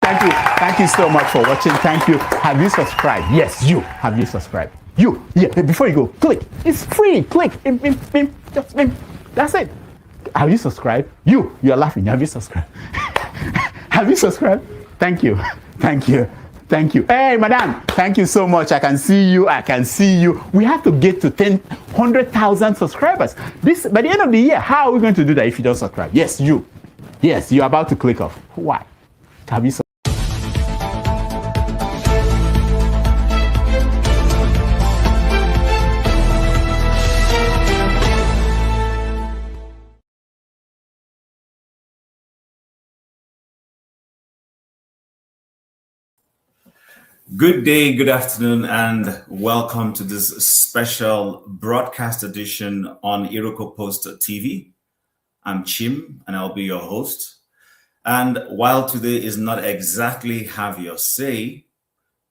Thank you. Thank you so much for watching. Thank you. Have you subscribed? Yes, you. Have you subscribed? You. Yeah, before you go, click. It's free. Click. Just that's it. Have you subscribed? You're laughing. Have you subscribed? Have you subscribed? Thank you. Thank you. Thank you. Hey, madam, thank you so much. I can see you. I can see you. We have to get to 100,000 subscribers. This by the end of the year. How are we going to do that if you don't subscribe? Yes, you. Yes, you're about to click off. Why? Have you subscribed? Good day, good afternoon, and welcome to this special broadcast edition on Iroko Post TV. I'm Chim, and I'll be your host. And while today is not exactly Have Your Say,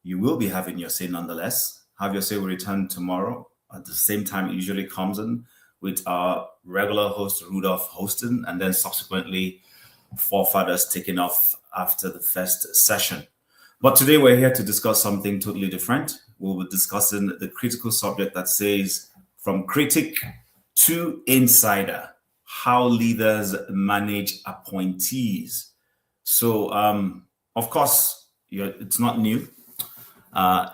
you will be having your say nonetheless. Have Your Say will return tomorrow at the same time it usually comes in, with our regular host, Rudolph, hosting, and then subsequently Forefathers taking off after the first session. But today we're here to discuss something totally different. We'll be discussing the critical subject that says, from critic to insider, how leaders manage appointees. So, of course, it's not new.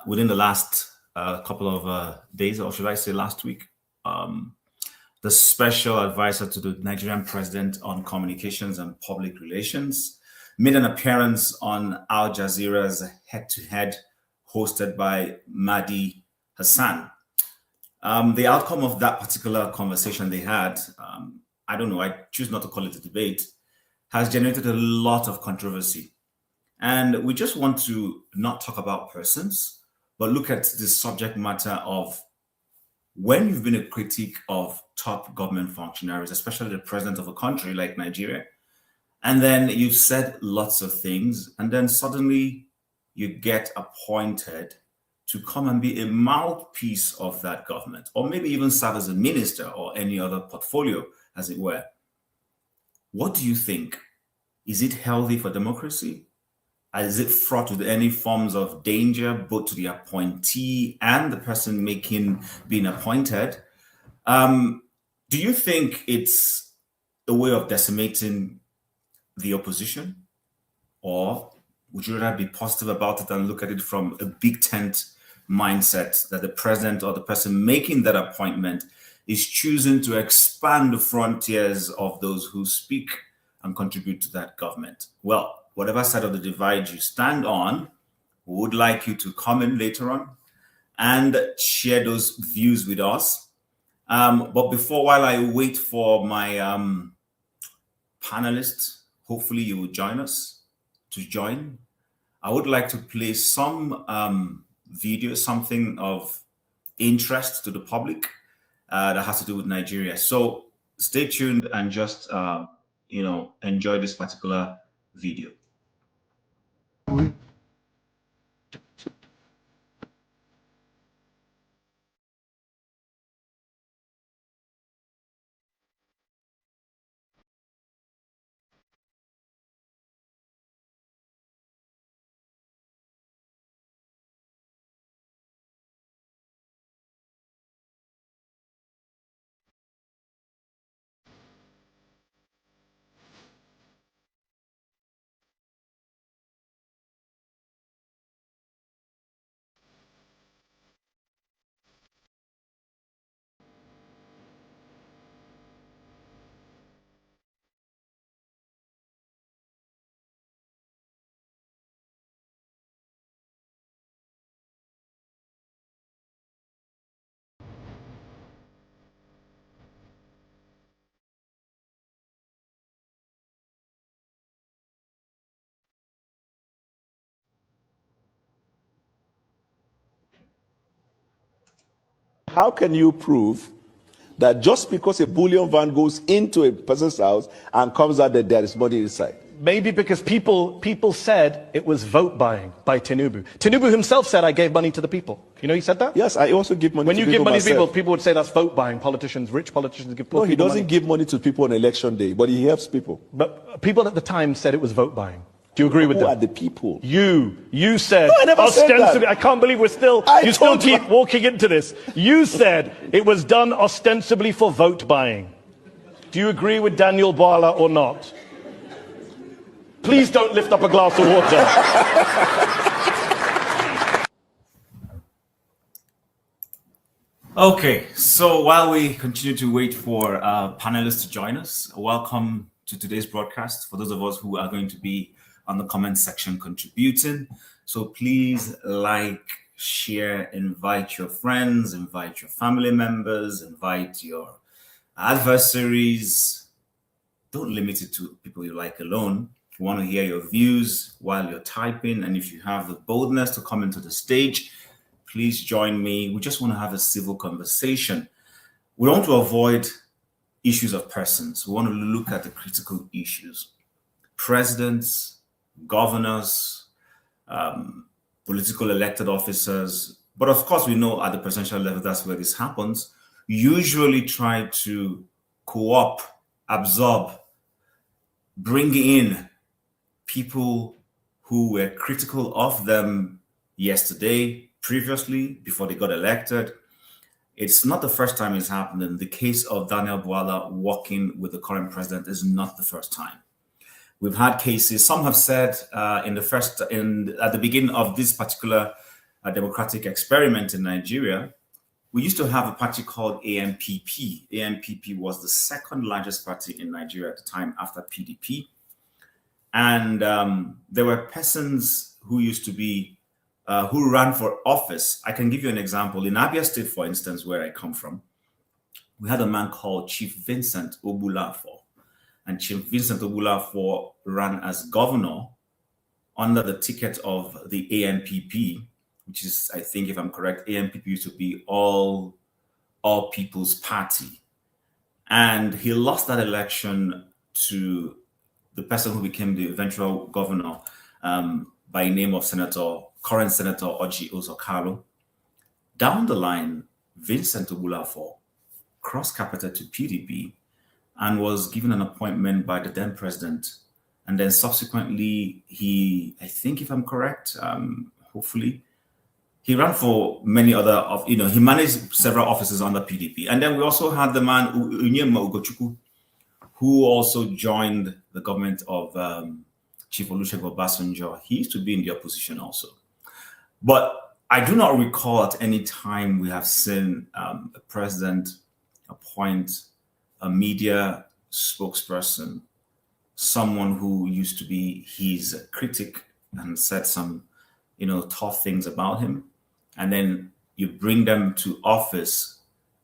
Within the last couple of days, or should I say last week, the special advisor to the Nigerian president on communications and public relations made an appearance on Al Jazeera's head-to-head hosted by Mehdi Hasan. The outcome of that particular conversation they had, I don't know, I choose not to call it a debate, has generated a lot of controversy. And we just want to not talk about persons, but look at the subject matter of when you've been a critic of top government functionaries, especially the president of a country like Nigeria, and then you've said lots of things, and then suddenly you get appointed to come and be a mouthpiece of that government, or maybe even serve as a minister or any other portfolio, as it were. What do you think? Is it healthy for democracy? Is it fraught with any forms of danger, both to the appointee and the person being appointed? Do you think it's a way of decimating the opposition, or would you rather be positive about it and look at it from a big tent mindset that the president or the person making that appointment is choosing to expand the frontiers of those who speak and contribute to that government? Well, whatever side of the divide you stand on, we would like you to comment later on and share those views with us. But while I wait for my panelists, hopefully you will join us. I would like to play some video, something of interest to the public that has to do with Nigeria. So stay tuned and just enjoy this particular video. How can you prove that just because a bullion van goes into a person's house and comes out that there is money inside? Maybe because people said it was vote buying by Tinubu. Tinubu himself said, I gave money to the people. You know he said that? Yes, I also give money to people. When you give money myself. to people, people would say that's vote buying. Politicians, rich politicians give poor No, he people doesn't money. give money to people on election day, but he helps people. But people at the time said it was vote buying. Do you agree with Who them? are the people? You said No, I never said that. ostensibly. I can't believe you still keep walking into this. You said it was done ostensibly for vote buying. Do you agree with Daniel Bwala or not? Please don't lift up a glass of water. Okay, so while we continue to wait for panelists to join us, welcome to today's broadcast. For those of us who are going to be on the comment section contributing, so please like, share, invite your friends, invite your family members, invite your adversaries. Don't limit it to people you like alone. If you want to hear your views while you're typing, and if you have the boldness to come into the stage, please join me. We just want to have a civil conversation. We want to avoid issues of persons. We want to look at the critical issues. Presidents, governors, political elected officers, but of course we know at the presidential level that's where this happens, usually try to co-opt, absorb, bring in people who were critical of them yesterday, previously, before they got elected. It's not the first time it's happened. In the case of Daniel Bwala working with the current president is not the first time. We've had cases. Some have said at the beginning of this particular democratic experiment in Nigeria, we used to have a party called AMPP. AMPP was the second largest party in Nigeria at the time after PDP. And there were persons who used to be who ran for office. I can give you an example. In Abia State, for instance, where I come from, we had a man called Chief Vincent Obulafor. And Chief Vincent Obulafor ran as governor under the ticket of the ANPP, which is, I think, if I'm correct, ANPP used to be All People's Party. And he lost that election to the person who became the eventual governor by name of current Senator Oji Ozokalo. Down the line, Vincent Obulafor cross-carpeted to PDP and was given an appointment by the then president. And then subsequently, I think if I'm correct, hopefully, he ran for many other, he managed several offices under PDP. And then we also had the man, Unyema Ugochukwu, who also joined the government of Chief Olusegun Obasanjo. He used to be in the opposition also. But I do not recall at any time we have seen a president appoint a media spokesperson, someone who used to be his critic and said some, tough things about him. And then you bring them to office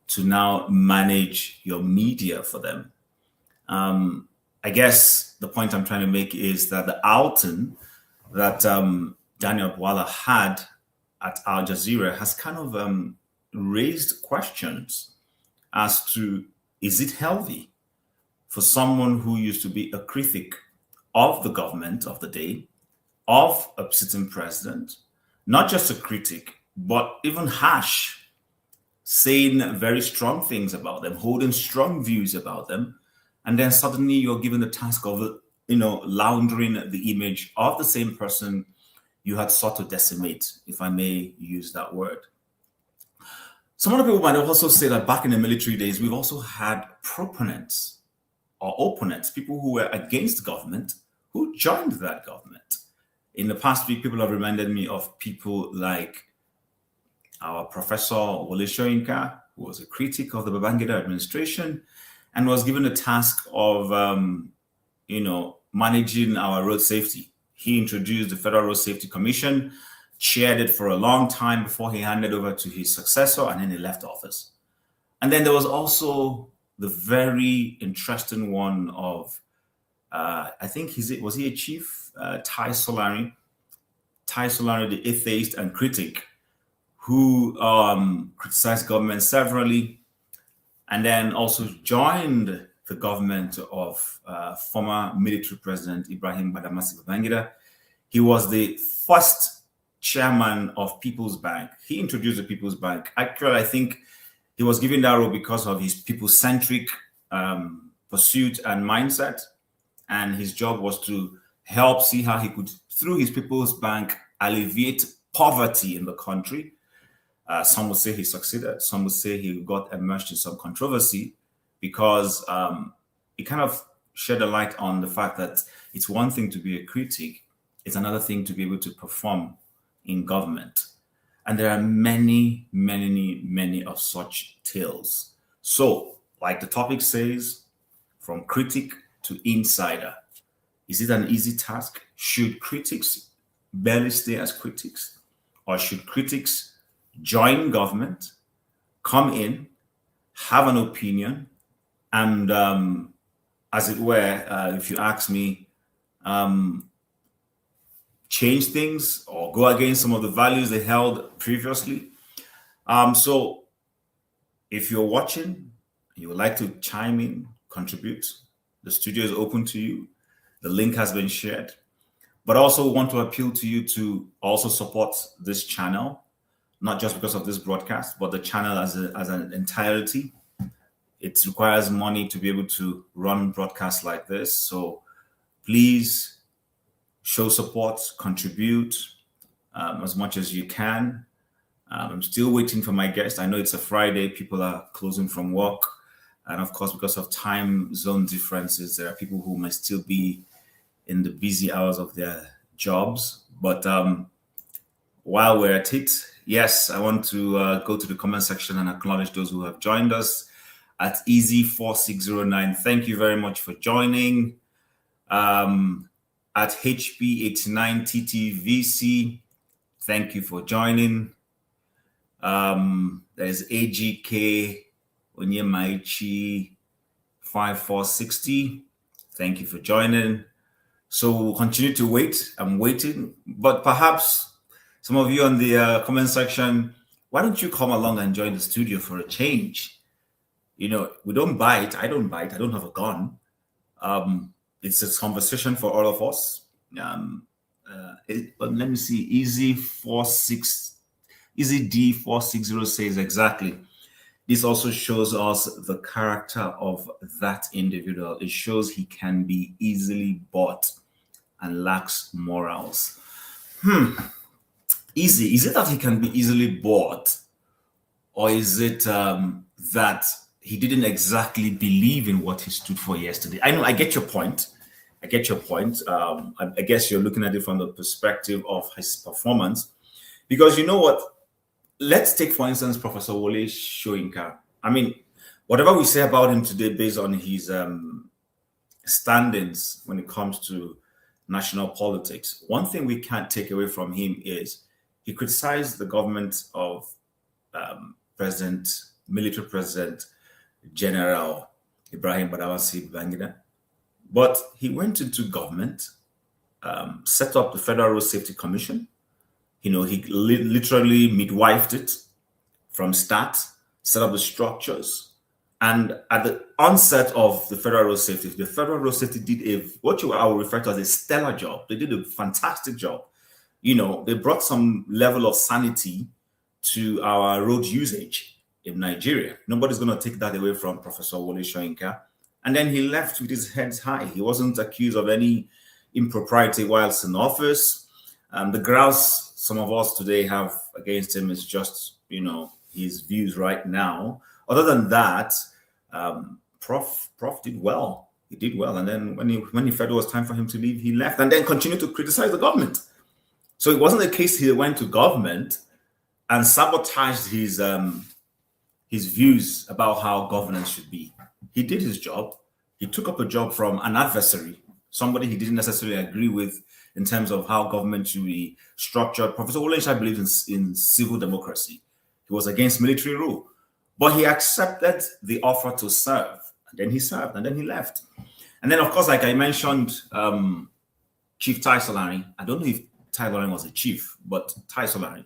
to now manage your media for them. I guess the point I'm trying to make is that the outing that Daniel Bwala had at Al Jazeera has kind of raised questions as to, is it healthy for someone who used to be a critic of the government of the day, of a sitting president, not just a critic, but even harsh, saying very strong things about them, holding strong views about them, and then suddenly you're given the task of, laundering the image of the same person you had sought to decimate, if I may use that word. Some other people might also say that back in the military days, we've also had proponents or opponents, people who were against government, who joined that government. In the past week, people have reminded me of people like our Professor Wole Soyinka, who was a critic of the Babangida administration and was given the task of, managing our road safety. He introduced the Federal Road Safety Commission, chaired it for a long time before he handed over to his successor, and then he left office. And then there was also the very interesting one of, I think, was he a chief? Tai Solari, the atheist and critic, who criticized government severally, and then also joined the government of former military president Ibrahim Badamasi Babangida. He was the first chairman of People's Bank. He introduced the People's Bank. Actually, I think he was given that role because of his people-centric pursuit and mindset. And his job was to help see how he could, through his People's Bank, alleviate poverty in the country. Some would say he succeeded. Some would say he got immersed in some controversy because it kind of shed a light on the fact that it's one thing to be a critic, it's another thing to be able to perform in government. And there are many, many, many of such tales. So, like the topic says, from critic to insider, is it an easy task? Should critics barely stay as critics? Or should critics join government, come in, have an opinion, and as it were, if you ask me, change things or go against some of the values they held previously? So if you're watching, you would like to chime in, contribute, the studio is open to you. The link has been shared. But also want to appeal to you to also support this channel, not just because of this broadcast, but the channel as an entirety. It requires money to be able to run broadcasts like this. So please show support, contribute as much as you can. I'm still waiting for my guest. I know it's a Friday. People are closing from work. And of course, because of time zone differences, there are people who may still be in the busy hours of their jobs. But while we're at it, yes, I want to go to the comment section and acknowledge those who have joined us at Easy4609. Thank you very much for joining. At HP89TTVC, thank you for joining. There's AGK Onyemaichi 5460. Thank you for joining. So we'll continue to wait. I'm waiting, but perhaps some of you on the comment section, why don't you come along and join the studio for a change? You know, we don't bite. I don't bite. I don't have a gun. It's a conversation for all of us. But let me see. Easy D460 says exactly. This also shows us the character of that individual. It shows he can be easily bought and lacks morals. Easy. Is it that he can be easily bought, or is it that he didn't exactly believe in what he stood for yesterday? I know. I get your point. I guess you're looking at it from the perspective of his performance, because you know what? Let's take, for instance, Professor Wole Soyinka. I mean, whatever we say about him today based on his standings when it comes to national politics, one thing we can't take away from him is he criticized the government of military President General Ibrahim Badawasi Babangida. But he went into government, set up the Federal Road Safety Commission. You know, he literally midwifed it from start, set up the structures. And at the onset of the Federal Road Safety did what I would refer to as a stellar job. They did a fantastic job. You know, they brought some level of sanity to our road usage in Nigeria. Nobody's going to take that away from Professor Wole Soyinka. And then he left with his head high. He wasn't accused of any impropriety whilst in office. The grouse some of us today have against him is just, you know, his views right now. Other than that, Prof did well. He did well. And then when he felt it was time for him to leave, he left and then continued to criticize the government. So it wasn't a case he went to government and sabotaged his views about how governance should be. He did his job. He took up a job from an adversary, somebody he didn't necessarily agree with in terms of how government should be structured. Professor Wole believed in civil democracy. He was against military rule, but he accepted the offer to serve. And then he served, and then he left. And then, of course, like I mentioned, Chief Tai Solari. I don't know if Tai Solari was a chief, but Tai Solari.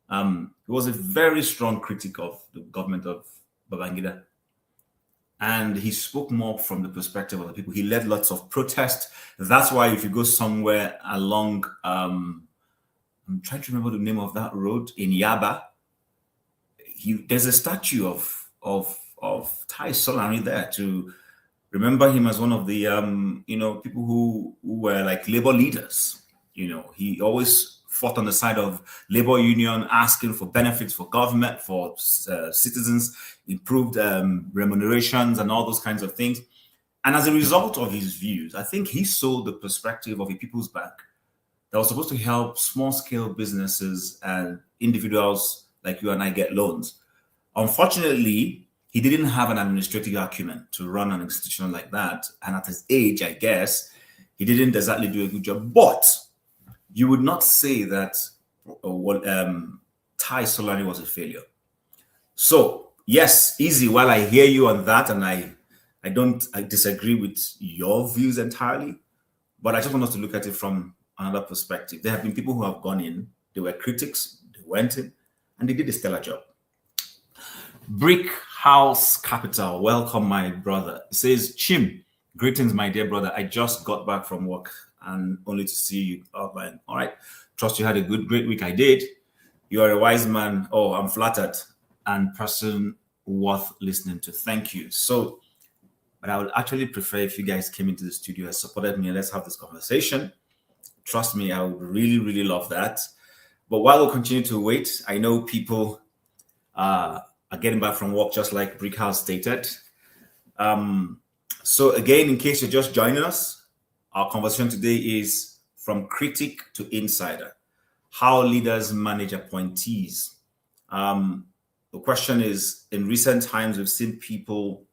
He was a very strong critic of the government of Babangida. And he spoke more from the perspective of the people. He led lots of protests. That's why if you go somewhere along, I'm trying to remember the name of that road in Yaba, there's a statue of Tai Solari there to remember him as one of the people who were like labor leaders. He always fought on the side of labor union, asking for benefits for government, for citizens, improved remunerations and all those kinds of things. And as a result of his views, I think he sold the perspective of a people's bank that was supposed to help small-scale businesses and individuals like you and I get loans. Unfortunately, he didn't have an administrative acumen to run an institution like that. And at his age, I guess, he didn't exactly do a good job. But you would not say that Tai Solani was a failure. So, yes, easy. While I hear you on that, and I disagree with your views entirely, but I just want us to look at it from another perspective. There have been people who have gone in, they were critics, they went in, and they did a stellar job. Brick House Capital, welcome, my brother. It says, Chim, greetings, my dear brother. I just got back from work and only to see you online. All right. Trust you had a great week. I did. You are a wise man. Oh, I'm flattered, and person worth listening to. Thank you. So, but I would actually prefer if you guys came into the studio and supported me and let's have this conversation. Trust me, I would really, really love that. But while we'll continue to wait, I know people are getting back from work, just like Brickhouse stated. So again, in case you're just joining us, our conversation today is from critic to insider, how leaders manage appointees. The question is, in recent times, we've seen people,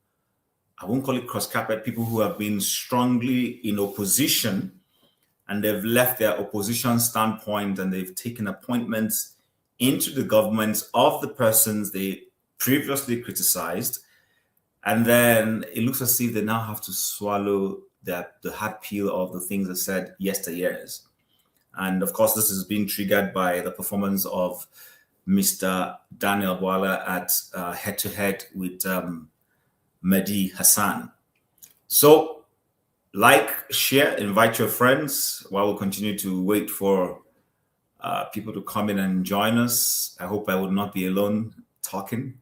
I won't call it cross-carpet, people who have been strongly in opposition and they've left their opposition standpoint and they've taken appointments into the governments of the persons they previously criticized. And then it looks as if they now have to swallow the hard pill of the things they said yesteryears. And of course, this is being triggered by the performance of Mr. Daniel Bwala at head-to-head with Mehdi Hasan. So, like, share, invite your friends while we continue to wait for people to come in and join us. I hope I will not be alone talking,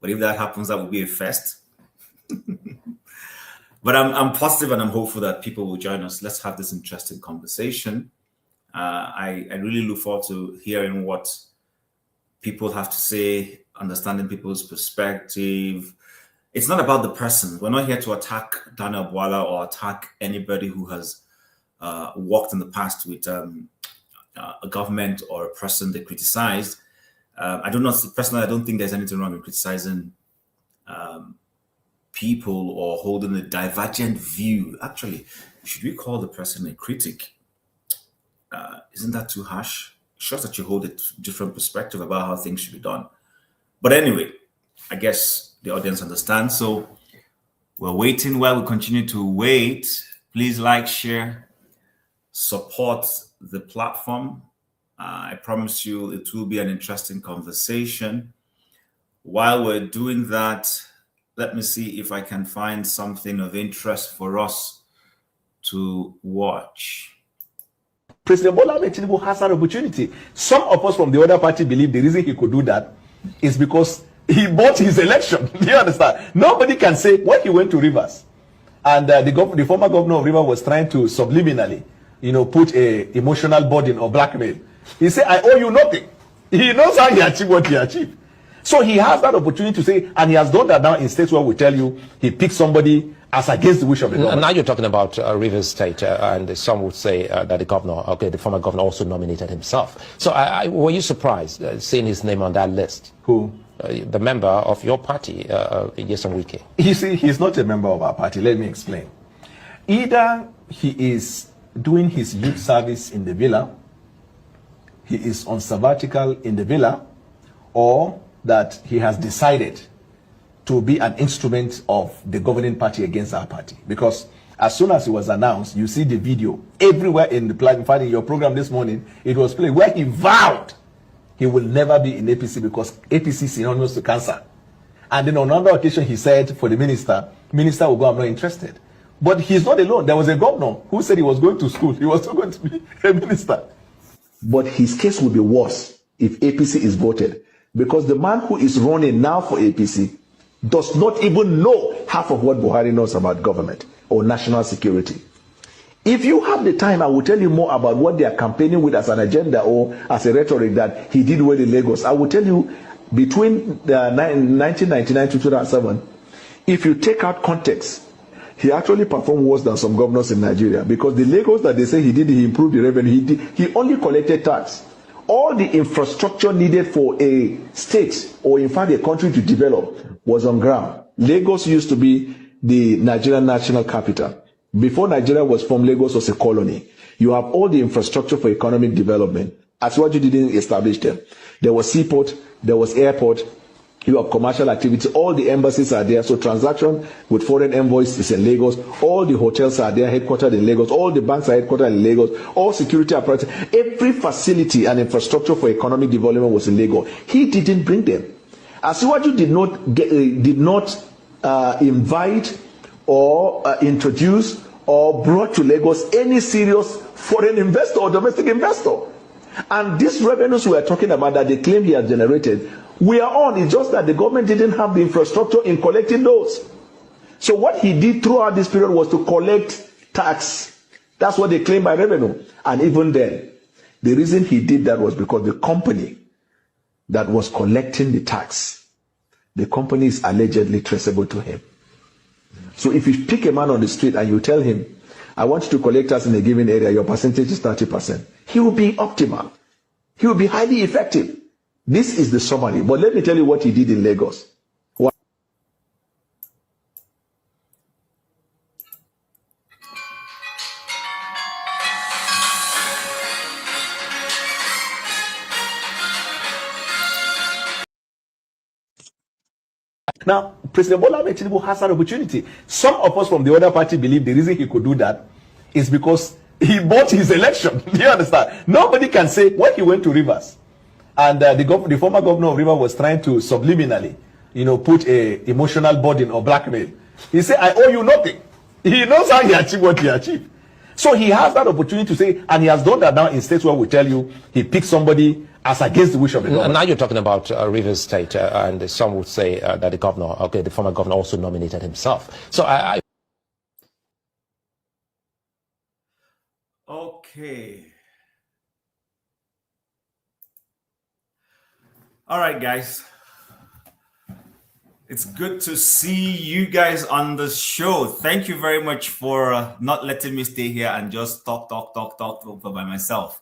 but if that happens, that will be a fest. But I'm positive and I'm hopeful that people will join us. Let's have this interesting conversation. I really look forward to hearing what people have to say, understanding people's perspective. It's not about the person. We're not here to attack Daniel Bwala or attack anybody who has worked in the past with a government or a person they criticized. I don't think there's anything wrong with criticizing people or holding a divergent view. Actually, should we call the person a critic? Isn't that too harsh? It shows that you hold a different perspective about how things should be done. But anyway, I guess the audience understands. So we're waiting. While we continue to wait, please like, share, support the platform. I promise you it will be an interesting conversation. While we're doing that, let me see if I can find something of interest for us to watch. President Bola Tinubu has an opportunity. Some of us from the other party believe the reason he could do that is because he bought his election. Do you understand? Nobody can say when he went to Rivers and the former governor of Rivers was trying to subliminally, put a emotional burden or blackmail. He said, I owe you nothing. He knows how he achieved what he achieved. So he has that opportunity to say, and he has done that now in states where we tell you he picked somebody as against the wish of the government. Now you're talking about Rivers State, and some would say that the former governor also nominated himself. So were you surprised seeing his name on that list? Who? The member of your party, Wike. You see, he's not a member of our party. Let me explain. Either he is doing his youth service in the villa, he is on sabbatical in the villa, or that he has decided to be an instrument of the governing party against our party. Because as soon as it was announced, you see the video everywhere in the platform. In fact, in your program this morning, it was played where he vowed he will never be in APC because APC is synonymous to cancer. And then on another occasion, he said for the minister will go, I'm not interested. But he's not alone. There was a governor who said he was going to school. He was not going to be a minister. But his case will be worse if APC is voted. Because the man who is running now for APC does not even know half of what Buhari knows about government or national security. If you have the time, I will tell you more about what they are campaigning with as an agenda or as a rhetoric that he did well in Lagos. I will tell you, between 1999 to 2007, if you take out context, he actually performed worse than some governors in Nigeria, because the Lagos that they say he improved the revenue, he only collected tax. All the infrastructure needed for a state or in fact a country to develop was on ground. Lagos used to be the Nigerian national capital. Before Nigeria was formed, Lagos was a colony. You have all the infrastructure for economic development. As what you didn't establish them. There was seaport, there was airport, you have commercial activity, all the embassies are there. So transaction with foreign envoys is in Lagos. All the hotels are there, headquartered in Lagos. All the banks are headquartered in Lagos. All security apparatus, every facility and infrastructure for economic development was in Lagos. He didn't bring them. Asiwaju did not invite or introduce or brought to Lagos any serious foreign investor or domestic investor. And these revenues we are talking about that they claim he has generated, we are on. It's just that the government didn't have the infrastructure in collecting those. So what he did throughout this period was to collect tax. That's what they claim by revenue. And even then, the reason he did that was because the company that was collecting the tax, the company is allegedly traceable to him. So if you pick a man on the street and you tell him, I want you to collect tax in a given area, your percentage is 30%, he will be optimal. He will be highly effective. This is the summary. But let me tell you what he did in Lagos. Now, President Bola Tinubu has an opportunity. Some of us from the other party believe the reason he could do that is because he bought his election. Do you understand? Nobody can say when he went to Rivers and the former governor of Rivers was trying to subliminally, put a emotional burden or blackmail. He said, I owe you nothing. He knows how he achieved what he achieved. So he has that opportunity to say, and he has done that now in states where we tell you he picked somebody as against the wish of the government. Now you're talking about Rivers State, and some would say that the former governor also nominated himself. So Okay. All right, guys. It's good to see you guys on the show. Thank you very much for not letting me stay here and just talk by myself.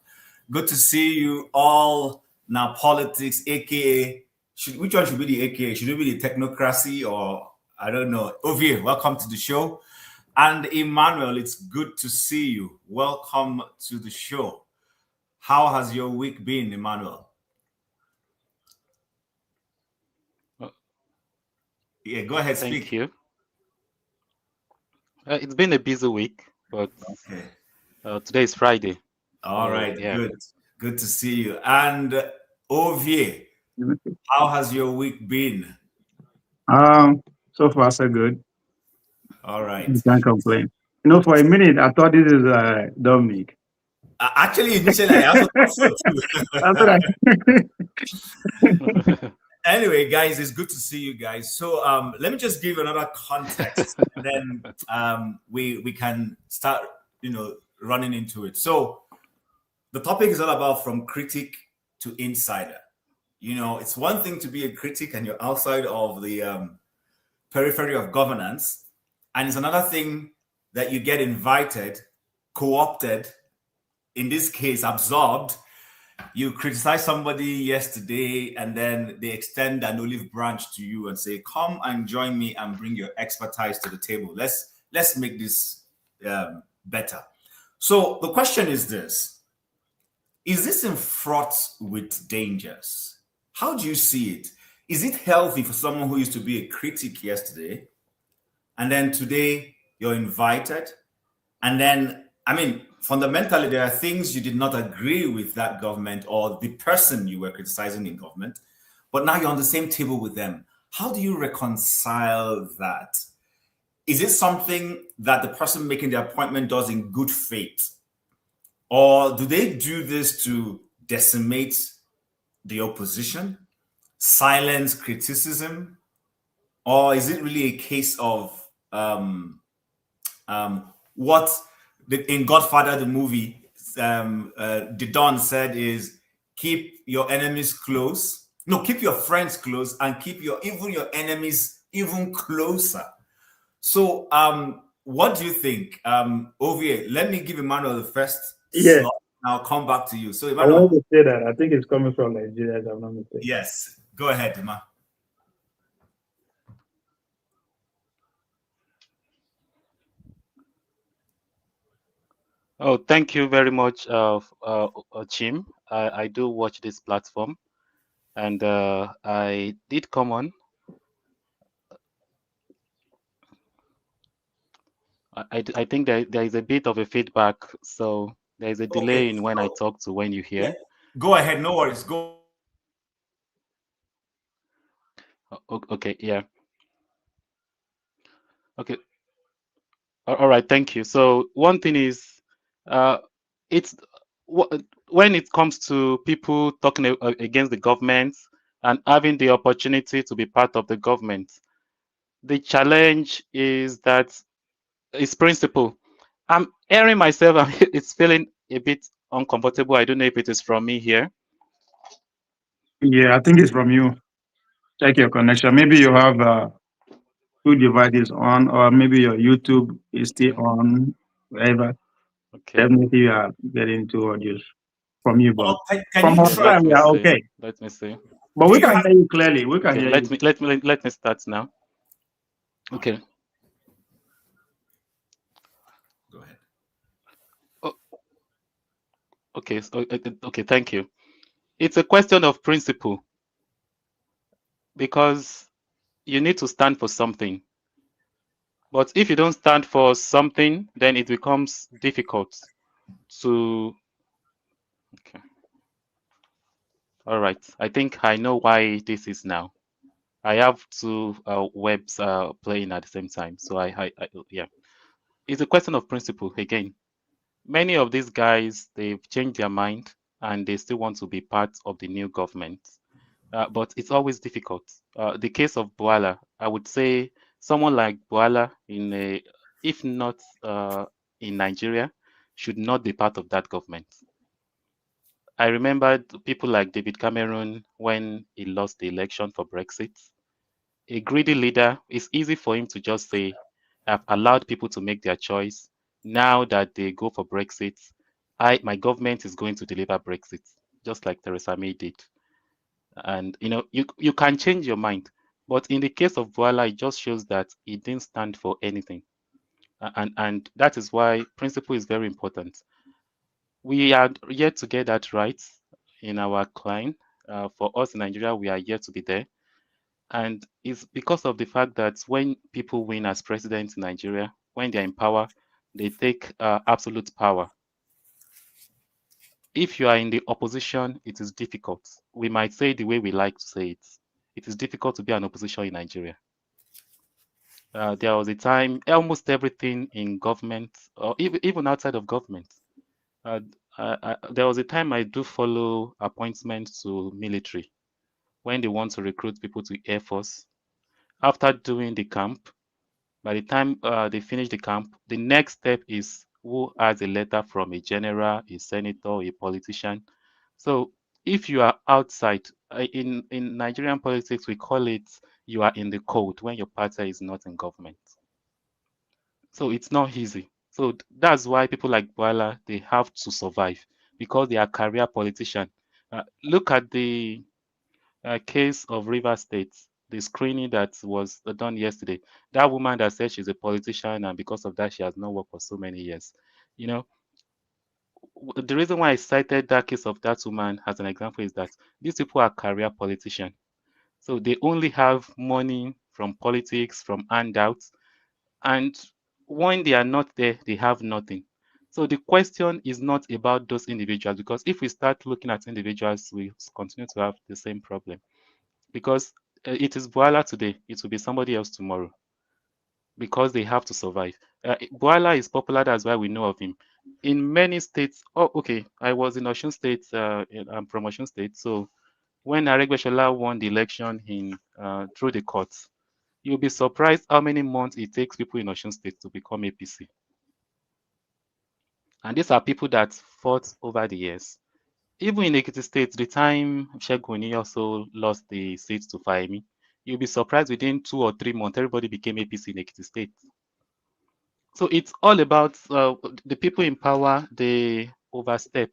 Good to see you all. Now, politics, aka, which one should be the aka? Should it be the Technocracy or I don't know? Ovie, welcome to the show. And Emmanuel, it's good to see you. Welcome to the show. How has your week been, Emmanuel? Yeah, go ahead, speak. Thank you. It's been a busy week, but okay. Today is Friday. All right, yeah. Good to see you. And Ovie, how has your week been? So far so good. All right. You can't complain. For a minute I thought this is Dominic. Actually, initially I also thought so too. That's what I Anyway, guys, it's good to see you guys. So let me just give another context, and then we can start, running into it. So the topic is all about from critic to insider. It's one thing to be a critic and you're outside of the periphery of governance, and it's another thing that you get invited, co-opted, in this case, absorbed. You criticize somebody yesterday, and then they extend an olive branch to you and say, come and join me and bring your expertise to the table. Let's make this better. So the question is this. Is this in fraught with dangers? How do you see it? Is it healthy for someone who used to be a critic yesterday, and then today you're invited, and then, fundamentally, there are things you did not agree with that government or the person you were criticizing in government, but now you're on the same table with them. How do you reconcile that? Is it something that the person making the appointment does in good faith? Or do they do this to decimate the opposition, silence criticism, or is it really a case of what in Godfather the movie the Don said is keep your enemies close, no, keep your friends close, and keep your enemies even closer. So what do you think, Ovie? Let me give Emmanuel the first Yeah, slot. I'll come back to you. So I wanted Emmanuel, to say that. I think it's coming from Nigeria, if I'm not mistaken. yes, go ahead, Emma. Oh, thank you very much, Chim. I do watch this platform, and I did come on. I think there is a bit of a feedback, so there is a delay Okay, in when I so, talk to when you yeah, hear. go ahead. No worries. Go. Okay, yeah. Okay. All right, thank you. So one thing is, uh, it's when it comes to people talking against the government and having the opportunity to be part of the government, the challenge is that it's principle. I'm hearing myself, it's feeling a bit uncomfortable. I don't know if it is from me here. Yeah, I think it's from you. Check your connection. Maybe you have two devices on, or maybe your YouTube is still on, wherever. Okay. Definitely you are getting two audios from you, but Well, can from you our Okay, try? side, let we me are see. okay. Let me see. But Do we you can have? hear you clearly. We can Okay, hear let you. me start now. Okay. Go ahead. Oh, okay. Okay. Thank you. It's a question of principle because you need to stand for something. But if you don't stand for something, then it becomes difficult to. Okay. All right. I think I know why this is now. I have two webs playing at the same time. So yeah. It's a question of principle again. Many of these guys, they've changed their mind and they still want to be part of the new government. But it's always difficult. The case of Bwala, I would say someone like Bwala, if not in Nigeria, should not be part of that government. I remember people like David Cameron when he lost the election for Brexit. A greedy leader, it's easy for him to just say, I've allowed people to make their choice. Now that they go for Brexit, my government is going to deliver Brexit, just like Theresa May did. And you can change your mind. But in the case of Voila, it just shows that he didn't stand for anything. And that is why principle is very important. We are yet to get that right in our client. For us in Nigeria, we are yet to be there. And it's because of the fact that when people win as president in Nigeria, when they're in power, they take absolute power. If you are in the opposition, it is difficult. We might say the way we like to say it. It is difficult to be an opposition in Nigeria. There was a time almost everything in government, or even outside of government. Uh, there was a time I do follow appointments to military when they want to recruit people to Air Force. After doing the camp, by the time they finish the camp, the next step is who has a letter from a general, a senator, a politician. So if you are outside, in Nigerian politics, we call it you are in the cold when your party is not in government. So it's not easy. So that's why people like Bwala, they have to survive because they are career politicians. Look at the case of River State, the screening that was done yesterday. That woman that said she's a politician and because of that she has not worked for so many years. You know, the reason why I cited that case of that woman as an example is that these people are career politicians. So they only have money from politics, from handouts, and when they are not there, they have nothing. So the question is not about those individuals because if we start looking at individuals, we continue to have the same problem because it is Bwala today, it will be somebody else tomorrow because they have to survive. Bwala is popular, that's why we know of him. In many states, oh, okay, I was in Osun State, I'm from Osun State, so when Aregbesola won the election through the courts, You'll be surprised how many months it takes people in Osun State to become APC. And these are people that fought over the years. Even in Ekiti State, the time Shegun also lost the seat to Fahimi, you'll be surprised within 2 or 3 months, everybody became APC in Ekiti State. So it's all about the people in power, they overstep,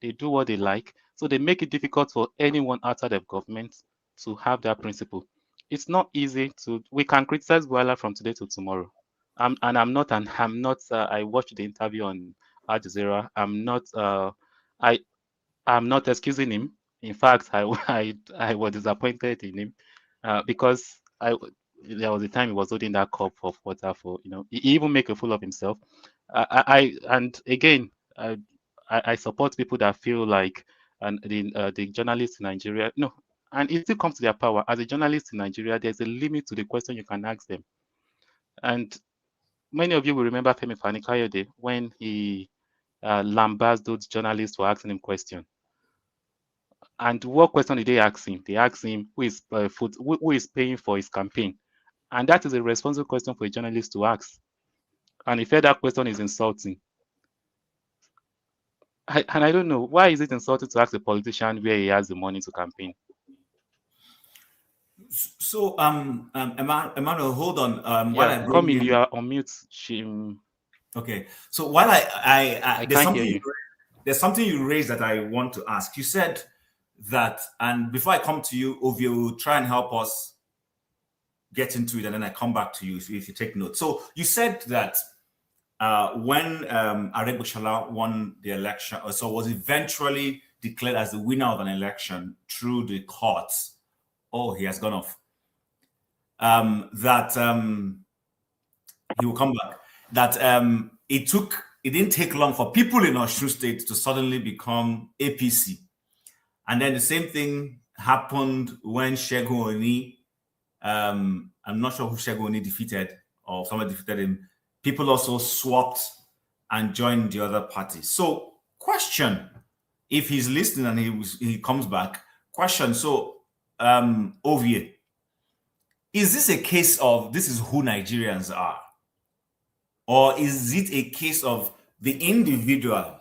they do what they like. So they make it difficult for anyone outside of government to have their principle. It's not easy to, we can criticize Bwala from today to tomorrow. I'm not, I watched the interview on Al Jazeera. I'm not excusing him. In fact, I was disappointed in him because there was a time he was holding that cup of water for, he even make a fool of himself. And again, I support people that feel like the journalists in Nigeria, no, and it still comes to their power. As a journalist in Nigeria, there's a limit to the question you can ask them. And many of you will remember Femi Fani-Kayode when he lambasted those journalists for asking him questions. And what question did they ask him? They asked him who is paying for his campaign, and that is a responsible question for a journalist to ask. And he felt that question is insulting. And I don't know, why is it insulting to ask a politician where he has the money to campaign? So, Emmanuel, hold on. Yeah, come in. You are on mute. Okay. So while I can't hear you. There's something you raised that I want to ask. You said that, and before I come to you, Ovie will try and help us get into it, and then I come back to you if you take notes. So you said that when Aregbesola won the election, so was eventually declared as the winner of an election through the courts. Oh, he has gone off. He will come back. That it didn't take long for people in Osun State to suddenly become APC. And then the same thing happened when Segun Oni, I'm not sure who Segun Oni defeated or someone defeated him. People also swapped and joined the other party. So, question, if he's listening and he comes back, question, so, Ovie, is this a case of this is who Nigerians are? Or is it a case of the individual?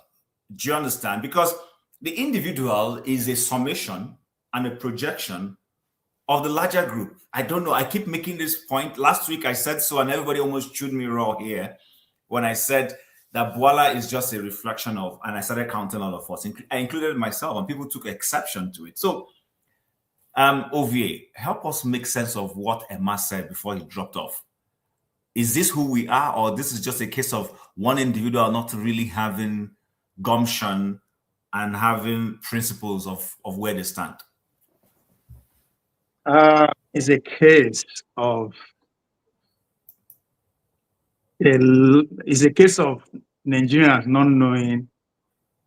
Do you understand? Because the individual is a summation and a projection of the larger group. I don't know. I keep making this point. Last week I said so, and everybody almost chewed me raw here when I said that Bwala is just a reflection of, and I started counting all of us. I included myself, and people took exception to it. So, Ovie, help us make sense of what Emma said before he dropped off. Is this who we are, or this is just a case of one individual not really having gumption and having principles of where they stand? It's a case of Nigerians not knowing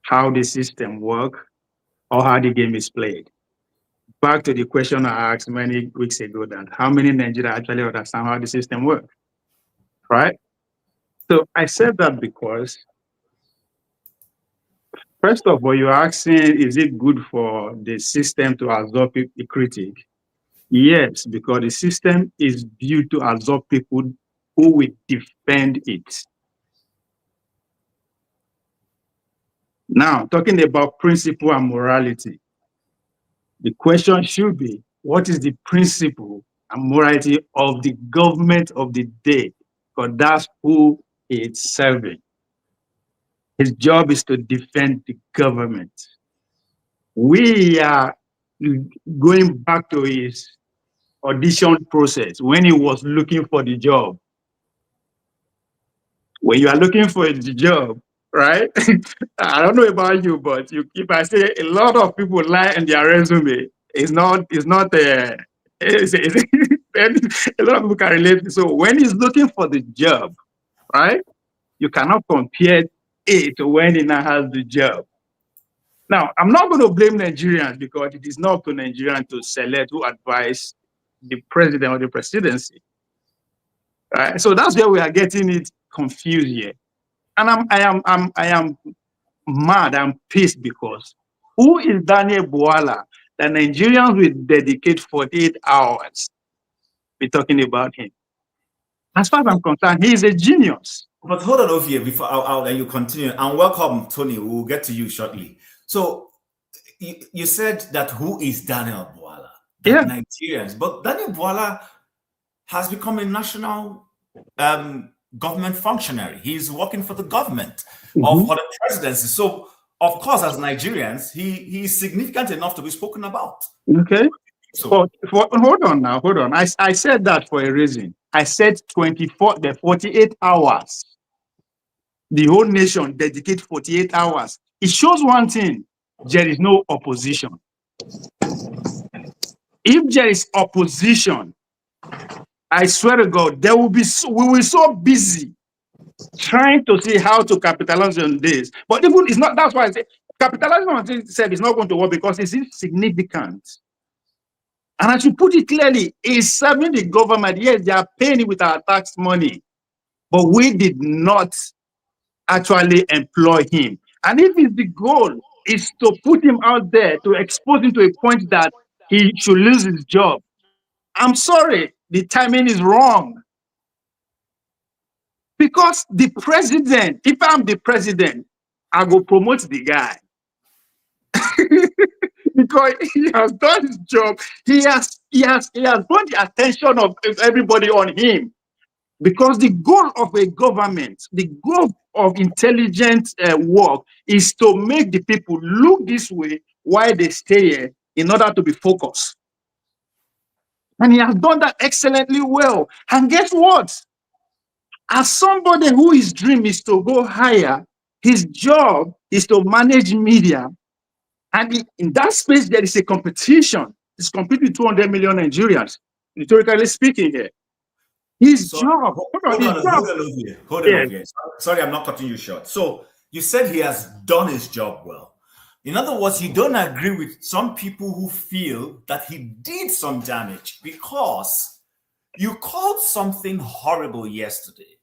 how the system works or how the game is played. Back to the question I asked many weeks ago, that how many Nigerians actually understand how the system works, right? So I said that because, first of all, you're asking, is it good for the system to absorb the critic? Yes, because the system is built to absorb people who will defend it. Now, talking about principle and morality, the question should be, what is the principle and morality of the government of the day? Because that's who it's serving. His job is to defend the government. We are going back to his audition process when he was looking for the job. When you are looking for the job, right? I don't know about you, but if I say a lot of people lie in their resume, a lot of people can relate. So when he's looking for the job, right? You cannot compare it to when he now has the job. Now, I'm not going to blame Nigerians, because it is not up to Nigerians to select who advise the president or the presidency. Right? So that's where we are getting it confused here. And I am mad, I'm pissed, because who is Daniel Bwala that Nigerians will dedicate 48 hours be talking about him. As far as I'm concerned, he is a genius. But hold on over here before I'll let you continue. And welcome, Tony. We'll get to you shortly. So you said that who is Daniel Bwala? Yeah. Nigerians. But Daniel Bwala has become a national government functionary. He's working for the government or for the presidency. So, of course, as Nigerians, he is significant enough to be spoken about. Okay. So, hold on now. Hold on. I said that for a reason. I said 48 hours. The whole nation dedicate 48 hours. It shows one thing. There is no opposition. If there is opposition, I swear to God, we will be so busy trying to see how to capitalize on this. But even it's not, that's why I say capitalizing on this itself is not going to work because it's insignificant. And I should put it clearly, it's serving the government. Yes, they are paying it with our tax money, but we did not actually employ him. And if the goal is to put him out there, to expose him to a point that he should lose his job, I'm sorry, the timing is wrong. Because the president, if I'm the president, I will promote the guy. Because he has done his job. He has brought the attention of everybody on him. Because the goal of a government, the goal of intelligent work is to make the people look this way while they stay here in order to be focused. And he has done that excellently well. And guess what? As somebody who his dream is to go higher, his job is to manage media. And in that space, there is a competition. It's competing with 200 million Nigerians, rhetorically speaking here. His job. Hold on over here. Sorry, I'm not cutting you short. So you said he has done his job well. In other words, you don't agree with some people who feel that he did some damage because you called something horrible yesterday.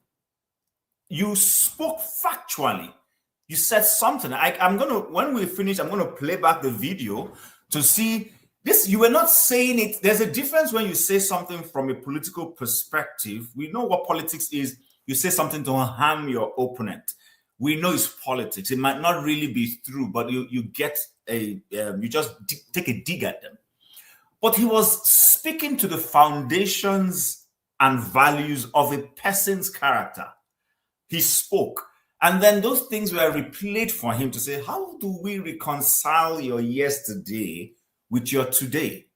You spoke factually. You said something. When we finish, I'm gonna play back the video to see this. You were not saying it. There's a difference when you say something from a political perspective. We know what politics is. You say something to harm your opponent. We know it's politics. It might not really be true, but you get you just take a dig at them. But he was speaking to the foundations and values of a person's character. He spoke. And then those things were replayed for him to say, how do we reconcile your yesterday with your today?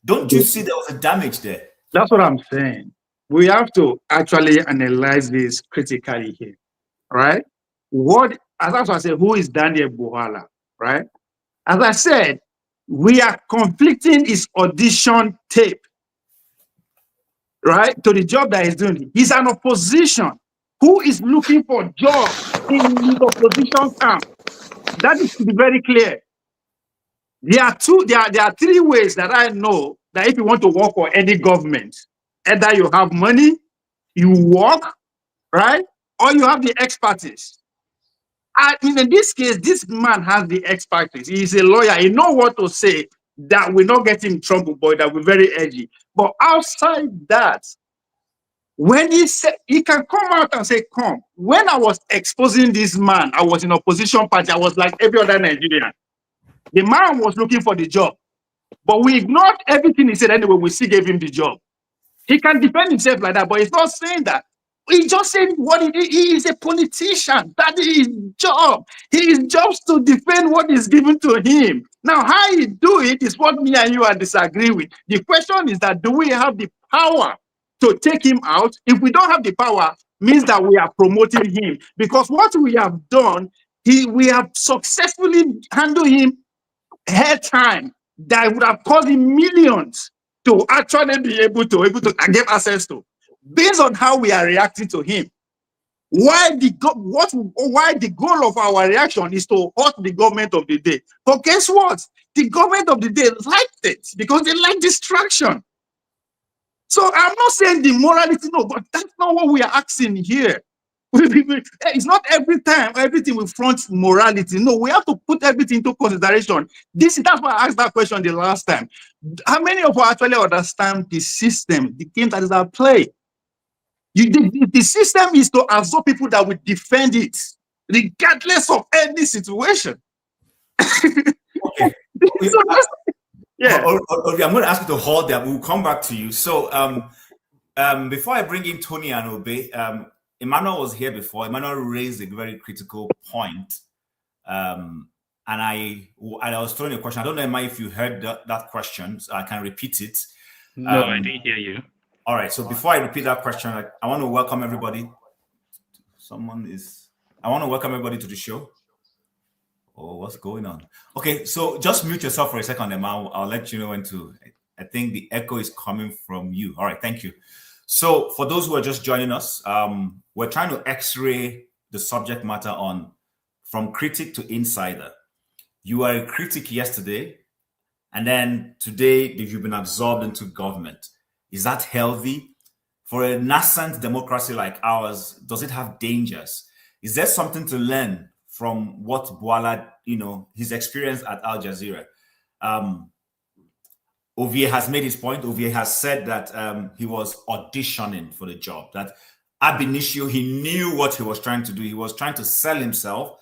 Don't you see there was a damage there? That's what I'm saying. We have to actually analyze this critically here, right? As I said, who is Daniel Bwala, right? As I said, we are conflicting his audition tape, right, to the job that he's doing. He's an opposition who is looking for jobs in the opposition camp. That is to be very clear. There are three ways that I know that if you want to work for any government, either you have money, you work, right, or you have the expertise. And in this case, this man has the expertise. He's a lawyer. He knows what to say that will not get him in trouble, but that will be very edgy. But outside that, when he said, he can come out and say, come. When I was exposing this man, I was in opposition party. I was like every other Nigerian. The man was looking for the job. But we ignored everything he said anyway. We still gave him the job. He can defend himself like that, but he's not saying that. He just said what he is a politician. That is his job. His job is to defend what is given to him. Now, how he do it is what me and you are disagreeing with. The question is that do we have the power to take him out? If we don't have the power, means that we are promoting him. Because what we have done, we have successfully handled him ahead time that would have cost him millions to actually be able to get access to, based on how we are reacting to him. Why the goal of our reaction is to hurt the government of the day. But guess what? The government of the day liked it because they like distraction. So I'm not saying the morality, no, but that's not what we are asking here. It's not every time everything will front morality. No, we have to put everything into consideration. That's why I asked that question the last time. How many of us actually understand the system, the game that is at play? The system is to absorb people that will defend it, regardless of any situation. Okay. Yeah. I'm going to ask you to hold there. We'll come back to you. So before I bring in Tony and Obe, Emmanuel was here before. Emmanuel raised a very critical point. And I was throwing a question. I don't know, Emma, if you heard that question, so I can repeat it. No, I didn't hear you. All right. So before I repeat that question, I want to welcome everybody. I want to welcome everybody to the show. Oh, what's going on? Okay, so just mute yourself for a second, Emma. I'll let you know when to. I think the echo is coming from you. All right, thank you. So for those who are just joining us, we're trying to x-ray the subject matter on from critic to insider. You were a critic yesterday, and then today you've been absorbed into government. Is that healthy? For a nascent democracy like ours, does it have dangers? Is there something to learn from what Bwala, his experience at Al Jazeera? Ovie has made his point. Ovie has said that he was auditioning for the job, that ab initio, he knew what he was trying to do. He was trying to sell himself,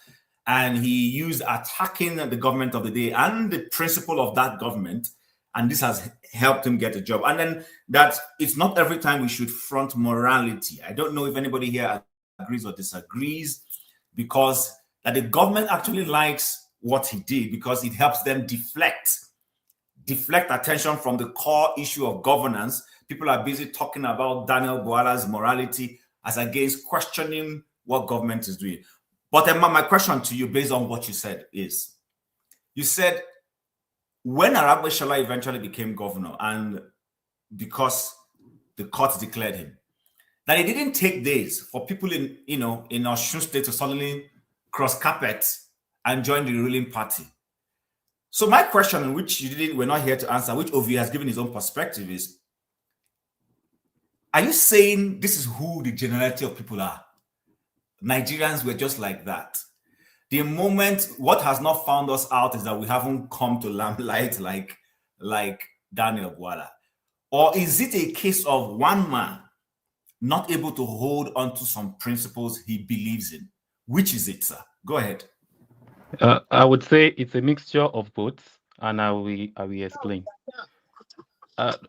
and he used attacking the government of the day and the principle of that government, and this has helped him get a job. And then that it's not every time we should front morality. I don't know if anybody here agrees or disagrees, because that the government actually likes what he did because it helps them deflect attention from the core issue of governance. People are busy talking about Daniel Bwala's morality as against questioning what government is doing. But Emma, my question to you, based on what you said, is you said when Arab Shala eventually became governor, and because the court declared him, that it didn't take days for people in Osun State to suddenly cross carpets and join the ruling party. So my question, which we're not here to answer, which Ovie has given his own perspective, is: are you saying this is who the generality of people are? Nigerians were just like that. The moment, what has not found us out is that we haven't come to limelight like Daniel Bwala. Or is it a case of one man not able to hold on to some principles he believes in? Which is it, sir? Go ahead. I would say it's a mixture of both, and I will explain.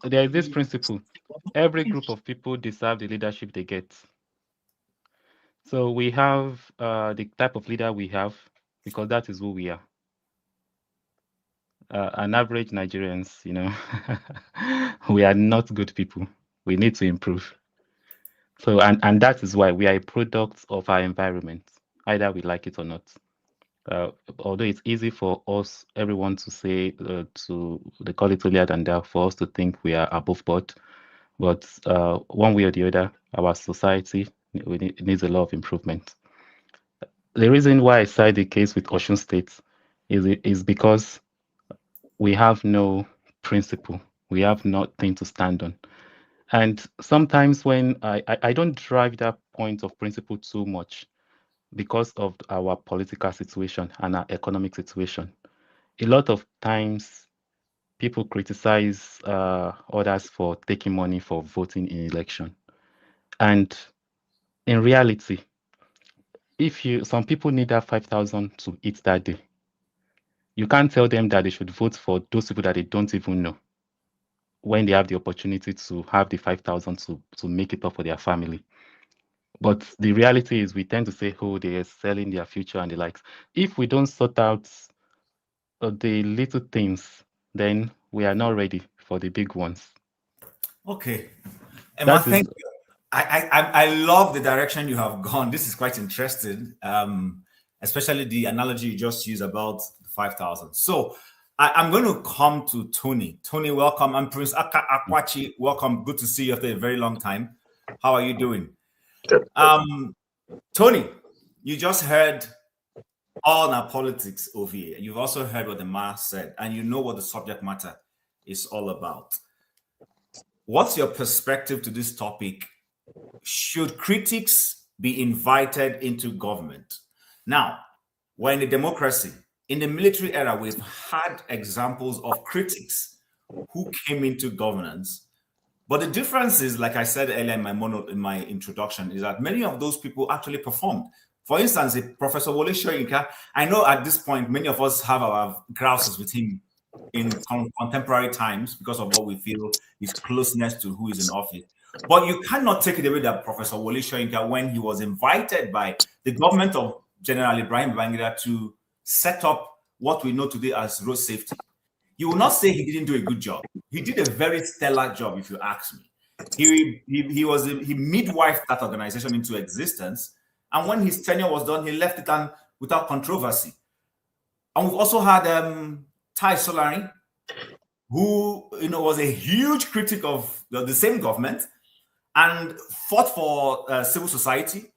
There is this principle: every group of people deserve the leadership they get. So we have the type of leader we have because that is who we are. An average Nigerians, we are not good people. We need to improve. So and that is why we are a product of our environment, either we like it or not. Although it's easy for us, everyone to say, they call it earlier than that, for us to think we are above board. But one way or the other, our society needs a lot of improvement. The reason why I cite the case with Osun State is because we have no principle. We have nothing to stand on. And sometimes when I don't drive that point of principle too much, because of our political situation and our economic situation. A lot of times people criticize others for taking money for voting in election. And in reality, some people need that 5,000 to eat that day. You can't tell them that they should vote for those people that they don't even know when they have the opportunity to have the 5,000 to make it up for their family. But the reality is we tend to say, oh, they are selling their future and the likes. If we don't sort out the little things, then we are not ready for the big ones. Okay. Emma, thank you. I love the direction you have gone. This is quite interesting, especially the analogy you just used about the 5,000. So I'm going to come to Tony. Tony, welcome. And Prince Akwachi, welcome. Good to see you after a very long time. How are you doing? Tony, you just heard all our politics over here. You've also heard what the man said, and you know what the subject matter is all about. What's your perspective to this topic? Should critics be invited into government. Now, we're in a democracy. In the military era, we've had examples of critics who came into governance. But the difference is, like I said earlier in my introduction, is that many of those people actually performed. For instance, Professor Wole Soyinka, I know at this point, many of us have our grouses with him in contemporary times because of what we feel his closeness to who is in office. But you cannot take it away that Professor Wole Soyinka, when he was invited by the government of General Ibrahim Babangida to set up what we know today as road safety, you will not say he didn't do a good job. He did a very stellar job, if you ask me. He midwifed that organization into existence, and when his tenure was done, he left it without controversy. And we've also had Tai Solari, who was a huge critic of the same government and fought for civil society,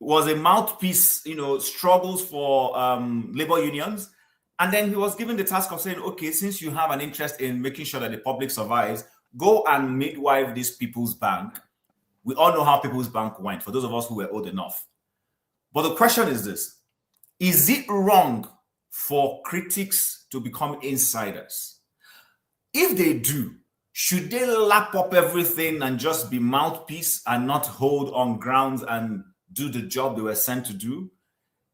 was a mouthpiece, struggles for labor unions. And then he was given the task of saying, okay, since you have an interest in making sure that the public survives, go and midwife this People's Bank. We all know how People's Bank went, for those of us who were old enough. But the question is this: is it wrong for critics to become insiders? If they do, should they lap up everything and just be mouthpiece and not hold on grounds and do the job they were sent to do?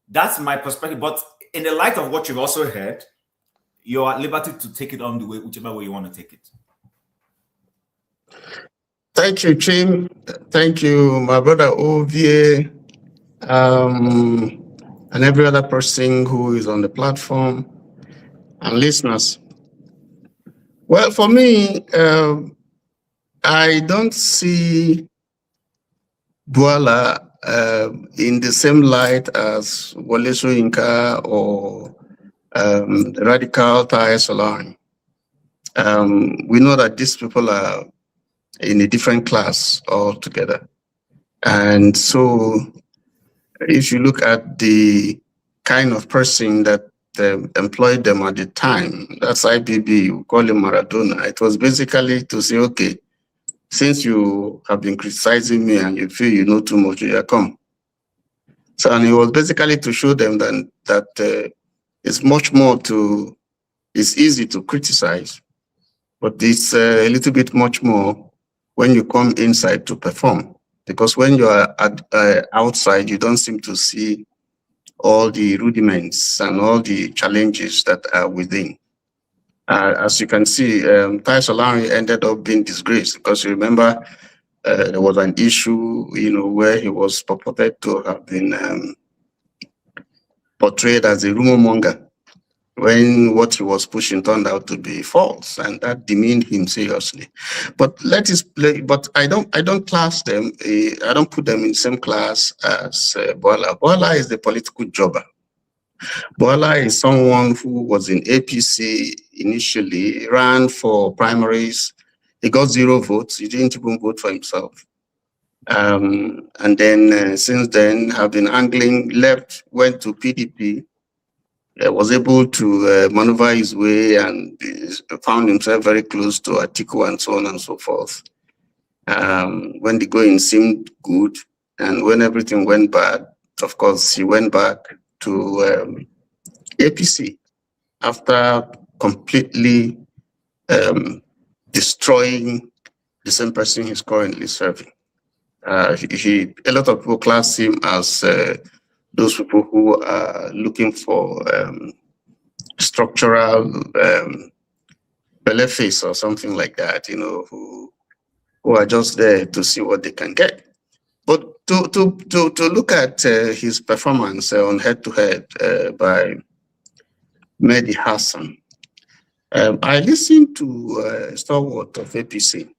That's my perspective. But in the light of what you've also heard, you're at liberty to take it on whichever way you want to take it. Thank you, Chim. Thank you, my brother Ovie, and every other person who is on the platform and listeners. Well, for me, I don't see Bwala in the same light as Wole Soyinka or the radical Tai Solari. We know that these people are in a different class altogether. And so if you look at the kind of person that employed them at the time, that's IBB, we call him Maradona. It was basically to say, okay, since you have been criticizing me and you feel you know too much, you come. So, and it was basically to show them that it's much more it's easy to criticize, but it's a little bit much more when you come inside to perform. Because when you are outside, you don't seem to see all the rudiments and all the challenges that are within. As you can see, Tai Solari ended up being disgraced because you remember there was an issue, where he was purported to have been portrayed as a rumor monger when what he was pushing turned out to be false, and that demeaned him seriously. But I don't class them. I don't put them in the same class as Bwala. Bwala is the political jobber. Bwala is someone who was in APC initially, ran for primaries. He got 0 votes. He didn't even vote for himself. And then since then, have been angling, left, went to PDP, was able to maneuver his way and found himself very close to Atiku and so on and so forth. When the going seemed good and when everything went bad, of course, he went back to APC after completely destroying the same person he's currently serving. A lot of people class him as those people who are looking for structural benefits or something like that, who are just there to see what they can get. But to look at his performance on head-to-head by Mehdi Hasan, I listened to a stalwart of APC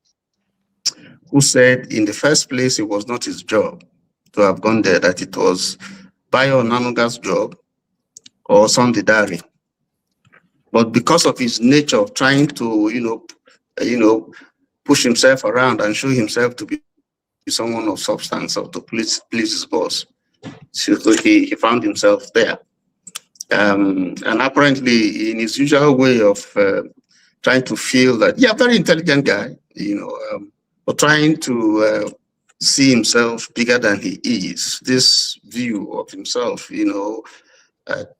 who said in the first place it was not his job to have gone there, that it was Bayo Nanuga's job or Sunday Dari. But because of his nature of trying to, push himself around and show himself to be someone of substance or to please his boss, so he found himself there. And apparently in his usual way of trying to feel that, very intelligent guy, but trying to see himself bigger than he is. This view of himself, you know,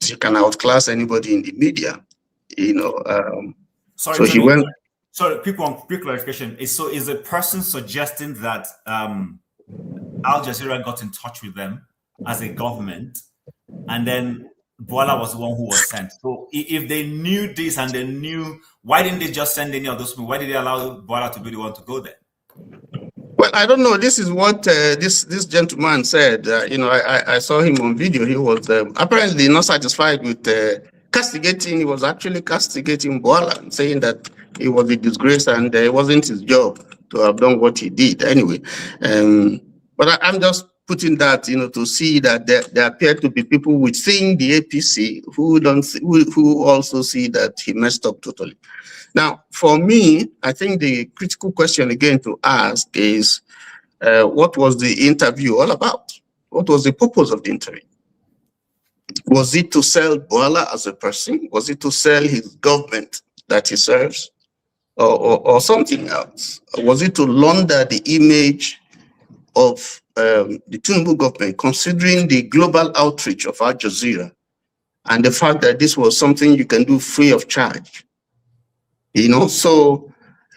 he can outclass anybody in the media, you know. Sorry, so Tony, he went. Sorry, quick clarification. Is a person suggesting that Al Jazeera got in touch with them as a government, and then Bwala was the one who was sent? So if they knew this and they knew, why didn't they just send any of those people? Why did they allow Bwala to be the one to go there? Well, I don't know. This is what this gentleman said. You know, I saw him on video. He was apparently not satisfied with castigating. He was actually castigating Bwala, saying that it was a disgrace and it wasn't his job to have done what he did. Anyway, but I'm just putting that, you know, to see that there appear to be people within the APC who also see that he messed up totally. Now, for me, I think the critical question again to ask is, what was the interview all about? What was the purpose of the interview? Was it to sell Bwala as a person? Was it to sell his government that he serves? Or something else? Was it to launder the image of the Tinubu government, considering the global outreach of Al Jazeera and the fact that this was something you can do free of charge? You know, so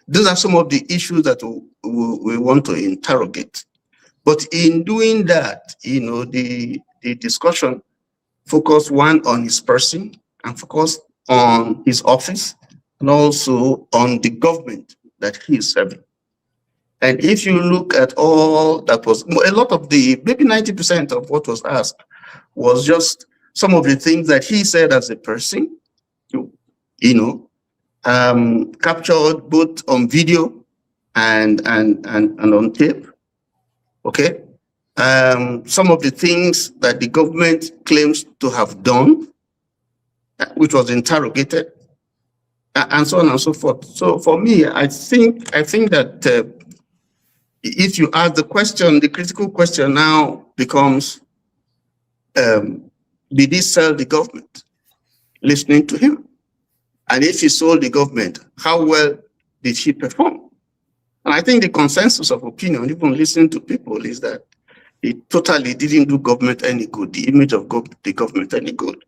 those are some of the issues that we want to interrogate. But in doing that, you know, the discussion focused one on his person and focused on his office and also on the government that he is serving. And if you look at all that was, a lot of the, maybe 90% of what was asked was just some of the things that he said as a person, you know, captured both on video and on tape. Okay. Some of the things that the government claims to have done, which was interrogated, and so on and so forth. So for me, I think that if you ask the question, the critical question now becomes, did he sell the government? Listening to him. And if he sold the government, how well did he perform? And I think the consensus of opinion, even listening to people, is that he totally didn't do government any good, the image of the government any good.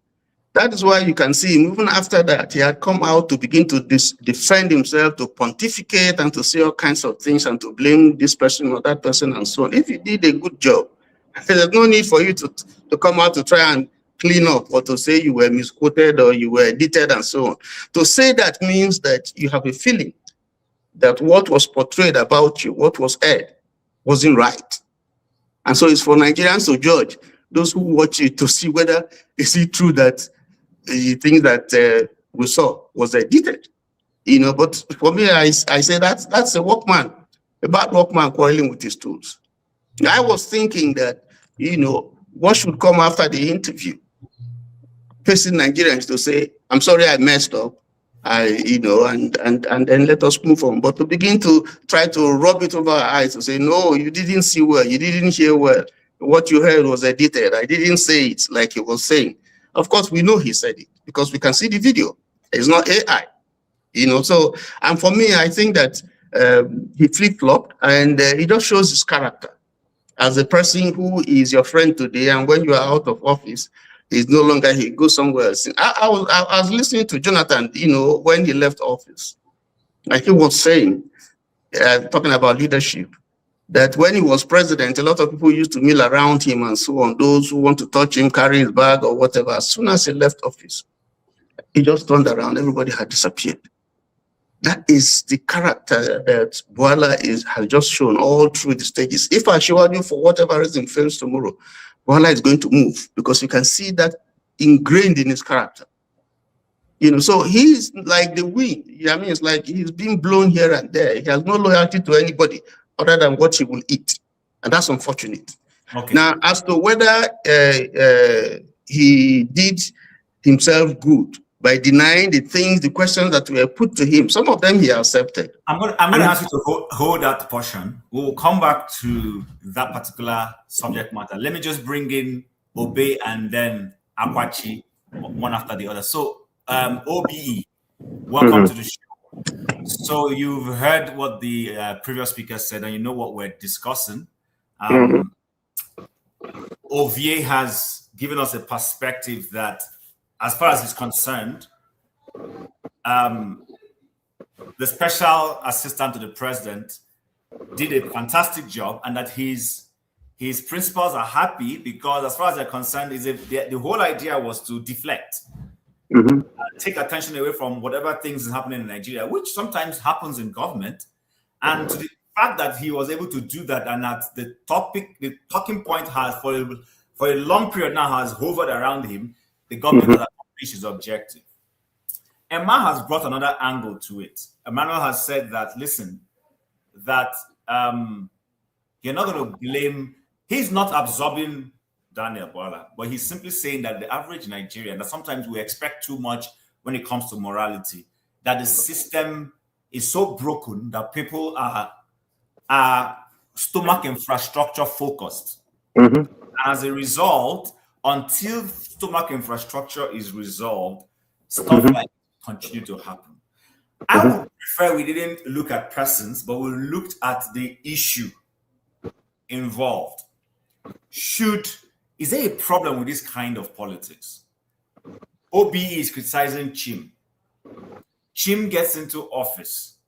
That is why you can see him, even after that, he had come out to begin to defend himself, to pontificate and to say all kinds of things and to blame this person or that person and so on. If you did a good job, there's no need for you to come out to try and clean up or to say you were misquoted or you were edited and so on. To say that means that you have a feeling that what was portrayed about you, what was aired, wasn't right. And so it's for Nigerians to judge, those who watch it, to see whether is it true that the thing that we saw was edited. You know, but for me, I say that's a workman, a bad workman quarreling with his tools. I was thinking that, you know, what should come after the interview? Facing Nigerians to say, I'm sorry I messed up, you know, and then let us move on. But to begin to try to rub it over our eyes to say, no, you didn't see well, you didn't hear well. What you heard was edited. I didn't say it like he was saying. Of course, we know he said it because we can see the video. It's not AI, you know. So, and for me, I think that he flip-flopped and he just shows his character as a person who is your friend today, and when you are out of office, he's no longer, he goes somewhere else. I was listening to Jonathan, you know, when he left office, like he was saying, talking about leadership, that when he was president, a lot of people used to mill around him and so on, those who want to touch him, carry his bag or whatever. As soon as he left office, he just turned around, everybody had disappeared. That is the character that Bwala has just shown all through the stages. If Ashwaju, for whatever reason, fails tomorrow, Bwala is going to move because you can see that ingrained in his character. You know, so he's like the wind. I mean, it's like he's being blown here and there. He has no loyalty to anybody other than what he will eat. And that's unfortunate. Okay. Now, as to whether he did himself good by denying the questions that were put to him, some of them he accepted. I'm going to ask you to hold that portion. We'll come back to that particular subject matter. Let me just bring in Obe and then Akwachi, one after the other. So, OBE, welcome to the show. So you've heard what the previous speaker said, and you know what we're discussing. Ovie has given us a perspective that, as far as he's concerned, the special assistant to the president did a fantastic job, and that his principals are happy because, as far as they're concerned, the whole idea was to deflect, take attention away from whatever things is happening in Nigeria, which sometimes happens in government, and to the fact that he was able to do that, and that the talking point has for a long period now has hovered around him, the government has accomplished its objective. Emma has brought another angle to it. Emmanuel has said that, listen, that you're not going to blame, he's not absorbing Daniel Bwala, but he's simply saying that the average Nigerian, that sometimes we expect too much when it comes to morality, that the system is so broken that people are stomach infrastructure focused. As a result, until stomach infrastructure is resolved, stuff like continue to happen. I would prefer we didn't look at persons, but we looked at the issue involved. Is there a problem with this kind of politics? OBE is criticizing Chim. Chim gets into office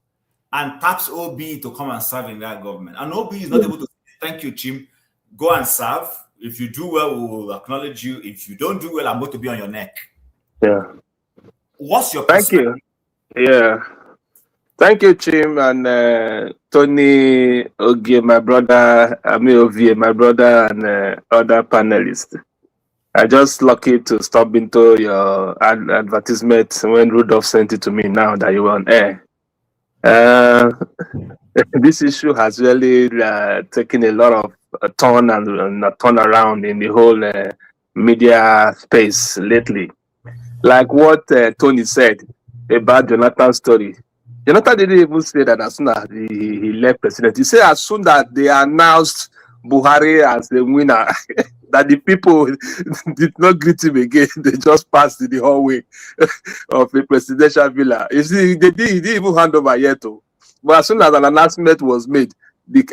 and taps OBE to come and serve in that government. And OBE is not able to say, thank you, Chim, go and serve. If you do well, we will acknowledge you. If you don't do well, I'm going to be on your neck. Yeah. What's your Thank perspective? you. Yeah. Thank you, Chim, and Tony Ogie, my brother, Ami Ovie, my brother, and other panelists. I just lucky to stop into your advertisement when Rudolph sent it to me now that you were on air. This issue has really taken a lot of turn and a turnaround in the whole media space lately. Like what Tony said about Jonathan's story. Jonathan didn't even say that as soon as he left president. He said as soon as they announced Buhari as the winner, that the people did not greet him again. They just passed in the hallway of the presidential villa. You see, he didn't even hand over yet. But as soon as an announcement was made,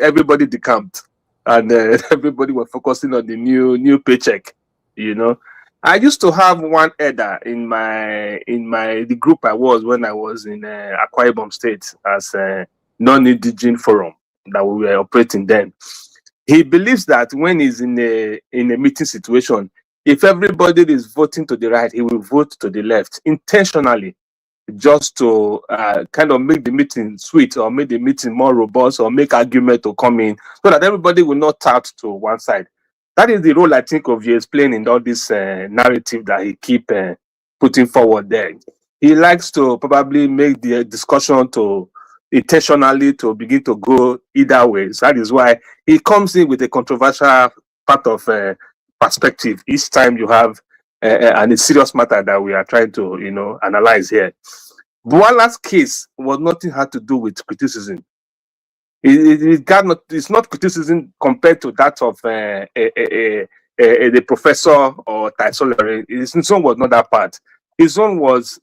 everybody decamped. And everybody was focusing on the new paycheck, you know. I used to have one elder in the group I was when I was in Akwa Ibom State as a non-indigenous forum that we were operating then. He believes that when he's in a meeting situation, if everybody is voting to the right, he will vote to the left intentionally, just to kind of make the meeting sweet or make the meeting more robust or make argument to come in so that everybody will not tout to one side. That is the role I think of you explaining in all this narrative that he keep putting forward there. He likes to probably make the discussion to intentionally to begin to go either way. So that is why he comes in with a controversial part of perspective each time you have and a serious matter that we are trying to analyze here. Bwala's case was nothing had to do with criticism. It's not criticism compared to that of the professor or Taisolari. His own was not that part. His own was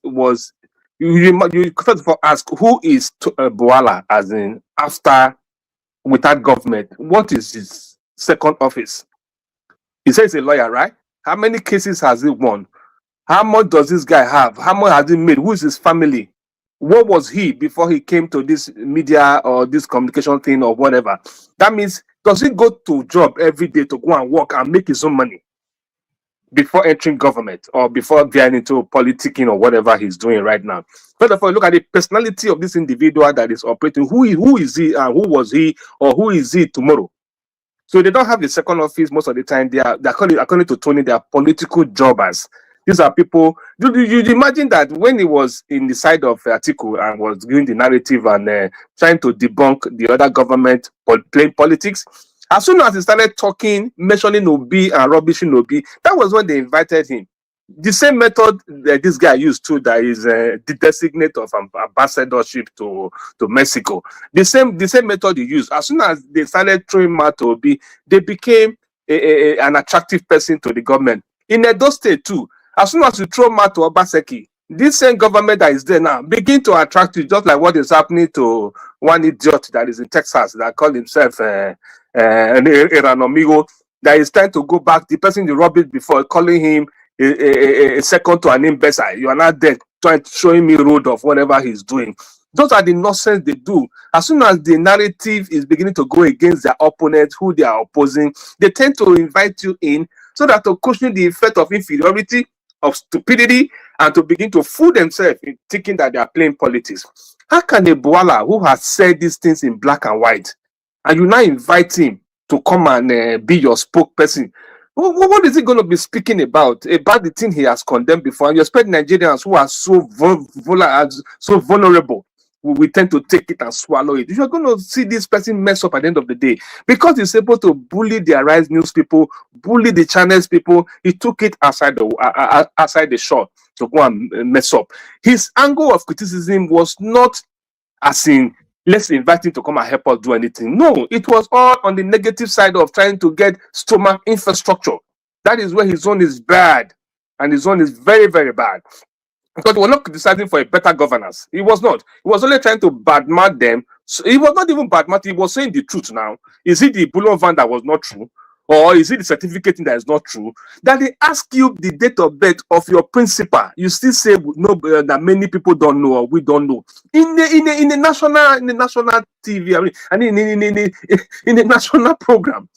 you first of all ask who is Bwala, as in after without government. What is his second office? He says he's a lawyer, right? How many cases has he won? How much does this guy have? How much has he made? Who is his family? What was he before he came to this media or this communication thing or whatever? That means, does he go to job every day to go and work and make his own money before entering government or before getting into politicking or whatever he's doing right now? First of all, look at the personality of this individual that is operating. Who is he and who was he or who is he tomorrow? So they don't have the second office most of the time. They're according to Tony, they are political jobbers. These are people. You imagine that when he was in the side of Atiku and was doing the narrative and trying to debunk the other government playing politics, as soon as he started talking, mentioning Obi and rubbishing Obi, that was when they invited him. The same method that this guy used too, that is the designate of ambassadorship to Mexico. The same method he used. As soon as they started throwing him out to Obi, they became an attractive person to the government. In Edo State too, as soon as you throw Matt to Obaseki, this same government that is there now begin to attract you, just like what is happening to one idiot that is in Texas that called himself Amigo, that is trying to go back. The person you robbed it before, calling him a second to an imbecile. You are not there trying to showing me road of whatever he's doing. Those are the nonsense they do. As soon as the narrative is beginning to go against their opponents, who they are opposing, they tend to invite you in so that to cushion the effect of inferiority, of stupidity, and to begin to fool themselves in thinking that they are playing politics. How can a Bwala who has said these things in black and white, and you now invite him to come and be your spokesperson? What is he going to be speaking about the thing he has condemned before? And you expect Nigerians who are so vulnerable, we tend to take it and swallow it. You're going to see this person mess up at the end of the day because he's able to bully the Arise News people, bully the channels people. He took it outside the shore to go and mess up. His angle of criticism was not as in, let's invite him to come and help us do anything. No, it was all on the negative side of trying to get stomach infrastructure. That is where his own is bad, and his own is very, very bad. Because we're not criticizing for a better governance. He was not. He was only trying to badmouth them. So he was not even badmouth. He was saying the truth now. Is it the Bullion van that was not true? Or is it the certificate that is not true? That they ask you the date of birth of your principal, you still say no, that many people don't know or we don't know. In the national TV, I mean, and in the national program.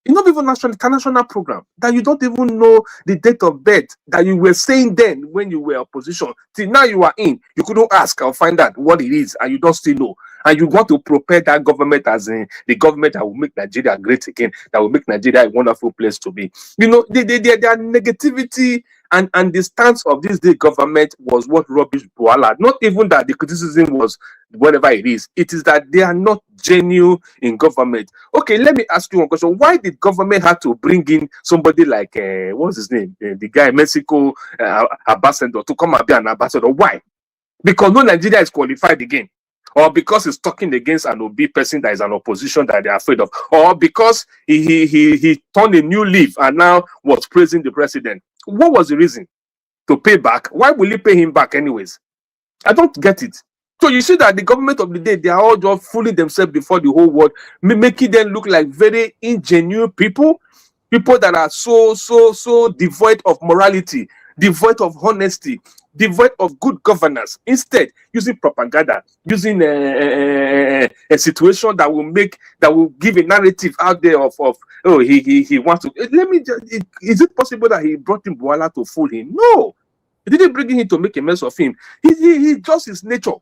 It's not even international program that you don't even know the date of birth that you were saying then when you were opposition. Till now you are in, you couldn't ask or find out what it is, and you don't still know. And you want to prepare that government as the government that will make Nigeria great again, that will make Nigeria a wonderful place to be. You know, their negativity and the stance of this day government was what rubbish Bwala. Not even that the criticism was whatever it is. It is that they are not genuine in government. Okay, let me ask you one question. Why did government have to bring in somebody like, what's his name? The guy, Mexico ambassador, to come and be an ambassador? Why? Because no Nigeria is qualified again. Or because he's talking against an OB person that is an opposition that they're afraid of. Or because he turned a new leaf and now was praising the president. What was the reason? To pay back? Why will he pay him back anyways? I don't get it. So you see that the government of the day, they are all just fooling themselves before the whole world, making them look like very ingenuine people that are so devoid of morality, devoid of honesty, devoid of good governance. Instead, using propaganda, using a situation that will give a narrative out there of oh, he wants to. Let me just, is it possible that he brought in Bwala to fool him? No, he didn't bring him to make a mess of him. He just his nature.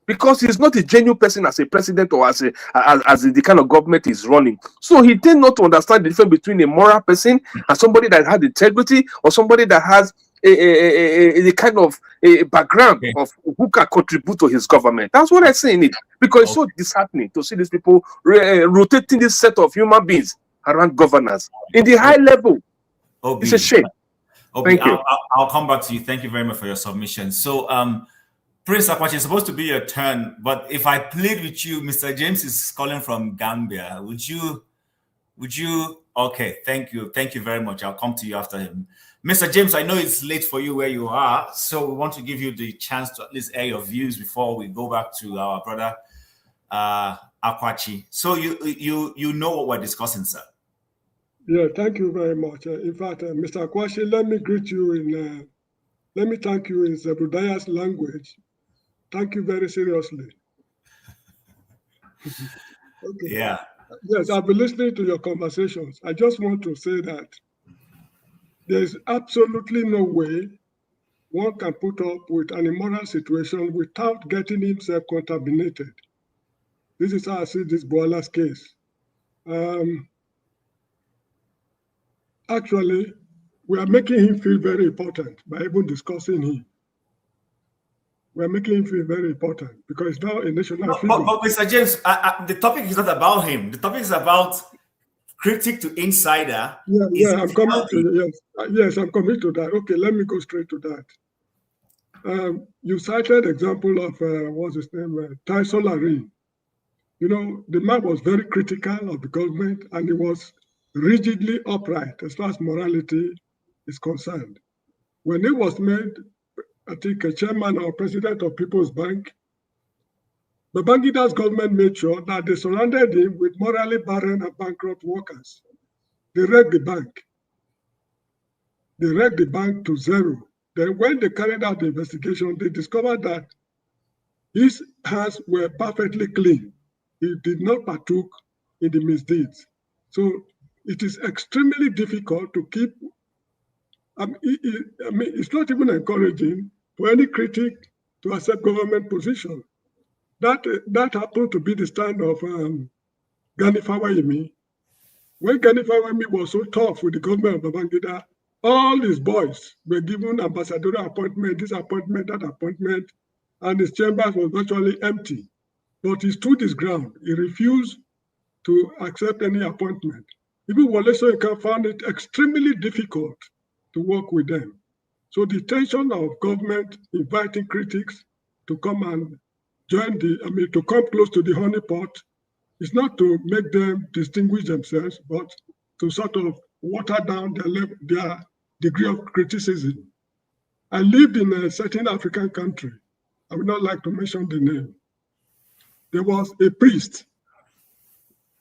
Because he's not a genuine person as a president or as the kind of government he's running. So he tend not to understand the difference between a moral person and somebody that has integrity or somebody that has a kind of a background of who can contribute to his government. That's what I say in it. Because it's so disheartening to see these people rotating this set of human beings around governance in the high level. It's a shame. Thank you. I'll come back to you. Thank you very much for your submission. So, Prince Akwachi, it's supposed to be your turn, but if I played with you, Mr. James is calling from Gambia. Would you? Okay, thank you very much. I'll come to you after him. Mr. James, I know it's late for you where you are, so we want to give you the chance to at least air your views before we go back to our brother Akwachi. So you know what we're discussing, sir. Yeah, thank you very much. In fact, Mr. Akwachi, let me greet you let me thank you in Zebudaya's language. Thank you very seriously. Okay. Yeah. Yes, I've been listening to your conversations. I just want to say that there's absolutely no way one can put up with an immoral situation without getting himself contaminated. This is how I see this Bwala's case. Actually, we are making him feel very important by even discussing him. We're making him feel very important because now a national figure. But Mr. James, the topic is not about him. The topic is about critic to insider. I'm coming to yes, I'm coming to that. Okay, let me go straight to that. You cited example of what's his name, Tai Solarin. You know, the man was very critical of the government and he was rigidly upright as far as morality is concerned. When he was made, I think, a chairman or president of People's Bank, Babangida's government made sure that they surrounded him with morally barren and bankrupt workers. They wrecked the bank. They wrecked the bank to zero. Then when they carried out the investigation, they discovered that his hands were perfectly clean. He did not partook in the misdeeds. So it is extremely difficult to keep, it's not even encouraging for any critic to accept government position. That happened to be the stand of Gani Fawayimi. When Gani Fawayimi was so tough with the government of Babangida, all his boys were given ambassadorial appointment, this appointment, that appointment, and his chambers was virtually empty. But he stood his ground. He refused to accept any appointment. Even Wole Soyinka found it extremely difficult to work with them. So the tension of government inviting critics to come and join to come close to the honeypot is not to make them distinguish themselves, but to sort of water down their degree of criticism. I lived in a certain African country. I would not like to mention the name. There was a priest,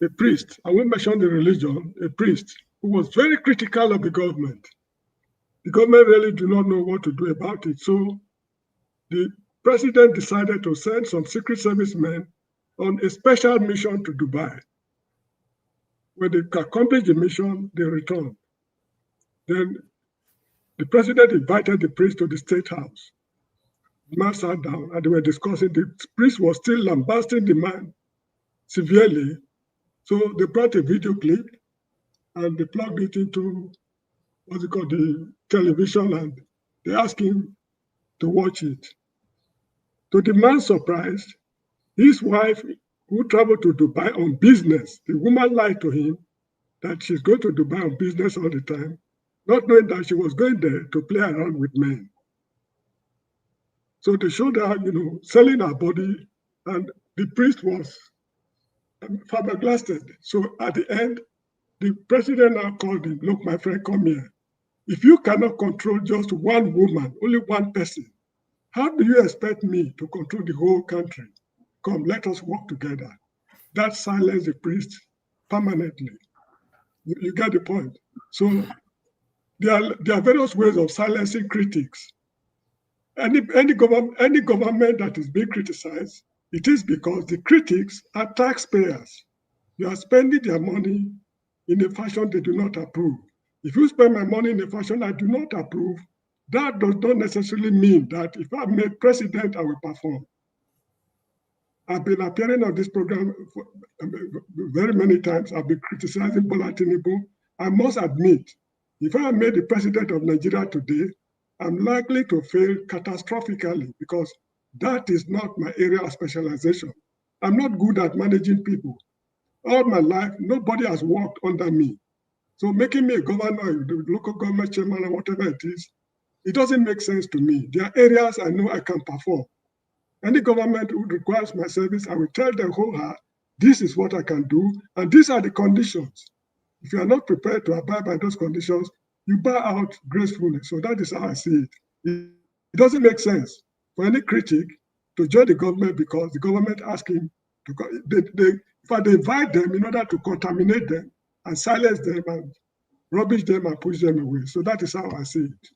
I won't mention the religion, a priest who was very critical of the government. The government really do not know what to do about it. So the president decided to send some Secret Service men on a special mission to Dubai. When they accomplished the mission, they returned. Then the president invited the priest to the State House. The man sat down and they were discussing. The priest was still lambasting the man severely. So they brought a video clip and they plugged it into the television, and they asked him to watch it. To the man's surprise, his wife, who traveled to Dubai on business, the woman lied to him that she's going to Dubai on business all the time, not knowing that she was going there to play around with men. So they showed her, selling her body, and the priest was flabbergasted. So at the end, the president now called him, "Look, my friend, come here. If you cannot control just one woman, only one person, how do you expect me to control the whole country? Come, let us work together." That silenced the priest permanently. You get the point. So there are various ways of silencing critics. Any government that is being criticized, it is because the critics are taxpayers. You are spending their money in a fashion they do not approve. If you spend my money in a fashion I do not approve, that does not necessarily mean that if I'm made president, I will perform. I've been appearing on this program very many times. I've been criticizing Bola Tinubu. I must admit, if I am made the president of Nigeria today, I'm likely to fail catastrophically because that is not my area of specialization. I'm not good at managing people. All my life, nobody has worked under me. So making me a governor, the local government chairman, or whatever it is, it doesn't make sense to me. There are areas I know I can perform. Any government who requires my service, I will tell them wholeheartedly, this is what I can do, and these are the conditions. If you are not prepared to abide by those conditions, you bow out gracefully. So that is how I see it. It doesn't make sense for any critic to join the government because the government asks him to go. They invite them in order to contaminate them and silence them and rubbish them and push them away. So that is how I see it.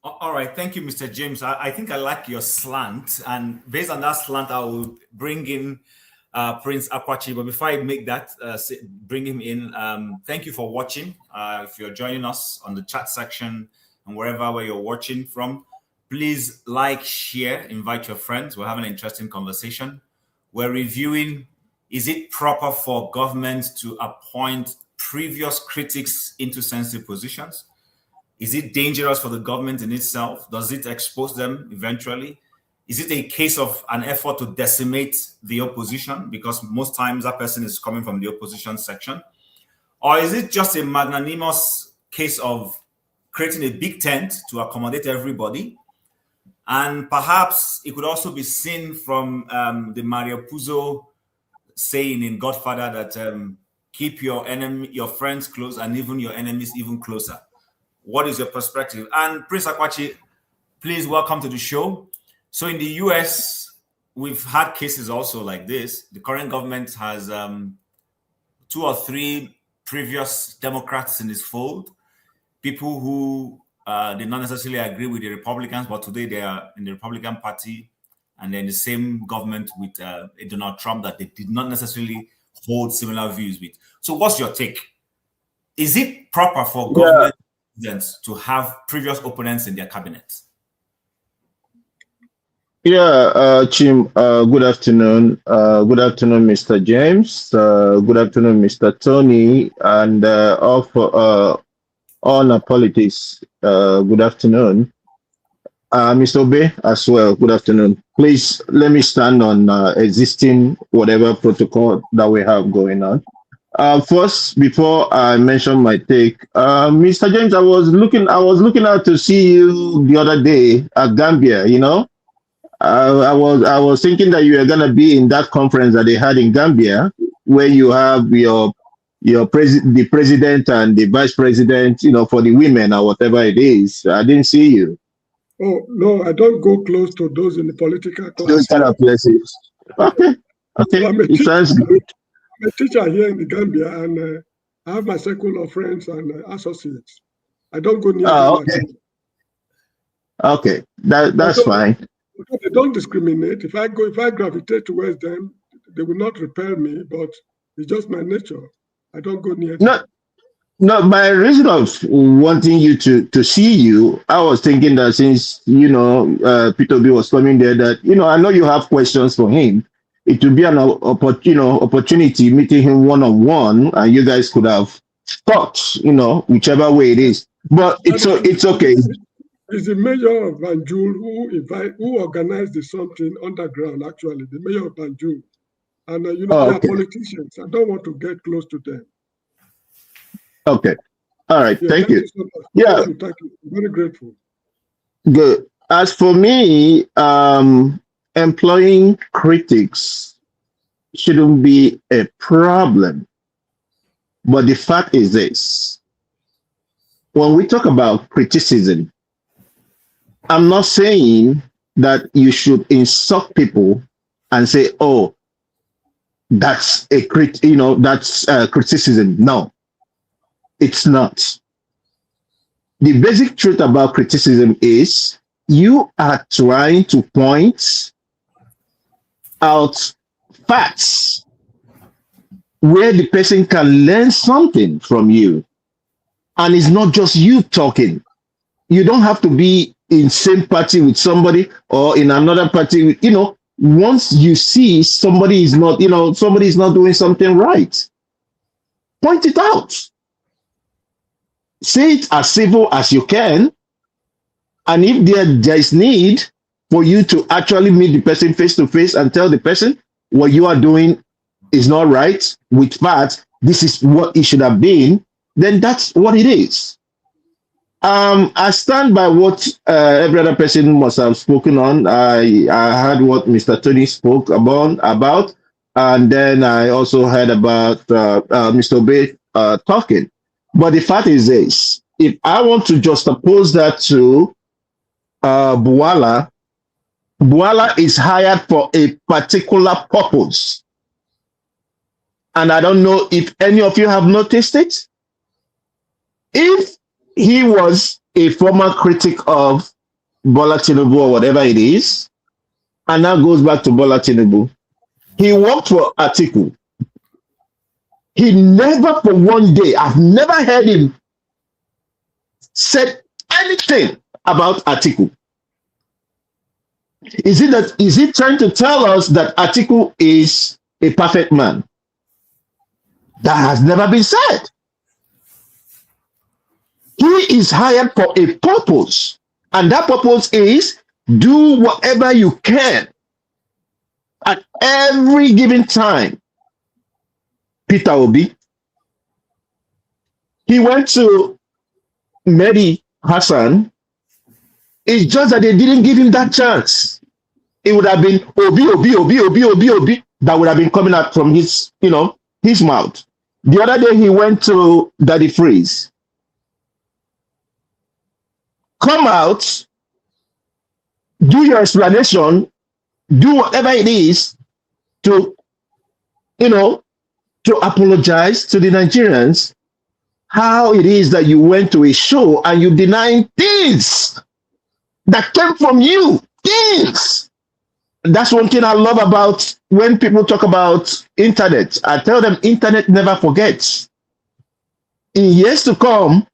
All right, thank you, Mr. James. I think I like your slant, and based on that slant, I will bring in Prince Akwachi. But before I make that, bring him in, thank you for watching. If you're joining us on the chat section and wherever where you're watching from, please like, share, invite your friends. We're having an interesting conversation. We're reviewing, is it proper for government to appoint previous critics into sensitive positions? Is it dangerous for the government in itself? Does it expose them eventually? Is it a case of an effort to decimate the opposition because most times that person is coming from the opposition section? Or is it just a magnanimous case of creating a big tent to accommodate everybody? And perhaps it could also be seen from the Mario Puzo saying in Godfather that keep your friends close and even your enemies even closer. What is your perspective? And Prince Akwachi, please welcome to the show. So in the US, we've had cases also like this. The current government has 2 or 3 previous Democrats in its fold, people who did not necessarily agree with the Republicans, but today they are in the Republican Party, and they're in the same government with Donald Trump that they did not necessarily hold similar views with. So what's your take? Is it proper for government presidents to have previous opponents in their cabinets? Yeah, Chim, good afternoon. Good afternoon, Mr. James. Good afternoon, Mr. Tony, and all our politics. Good afternoon. Mr. Obe as well, good afternoon. Please, let me stand on existing whatever protocol that we have going on. First, before I mention my take, Mr. James, I was looking out to see you the other day at Gambia, you know. I was thinking that you were gonna be in that conference that they had in Gambia, where you have the president and the vice president, you know, for the women or whatever it is. I didn't see you. Oh no, I don't go close to those in the political class. Those kind of places. Okay, it sounds good. I'm a teacher here in the Gambia, and I have my circle of friends and associates. I don't go near them. Okay, that's fine. They don't discriminate. If I gravitate towards them, they will not repel me, but it's just my nature. I don't go near them. No, my reason of wanting you to see you, I was thinking that since, you know, Peter B was coming there, that, you know, I know you have questions for him. It would be an opportunity meeting him one-on-one, and you guys could have talked, you know, whichever way it is. But it's okay. It's the mayor of Banjul who organized the something underground, actually, the mayor of Banjul. And, you know, they are politicians. I don't want to get close to them. Okay. All right. Thank you. So much. Yeah. Thank you. I'm very grateful. Good. As for me, employing critics shouldn't be a problem. But the fact is this. When we talk about criticism, I'm not saying that you should insult people and say, "Oh, that's criticism." No, it's not. The basic truth about criticism is you are trying to point out facts where the person can learn something from you, and it's not just you talking. You don't have to be in same party with somebody or in another party with, you know, once you see somebody is not doing something right, point it out. Say it as civil as you can. And if there is need for you to actually meet the person face to face and tell the person what you are doing is not right with facts, this is what it should have been, then that's what it is. I stand by what every other person must have spoken on. I heard what Mr. Tony spoke about, and then I also heard about Mr. Obe talking. But the fact is this: if I want to just oppose that to Bwala is hired for a particular purpose, and I don't know if any of you have noticed it. If he was a former critic of Bola Tinubu or whatever it is, and now goes back to Bola Tinubu. He worked for Atiku. He never for one day, I've never heard him said anything about Atiku. Is he trying to tell us that Atiku is a perfect man? That has never been said. He is hired for a purpose, and that purpose is do whatever you can at every given time. Peter Obi, he went to Mehdi Hasan. It's just that they didn't give him that chance. It would have been Obi that would have been coming out from his mouth. The other day he went to Daddy Freeze. Come out, do your explanation, do whatever it is to, to apologize to the Nigerians how it is that you went to a show and you denied things that came from you. Things. That's one thing I love about when people talk about internet. I tell them internet never forgets. In years to come,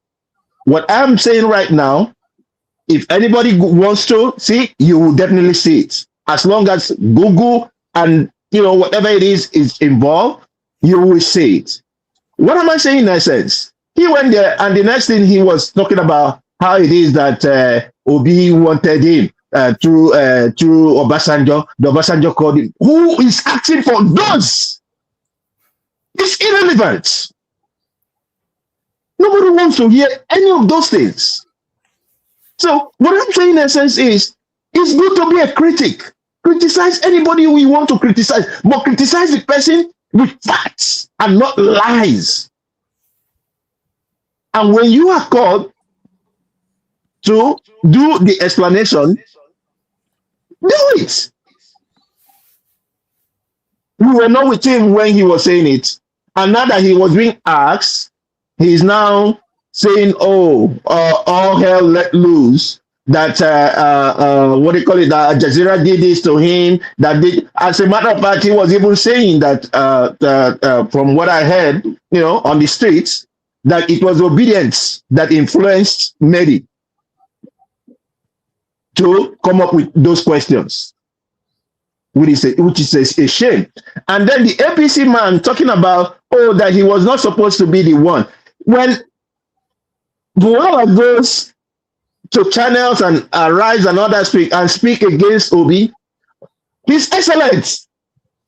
what I'm saying right now, if anybody wants to see, you will definitely see it. As long as Google and whatever it is involved, you will see it. What am I saying in essence? He went there, and the next thing he was talking about how it is that Obi wanted him through Obasanjo. The Obasanjo called him. Who is asking for those? It's irrelevant. Nobody wants to hear any of those things. So what I'm saying in essence is, it's good to be a critic. Criticize anybody who you want to criticize, but criticize the person with facts and not lies. And when you are called to do the explanation, do it. We were not with him when he was saying it. And now that he was being asked, he is now saying, all hell let loose. That, what do you call it, that Jazeera did this to him. As a matter of fact, he was even saying that, from what I heard, on the streets, that it was obedience that influenced Mehdi to come up with those questions, which is a shame. And then the APC man talking about, that he was not supposed to be the one. When Bwala goes to channels and Arise and others speak against Obi, he's excellent.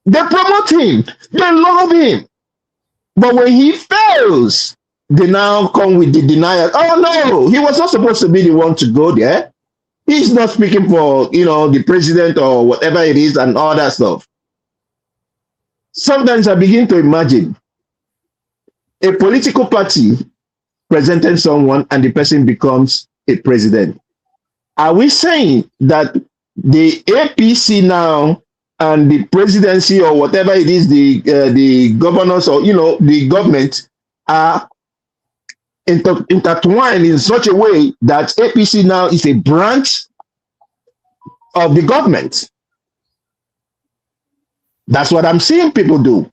They promote him. They love him. But when he fails, they now come with the denial. Oh no, he was not supposed to be the one to go there. He's not speaking for, the president or whatever it is and all that stuff. Sometimes I begin to imagine a political party presenting someone and the person becomes a president. Are we saying that the APC now and the presidency or whatever it is, the governors or, the government are intertwined in such a way that APC now is a branch of the government? That's what I'm seeing people do.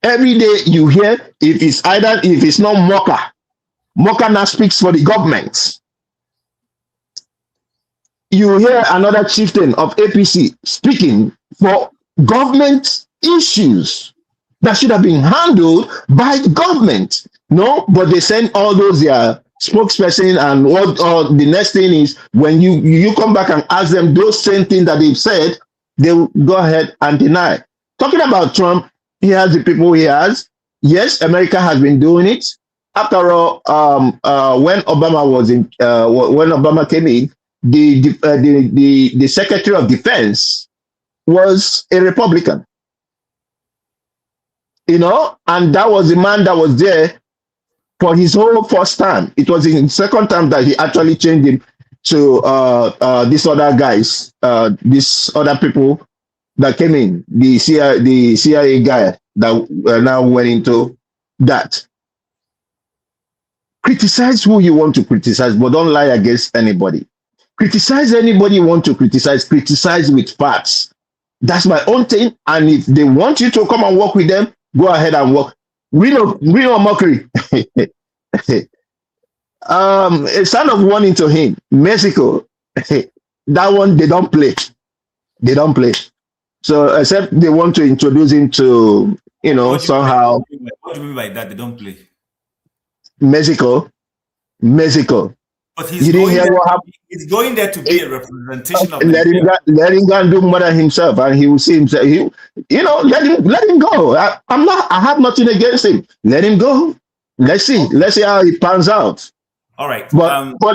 Every day you hear, if it's not Moka now speaks for the government. You hear another chieftain of APC speaking for government issues that should have been handled by the government. No, but they send all those their spokesperson, and what the next thing is, when you come back and ask them those same things that they've said, they will go ahead and deny. Talking about Trump, he has the people he has. Yes, America has been doing it. After all, when Obama came in, the Secretary of Defense was a Republican. And that was the man that was there for his whole first time. It was in second time that he actually changed him to these other guys, these other people that came in, the CIA guy that now went into that. Criticize who you want to criticize, but don't lie against anybody. Criticize anybody you want to criticize with facts. That's my own thing. And if they want you to come and work with them, go ahead and work. Real mockery. A son of warning to him, Mexico. That one they don't play. They don't play. So except they want to introduce him to, somehow. What do you mean by that? They don't play. Mexico. But he's going there to be a representation of. Let him go and do murder himself, and he will see himself. Let him go. I have nothing against him. Let him go. Let's see how it pans out. All right. But for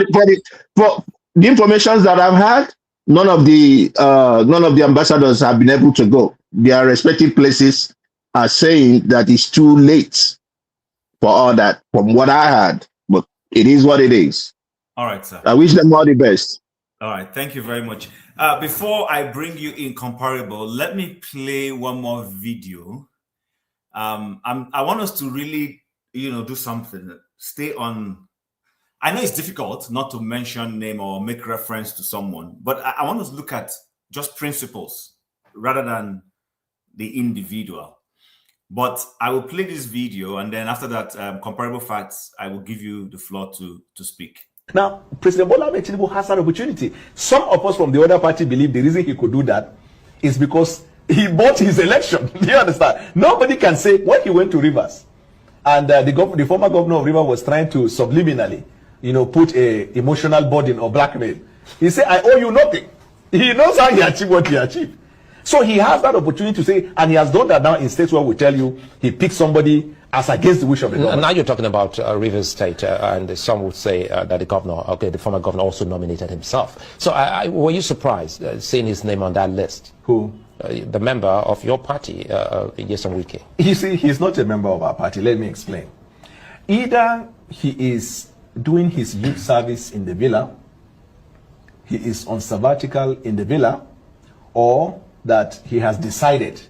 the information that I've had, none of the ambassadors have been able to go. Their respective places are saying that it's too late for all that, from what I heard. But it is what it is. All right, sir. I wish them all the best. All right. Thank you very much. Before I bring you Incomparable, let me play one more video. I want us to really, do something. Stay on. I know it's difficult not to mention name or make reference to someone, but I want us to look at just principles rather than the individual. But I will play this video, and then after that, comparable facts, I will give you the floor to speak. Now, President Bola Tinubu has an opportunity. Some of us from the other party believe the reason he could do that is because he bought his election. Do you understand? Nobody can say when he went to Rivers, and the former governor of Rivers was trying to subliminally, put a emotional burden or blackmail. He said, "I owe you nothing." He knows how he achieved what he achieved. So he has that opportunity to say, and he has done that now in states where we tell you he picked somebody as against the wish of the government. Now you're talking about Rivers State, and some would say that the former governor also nominated himself. So were you surprised seeing his name on that list? Who? The member of your party, Wike. You see, he's not a member of our party. Let me explain. Either he is doing his youth service in the villa, he is on sabbatical in the villa, or that he has decided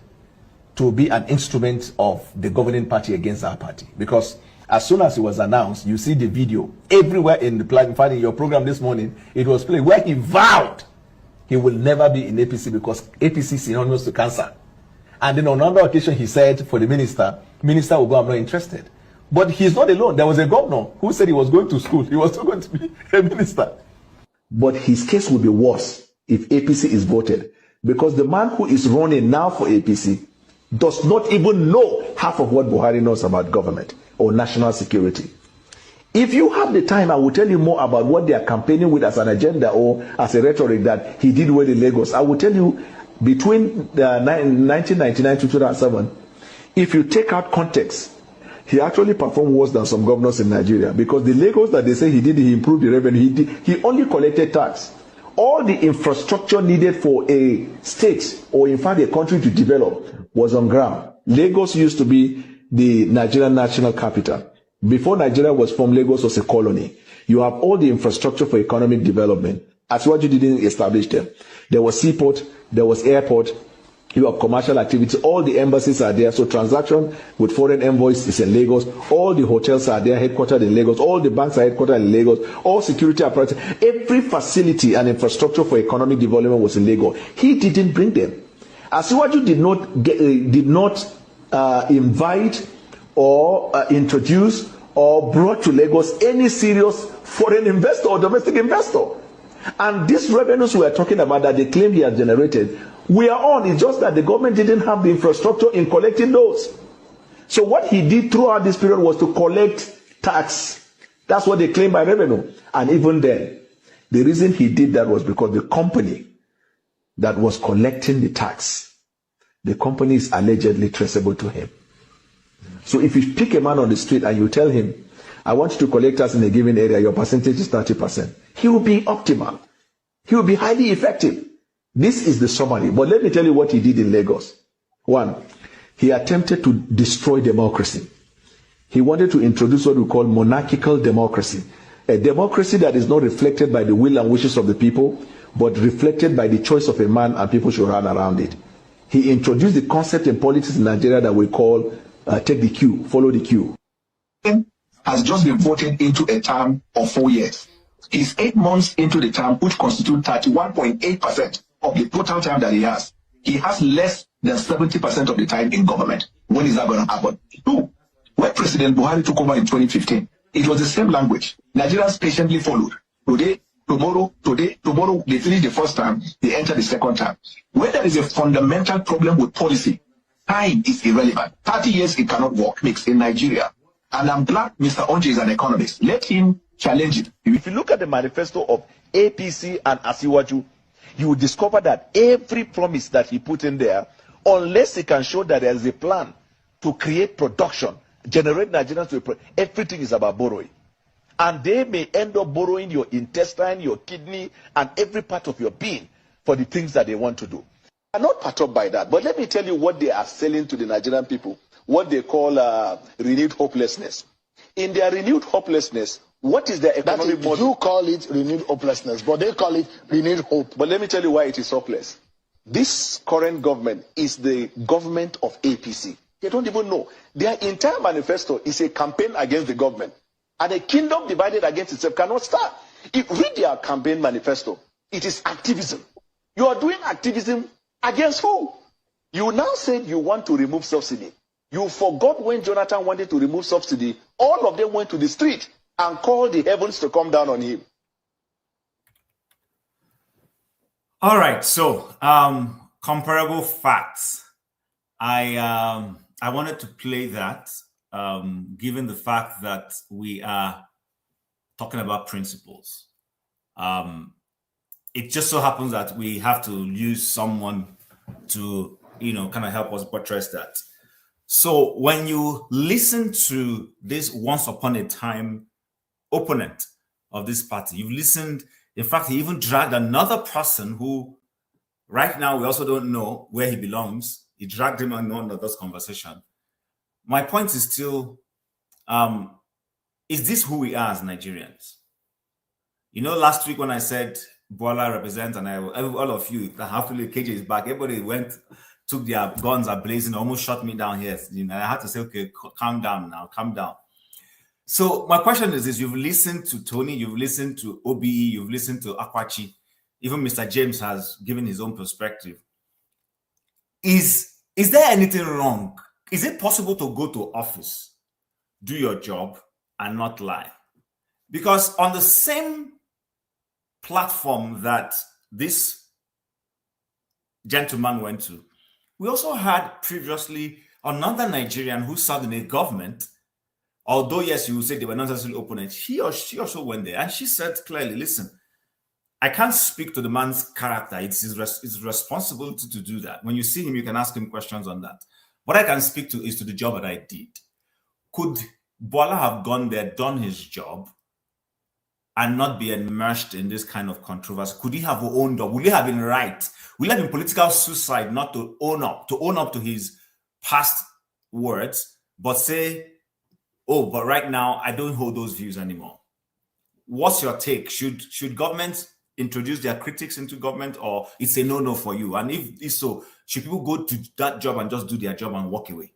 to be an instrument of the governing party against our party. Because as soon as it was announced, you see the video everywhere in the platform. In fact, in your program this morning, it was played where he vowed he will never be in APC because APC is synonymous to cancer. And then on another occasion, he said for the minister will go, "I'm not interested." But he's not alone. There was a governor who said he was going to school. He was still going to be a minister. But his case will be worse if APC is voted. Because the man who is running now for APC does not even know half of what Buhari knows about government or national security. If you have the time, I will tell you more about what they are campaigning with as an agenda or as a rhetoric that he did well in Lagos. I will tell you, between 1999 to 2007, if you take out context, he actually performed worse than some governors in Nigeria. Because the Lagos that they say he did, he improved the revenue, he only collected tax. All the infrastructure needed for a state or in fact a country to develop was on ground. Lagos used to be the Nigerian national capital. Before Nigeria was formed, Lagos was a colony. You have all the infrastructure for economic development. Asiwaju didn't establish them. There was seaport, there was airport, you have commercial activity, all the embassies are there. So transaction with foreign envoys is in Lagos. All the hotels are there, headquartered in Lagos. All the banks are headquartered in Lagos. All security apparatus, every facility and infrastructure for economic development was in Lagos. He didn't bring them. Asiwaju did not invite or introduce or brought to Lagos any serious foreign investor or domestic investor. And these revenues we are talking about that they claim he has generated, we are on. It's just that the government didn't have the infrastructure in collecting those. So what he did throughout this period was to collect tax. That's what they claim by revenue. And even then, the reason he did that was because the company that was collecting the tax, the company is allegedly traceable to him. So if you pick a man on the street and you tell him, "I want you to collect tax in a given area, your percentage is 30%, he will be optimal. He will be highly effective. This is the summary. But let me tell you what he did in Lagos. One, he attempted to destroy democracy. He wanted to introduce what we call monarchical democracy. A democracy that is not reflected by the will and wishes of the people, but reflected by the choice of a man, and people should run around it. He introduced the concept in politics in Nigeria that we call take the queue, follow the queue. Has just been voted into a term of 4 years. He's 8 months into the term, which constitutes 31.8% of the total time that he has. He has less than 70% of the time in government. When is that going to happen? Two, when President Buhari took over in 2015, it was the same language. Nigerians patiently followed. Today, tomorrow, they finish the first term, they enter the second term. When there is a fundamental problem with policy, time is irrelevant. 30 years it cannot work, mix in Nigeria. And I'm glad Mr. Onje is an economist. Let him challenge it. If you look at the manifesto of APC and Asiwaju, you will discover that every promise that he put in there, unless he can show that there is a plan to create production, generate Nigerians to everything is about borrowing. And they may end up borrowing your intestine, your kidney, and every part of your being for the things that they want to do. I'm not perturbed by that, but let me tell you what they are selling to the Nigerian people, what they call renewed hopelessness. In their renewed hopelessness, What is the economic model? You call it renewed hopelessness, but they call it renewed hope. But let me tell you why it is hopeless. This current government is the government of APC. They don't even know. Their entire manifesto is a campaign against the government. And a kingdom divided against itself cannot stand. Read their campaign manifesto. It is activism. You are doing activism against who? You now said you want to remove subsidy. You forgot when Jonathan wanted to remove subsidy, all of them went to the street and called the heavens to come down on him. All right, so comparable facts. I wanted to play that, given the fact that we are talking about principles. It just so happens that we have to use someone to, kind of help us buttress that. So when you listen to this once upon a time opponent of this party, you've listened. In fact, he even dragged another person who right now we also don't know where he belongs. He dragged him on this conversation. My point is still, is this who we are as Nigerians? Last week when I said Bwala represents, and all of you, that hopefully KJ is back, everybody took their guns are blazing, almost shot me down here. I had to say, okay, calm down now, calm down. So my question is this: you've listened to Tony, you've listened to OBE, you've listened to Akwachi, even Mr. James has given his own perspective. Is there anything wrong? Is it possible to go to office, do your job, and not lie? Because on the same platform that this gentleman went to, we also had previously another Nigerian who served in a government. Although, yes, you would say they were not necessarily opponents, she also went there. And she said clearly, listen, I can't speak to the man's character. It's his responsibility to do that. When you see him, you can ask him questions on that. What I can speak to is to the job that I did. Could Bwala have gone there, done his job, and not be immersed in this kind of controversy? Could he have owned up? Would he have been right? Will it have been political suicide not to own up to his past words, but say, oh, but right now I don't hold those views anymore? What's your take? Should governments introduce their critics into government, or it's a no-no for you? And if so, should people go to that job and just do their job and walk away?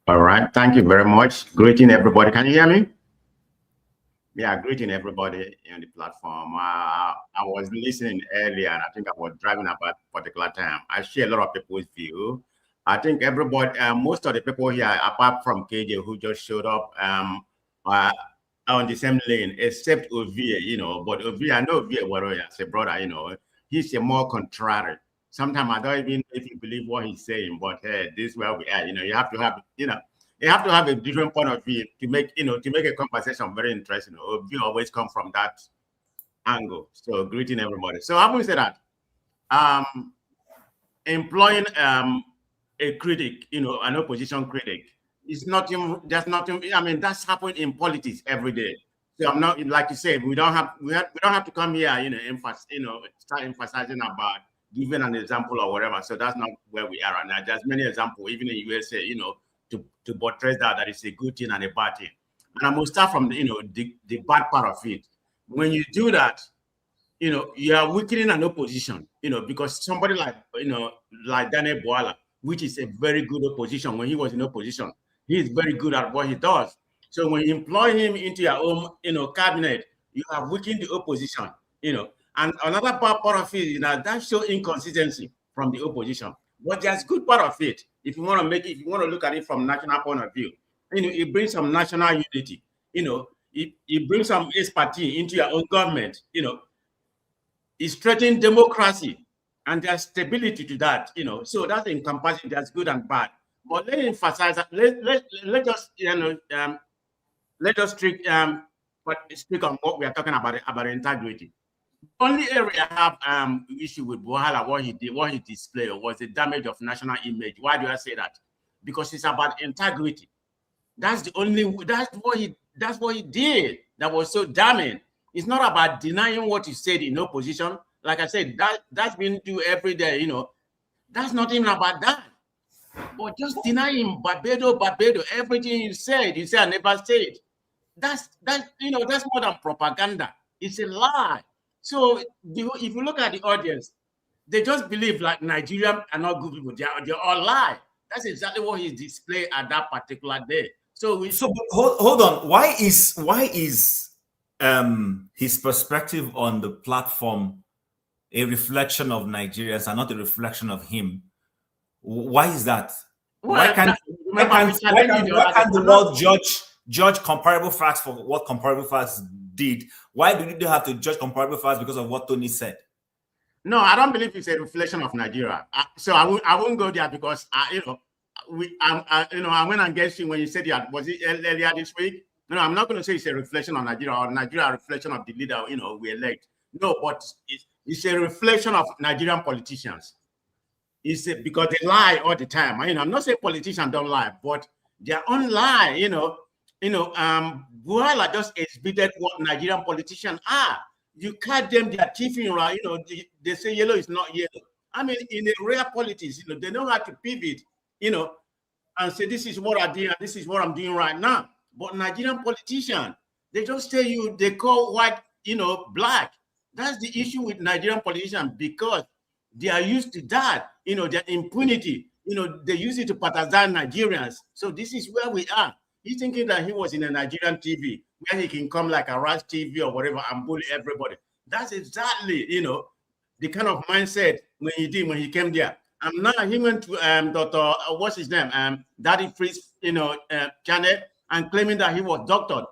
All right, thank you very much. Greeting everybody. Can you hear me? Yeah, greeting everybody on the platform. I was listening earlier, and I think I was driving at a particular time. I share a lot of people's view. I think everybody, most of the people here, apart from KJ, who just showed up, are on the same lane, except Ovie, But Ovie, I know Ovie Warrior as a brother, he's a more contrary. Sometimes I don't even know if you believe what he's saying, but hey, this is where we are. You have to have, you have to have a different point of view to make, to make a conversation very interesting. Ovie always come from that angle. So greeting everybody. So having said that, employing a critic, an opposition critic, is nothing. There's nothing. I mean, that's happening in politics every day. So I'm not, like you said, we don't have to come here, start emphasizing about giving an example or whatever. So that's not where we are right now. There's many examples, even in the USA, to buttress that it's a good thing and a bad thing. And I'm gonna start from the bad part of it. When you do that, you are weakening an opposition, because somebody like Daniel Bwala, which is a very good opposition. When he was in opposition, he is very good at what he does. So when you employ him into your own, cabinet, you have weakened the opposition, And another part of it, that shows inconsistency from the opposition. But there's good part of it. If you want to look at it from national point of view, it brings some national unity. It brings some expertise into your own government. It strengthens democracy, and there's stability to that. So that's encompassing. That's good and bad. But let me emphasize that. Let us speak on what we are talking about integrity. The only area I have issue with Bwala, what he displayed, was the damage of national image. Why do I say that? Because it's about integrity. That's what he did that was so damning. It's not about denying what he said in opposition. Like I said, that's been do every day, That's not even about that. But just denying Barbados, everything you said I never said. that's more than propaganda. It's a lie. So if you look at the audience, they just believe like Nigerians are not good people. They're all lie. That's exactly what he displayed at that particular day. So hold on. Why is his perspective on the platform a reflection of Nigerians and not a reflection of him? Why is that? Why can't the world judge comparable facts for what comparable facts did? Why do you have to judge comparable facts because of what Tony said? No, I don't believe it's a reflection of Nigeria. So I won't go there because I went against you when you said that. Was it earlier this week? No, I'm not going to say it's a reflection of Nigeria or Nigeria a reflection of the leader we elect. No, but it's a reflection of Nigerian politicians. Because they lie all the time. I'm not saying politicians don't lie, but their own lie. Bwala just exhibited what Nigerian politicians are. You catch them, they are thieving, right? They say yellow is not yellow. I mean, in the real politics, they know how to pivot, and say this is what I did and this is what I'm doing right now. But Nigerian politicians, they just tell you they call white, black. That's the issue with Nigerian politicians because they are used to that, their impunity. They use it to partisan Nigerians. So this is where we are. He's thinking that he was in a Nigerian TV where he can come like a Rush TV or whatever and bully everybody. That's exactly, the kind of mindset when he came there. And now he went to Dr. What's his name? Daddy Freeze, channel and claiming that he was doctored.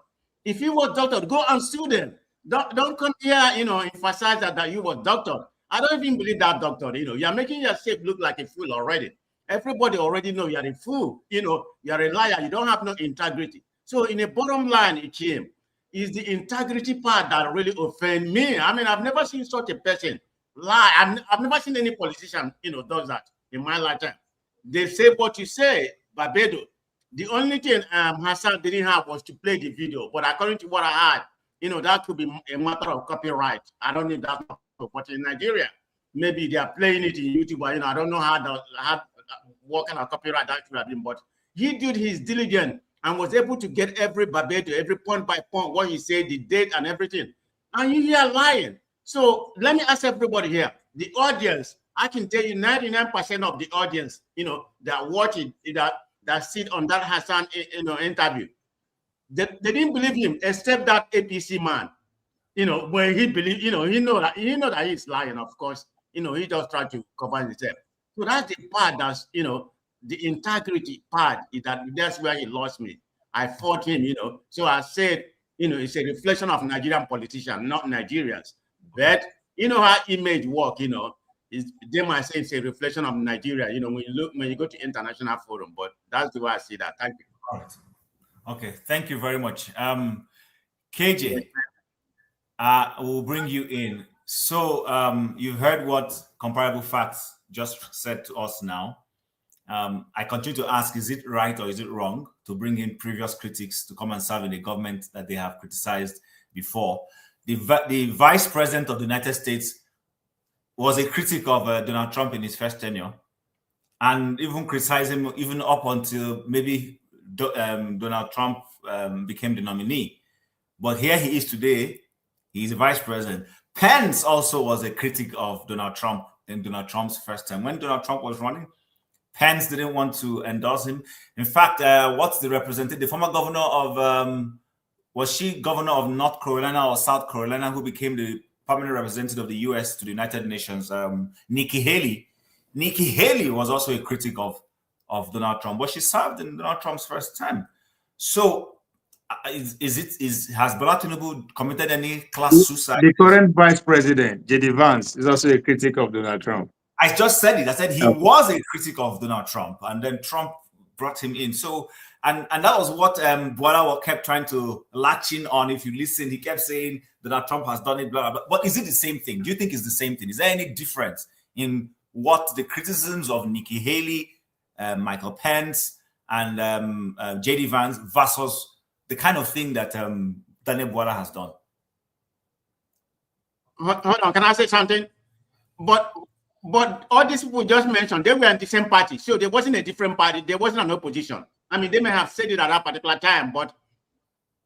If he was doctored, go and sue them. Don't come here, emphasize that you was doctored. I don't even believe that doctor. You're making yourself look like a fool already. Everybody already know you're a fool. You're a liar. You don't have no integrity. So in a bottom line, it came is the integrity part that really offend me. I mean, I've never seen such a person lie. I've never seen any politician, does that in my lifetime. They say what you say, Barbados. The only thing Hassan didn't have was to play the video. But according to what I had, that could be a matter of copyright. I don't need that. But in Nigeria, maybe they are playing it in YouTube. I don't know how what kind of copyright that should have been. But he did his diligence and was able to get every verbatim, every point by point, what he said, the date and everything. And you hear lying. So let me ask everybody here, the audience, I can tell you 99% of the audience, that watch it, that sit on that Hassan, interview, they didn't believe him except that APC man. When he believed, he know that he's lying, of course. He just tried to cover himself. So that's the part that's, the integrity part is that's where he lost me. I fought him, So I said, it's a reflection of Nigerian politicians, not Nigerians. But how image work, they might say it's a reflection of Nigeria, when you go to international forum. But that's the way I see that. Thank you. All right. Okay, thank you very much. KJ. We'll bring you in. So you've heard what comparable facts just said to us now. I continue to ask, is it right or is it wrong to bring in previous critics to come and serve in a government that they have criticized before? The vice president of the United States was a critic of Donald Trump in his first tenure and even criticized him even up until maybe Donald Trump became the nominee. But here he is today. He's a vice president. Pence also was a critic of Donald Trump in Donald Trump's first time. When Donald Trump was running, Pence didn't want to endorse him. In fact, what's the representative? The former governor of, was she governor of North Carolina or South Carolina, who became the permanent representative of the U.S. to the United Nations, Nikki Haley. Nikki Haley was also a critic of Donald Trump, but she served in Donald Trump's first time. So, has Bola Tinubu committed any class suicide? The current vice president, J.D. Vance, is also a critic of Donald Trump. I just said it. I said he was a critic of Donald Trump, and then Trump brought him in. So, and that was what Bwala kept trying to latch in on. If you listen, he kept saying Donald Trump has done it, blah, blah, blah. But is it the same thing? Do you think it's the same thing? Is there any difference in what the criticisms of Nikki Haley, Michael Pence, and J.D. Vance versus the kind of thing that Daniel Bwala has done? Hold on, can I say something? But all these people just mentioned, they were in the same party. So there wasn't a different party. There wasn't an opposition. I mean, they may have said it at that particular time, but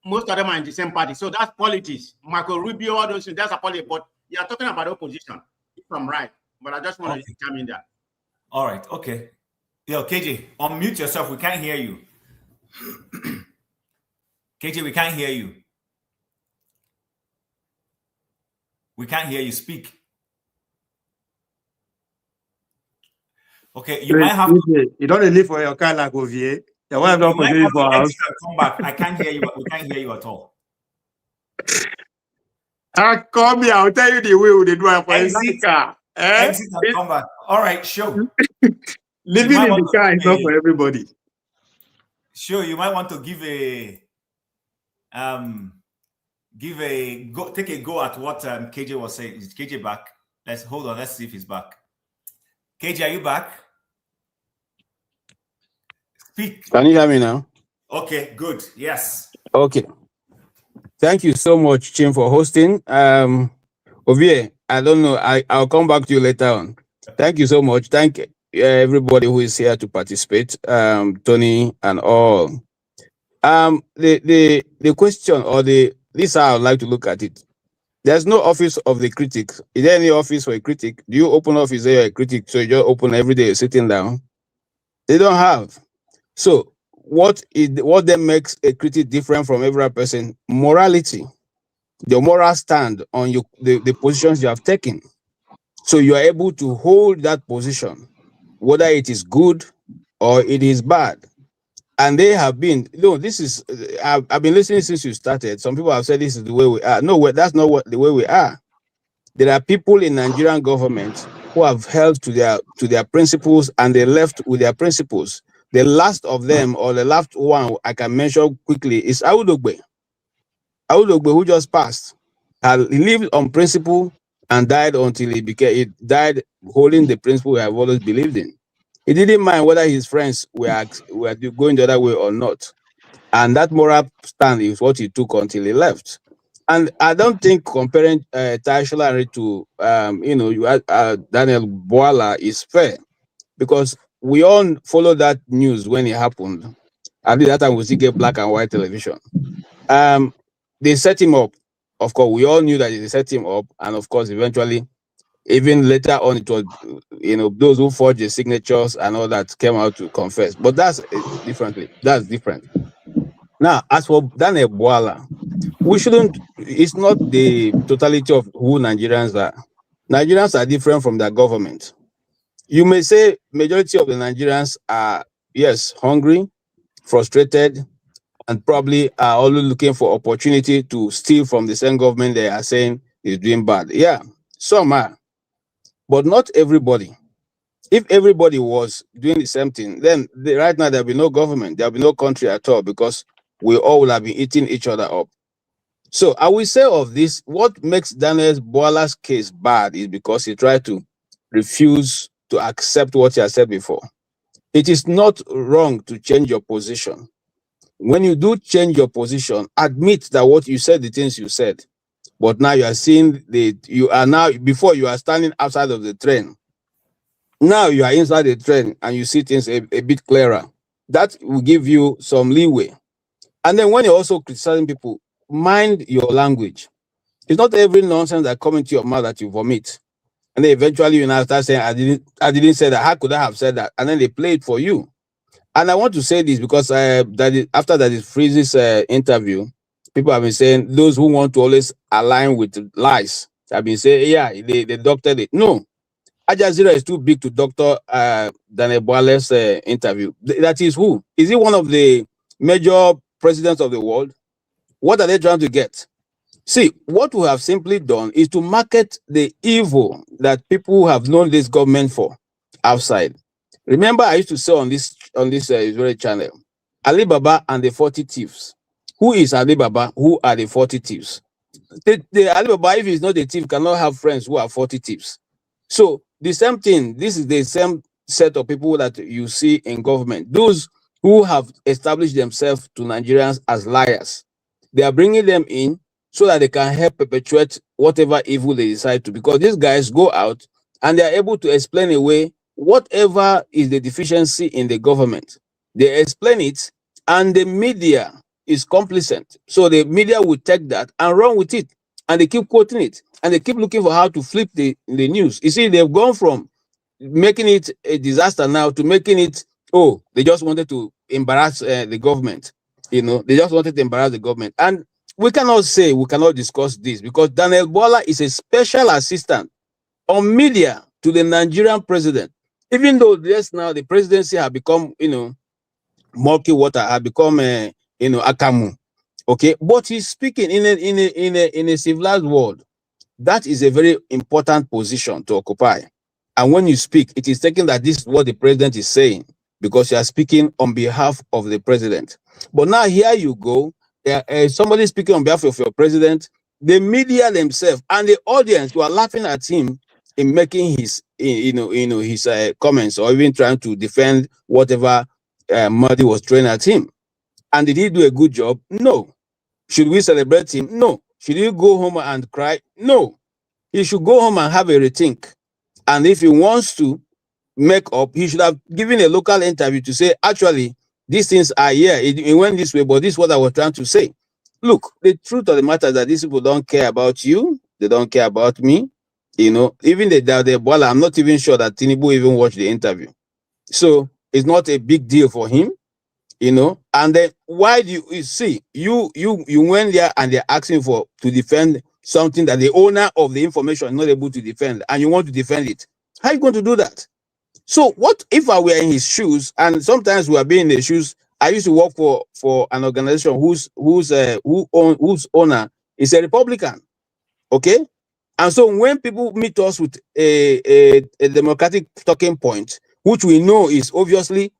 most of them are in the same party. So that's politics. Marco Rubio, all those things, that's a politics. But you're talking about opposition, if I'm right. But I just want to come in there. All right. Okay. Yo, KJ, unmute yourself. We can't hear you. KJ, we can't hear you. We can't hear you speak. Okay, you might have to. You don't live for your car like Ovier. The one You not might for have for to house. exit and come back. I can't hear you. We can't hear you at all. Come here, I'll tell you the way we do it for Exit, car. exit and come back. All right, sure. Living in the car is not for everybody. Sure, you might want to give a go, take a go at what KJ was saying. Is KJ back? Let's hold on. Let's see if he's back. KJ, are you back? Speak. Can you hear me now? Okay, good. Yes. Okay. Thank you so much, Chim, for hosting. Ovie, I don't know. I'll come back to you later on. Thank you so much. Thank everybody who is here to participate. Tony and all. The question or this is how I would like to look at it. There's no office of the critic. Is there any office for a critic? Do you open office there, you're a critic, so you just open every day sitting down? They don't have. So what then makes a critic different from every other person? Morality, your moral stand on the positions you have taken. So you are able to hold that position, whether it is good or it is bad. And they have been, this is, I've been listening since you started. Some people have said this is the way we are. No, that's not the way we are. There are people in Nigerian government who have held to their principles, and they left with their principles. The last of them, or the last one I can mention quickly, is Awudogbe. Awudogbe, who just passed, he lived on principle and died until he died holding the principle we have always believed in. He didn't mind whether his friends were going the other way or not. And that moral stand is what he took until he left. And I don't think comparing Tai Sholari to Daniel Bwala is fair, because we all follow that news when it happened. At that time, we still get black and white television. They set him up. Of course, we all knew that they set him up, and of course, eventually, even later on, it was those who forged the signatures and all that came out to confess. But that's different. Now, as for Daniel Bwala, it's not the totality of who Nigerians are. Nigerians are different from their government. You may say majority of the Nigerians are, yes, hungry, frustrated, and probably are only looking for opportunity to steal from the same government they are saying is doing bad. Yeah, some are, but not everybody. If everybody was doing the same thing, then right now there'll be no government, there'll be no country at all, because we all will have been eating each other up. So I will say of this, what makes Daniel Bwala's case bad is because he tried to refuse to accept what he has said before. It is not wrong to change your position. When you do change your position, admit that what you said, the things you said, but now you are seeing before you are standing outside of the train. Now you are inside the train and you see things a bit clearer. That will give you some leeway. And then when you're also criticizing people, mind your language. It's not every nonsense that comes into your mouth that you vomit. And then eventually you now start saying, I didn't say that. How could I have said that? And then they play it for you. And I want to say this because after that Freeze's interview, people have been saying those who want to always align with lies have been saying, yeah, they doctored it. No, Jazeera is too big to doctor Daniel Bwala's interview. That is who? Is he one of the major presidents of the world? What are they trying to get? See, what we have simply done is to market the evil that people have known this government for outside. Remember, I used to say on this Israeli channel, Alibaba and the 40 thieves. Who is Alibaba? Who are the 40 thieves? The Alibaba, if he's not a thief, cannot have friends who are 40 thieves. So the same thing, this is the same set of people that you see in government. Those who have established themselves to Nigerians as liars. They are bringing them in so that they can help perpetuate whatever evil they decide to. Because these guys go out and they are able to explain away whatever is the deficiency in the government. They explain it, and the media, is complicit. So the media will take that and run with it, and they keep quoting it, and they keep looking for how to flip the news. You see, they've gone from making it a disaster now to making it, oh, they just wanted to embarrass the government. You know, they just wanted to embarrass the government. And we cannot discuss this because Daniel Bwala is a special assistant on media to the Nigerian president. Even though yes, now the presidency have become, murky water, have become, akamu. Okay, but he's speaking in a civilized world. That is a very important position to occupy. And when you speak, it is taken that this is what the president is saying because you are speaking on behalf of the president. But now here you go, somebody speaking on behalf of your president, the media themselves and the audience who are laughing at him in making his, his comments or even trying to defend whatever Mehdi was throwing at him. And did he do a good job? No. Should we celebrate him? No. Should he go home and cry? No. He should go home and have a rethink. And if he wants to make up, he should have given a local interview to say, actually, these things are here. It went this way, but this is what I was trying to say. Look, the truth of the matter is that these people don't care about you. They don't care about me. Even the Bwala, I'm not even sure that Tinubu even watched the interview. So it's not a big deal for him, And then why do you see, you went there and they're asking to defend something that the owner of the information is not able to defend, and you want to defend it? How are you going to do that? So what if I were in his shoes, and sometimes we are being in the shoes? I used to work for an organization whose owner is a Republican. Okay? And so when people meet us with a democratic talking point, which we know is obviously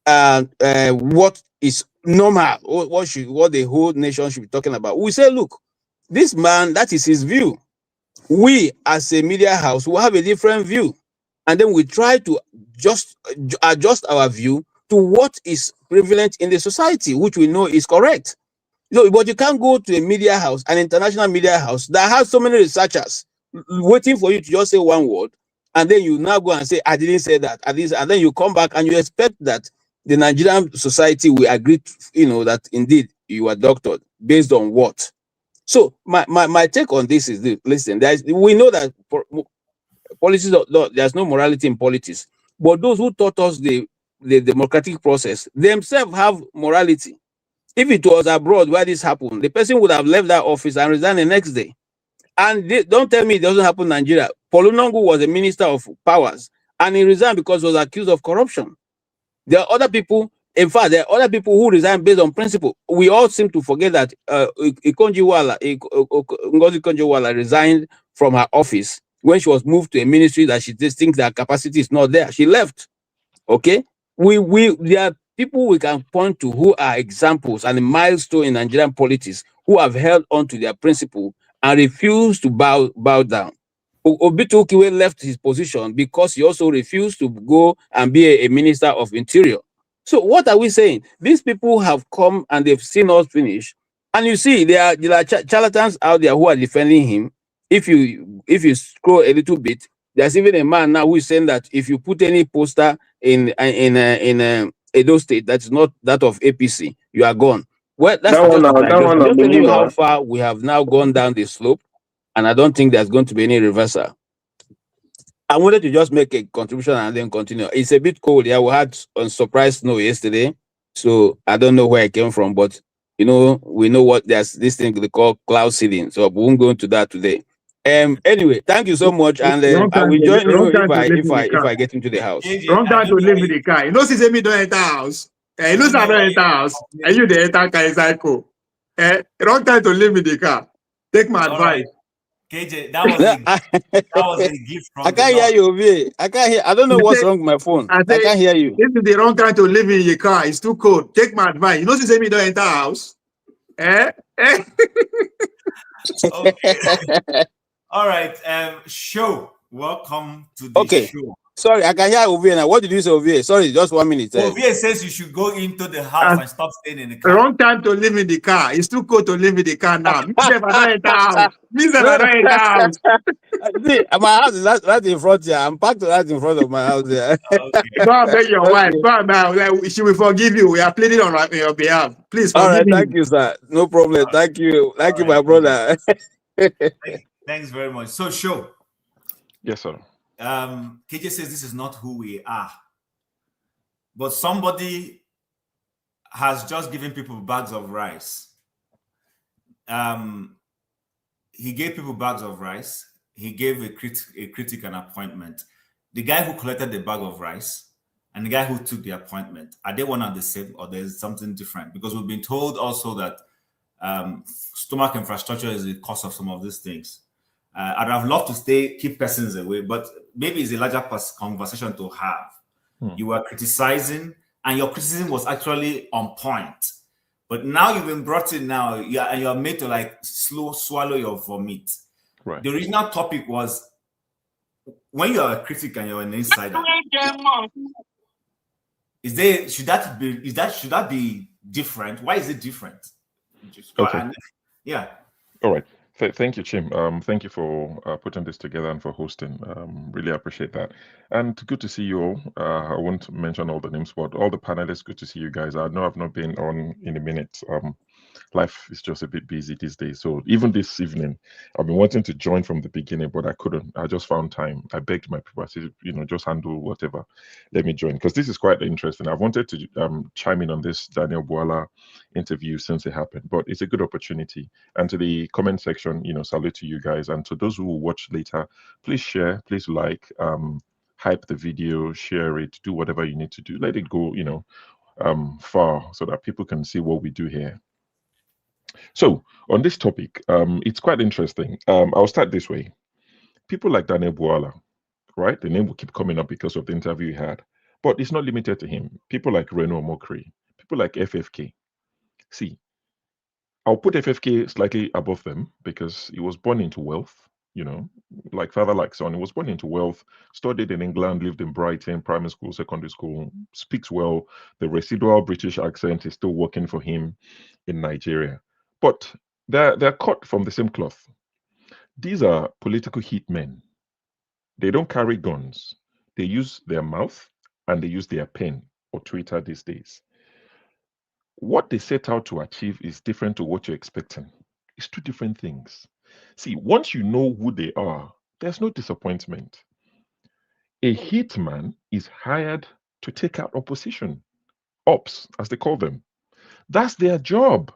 what is normal, what the whole nation should be talking about, we say, look, this man, that is his view. We as a media house will have a different view. And then we try to just adjust our view to what is prevalent in the society, which we know is correct. But you can't go to a media house, an international media house that has so many researchers waiting for you to just say one word, and then you now go and say, I didn't say that, and then you come back and you expect that the Nigerian society will agree, that indeed you are doctored based on what? So my take on this is this: listen, we know that politics, there's no morality in politics, but those who taught us the democratic process themselves have morality. If it was abroad where this happened, the person would have left that office and resigned the next day. And don't tell me it doesn't happen in Nigeria. Polunongo was a minister of powers, and he resigned because he was accused of corruption. There are other people. In fact, there are other people who resign based on principle. We all seem to forget that Ngozi Konjo-Iweala resigned from her office when she was moved to a ministry that she just thinks that capacity is not there. She left. Okay, there are people we can point to who are examples and a milestone in Nigerian politics who have held on to their principle and refused to bow down. Obito Okiwe left his position because he also refused to go and be a minister of interior. So what are we saying? These people have come and they've seen us finish. And you see, there are charlatans out there who are defending him. If you scroll a little bit, there's even a man now who is saying that if you put any poster in Edo State that's not that of APC, you are gone. Well, that's just telling you how far we have now gone down the slope, and I don't think there's going to be any reversal. I wanted to just make a contribution and then continue. It's a bit cold. Yeah, we had a surprise snow yesterday, so I don't know where it came from, but we know what there's this thing they call cloud seeding. So we won't go into that today. Anyway, thank you so much, and I will join you if I get into the house. Wrong time to live in the car. You know, since me don't enter house. You know, I don't enter house, and you the enter car cycle. Wrong time to live in the car. Take my advice. KJ, that was a gift from I can't hear you, V. I can't hear. I don't know what's wrong with my phone. I can't hear you. This is the wrong time to live in your car. It's too cold. Take my advice. You know, since me don't enter house. Okay. All right. Show. Welcome to the show. Sorry, I can hear Ovie now. What did you say, Ovie? Sorry, just 1 minute. Ovie says you should go into the house and stop staying in the car. Wrong time to live in the car. It's too cold to live in the car now. Me say I don't enter house. Me say I don't enter house. See, my house is right in front here. I'm parked right in front of my house here. Go and beg your wife. Go and beg. Like, she will forgive you. We are pleading on your behalf. Please forgive All right, me. thank you, sir. No problem. Thank you. Thank you, my brother. Thanks very much. So, Show. Yes, sir. KJ says this is not who we are. But somebody has just given people bags of rice. He gave people bags of rice. He gave a critic an appointment. The guy who collected the bag of rice and the guy who took the appointment, are they one and the same, or there's something different? Because we've been told also that stomach infrastructure is the cause of some of these things. I'd have loved to keep persons away, but maybe it's a larger conversation to have. You were criticizing, and your criticism was actually on point. But now you've been brought in now, and you're made to like swallow your vomit. Right. The original topic was when you're a critic and you're an insider. Should that be different? Why is it different? Okay. Yeah. All right. Thank you, Chim. Thank you for putting this together and for hosting. Really appreciate that. And good to see you all. I won't mention all the names, but all the panelists, good to see you guys. I know I've not been on in a minute. Life is just a bit busy these days. So even this evening, I've been wanting to join from the beginning, but I couldn't. I just found time. I begged my people, I said, just handle whatever. Let me join. Because this is quite interesting. I wanted to chime in on this Daniel Bwala interview since it happened, but it's a good opportunity. And to the comment section, salute to you guys. And to those who will watch later, please share, please like, hype the video, share it, do whatever you need to do. Let it go, far so that people can see what we do here. So on this topic, it's quite interesting. I'll start this way. People like Daniel Bwala, right? The name will keep coming up because of the interview he had, but it's not limited to him. People like Reno Mokri, people like FFK. See, I'll put FFK slightly above them because he was born into wealth, like father, like son. He was born into wealth, studied in England, lived in Brighton, primary school, secondary school, speaks well. The residual British accent is still working for him in Nigeria. But they're cut from the same cloth. These are political hitmen. They don't carry guns. They use their mouth and they use their pen or Twitter these days. What they set out to achieve is different to what you're expecting. It's two different things. See, once you know who they are, there's no disappointment. A hitman is hired to take out opposition, ops, as they call them. That's their job.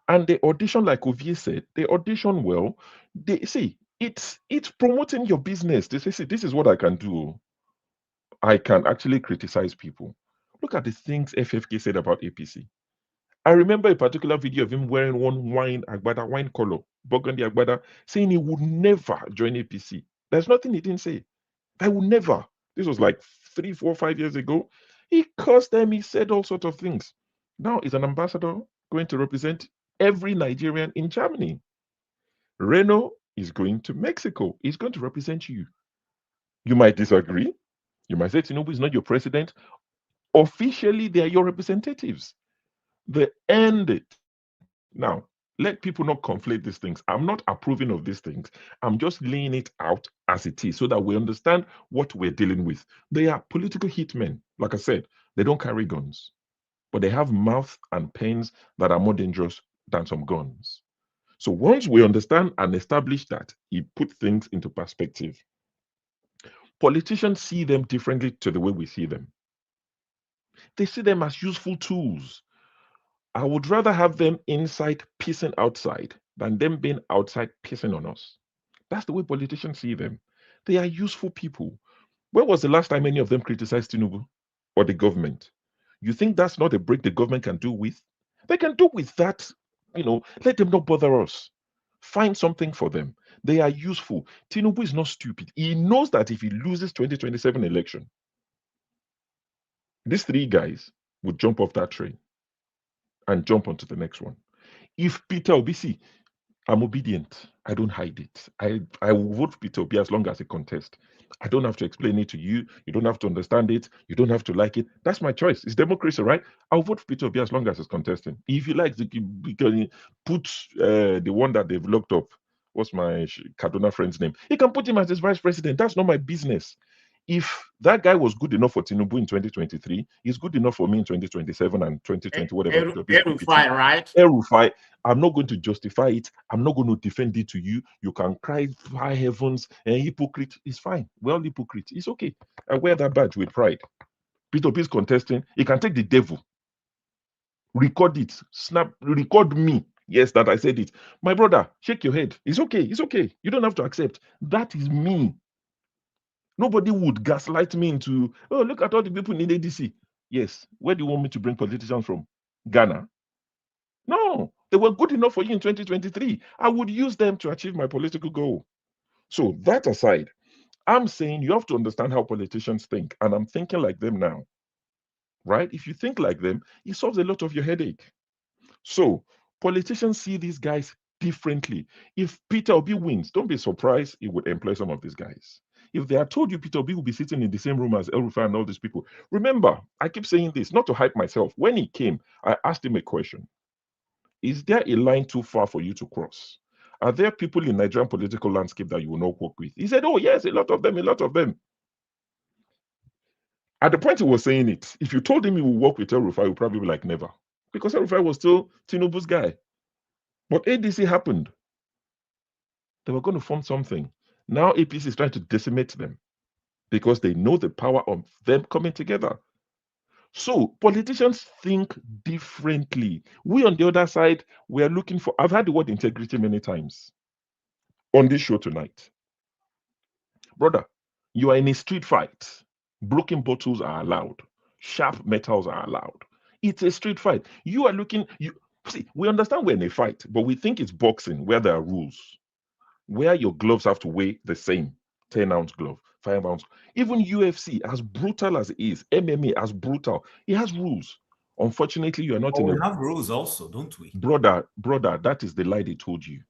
And they audition, like Ovie said, they audition well. They see it's promoting your business. They say, see, this is what I can do. I can actually criticize people. Look at the things FFK said about APC. I remember a particular video of him wearing one wine color, burgundy agbada, saying he would never join APC. There's nothing he didn't say. I would never. This was like 3, 4, 5 years ago. He cursed them. He said all sorts of things. Now he's an ambassador going to represent every Nigerian in Germany. Reno is going to Mexico. He's going to represent you. You might disagree. You might say Tinubu is not your president. Officially, they are your representatives. They end it. Now, let people not conflate these things. I'm not approving of these things. I'm just laying it out as it is so that we understand what we're dealing with. They are political hitmen. Like I said, they don't carry guns, but they have mouth and pens that are more dangerous than some guns. So once we understand and establish that, it puts things into perspective. Politicians see them differently to the way we see them. They see them as useful tools. I would rather have them inside pissing outside than them being outside pissing on us. That's the way politicians see them. They are useful people. When was the last time any of them criticized Tinubu or the government? You think that's not a break the government can do with? They can do with that, let them not bother us. Find something for them. They are useful. Tinubu is not stupid. He knows that if he loses 2027 election, these three guys would jump off that train and jump onto the next one. If Peter Obi, see, I'm obedient. I don't hide it. I will vote for Peter Obi as long as he contests. I don't have to explain it to you. You don't have to understand it. You don't have to like it. That's my choice. It's democracy, right? I'll vote for Peter Obi as long as it's contesting. If you like, you can put the one that they've looked up. What's my Kaduna friend's name? You can put him as his vice president. That's not my business. If that guy was good enough for Tinubu in 2023, he's good enough for me in 2027 and 2020, whatever. Erufai, right? Erufai, I'm not going to justify it. I'm not going to defend it to you. You can cry, high heavens, and hypocrite. It's fine. Well, hypocrite. It's okay. I wear that badge with pride. Peter Obi is contesting. He can take the devil. Record it. Snap. Record me. Yes, that I said it. My brother, shake your head. It's okay. It's okay. You don't have to accept. That is me. Nobody would gaslight me into, oh, look at all the people in ADC. Yes. Where do you want me to bring politicians from? Ghana? No. They were good enough for you in 2023. I would use them to achieve my political goal. So that aside, I'm saying you have to understand how politicians think. And I'm thinking like them now. Right? If you think like them, it solves a lot of your headache. So politicians see these guys differently. If Peter Obi wins, don't be surprised he would employ some of these guys. If they had told you Peter Obi will be sitting in the same room as Erufai and all these people, remember, I keep saying this, not to hype myself. When he came, I asked him a question. Is there a line too far for you to cross? Are there people in Nigerian political landscape that you will not work with? He said, oh, yes, a lot of them, a lot of them. At the point he was saying it, if you told him he would work with Erufai, he would probably be like, never. Because Erufai was still Tinubu's guy. But ADC happened. They were going to form something. Now APC is trying to decimate them because they know the power of them coming together. So politicians think differently. We on the other side, we are looking for, I've had the word integrity many times on this show tonight. Brother, you are in a street fight. Broken bottles are allowed. Sharp metals are allowed. It's a street fight. You are looking, see, we understand we're in a fight, but we think it's boxing where there are rules. Where your gloves have to weigh the same 10-ounce glove, 5-ounce. Even UFC, as brutal as it is, MMA as brutal, it has rules. Unfortunately, you are not in. We have rules also, don't we? Brother, that is the lie they told you.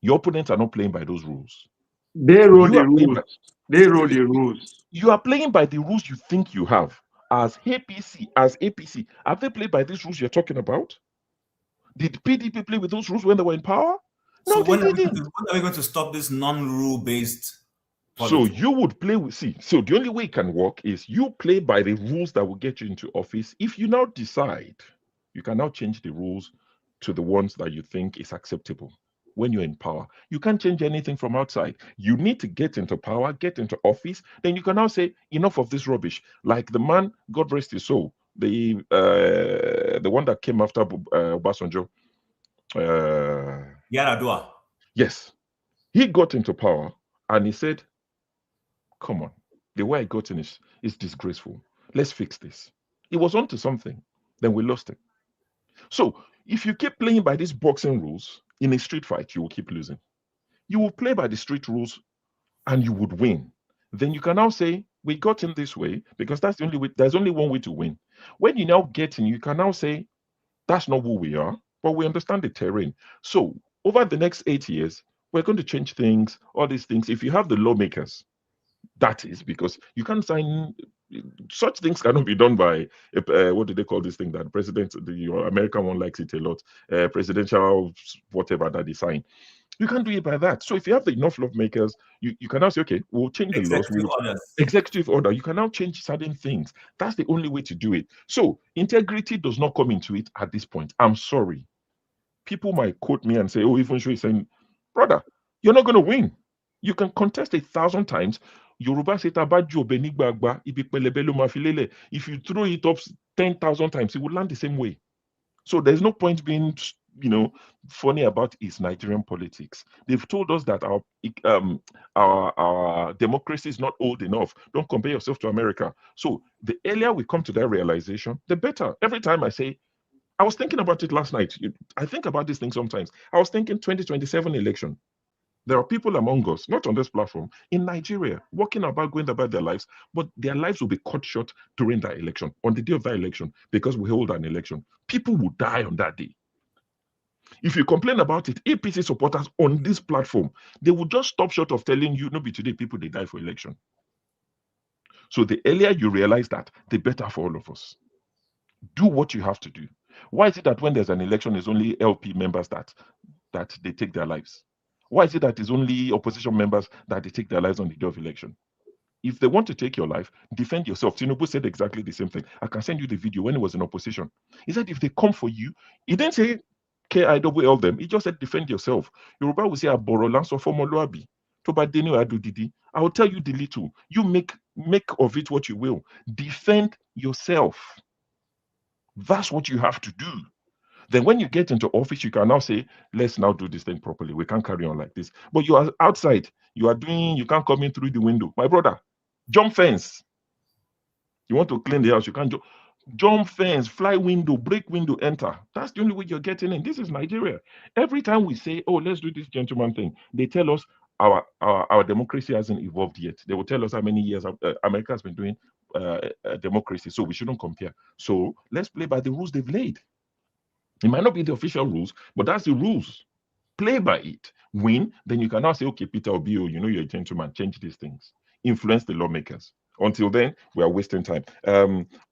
Your opponents are not playing by those rules. They roll the rules. They roll the rules. You are playing by the rules you think you have. As APC, have they played by these rules you're talking about? Did PDP play with those rules when they were in power? No, so they didn't. When are we going to stop this non-rule based politics? So you would play with, so the only way it can work is you play by the rules that will get you into office. If you now decide, you can now change the rules to the ones that you think is acceptable when you're in power. You can't change anything from outside. You need to get into power, get into office, then you can now say, enough of this rubbish. Like the man, God rest his soul, the one that came after Obasanjo, Yaradua. Yes. He got into power and he said, come on, the way I got in is disgraceful. Let's fix this. It was onto something. Then we lost it. So if you keep playing by these boxing rules in a street fight, you will keep losing. You will play by the street rules and you would win. Then you can now say, we got in this way because that's the only way. There's only one way to win. When you now get in, you can now say, that's not who we are, but we understand the terrain. So over the next 8 years, we're going to change things, all these things. If you have the lawmakers, that is because you can't sign, such things cannot be done by, what do they call this thing that president, the American one likes it a lot, presidential whatever that they sign. You can't do it by that. So if you have enough lawmakers, you can now say, okay, we'll change the laws. Executive order. You can now change certain things. That's the only way to do it. So integrity does not come into it at this point. I'm sorry. People might quote me and say, oh, even is saying, brother, you're not going to win. You can contest 1,000 times. Yoruba say, if you throw it up 10,000 times, it will land the same way. So there's no point being, funny about is Nigerian politics. They've told us that our democracy is not old enough. Don't compare yourself to America. So the earlier we come to that realization, the better. Every time I say, I was thinking about it last night. I think about this thing sometimes. I was thinking 2027 election. There are people among us, not on this platform, in Nigeria, walking about, going about their lives, but their lives will be cut short during that election, on the day of that election, because we hold an election. People will die on that day. If you complain about it, APC supporters on this platform, they will just stop short of telling you, no, be today, people, they die for election. So the earlier you realize that, the better for all of us. Do what you have to do. Why is it that when there's an election, it's only LP members that they take their lives? Why is it that it's only opposition members that they take their lives on the day of election? If they want to take your life, defend yourself. Tinubu said exactly the same thing. I can send you the video when he was in opposition. He said if they come for you, he didn't say KIWL them. He just said defend yourself. Yoruba will say aboro lanso fomoluabi. Toba deni adu didi. I will tell you the little. You make of it what you will. Defend yourself. That's what you have to do. Then when you get into office, you can now say, let's now do this thing properly. We can't carry on like this. But you are outside. You can't come in through the window. My brother, jump fence. You want to clean the house, you can't jump fence, fly window, break window, enter. That's the only way you're getting in. This is Nigeria. Every time we say, oh, let's do this gentleman thing, they tell us our democracy hasn't evolved yet. They will tell us how many years America has been doing democracy. So we shouldn't compare. So let's play by the rules they've laid. It might not be the official rules, but that's the rules. Play by it. Win, then you can now say, okay, Peter Obio, you know you're a gentleman, change these things. Influence the lawmakers. Until then, we are wasting time.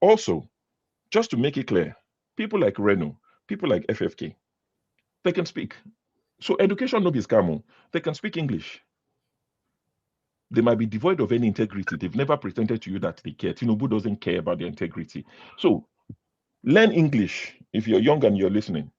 Also, just to make it clear, people like Reno, people like FFK, they can speak. So education no be scam. They can speak English. They might be devoid of any integrity. They've never pretended to you that they care. Tinubu doesn't care about their integrity. So learn English. If you're young and you're listening,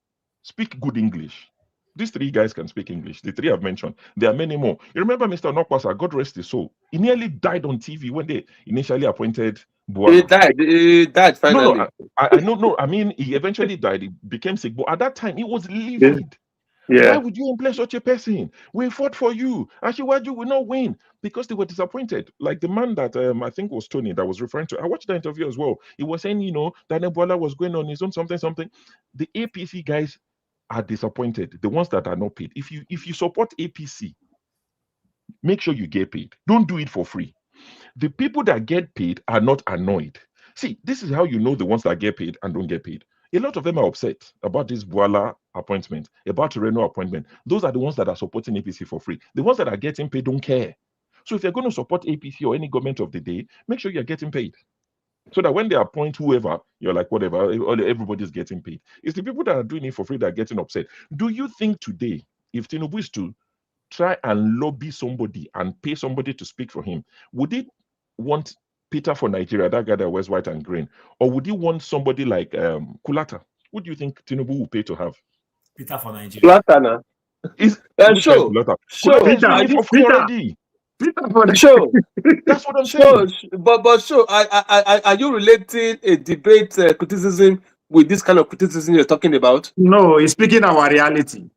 speak good English. These three guys can speak English. The three I've mentioned. There are many more. You remember Mr. Nokwasa, God rest his soul. He nearly died on TV when they initially appointed Bwala. He died finally. No, I know. I mean, he eventually died. He became sick. But at that time, he was livid. Yeah. Why would you employ such a person? We fought for you. Ashiwaju will not win because they were disappointed. Like the man that I think was Tony that was referring to. I watched the interview as well. He was saying, that Bwala was going on his own something. The APC guys are disappointed. The ones that are not paid. If you support APC, make sure you get paid. Don't do it for free. The people that get paid are not annoyed. See, this is how you know the ones that get paid and don't get paid. A lot of them are upset about this Bwala appointment, about Reno appointment. Those are the ones that are supporting APC for free. The ones that are getting paid don't care. So if you're going to support APC or any government of the day, make sure you're getting paid. So that when they appoint whoever, you're like, whatever, everybody's getting paid. It's the people that are doing it for free that are getting upset. Do you think today, if Tinubu is to try and lobby somebody and pay somebody to speak for him, would he want Peter for Nigeria, that guy that wears white and green, or would he want somebody like Kulata? Who do you think Tinubu will pay to have? Peter for Nigeria. Kulata, Sure. Kulata is doing it for free already. Sure. That's what I'm saying. But sure, are you relating a debate criticism with this kind of criticism you're talking about? No, he's speaking our reality.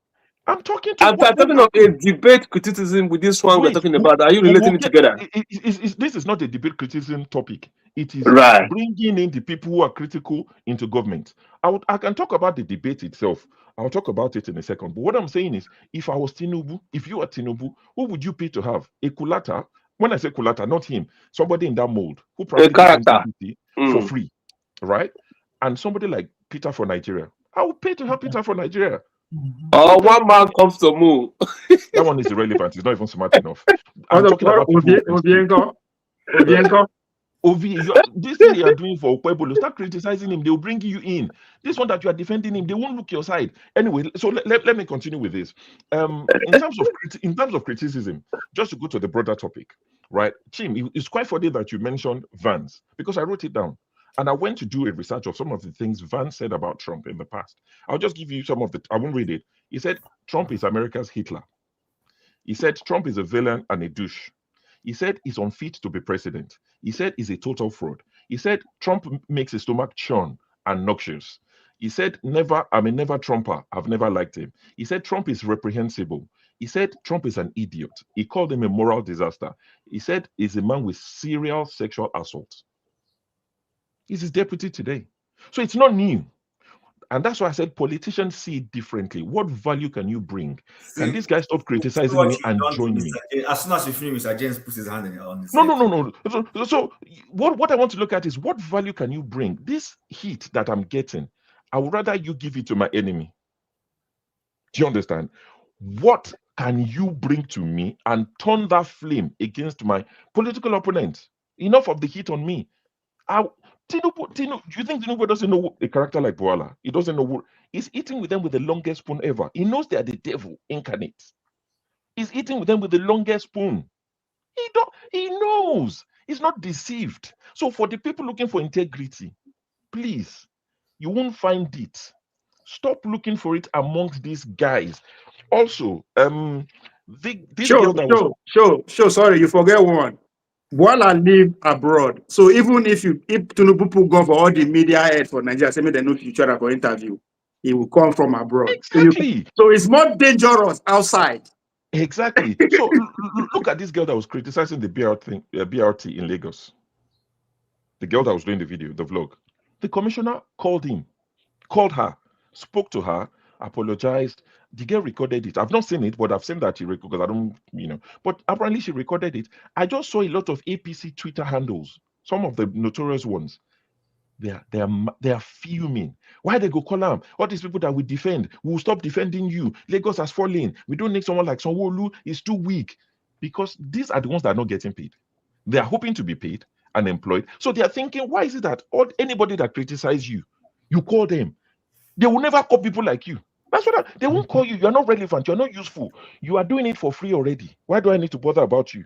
I'm talking I'm talking of a debate criticism with this one we're talking about. Are you relating it together? This is not a debate criticism topic. It is right. Bringing in the people who are critical into government. I can talk about the debate itself. I'll talk about it in a second. But what I'm saying is, if I was Tinubu, if you are Tinubu, who would you pay to have? A Kulata? When I say Kulata, not him. Somebody in that mold who probably for free, right? And somebody like Peter for Nigeria. I would pay to have Peter for Nigeria. Oh, one man comes to move. That one is irrelevant. He's not even smart enough. I'm talking about people. This thing you are doing for Pueblo, start criticizing him. They will bring you in. This one that you are defending him, they won't look your side. Anyway, so let me continue with this. In terms of criticism, just to go to the broader topic, right? Chim, it's quite funny that you mentioned Vance because I wrote it down. And I went to do a research of some of the things Vance said about Trump in the past. I'll just give you some of I won't read it. He said Trump is America's Hitler. He said Trump is a villain and a douche. He said he's unfit to be president. He said he's a total fraud. He said Trump makes his stomach churn and noxious. He said I'm a never Trumper. I've never liked him. He said Trump is reprehensible. He said Trump is an idiot. He called him a moral disaster. He said he's a man with serial sexual assault. He's his deputy today. So it's not new. And that's why I said politicians see it differently. What value can you bring? Can these guys stop criticizing me and join me? As soon as you finish, Mr. James puts his hand on his No. So what I want to look at is what value can you bring? This heat that I'm getting, I would rather you give it to my enemy. Do you understand? What can you bring to me and turn that flame against my political opponent? Enough of the heat on me. Tinubu, do you think Tinubu doesn't know a character like Bwala? He doesn't know. He's eating with them with the longest spoon ever. He knows they are the devil incarnate. He's eating with them with the longest spoon. He knows. He's not deceived. So for the people looking for integrity, please, you won't find it. Stop looking for it amongst these guys. Also, this girl that was Sorry, you forget one. Bwala live abroad. So even if Tinubu go for all the media head for Nigeria, say me they no future for interview, he will come from abroad. Exactly. So it's more dangerous outside. Exactly. So look at this girl that was criticizing the BRT in Lagos. The girl that was doing the video, the vlog. The commissioner called her, spoke to her, apologized. The girl recorded it. I've not seen it, but I've seen that she recorded, because I don't, but apparently she recorded it. I just saw a lot of APC Twitter handles, some of the notorious ones. They are fuming. Why they go call them? All these people that we defend, we will stop defending you. Lagos has fallen. We don't need someone like Sanwo-Olu. He's too weak. Because these are the ones that are not getting paid. They are hoping to be paid and employed. So they are thinking, why is it that anybody that criticizes you, you call them? They will never call people like you. That's what they won't call you. You are not relevant. You are not useful. You are doing it for free already. Why do I need to bother about you?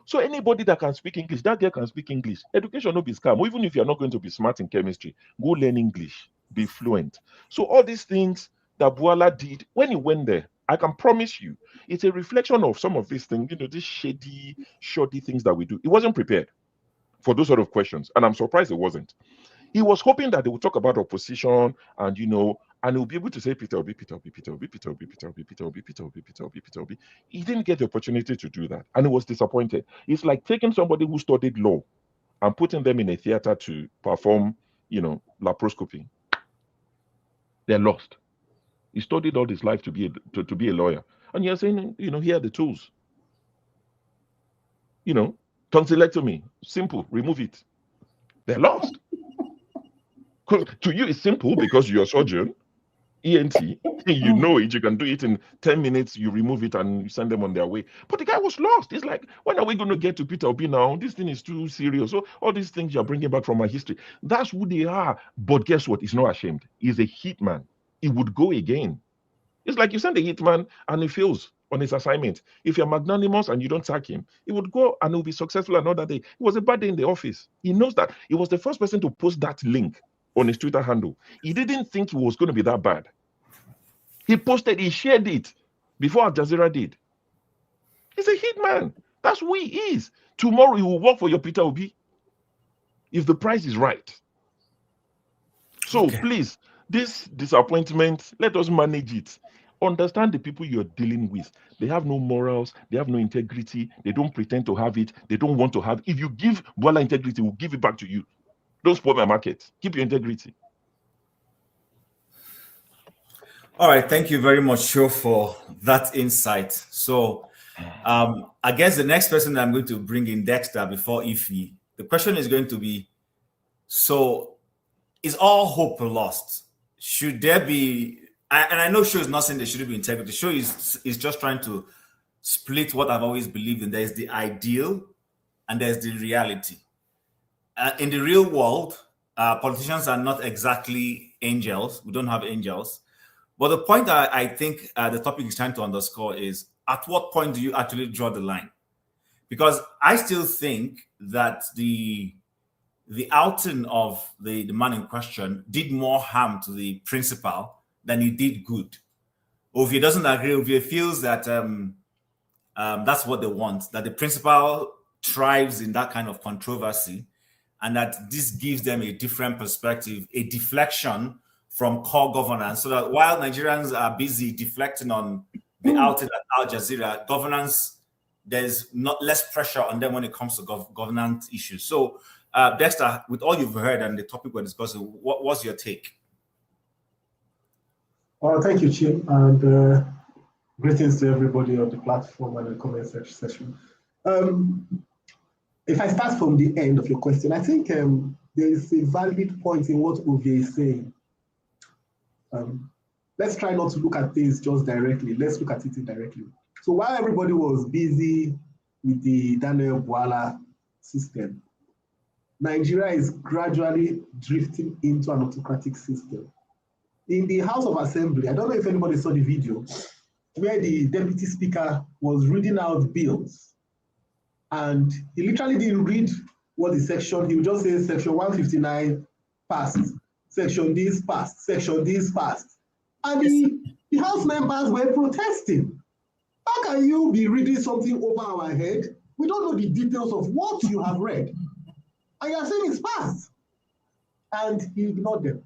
So anybody that can speak English, that girl can speak English. Education no be scam. Even if you're not going to be smart in chemistry, go learn English. Be fluent. So all these things that Bwala did, when he went there, I can promise you, it's a reflection of some of these things, these shady, shoddy things that we do. He wasn't prepared for those sort of questions. And I'm surprised it wasn't. He was hoping that they would talk about opposition and, and he'll be able to say Peter Obi. He didn't get the opportunity to do that. And he was disappointed. It's like taking somebody who studied law and putting them in a theater to perform, laparoscopy. They're lost. He studied all his life to be a lawyer. And you're saying, here are the tools. Tonsillectomy, simple, remove it. They're lost. To you, it's simple because you're a surgeon, ENT, you know it, you can do it in 10 minutes, you remove it and you send them on their way. But the guy was lost. It's like, when are we going to get to Peter Obi now? This thing is too serious. So all these things you're bringing back from our history, that's who they are. But guess what? He's not ashamed. He's a hitman. He would go again. It's like you send a hitman and he fails on his assignment. If you're magnanimous and you don't sack him, he would go and he'll be successful another day. It was a bad day in the office. He knows that. He was the first person to post that link on his Twitter handle. He didn't think it was going to be that bad. He shared it before Al Jazeera did. He's a hitman. That's who he is. Tomorrow he will work for your Peter Obi if the price is right. So please, this disappointment, let us manage it. Understand the people you're dealing with. They have no morals. They have no integrity. They don't pretend to have it. They don't want to have it. If you give Bwala integrity, we'll give it back to you. Don't spoil my market. Keep your integrity. All right. Thank you very much, Sho, for that insight. So I guess the next person I'm going to bring in, Dexter, before Ify, the question is going to be, so is all hope lost? Should there be, and I know Sho is not saying there shouldn't be integrity. Sho is just trying to split what I've always believed in. There's the ideal and there's the reality. In the real world, politicians are not exactly angels. We don't have angels. But the point that I think the topic is trying to underscore is, at what point do you actually draw the line? Because I still think that the outing of the man in question did more harm to the principal than he did good. Or if he doesn't agree, if he feels that that's what they want, that the principal thrives in that kind of controversy, and that this gives them a different perspective, a deflection from core governance, so that while Nigerians are busy deflecting on the outing at Al Jazeera, governance, there's not less pressure on them when it comes to governance issues. So, Dexter, with all you've heard and the topic we're discussing, what's your take? Thank you, Chim, and greetings to everybody on the platform and the comment section. If I start from the end of your question, I think there is a valid point in what Ovie is saying. Let's try not to look at things just directly. Let's look at it indirectly. So while everybody was busy with the Daniel Bwala system, Nigeria is gradually drifting into an autocratic system. In the House of Assembly, I don't know if anybody saw the video, where the deputy speaker was reading out bills. And he literally didn't read what the section, he would just say section 159 passed, section this passed, section this passed. And the House members were protesting. How can you be reading something over our head? We don't know the details of what you have read. And you're saying it's passed. And he ignored them.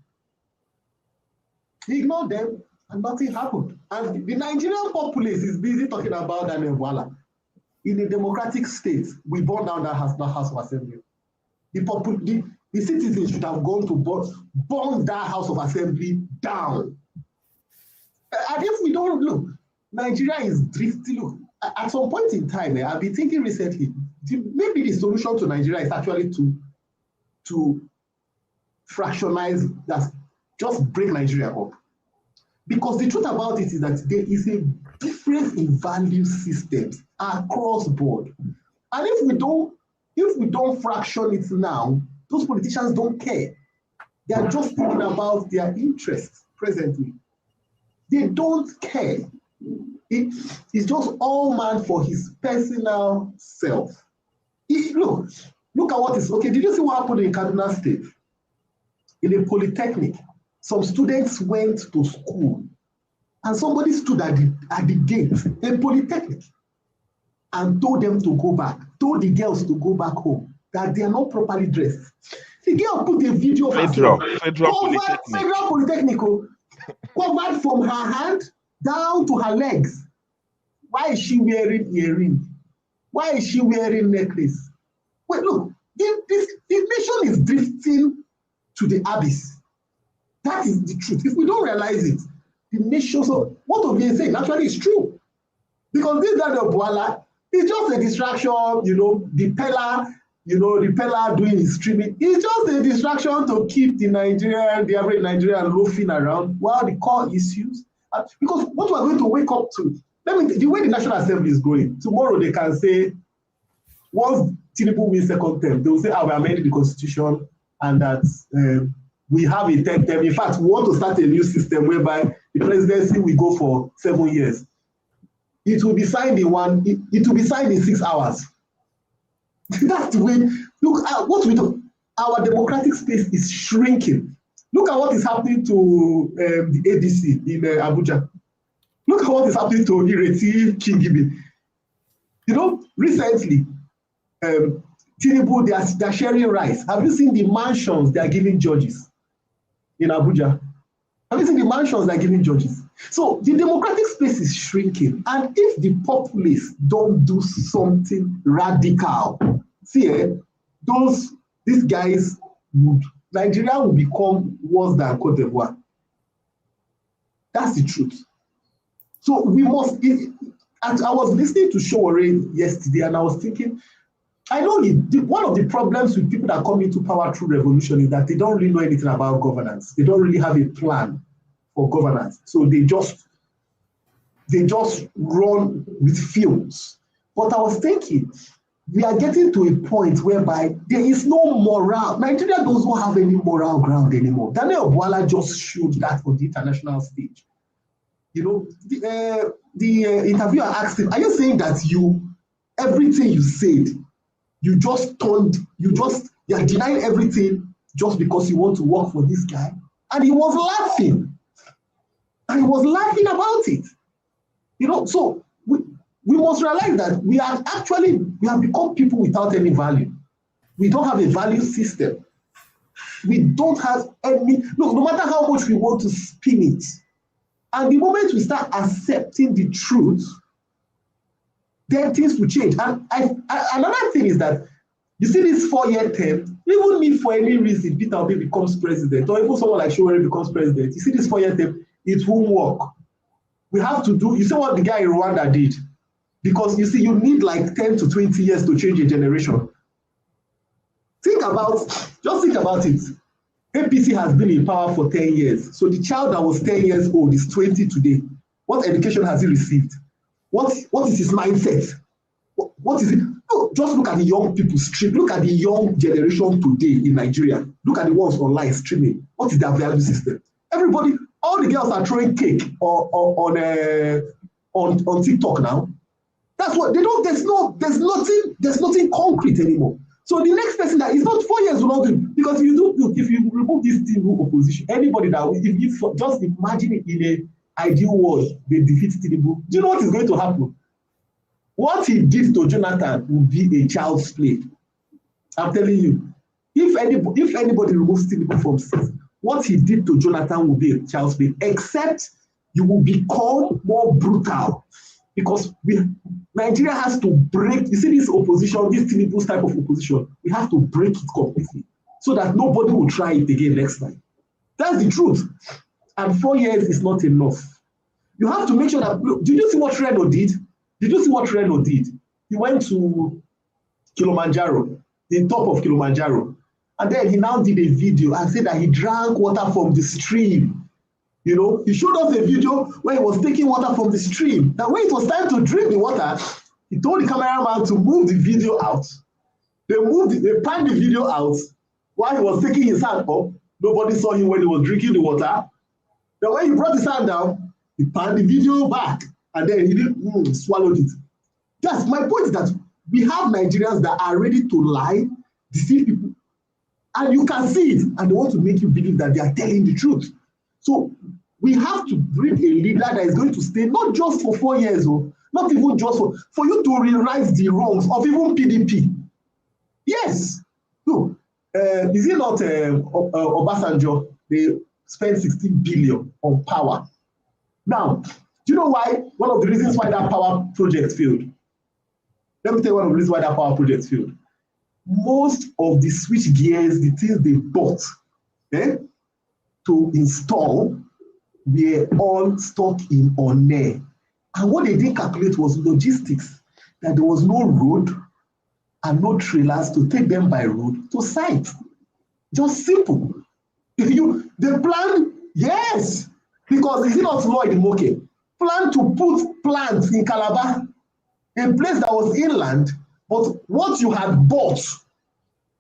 He ignored them and nothing happened. And the Nigerian populace is busy talking about Daniel Bwala. In a democratic state, we burn down that House of Assembly. The citizens should have gone to burn that House of Assembly down. And if we don't look, Nigeria is drifting. Look, at some point in time, I've been thinking recently, maybe the solution to Nigeria is actually to fractionize, that just break Nigeria up. Because the truth about it is that there is a difference in value systems across board. And if we don't fraction it now, those politicians don't care. They are just thinking about their interests presently. They don't care. It's just all man for his personal self. Look at what is, okay, did you see what happened in Kaduna State? In a polytechnic, some students went to school and somebody stood at the gate, a polytechnic, and told them to go back, told the girls to go back home, that they are not properly dressed. The girl put a video of Federal Polytechnic, covered from her hand down to her legs. Why is she wearing earring? Why is she wearing necklace? Wait, look, this nation is drifting to the abyss. That is the truth. If we don't realize it, the nation, so what of you saying actually is true. Because this guy of Bwala is just a distraction, the Pella doing his streaming. It's just a distraction to keep the average Nigerian loafing around while the core issues. Because what we're going to wake up to, the way the National Assembly is going, tomorrow they can say, once Tinubu wins second term, they will say, we amended the constitution and that we have a 10th term. In fact, we want to start a new system whereby the presidency will go for 7 years. It will be signed in 6 hours. That's the way. Look at what we do. Our democratic space is shrinking. Look at what is happening to the ADC in Abuja. Look at what is happening to Ireti Kingibe. Recently, Tinubu, they are sharing rice. Have you seen the mansions they are giving judges in Abuja? Have you seen the mansions they are giving judges? So the democratic space is shrinking. And if the populace don't do something radical, these guys Nigeria will become worse than Cote d'Ivoire. That's the truth. So we must, I was listening to Showore yesterday and I was thinking, I know one of the problems with people that come into power through revolution is that they don't really know anything about governance. They don't really have a plan for governance. So they just run with fumes. But I was thinking, we are getting to a point whereby there is no moral. Nigeria doesn't have any moral ground anymore. Daniel Bwala just showed that on the international stage. The interviewer asked him, are you saying that everything you said, you're denying everything just because you want to work for this guy? And he was laughing. And he was laughing about it. So we must realize that we have become people without any value. We don't have a value system. We don't have any, look, no matter how much we want to spin it, and the moment we start accepting the truth, then things will change. And another thing is that, you see this 4-year term, even if for any reason Peter Obi becomes president, or even someone like Showore becomes president, you see this 4-year term, it won't work. We have to do, you see what the guy in Rwanda did? Because you see, you need like 10 to 20 years to change a generation. Just think about it. APC has been in power for 10 years. So the child that was 10 years old is 20 today. What education has he received? What is his mindset? What is it? No, just look at the young people stream. Look at the young generation today in Nigeria. Look at the ones online streaming. What is their value system? Everybody, all the girls are throwing cake on TikTok now. That's what they don't. There's nothing concrete anymore. So the next person that is not 4 years will not do, because if you remove this Tinubu opposition, anybody that if you just imagine it in an ideal world, they defeat Tinubu. Do you know what is going to happen? What he did to Jonathan will be a child's play. I'm telling you, if anybody removes Tinubu from seat, what he did to Jonathan will be a child's play. Except you will become more brutal, because Nigeria has to break. You see this opposition, this Tinubu type of opposition, we have to break it completely so that nobody will try it again next time. That's the truth. And 4 years is not enough. You have to make sure that. Look, did you see what Reno did? Did you see what Reno did? He went to Kilimanjaro, the top of Kilimanjaro, and then he now did a video and said that he drank water from the stream. You know, he showed us a video where he was taking water from the stream. Now, when it was time to drink the water, he told the cameraman to move the video out. They panned the video out while he was taking his hand up. Nobody saw him when he was drinking the water. Then when he brought his hand down, he panned the video back, and then he swallowed it. That's my point, is that we have Nigerians that are ready to lie, deceive people, and you can see it, and they want to make you believe that they are telling the truth. So we have to bring a leader that is going to stay not just for 4 years, not even just for you to rewrite the wrongs of even PDP. Yes. No. Is it not Obasanjo? They spent 16 billion on power. Now, do you know why? One of the reasons why that power project failed. Let me tell you one of the reasons why that power project failed. Most of the switch gears, the things they bought, to install, were all stuck in Onne. And what they didn't calculate was logistics, that there was no road and no trailers to take them by road to site. Just simple. They planned, yes, because is it not Lloyd Moke? Planned to put plants in Calabar, a place that was inland, but what you had bought,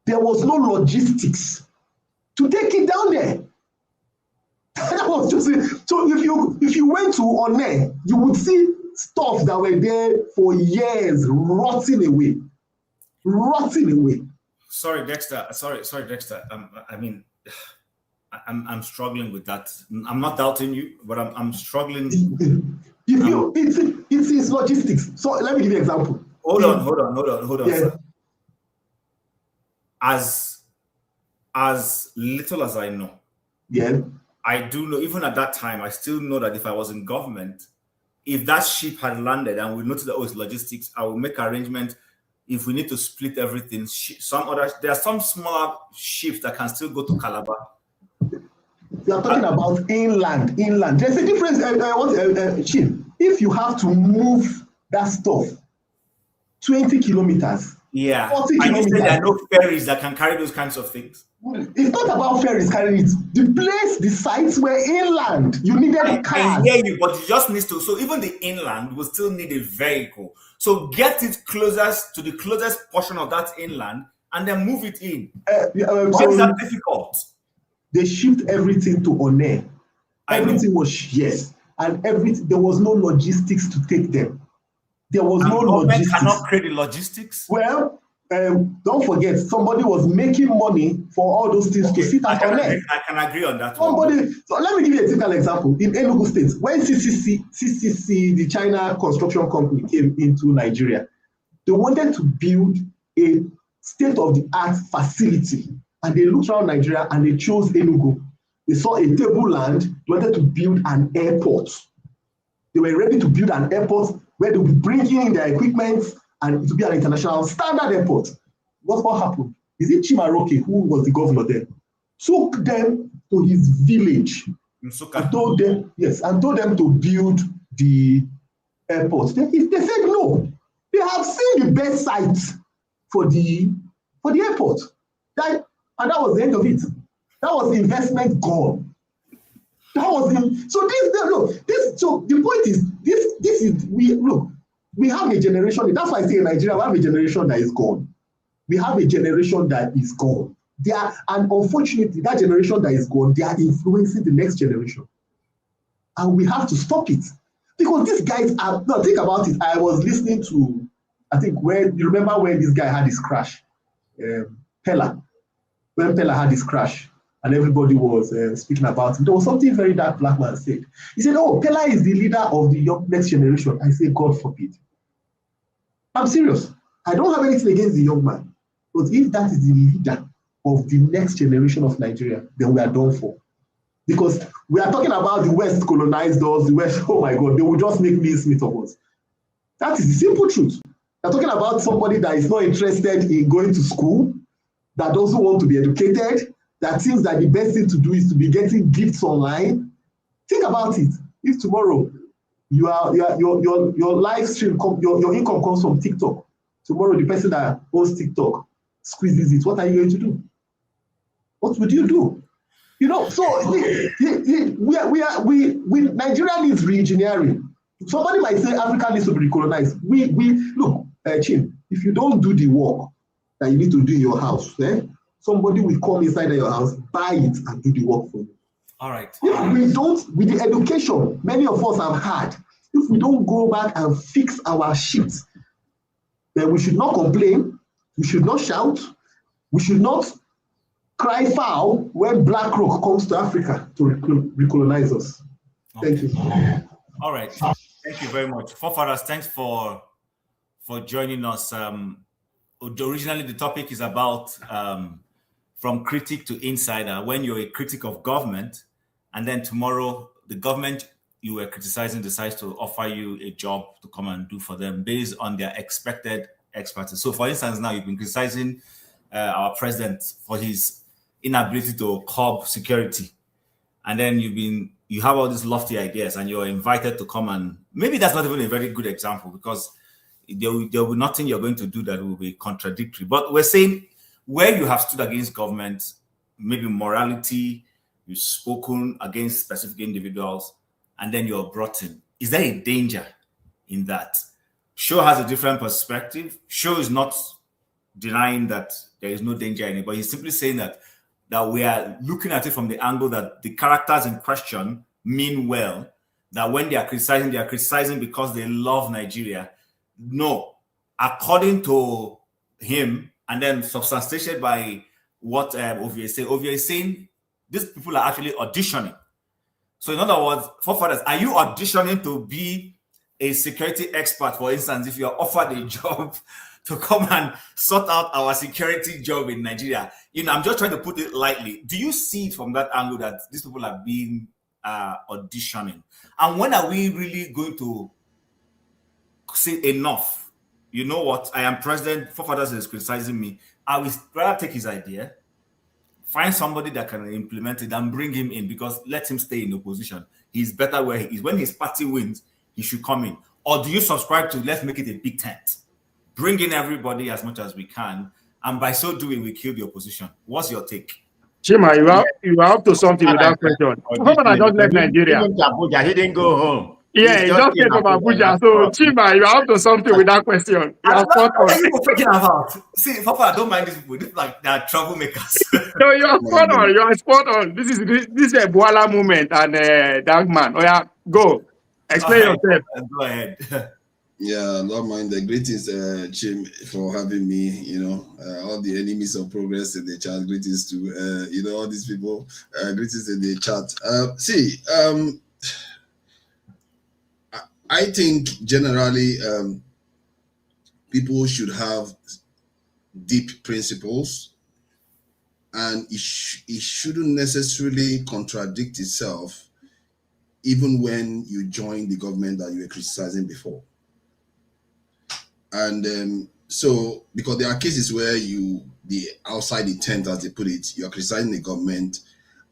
there was no logistics to take it down there. That was just it. So if you went to Onne, you would see stuff that were there for years rotting away. Sorry, Dexter. Sorry, Dexter. I'm struggling with that. I'm not doubting you, but I'm struggling. It is logistics. So let me give you an example. Hold on. Yeah. Sir. As little as I know, yeah, I do know. Even at that time, I still know that if I was in government, if that ship had landed and we noticed that it's logistics, I will make arrangements. If we need to split everything, there are some smaller ships that can still go to Calabar. You are talking about inland. There's a difference. Chief, if you have to move that stuff 20 kilometers, 40 kilometers, there are no ferries that can carry those kinds of things. It's not about ferries carrying it. The sites were inland. You needed cars. I hear you, but you just need to. So even the inland will still need a vehicle. So get it closest to the closest portion of that inland and then move it in. Why is that difficult? They shipped everything to Onne. Everything was, yes. And there was no logistics to take them. There was no logistics. Cannot create the logistics? Well, don't forget, somebody was making money for all those things to sit at Onne. I can agree on that. So let me give you a typical example. In Enugu State, when CCC, the China construction company, came into Nigeria, they wanted to build a state-of-the-art facility. And they looked around Nigeria and they chose Enugu. They saw a tableland, they wanted to build an airport. They were ready to build an airport where they would be bringing in their equipment and it would be an international standard airport. What happened? Is it Chimaroke, who was the governor there, took them to his village and told them to build the airport. They said no. They have seen the best site for the airport. And that was the end of it. That was the investment gone. So the point is, We have a generation, that's why I say in Nigeria, we have a generation that is gone. We have a generation that is gone. And unfortunately, that generation that is gone, they are influencing the next generation. And we have to stop it. Because these guys are, no, think about it. I was listening to, I think, you remember when this guy had his crash? Pella. When Pella had his crash, and everybody was speaking about it, there was something very dark black man said. He said, oh, Pella is the leader of the next generation. I say, God forbid. I'm serious. I don't have anything against the young man. But if that is the leader of the next generation of Nigeria, then we are done for. Because we are talking about the West colonized us, the West, oh my God, they will just make mincemeat of us. That is the simple truth. We're talking about somebody that is not interested in going to school, that doesn't want to be educated, that thinks that the best thing to do is to be getting gifts online. Think about it. If tomorrow your live stream, your income comes from TikTok, tomorrow the person that owns TikTok squeezes it, what are you going to do? What would you do? You know, so Nigeria needs re-engineering. Somebody might say Africa needs to be recolonized. Look, Chin, if you don't do the work that you need to do in your house, somebody will come inside your house, buy it, and do the work for you. All right. If we don't, with the education many of us have had, if we don't go back and fix our shit, then we should not complain, we should not shout, we should not cry foul when BlackRock comes to Africa to recolonize us. Thank you. All right. Thank you very much. Forefathers, thanks for joining us. Originally, the topic is about from critic to insider, when you're a critic of government, and then tomorrow the government you were criticizing decides to offer you a job to come and do for them based on their expected expertise. So, for instance, now you've been criticizing our president for his inability to curb security, and then you have all these lofty ideas, and you're invited to come, and maybe that's not even a very good example, because there will be nothing you're going to do that will be contradictory. But we're saying where you have stood against government, maybe morality, you've spoken against specific individuals, and then you're brought in. Is there a danger in that? Show has a different perspective. Show is not denying that there is no danger in it, but he's simply saying that we are looking at it from the angle that the characters in question mean well, that when they are criticizing because they love Nigeria. No, according to him, and then substantiated by what Ovie is saying. Ovie is saying these people are actually auditioning. So in other words, forefathers, are you auditioning to be a security expert, for instance, if you are offered a job to come and sort out our security job in Nigeria? You know, I'm just trying to put it lightly. Do you see it from that angle that these people are being auditioning? And when are we really going to say enough? You know what? I am president. Forefathers is criticizing me. I will rather take his idea, find somebody that can implement it, and bring him in, because let him stay in opposition. He's better where he is. When his party wins, he should come in. Or do you subscribe to let's make it a big tent? Bring in everybody as much as we can, and by so doing, we kill the opposition. What's your take? Chima, you are up to something with that question. I don't let Nigeria. He didn't go home. Yeah, he just came from Abuja. So, Chima, you are up to something with that question. You are spot on. What are you talking about? See, Papa, I don't mind these people. This is like they are troublemakers. No, you are spot on. You are spot on. This is a Bwala moment and Dark Man. Oh yeah, go. Explain yourself. Go ahead. Yeah, don't mind the greetings, Chim, for having me. You know, all the enemies of progress in the chat. Greetings to you know, all these people. Greetings in the chat. I think generally people should have deep principles, and it shouldn't necessarily contradict itself, even when you join the government that you were criticizing before. And so, because there are cases where the outside the tent, as they put it, you are criticizing the government,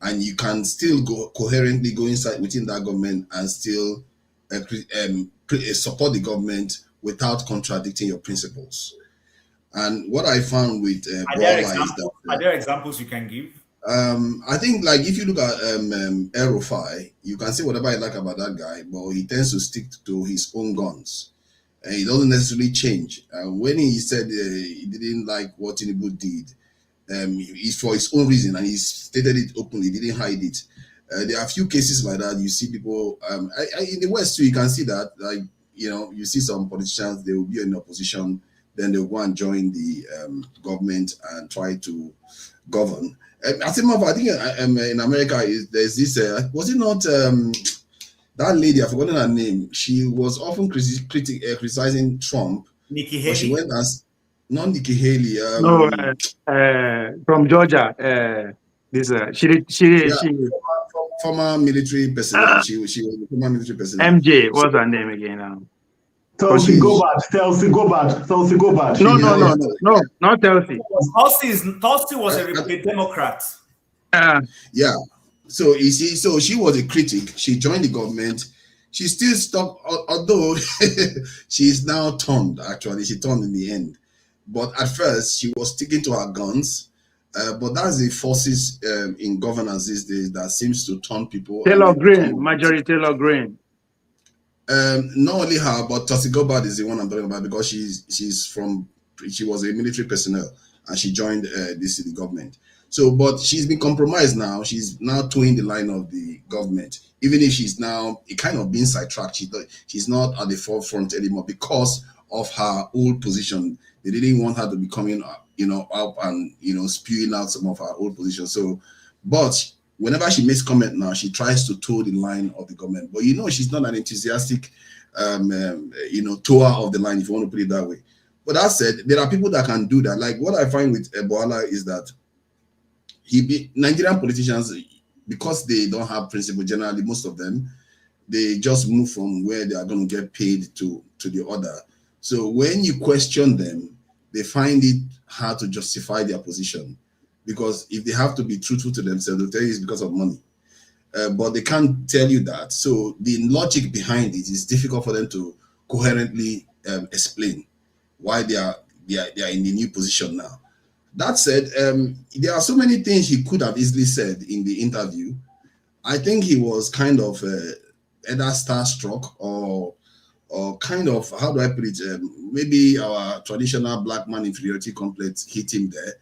and you can still coherently go inside within that government and still support the government without contradicting your principles. And what I found with Bwala is that are there examples you can give? I think, like, if you look at Erufai, you can say whatever you like about that guy, but he tends to stick to his own guns. It doesn't necessarily change. When he said he didn't like what Tinubu did, it's for his own reason, and he stated it openly. He didn't hide it. There are a few cases like that. You see people in the West too. You can see that, like, you know, you see some politicians, they will be in opposition, then they'll go and join the government and try to govern. I think in America there's this. Was it not that lady? I've forgotten her name. She was often criticizing Trump. Nikki But she Haley? went as not Nikki Haley. From Georgia. Former military personnel. She was a former military personnel. MJ, what's her name again now? Tulsi Gabbard. No, not Tulsi. Tulsi was a Democrat. Yeah. So you see, so she was a critic. She joined the government. She still stuck, although she's now turned. Actually, she turned in the end. But at first, she was sticking to her guns. But that's the forces in governance these days that seems to turn people. Marjorie Taylor Greene. Not only her, but Tulsi Gabbard is the one I'm talking about, because she was a military personnel and she joined the government. So, but she's been compromised now. She's now towing the line of the government, even if she's now kind of being sidetracked. She's not at the forefront anymore because of her old position. They didn't want her to be coming, up and spewing out some of her old positions. So, but whenever she makes comment now, she tries to toe the line of the government. But she's not an enthusiastic, tower of the line, if you want to put it that way. But that said, there are people that can do that. Like what I find with Bwala is that Nigerian politicians, because they don't have principle, generally most of them, they just move from where they are going to get paid to the other. So when you question them, they find it hard to justify their position, because if they have to be truthful to themselves, they'll tell you it's because of money. But they can't tell you that. So the logic behind it is difficult for them to coherently explain why they are in the new position now. That said, there are so many things he could have easily said in the interview. I think he was kind of either starstruck or kind of, how do I put it, maybe our traditional black man inferiority complex hit him there,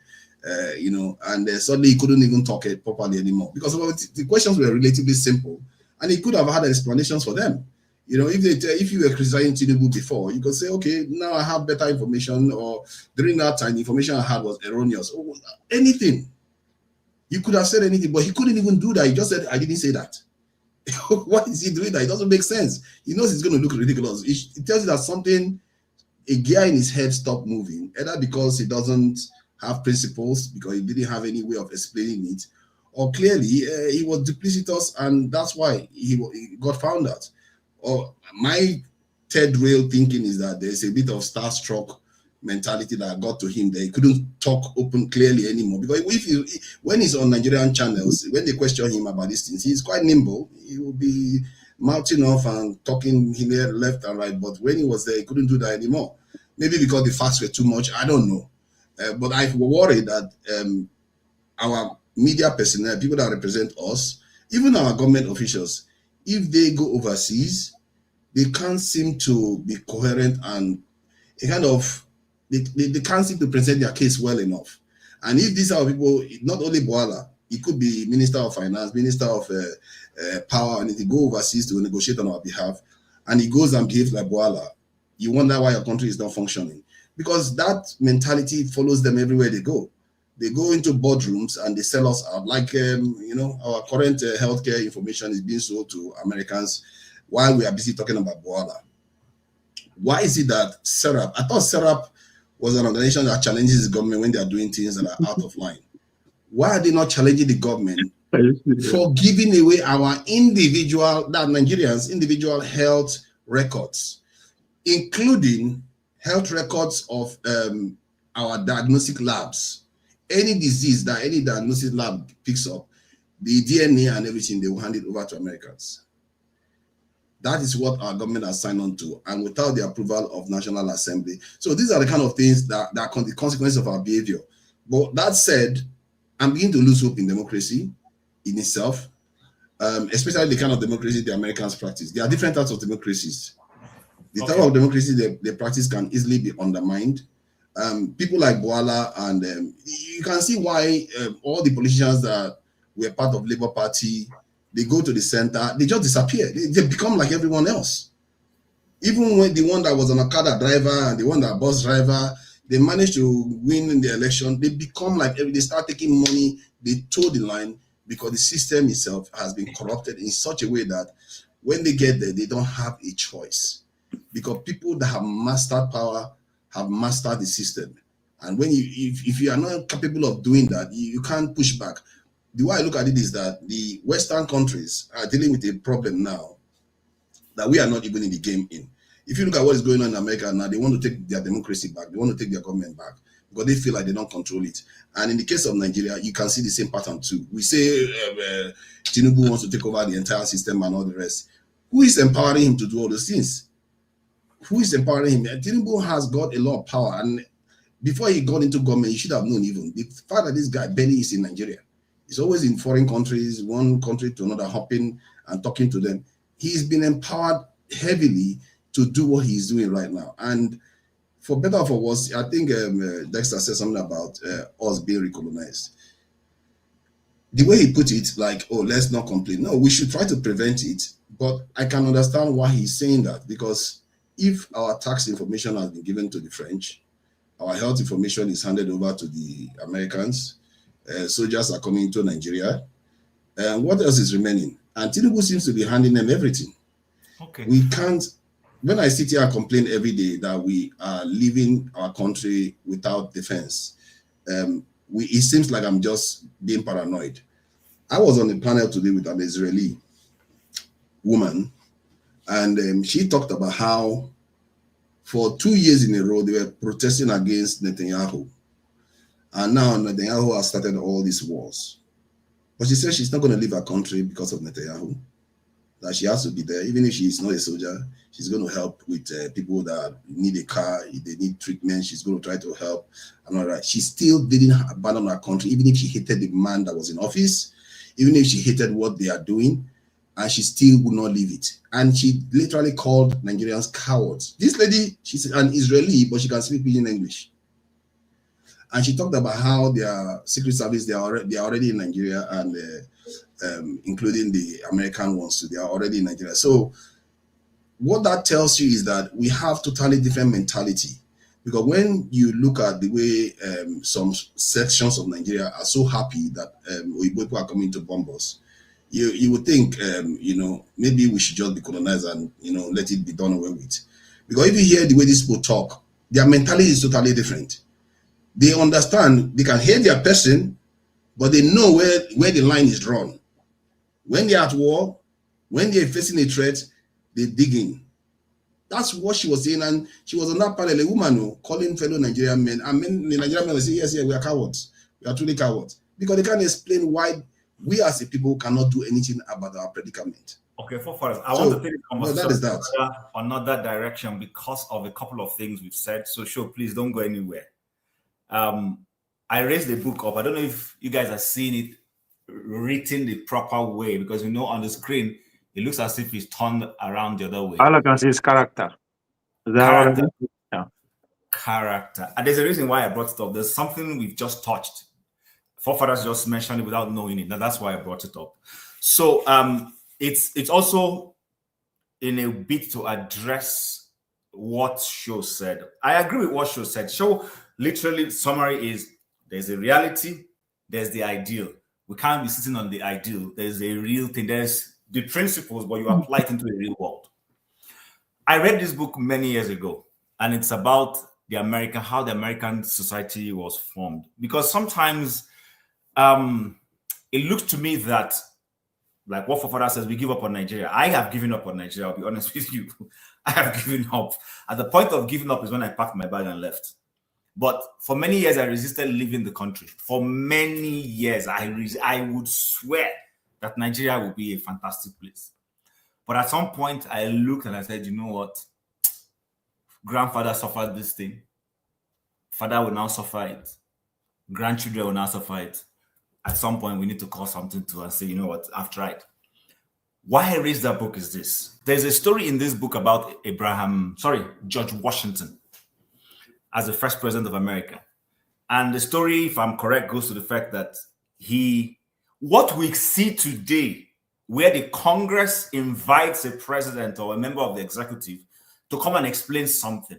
and suddenly he couldn't even talk it properly anymore, because the questions were relatively simple and he could have had explanations for them. If you were criticizing Tinubu before, you could say, okay, now I have better information, or during that time, the information I had was erroneous, or anything. You could have said anything, but he couldn't even do that. He just said, I didn't say that. Why is he doing that? It doesn't make sense. He knows it's going to look ridiculous. It tells you that a gear in his head stopped moving, either because he doesn't have principles, because he didn't have any way of explaining it, or clearly he was duplicitous, and that's why he got found out. Or my third rail thinking is that there's a bit of starstruck mentality that got to him, that he couldn't talk clearly anymore. Because when he's on Nigerian channels, when they question him about these things, he's quite nimble. He will be mouthing off and talking here left and right. But when he was there, he couldn't do that anymore. Maybe because the facts were too much. I don't know. But I worry that our media personnel, people that represent us, even our government officials, if they go overseas, they can't seem to be coherent, and they can't seem to present their case well enough. And if these are people, not only Bwala, it could be Minister of Finance, Minister of Power, and if they go overseas to negotiate on our behalf, and he goes and behaves like Bwala, you wonder why your country is not functioning. Because that mentality follows them everywhere they go. They go into boardrooms and they sell us out. Like, our current healthcare information is being sold to Americans while we are busy talking about Bwala. Why is it that SERAP, I thought SERAP was an organization that challenges the government when they are doing things that are out of line. Why are they not challenging the government for giving away our Nigerians' individual health records, including health records of our diagnostic labs? Any disease that any diagnostic lab picks up, the DNA and everything, they will hand it over to Americans. That is what our government has signed on to, and without the approval of National Assembly. So these are the kind of things that are the consequences of our behavior. But that said, I'm beginning to lose hope in democracy in itself, especially the kind of democracy the Americans practice. There are different types of democracies. The type of democracy they practice can easily be undermined. People like Bwala and you can see why all the politicians that were part of Labour Party, they go to the center, they just disappear. They become like everyone else. Even when the one that was an Okada driver and the one that bus driver, they managed to win in the election, they become like they start taking money, they toe the line because the system itself has been corrupted in such a way that when they get there, they don't have a choice. Because people that have mastered power have mastered the system. And when if you are not capable of doing that, you can't push back. The way I look at it is that the Western countries are dealing with a problem now that we are not even in the game in. If you look at what is going on in America now, they want to take their democracy back. They want to take their government back because they feel like they don't control it. And in the case of Nigeria, you can see the same pattern too. We say Tinubu wants to take over the entire system and all the rest. Who is empowering him to do all those things? Who is empowering him? Tinubu has got a lot of power. And before he got into government, he should have known even the fact that this guy barely is in Nigeria. He's always in foreign countries, one country to another, hopping and talking to them. He's been empowered heavily to do what he's doing right now. And for better or for worse, I think Dexter said something about us being recolonized. The way he put it, like, oh, let's not complain. No, we should try to prevent it. But I can understand why he's saying that, because if our tax information has been given to the French, our health information is handed over to the Americans, soldiers are coming into Nigeria, what else is remaining? And Tinubu seems to be handing them everything. Okay. We can't, when I sit here and complain every day that we are leaving our country without defense, it seems like I'm just being paranoid. I was on a panel today with an Israeli woman, and she talked about how for 2 years in a row they were protesting against Netanyahu. And now Netanyahu has started all these wars. But she said she's not going to leave her country because of Netanyahu, that she has to be there. Even if she's not a soldier, she's going to help with people that need a car, if they need treatment, she's going to try to help. And all right, she still didn't abandon her country, even if she hated the man that was in office, even if she hated what they are doing, and she still would not leave it. And she literally called Nigerians cowards. This lady, she's an Israeli, but she can speak in English. And she talked about how their secret service, they are already in Nigeria, and including the American ones, so they are already in Nigeria. So what that tells you is that we have totally different mentality. Because when you look at the way some sections of Nigeria are so happy that people are coming to bomb us, you would think, maybe we should just be colonized and, let it be done away with. Because if you hear the way these people talk, their mentality is totally different. They understand, they can hate their person, but they know where the line is drawn. When they're at war, when they're facing a threat, they dig in. That's what she was saying, and she was on that panel, a woman calling fellow Nigerian men, and the Nigerian men will say, yes, we are cowards. We are truly cowards. Because they can't explain why we as a people cannot do anything about our predicament. Okay, for first, I want to take another direction because of a couple of things we've said. So, please don't go anywhere. I raised the book up. I don't know if you guys are seeing it written the proper way, because on the screen it looks as if it's turned around the other way. All I can see is character. Character. And there's a reason why I brought it up. There's something we've just touched. Forefathers just mentioned it without knowing it. Now that's why I brought it up. So it's also in a bit to address what Sho said. I agree with what Sho said. Sho literally summary is there's a reality, there's the ideal. We can't be sitting on the ideal. There's a real thing. There's the principles, but you apply it into the real world. I read this book many years ago, and it's about how the American society was formed. Because sometimes it looks to me that, like what Forefather says, we give up on Nigeria. I have given up on Nigeria, I'll be honest with you. I have given up. At the point of giving up is when I packed my bag and left. But for many years, I resisted leaving the country. For many years, I would swear that Nigeria would be a fantastic place. But at some point, I looked and I said, you know what? Grandfather suffered this thing. Father will now suffer it. Grandchildren will now suffer it. At some point, we need to call something to and say, you know what? I've tried. Why I raised that book is this. There's a story in this book about George Washington as the first president of America. And the story, if I'm correct, goes to the fact that what we see today, where the Congress invites a president or a member of the executive to come and explain something.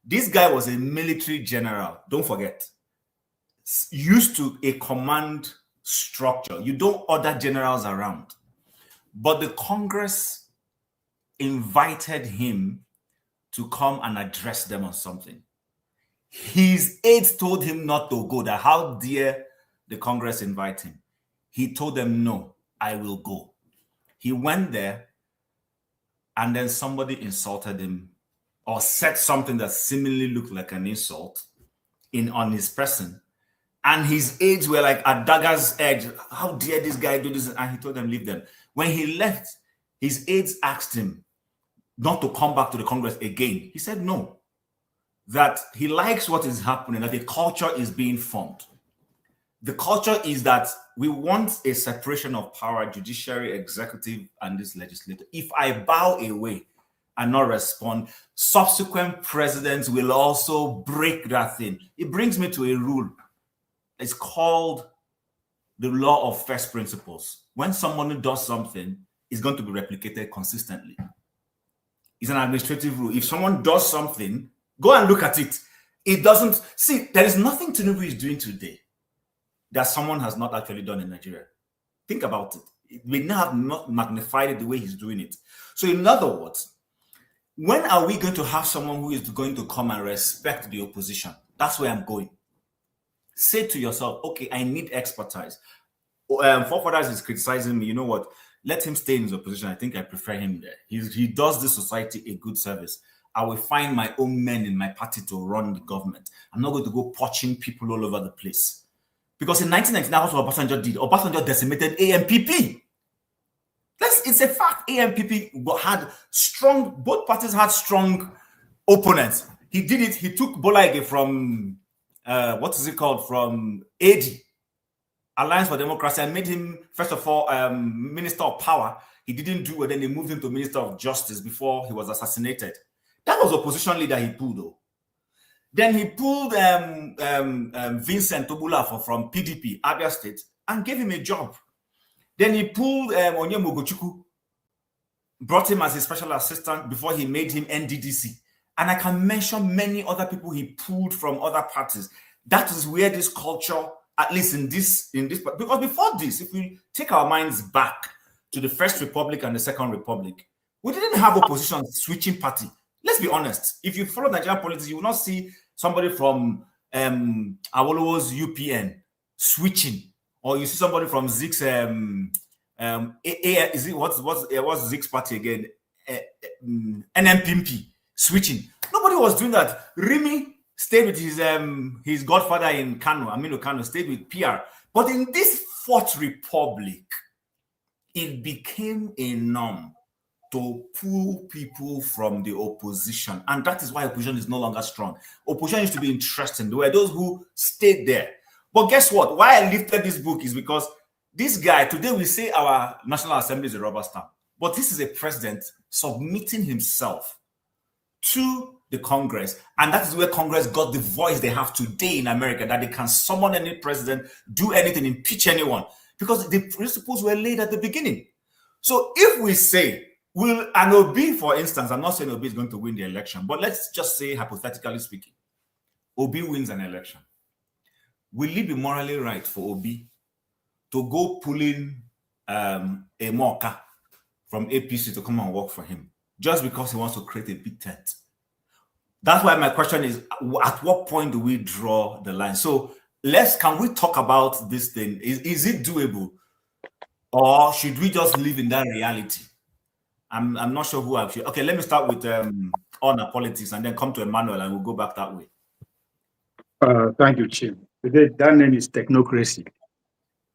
This guy was a military general, don't forget, used to a command structure. You don't order generals around. But the Congress invited him to come and address them on something. His aides told him not to go, that how dare the Congress invite him. He told them, no, I will go. He went there, and then somebody insulted him or said something that seemingly looked like an insult on his person. And his aides were like at dagger's edge. How dare this guy do this? And he told them, leave them. When he left, his aides asked him not to come back to the Congress again. He said no, that he likes what is happening, that a culture is being formed. The culture is that we want a separation of power, judiciary, executive, and this legislature. If I bow away and not respond, subsequent presidents will also break that thing. It brings me to a rule. It's called the law of first principles. When someone does something, it's going to be replicated consistently. It's an administrative rule. If someone does something, go and look at it. It doesn't, see, there is nothing Tinubu is doing today that someone has not actually done in Nigeria. Think about it. We now have not magnified it the way he's doing it. So in other words, when are we going to have someone who is going to come and respect the opposition? That's where I'm going. Say to yourself, okay, I need expertise. Forefathers is criticizing me. You know what? Let him stay in his opposition. I think I prefer him there. He does this society a good service. I will find my own men in my party to run the government. I'm not going to go poaching people all over the place. Because in 1999, that's what Obasanjo did. Obasanjo decimated AMPP. It's a fact. AMPP had strong, both parties had strong opponents. He did it. He took Bwala from, from AD, Alliance for Democracy, and made him, first of all, Minister of Power. He didn't do it. Then they moved him to Minister of Justice before he was assassinated. That was opposition leader he pulled, though. Then he pulled Vincent Tobulafo from PDP, Abia State, and gave him a job. Then he pulled Onyemogochukwu, brought him as a special assistant before he made him NDDC. And I can mention many other people he pulled from other parties. That is where this culture, at least in this, because before this, if we take our minds back to the First Republic and the Second Republic, we didn't have opposition switching party. Let's be honest. If you follow Nigerian politics, you will not see somebody from Awolowo's UPN switching, or you see somebody from Zig's what's Zig's party again? NMPP switching. Nobody was doing that. Rimi stayed with his godfather in Kano, Aminu Kano, stayed with PR. But in this Fourth Republic, it became a norm to pull people from the opposition. And that is why opposition is no longer strong. Opposition used to be interesting. There were those who stayed there. But guess what? Why I lifted this book is because this guy, today we say our National Assembly is a rubber stamp. But this is a president submitting himself to the Congress. And that is where Congress got the voice they have today in America, that they can summon any president, do anything, impeach anyone. Because the principles were laid at the beginning. So if we say, will an Obi, for instance, I'm not saying Obi is going to win the election, but let's just say, hypothetically speaking, Obi wins an election. Will it be morally right for Obi to go pulling a Moka from APC to come and work for him just because he wants to create a big tent? That's why my question is, at what point do we draw the line? So can we talk about this thing? Is it doable? Or should we just live in that reality? I'm not sure who actually. Okay, let me start with honor politics and then come to Emmanuel and we'll go back that way. Thank you, Chief. That name is Technocracy.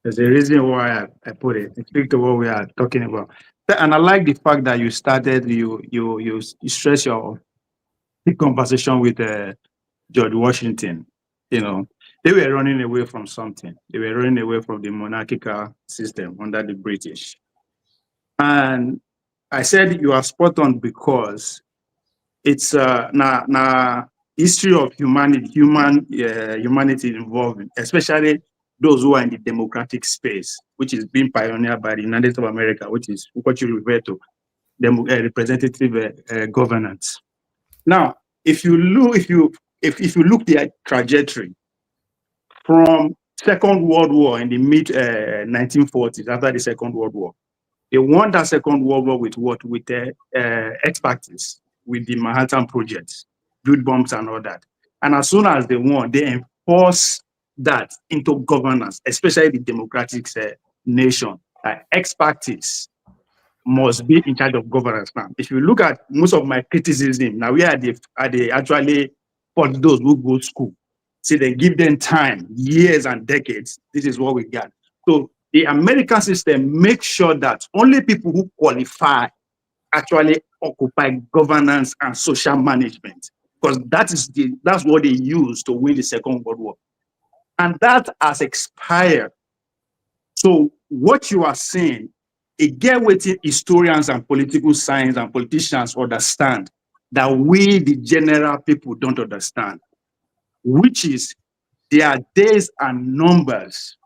There's a reason why I put it. It speaks to what we are talking about. And I like the fact that you started, you stress your conversation with George Washington. You know, they were running away from something. They were running away from the monarchical system under the British. And I said you are spot on because it's history of humanity involved, especially those who are in the democratic space, which is being pioneered by the United States of America, which is what you refer to, representative governance. Now, if you look the trajectory from Second World War in the mid 1940s, after the Second World War, they won that Second World War with what? With expertise, with the Manhattan Project, build bombs and all that. And as soon as they won, they enforced that into governance, especially the democratic nation. Expertise must be in charge of governance now. If you look at most of my criticism, now we are actually for those who go to school. See, they give them time, years and decades. This is what we got. So the American system makes sure that only people who qualify actually occupy governance and social management, because that's what they used to win the Second World War. And that has expired. So what you are saying, again, what historians and political science and politicians understand that we, the general people, don't understand, which is there are days and numbers.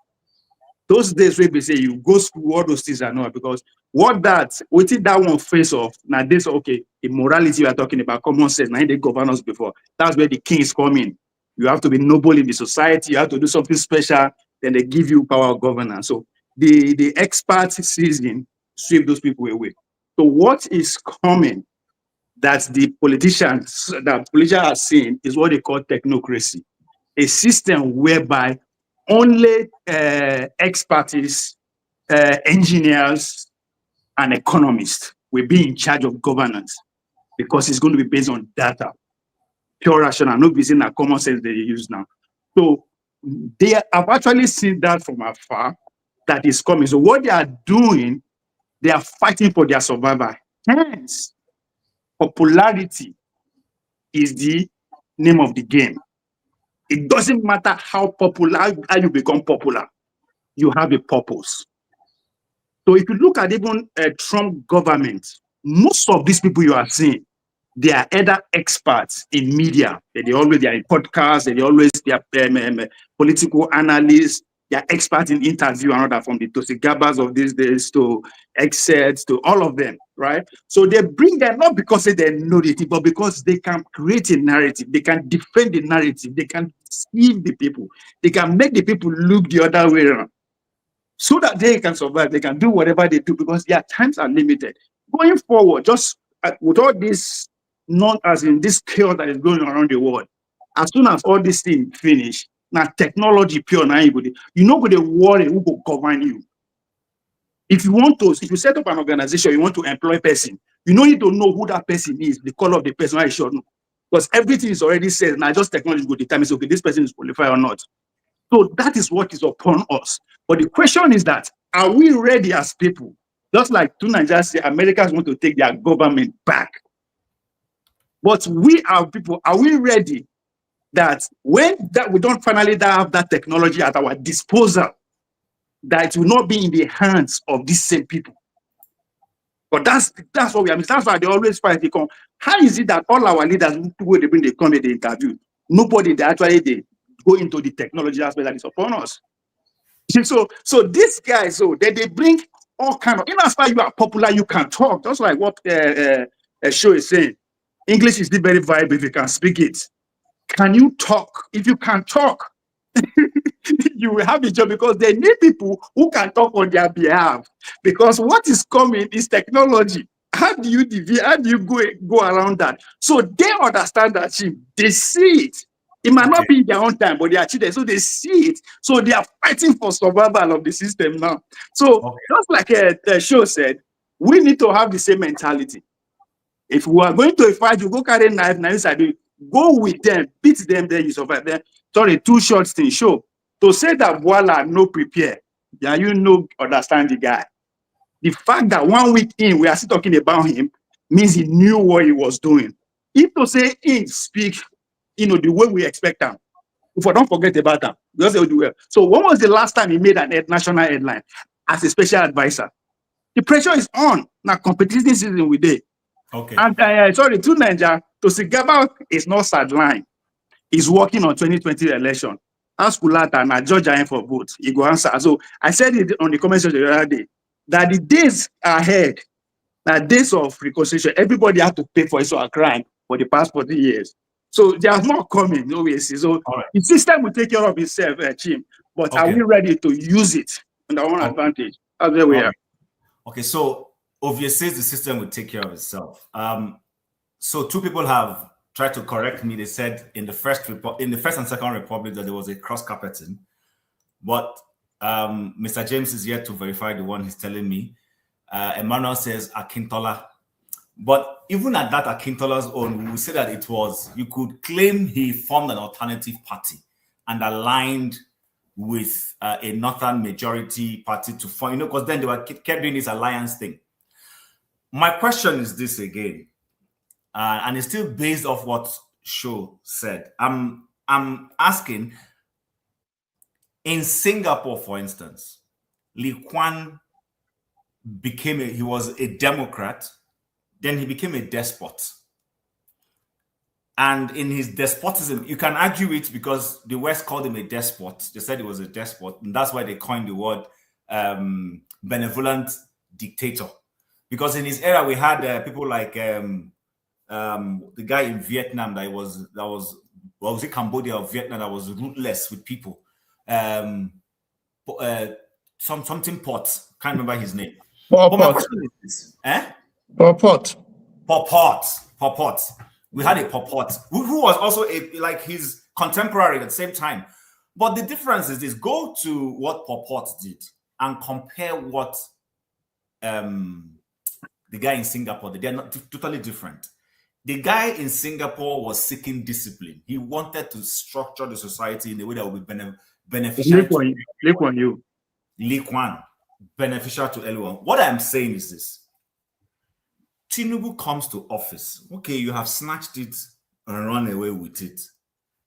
Those days where we say you go school, all those things are not, because what that one face off, now this, okay, immorality we are talking about, common sense, now they govern us before. That's where the kings come in. You have to be noble in the society, you have to do something special, then they give you power of governance. So the expert season sweep those people away. So what is coming that the politicians are seeing is what they call technocracy, a system whereby only expertise, engineers, and economists will be in charge of governance, because it's going to be based on data, pure rational, not based on common sense they use now. So they have actually seen that from afar, that is coming. So what they are doing, they are fighting for their survival. Hence, popularity is the name of the game. It doesn't matter how popular, how you become popular, you have a purpose. So if you look at even Trump government, most of these people you are seeing, they are either experts in media. They are in podcasts, they are political analysts, they are experts in interview and all that, from the Tosi Gabas of these days to excerpts to all of them, right? So they bring them not because they know it, but because they can create a narrative, they can defend the narrative, they can deceive the people, they can make the people look the other way around, so that they can survive, they can do whatever they do, because their times are limited. Going forward, just with all this, not as in this chaos that is going around the world, as soon as all these things finish, now technology pure, now you're not going to worry who will govern you. If you set up an organization, you want to employ a person, you don't need to know who that person is, the color of the person, I should know, because everything is already said. Now just technology will determine, okay, this person is qualified or not. So that is what is upon us. But the question is that, are we ready as people? Just like two Nigerians say, Americans want to take their government back. But we are people, are we ready that when we don't finally have that technology at our disposal, that it will not be in the hands of these same people? But that's what we are. That's why they always fight. How is it that all our leaders, when they come and they interview, nobody they actually go into the technology aspect that is upon us? So these guys, they bring all kind of, in as far as you are popular, you can talk. Just like what show is saying. English is still very viable if you can speak it. Can you talk? If you can talk, you will have a job, because they need people who can talk on their behalf. Because what is coming is technology. How do you go around that? So they understand that, they see it. It might not be in their own time, but they are cheated, so they see it. So they are fighting for survival of the system now. So just like the show said, we need to have the same mentality. If we are going to a fight, you go carry a knife, go with them, beat them, then you survive. Then, sorry, two short things. Show. To say that Bwala no prepare, yeah, you know, understand the guy. The fact that 1 week in, we are still talking about him, means he knew what he was doing. If to say he speak, the way we expect him, if I don't forget about him, because they will do well. So when was the last time he made an national headline as a special advisor? The pressure is on. Now competition season with it. Okay. And sorry, to Nigeria, to Sigaba is not sideline. He's working on 2020 election. Ask Kulata and Georgia for vote. He go answer. So I said it on the comment section the other day that the days ahead, days of reconciliation, everybody had to pay for his crime for the past 40 years. So there's more coming, obviously. So the system will take care of itself, Chim. But are we ready to use it on our own advantage? That's where we are. Okay, so obviously the system will take care of itself. So two people have tried to correct me. They said in the first and second republic that there was a cross carpeting, but Mr. James is yet to verify the one he's telling me. Emmanuel says Akintola, but even at that Akintola's own, we will say that it was, you could claim he formed an alternative party and aligned with a northern majority party to form, because then they kept doing this alliance thing. My question is this again, and it's still based off what Sho said. I'm asking, in Singapore, for instance, Lee Kuan he was a Democrat, then he became a despot. And in his despotism, you can argue it because the West called him a despot. They said he was a despot, and that's why they coined the word benevolent dictator. Because in his era, we had people like the guy in Vietnam that was it Cambodia or Vietnam that was ruthless with people. Something Pot, can't remember his name. But my question is this, Pol Pot. We had a Pol Pot who was also like his contemporary at the same time. But the difference is this: go to what Pol Pot did and compare what the guy in Singapore did. They're not totally different. The guy in Singapore was seeking discipline. He wanted to structure the society in a way that would be beneficial to Lee Kuan, beneficial to everyone. What I'm saying is this: Tinubu comes to office. Okay, you have snatched it and run away with it.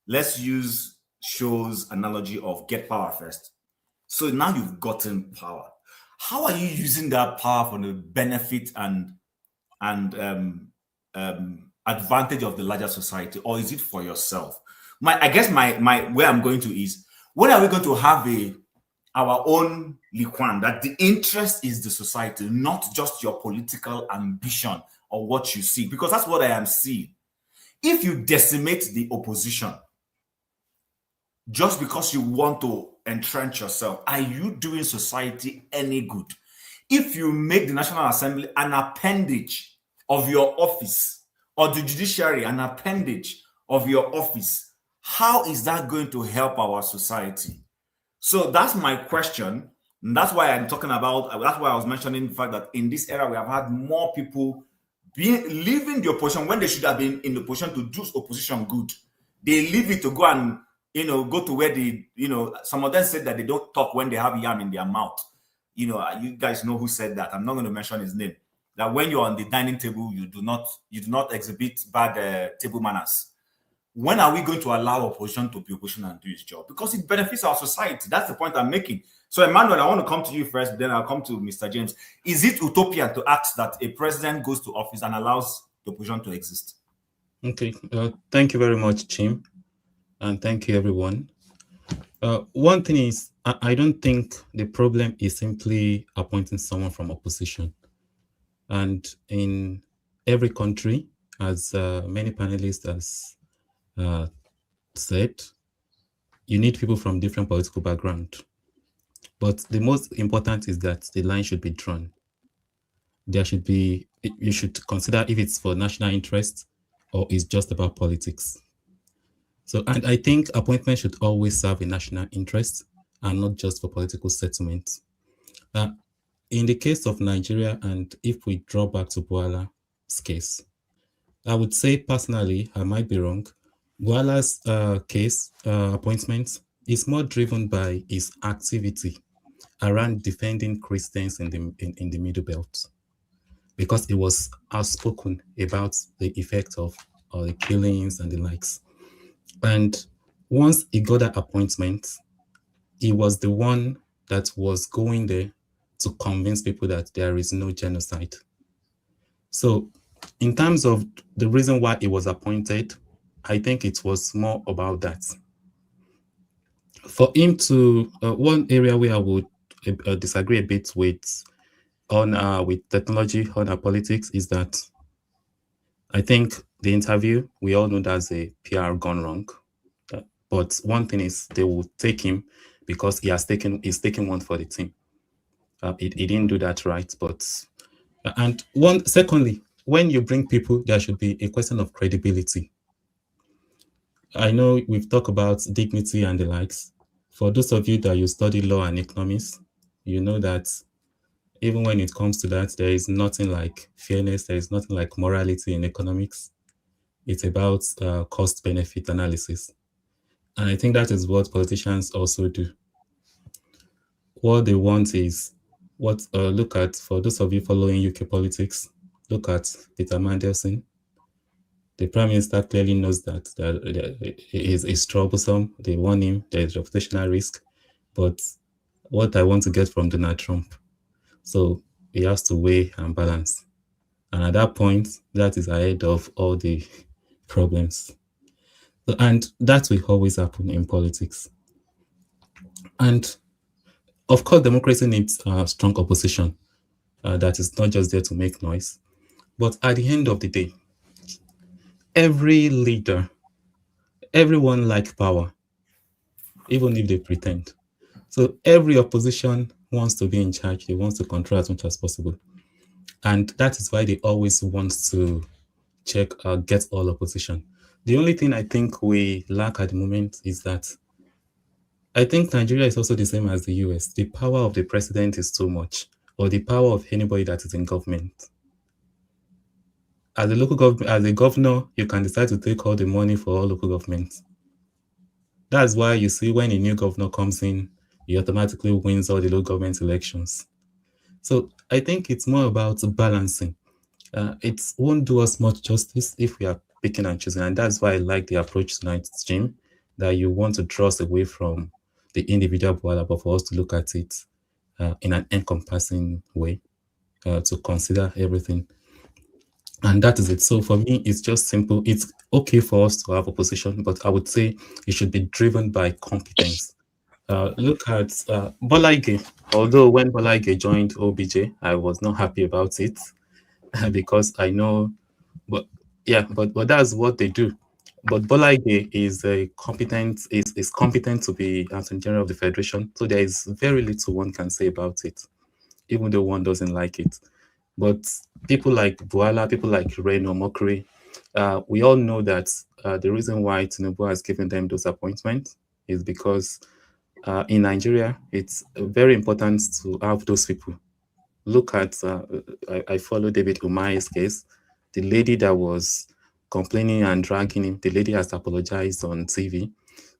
Let's use Sho's analogy of get power first. So now you've gotten power. How are you using that power for the benefit and advantage of the larger society, or is it for yourself? I guess my where I'm going to is, when are we going to have our own Lee Kuan, that the interest is the society, not just your political ambition or what you see? Because that's what I am seeing. If you decimate the opposition just because you want to entrench yourself, are you doing society any good? If you make the National Assembly an appendage of your office, or the judiciary an appendage of your office, how is that going to help our society? So that's my question. And that's why I'm talking about, that's why I was mentioning the fact that in this era, we have had more people leaving the opposition when they should have been in the position to do opposition good. They leave it to go and, go to where some of them said that they don't talk when they have yam in their mouth. You guys know who said that. I'm not going to mention his name. That when you're on the dining table, you do not exhibit bad table manners. When are we going to allow opposition to be opposition and do its job? Because it benefits our society. That's the point I'm making. So, Emmanuel, I want to come to you first, then I'll come to Mr. James. Is it utopian to ask that a president goes to office and allows the opposition to exist? Okay. Thank you very much, Chim. And thank you, everyone. One thing is, I don't think the problem is simply appointing someone from opposition. And in every country, as many panelists has said, you need people from different political backgrounds. But the most important is that the line should be drawn. You should consider if it's for national interest or it's just about politics. So, and I think appointments should always serve a national interest and not just for political settlement. In the case of Nigeria, and if we draw back to Bwala's case, I would say personally, I might be wrong, Bwala's case appointment is more driven by his activity around defending Christians in the Middle Belt, because it was outspoken about the effect of the killings and the likes. And once he got that appointment, he was the one that was going there to convince people that there is no genocide. So in terms of the reason why he was appointed, I think it was more about that. For him to, one area where I would disagree a bit with technology on our politics is that I think the interview, we all know that's a PR gone wrong. But one thing is they will take him because he's taking one for the team. He didn't do that right, but secondly, when you bring people, there should be a question of credibility. I know we've talked about dignity and the likes. For those of you that you study law and economics, you know that even when it comes to that, there is nothing like fairness, there is nothing like morality in economics. It's about cost-benefit analysis. And I think that is what politicians also do. What they want is look at, for those of you following UK politics, look at Peter Mandelson. The Prime Minister clearly knows that is troublesome. They warn him, there is reputational risk. But what I want to get from Donald Trump. So he has to weigh and balance. And at that point, that is ahead of all the problems. And that will always happen in politics. And of course, democracy needs strong opposition that is not just there to make noise. But at the end of the day, every leader, everyone likes power, even if they pretend. So every opposition wants to be in charge. They want to control as much as possible. And that is why they always want to get all opposition. The only thing I think we lack at the moment is that I think Nigeria is also the same as the US. The power of the president is too much, or the power of anybody that is in government. As a governor, you can decide to take all the money for all local governments. That's why you see when a new governor comes in, he automatically wins all the local government elections. So I think it's more about balancing. It won't do us much justice if we are picking and choosing. And that's why I like the approach tonight, Jim, that you want to draw us away from the individual Bwala, but for us to look at it in an encompassing way, to consider everything. And that is it. So for me, it's just simple. It's okay for us to have opposition, but I would say it should be driven by competence. Look at Bola Ige. Although when Bola Ige joined OBJ, I was not happy about it because I know, but that's what they do. But Bola Ige is competent to be Attorney General of the Federation. So there is very little one can say about it, even though one doesn't like it. But people like Bwala, people like Reno Mokri, we all know that the reason why Tinubu has given them those appointments is because in Nigeria, it's very important to have those people. Look at, I follow David Umahi's case. The lady that was complaining and dragging him, the lady has apologized on TV.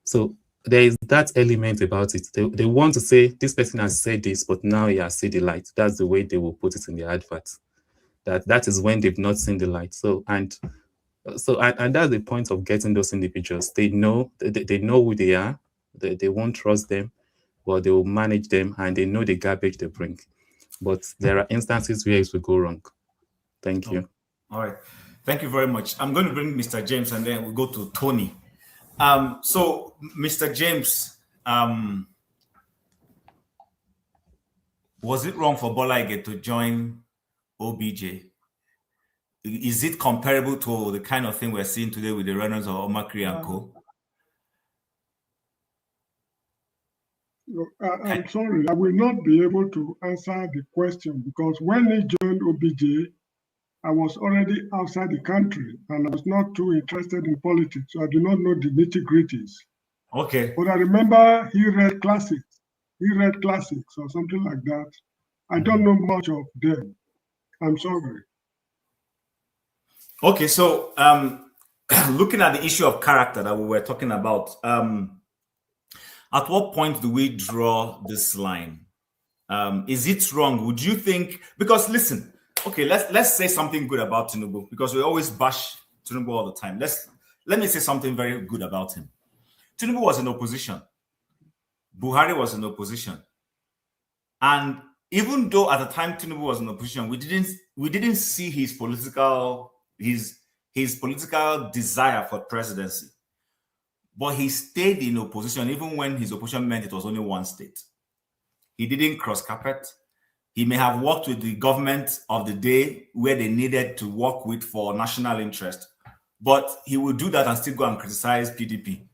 So there is that element about it. They want to say, this person has said this, but now he has seen the light. That's the way they will put it in the advert. That is when they've not seen the light. And that's the point of getting those individuals. They know who they are. They won't trust them, but they will manage them, and they know the garbage they bring. But there are instances where it will go wrong. Thank you. All right. Thank you very much. I'm going to bring Mr. James, and then we'll go to Tony. So, Mr. James, was it wrong for Bola Ige to join OBJ? Is it comparable to the kind of thing we're seeing today with the runners of Omakri and Co? I'm sorry, I will not be able to answer the question because when he joined OBJ, I was already outside the country and I was not too interested in politics, so I do not know the nitty-gritties. Okay. But I remember he read classics. He read classics or something like that. I don't know much of them. I'm sorry. Okay, so looking at the issue of character that we were talking about, at what point do we draw this line? Is it wrong? Would you think? Because listen, okay, let's say something good about Tinubu because we always bash Tinubu all the time. Let me say something very good about him. Tinubu was in opposition. Buhari was in opposition, and even though at the time Tinubu was in opposition, we didn't see his political desire for presidency. But he stayed in opposition even when his opposition meant it was only one state. He didn't cross carpet. He may have worked with the government of the day where they needed to work with for national interest, but he would do that and still go and criticize PDP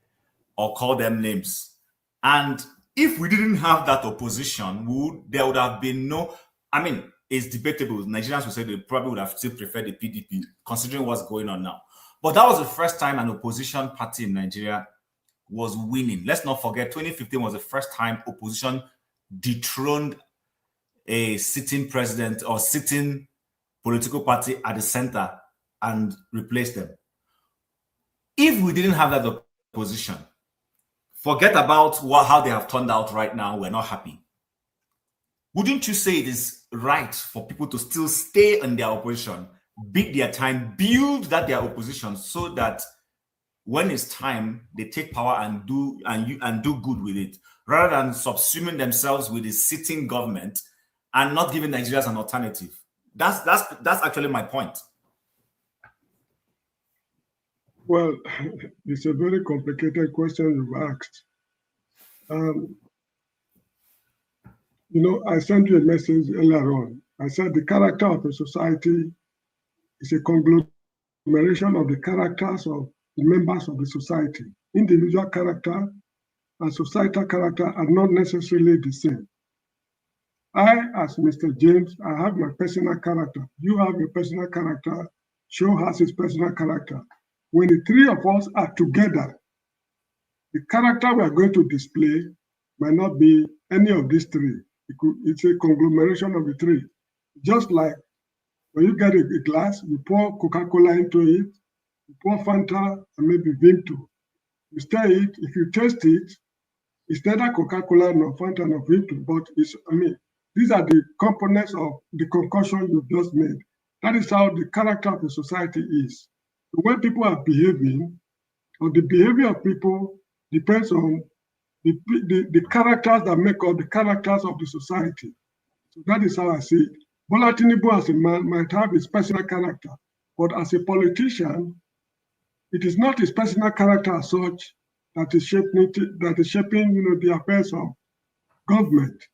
or call them names. And if we didn't have that opposition, there would have been no, I mean, it's debatable. Nigerians would say they probably would have still preferred the PDP, considering what's going on now. But that was the first time an opposition party in Nigeria was winning. Let's not forget, 2015 was the first time opposition dethroned a sitting president or sitting political party at the center and replaced them. If we didn't have that opposition, forget about how they have turned out right now, we're not happy. Wouldn't you say it is right for people to still stay in their opposition, bid their time, build that their opposition so that when it's time, they take power and do good with it, rather than subsuming themselves with the sitting government and not giving Nigerians an alternative? That's actually my point. Well, it's a very complicated question you've asked. You know, I sent you a message earlier on. I said the character of a society is a conglomeration of the characters of the members of the society. Individual character and societal character are not necessarily the same. I, as Mr. James, I have my personal character. You have your personal character. Shaw has his personal character. When the three of us are together, the character we are going to display might not be any of these three. It's a conglomeration of the three. Just like when you get a glass, you pour Coca-Cola into it, you pour Fanta and maybe Vimto. You stir it. If you taste it, it's neither Coca-Cola nor Fanta nor Vimto, but it's, I mean, these are the components of the concoction you've just made. That is how the character of the society is. So when people are behaving, or the behavior of people depends on the characters that make up the characters of the society. So that is how I see it. Bola Tinubu as a man might have his personal character, but as a politician, it is not his personal character as such that is shaping the affairs of government.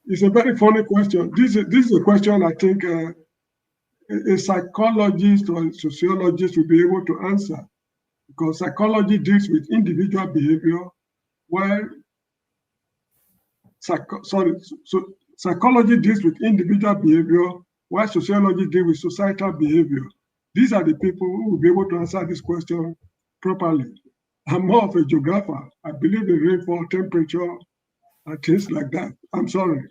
It's a very funny question. This is a question I think a psychologist or a sociologist will be able to answer, because psychology deals with individual behavior, while psychology deals with individual behavior, while sociology deals with societal behavior. These are the people who will be able to answer this question properly. I'm more of a geographer. I believe in rainfall, temperature, and things like that. I'm sorry.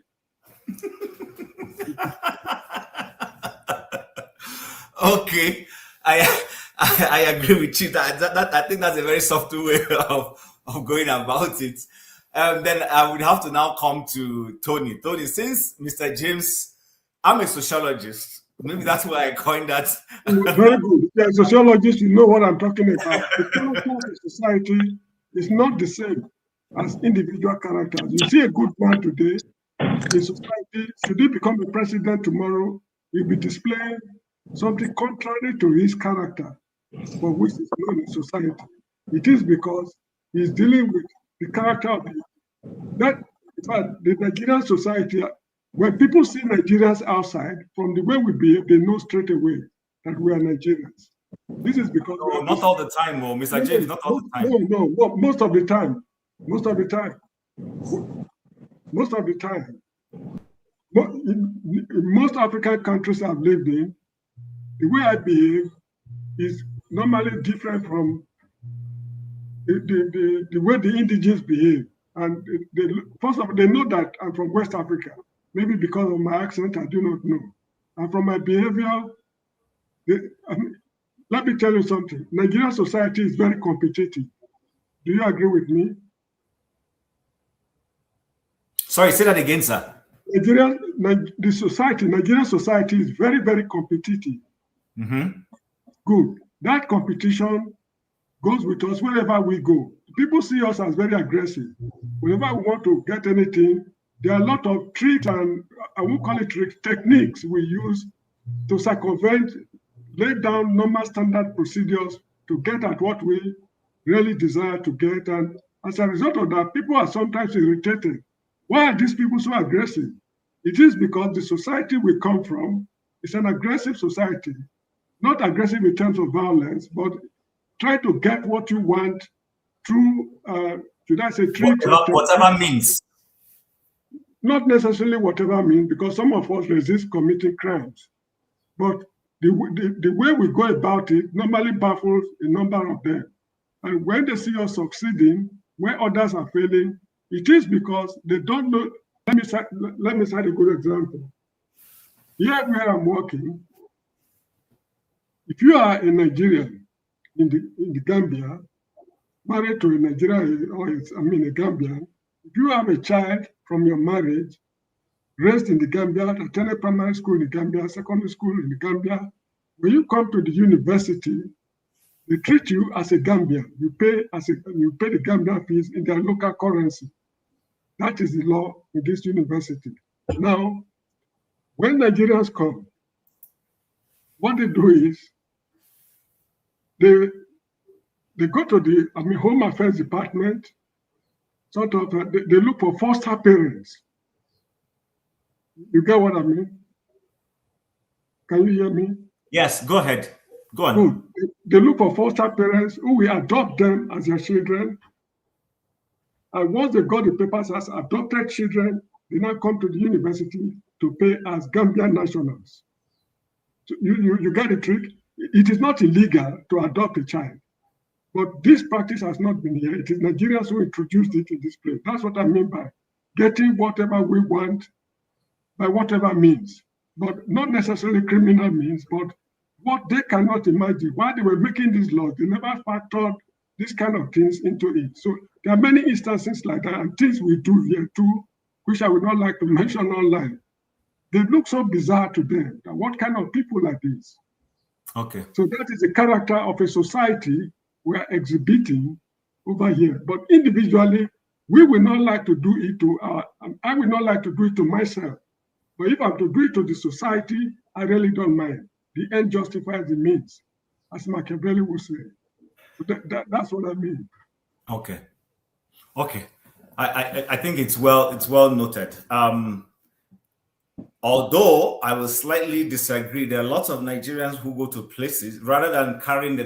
Okay, I agree with you. That I think that's a very soft way of going about it. Then I would have to now come to Tony. Tony, since Mr. James, I'm a sociologist. Maybe that's why I coined that. Very good. Yeah, sociologist, you know what I'm talking about. The character of the society is not the same as individual characters. You see a good man today in society, should he become a president tomorrow, he'll be displaying something contrary to his character, for which is known in society. It is because he's dealing with the character of the Nigerian society. When people see Nigerians outside, from the way we behave, they know straight away that we are Nigerians. This is because not all the time, Mr. James, not all the time. No, most of the time. Most of the time. In most African countries I've lived in, the way I behave is normally different from the way the indigenous behave. And first of all, they know that I'm from West Africa. Maybe because of my accent, I do not know. And from my behavior, let me tell you something. Nigerian society is very competitive. Do you agree with me? Sorry, say that again, sir. Nigerian society is very, very competitive. Mm-hmm. Good. That competition goes with us wherever we go. People see us as very aggressive. Whenever we want to get anything, There are a lot of tricks, and I won't call it tricks, techniques we use to circumvent, lay down normal standard procedures to get at what we really desire to get. And as a result of that, people are sometimes irritated. Why are these people so aggressive? It is because the society we come from is an aggressive society, not aggressive in terms of violence, but try to get what you want through, should I say, tricks? Whatever means. Not necessarily whatever means, because some of us resist committing crimes. But the way we go about it normally baffles a number of them. And when they see us succeeding, where others are failing, it is because they don't know. Let me cite a good example. Here where I'm working, if you are a Nigerian in the Gambia, married to a Nigerian, or a Gambian, if you have a child from your marriage, raised in the Gambia, attended primary school in the Gambia, secondary school in the Gambia, when you come to the university, they treat you as a Gambian. You pay the Gambian fees in their local currency. That is the law in this university. Now, when Nigerians come, what they do is they go to the Home Affairs Department. Sort of, they look for foster parents. You get what I mean? Can you hear me? Yes, go ahead. Go on. Good. They look for foster parents who will adopt them as their children. And once they got the papers as adopted children, they now come to the university to pay as Gambian nationals. So you get the trick? It is not illegal to adopt a child. But this practice has not been here. It is Nigerians who introduced it in this place. That's what I mean by getting whatever we want by whatever means, but not necessarily criminal means, but what they cannot imagine. While they were making these laws, they never factored these kind of things into it. So there are many instances like that, and things we do here too, which I would not like to mention online. They look so bizarre to them. That what kind of people are these? Okay. So that is the character of a society we are exhibiting over here. But individually, we will not like to do it to I will not like to do it to myself. But if I'm to do it to the society, I really don't mind. The end justifies the means, as Machiavelli would say. That's what I mean. Okay. Okay. I think it's well noted. Although I will slightly disagree, there are lots of Nigerians who go to places rather than carrying the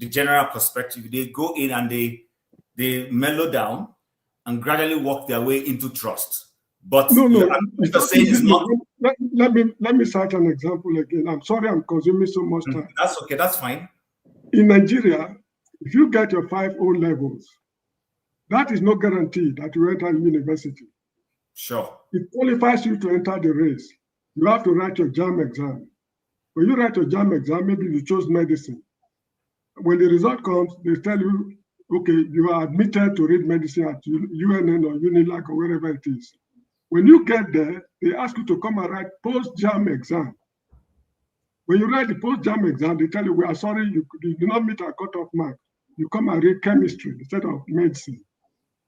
general perspective, they go in and they mellow down and gradually work their way into trust. But no, let me cite an example again. I'm sorry I'm consuming so much time. That's okay, that's fine. In Nigeria, if you get your 5 O levels, that is not guaranteed that you enter university. Sure. It qualifies you to enter the race. You have to write your JAM exam. When you write your JAM exam, maybe you chose medicine. When the result comes, they tell you, okay, you are admitted to read medicine at UNN or UNILAG or wherever it is. When you get there, they ask you to come and write post-JAM exam. When you write the post-JAM exam, they tell you, we are sorry, you do not meet our cutoff mark. You come and read chemistry instead of medicine.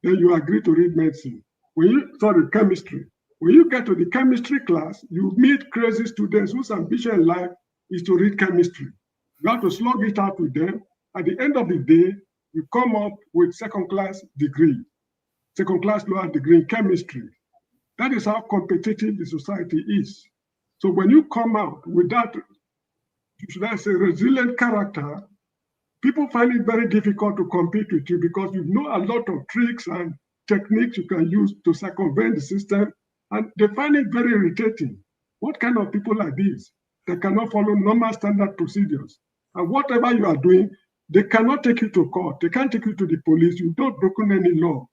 Then you agree to read medicine. Chemistry. When you get to the chemistry class, you meet crazy students whose ambition in life is to read chemistry. You have to slug it out with them. At the end of the day, you come up with second-class lower degree in chemistry. That is how competitive the society is. So when you come out with that, should I say, resilient character, people find it very difficult to compete with you because you know a lot of tricks and techniques you can use to circumvent the system, and they find it very irritating. What kind of people are these? They cannot follow normal standard procedures. And whatever you are doing, they cannot take you to court. They can't take you to the police. You've not broken any law.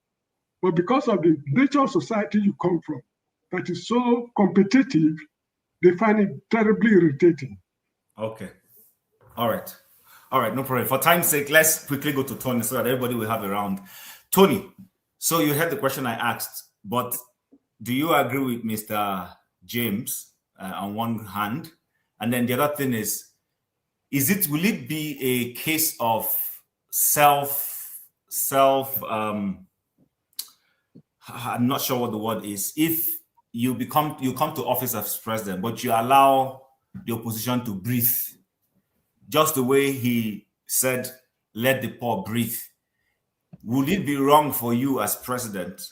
But because of the nature of society you come from, that is so competitive, they find it terribly irritating. Okay. All right. All right, no problem. For time's sake, let's quickly go to Tony so that everybody will have a round. Tony, so you heard the question I asked, but do you agree with Mr. James on one hand? And then the other thing is will it be a case of I'm not sure what the word is. If you come to office as president, but you allow the opposition to breathe, just the way he said, let the poor breathe. Would it be wrong for you as president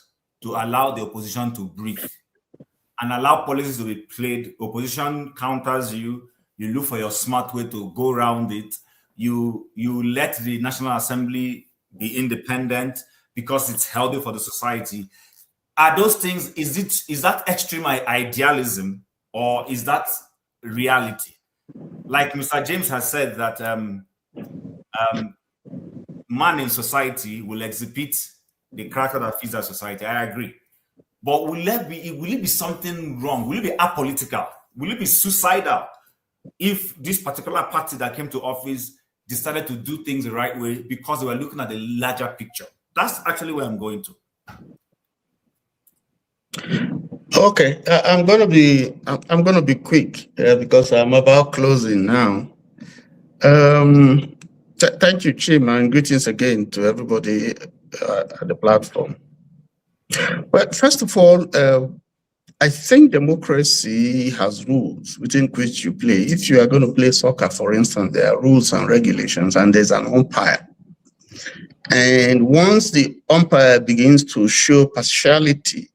to allow the opposition to breathe and allow policies to be played? Opposition counters you, you look for your smart way to go around it. You let the National Assembly be independent because it's healthy for the society. Are those things, is that extreme idealism or is that reality? Like Mr. James has said that man in society will exhibit the character that fits that society. I agree. But will it be something wrong? Will it be apolitical? Will it be suicidal if this particular party that came to office decided to do things the right way because they were looking at the larger picture? That's actually where I'm going to. Okay, I'm gonna be quick because I'm about closing now. Thank you, Chim, and greetings again to everybody at the platform. Well, first of all, I think democracy has rules within which you play. If you are going to play soccer, for instance, there are rules and regulations, and there's an umpire. And once the umpire begins to show partiality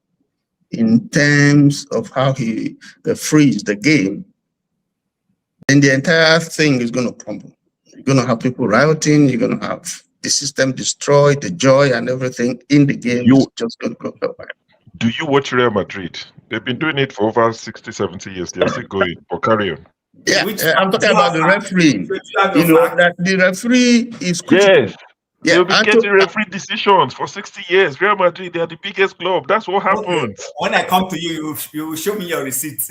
in terms of how he frees the game, then the entire thing is going to crumble. You're going to have people rioting, you're going to have the system destroyed, the joy and everything in the game is just going to go away. Do you watch Real Madrid? They've been doing it for over 60, 70 years. They're still going, but carry on. Yeah, I'm talking about the referee. You know, that the referee is critical. Yes. Yeah, they've been getting referee decisions for 60 years. Real Madrid, they are the biggest club. That's what happens. When I come to you, you will show me your receipt.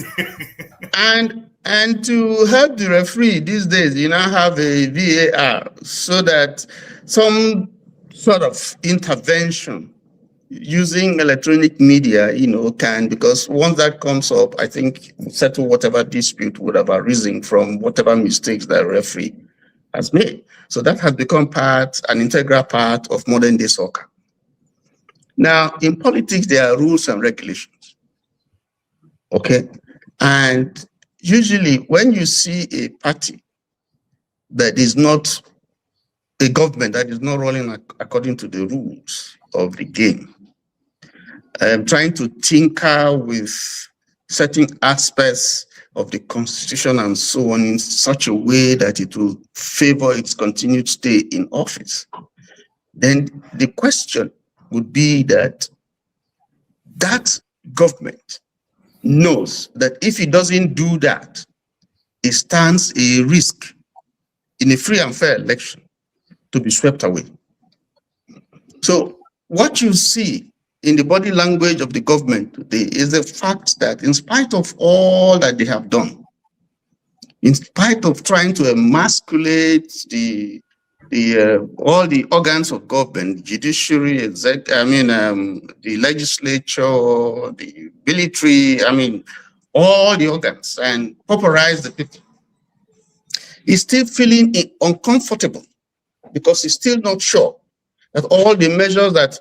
and to help the referee these days, you now have a VAR so that some sort of intervention using electronic media, you know, because once that comes up, I think settle whatever dispute would have arisen from whatever mistakes that referee has made. So that has become an integral part of modern day soccer. Now, in politics, there are rules and regulations. Okay. And usually when you see a party that is not a government that is not rolling according to the rules of the game, trying to tinker with certain aspects of the constitution and so on in such a way that it will favor its continued stay in office, then the question would be that government knows that if it doesn't do that, it stands a risk in a free and fair election to be swept away. So what you see in the body language of the government today is the fact that in spite of all that they have done, in spite of trying to emasculate all the organs of government, judiciary, the legislature, the military, all the organs, and pauperize the people, he's still feeling uncomfortable because he's still not sure that all the measures that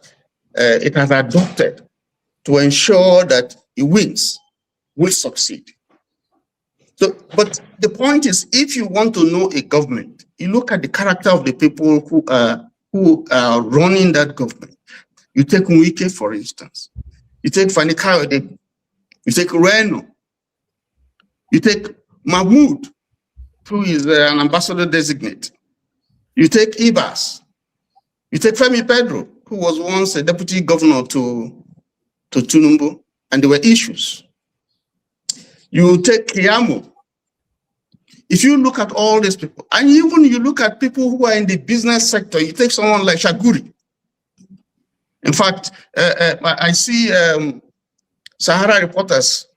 it has adopted to ensure that it wins will succeed. So, but the point is, if you want to know a government, you look at the character of the people who are running that government. You take Wike, for instance. You take Fani Kayode. You take Reno. You take Mahmoud, who is an ambassador designate. You take Ibas. You take Femi Pedro, who was once a deputy governor to Tunumbu, and there were issues. You take Kiamo. If you look at all these people, and even you look at people who are in the business sector, you take someone like Shaguri. In fact, I see Sahara reporters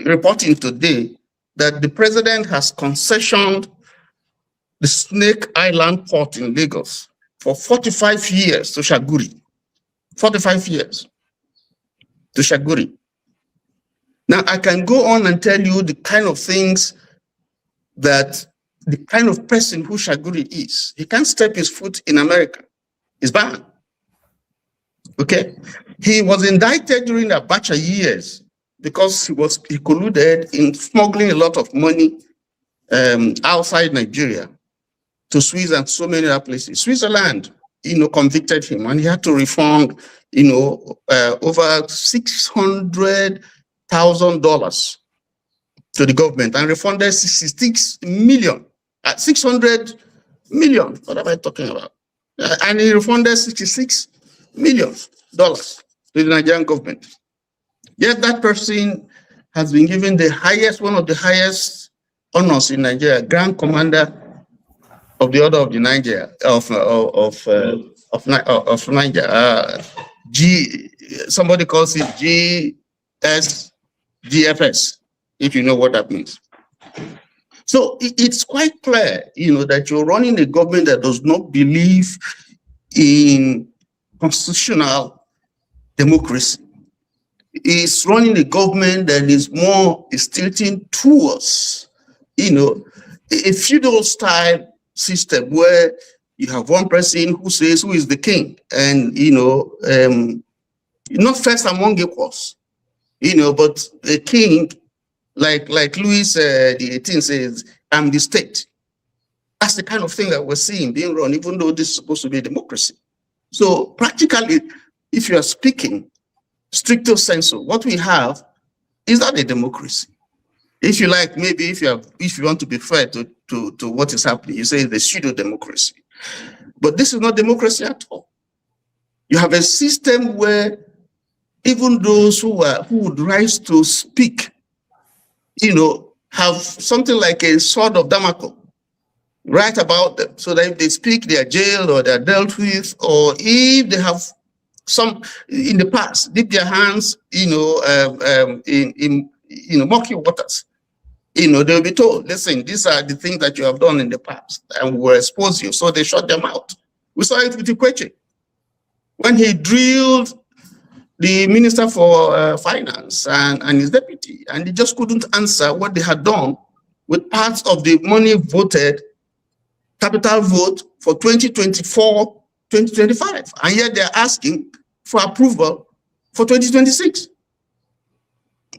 reporting today that the president has concessioned the Snake Island port in Lagos for 45 years to Shaguri. 45 years to Shaguri. Now, I can go on and tell you the kind of things that the kind of person who Shaguri is. He can't step his foot in America. It's banned. Okay, he was indicted during the Abacha years because he colluded in smuggling a lot of money outside Nigeria to Swiss and so many other places. Switzerland, convicted him, and he had to refund, over $600,000 to the government, and refunded 66 million. 600 million. What am I talking about? And he refunded $66 million to the Nigerian government. Yet that person has been given one of the highest honors in Nigeria, Grand Commander of the Order of the Niger of Niger. Somebody calls it GFS, if you know what that means. So it's quite clear, that you're running a government that does not believe in constitutional democracy. It's running a government that is tilting towards, a feudal style system where you have one person who says who is the king, and not first among equals, but a king like Louis XVIII says, I'm the state. That's the kind of thing that we're seeing being run, even though this is supposed to be a democracy. So practically, if you are speaking stricto sensu, what we have is not a democracy. If you like, maybe if you want to be fair to what is happening, you say the pseudo democracy. But this is not democracy at all. You have a system where even those who would rise to speak, have something like a sword of Damocles right about them, so that if they speak, they are jailed or they are dealt with, or if they have some in the past dip their hands, in murky waters, they'll be told, listen, these are the things that you have done in the past, and we will expose you. So they shut them out. We saw it with Wike when he drilled the Minister for Finance and his deputy, and they just couldn't answer what they had done with parts of the money voted, capital vote for 2024, 2025. And yet they're asking for approval for 2026.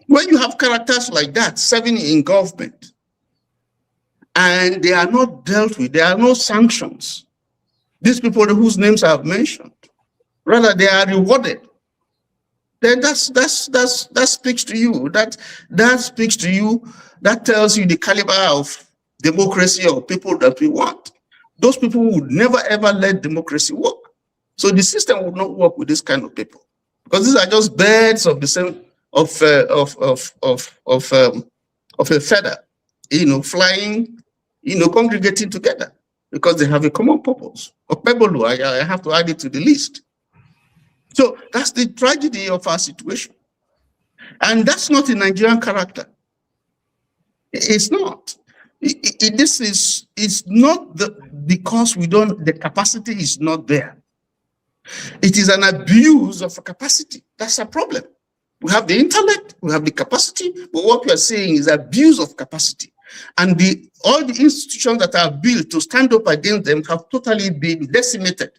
When you have characters like that serving in government, and they are not dealt with, there are no sanctions, these people whose names I have mentioned, rather they are rewarded, then that speaks to you. That speaks to you, that tells you the caliber of democracy of people that we want. Those people would never ever let democracy work. So the system would not work with this kind of people, because these are just birds of the same of a feather, flying, congregating together because they have a common purpose. I have to add it to the list. So that's the tragedy of our situation. And that's not a Nigerian character. It's not. This is not because the capacity is not there. It is an abuse of a capacity. That's a problem. We have the intellect, we have the capacity, but what we are saying is abuse of capacity. And all the institutions that are built to stand up against them have totally been decimated.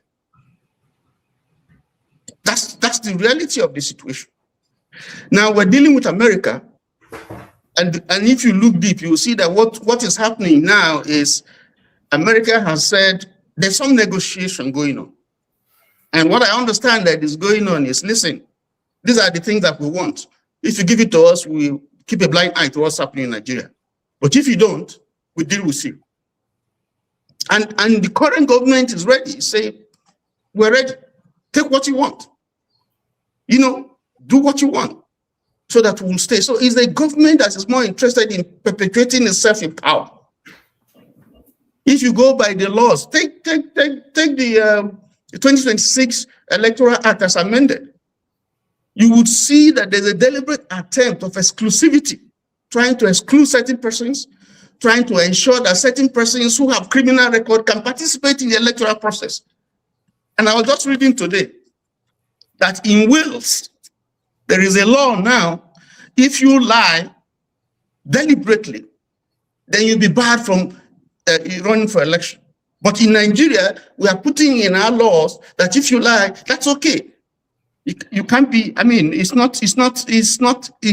That's the reality of the situation. Now we're dealing with America, and if you look deep, you will see that what is happening now is America has said there's some negotiation going on. And what I understand that is going on is, listen, these are the things that we want. If you give it to us, we keep a blind eye to what's happening in Nigeria. But if you don't, we deal with you. And the current government is ready. Say, we're ready. Take what you want. Do what you want so that we'll stay. So it's the government that is more interested in perpetuating itself in power. If you go by the laws, take the 2026 Electoral Act as amended, you would see that there's a deliberate attempt of exclusivity, trying to exclude certain persons, trying to ensure that certain persons who have criminal record can participate in the electoral process. And I was just reading today that in Wales, there is a law now, if you lie deliberately, then you'll be barred from running for election. But in Nigeria, we are putting in our laws that if you lie, that's okay. You can't be, I mean, it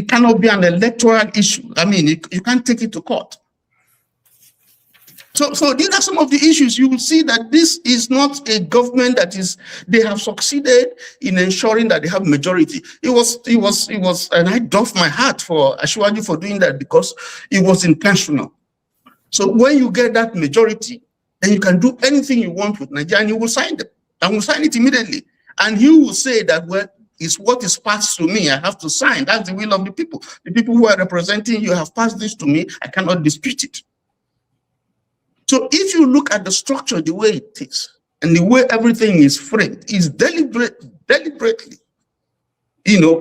cannot be an electoral issue. I mean, you can't take it to court. So these are some of the issues. You will see that this is not a government they have succeeded in ensuring that they have majority. It was, and I doff my hat for Ashwaju for doing that because it was intentional. So when you get that majority, then you can do anything you want with Nigeria and you will sign them. And will sign it immediately. And he will say that, well, it's what is passed to me, I have to sign. That's the will of the people. The people who are representing you have passed this to me, I cannot dispute it. So if you look at the structure, the way it is, and the way everything is framed, is deliberately,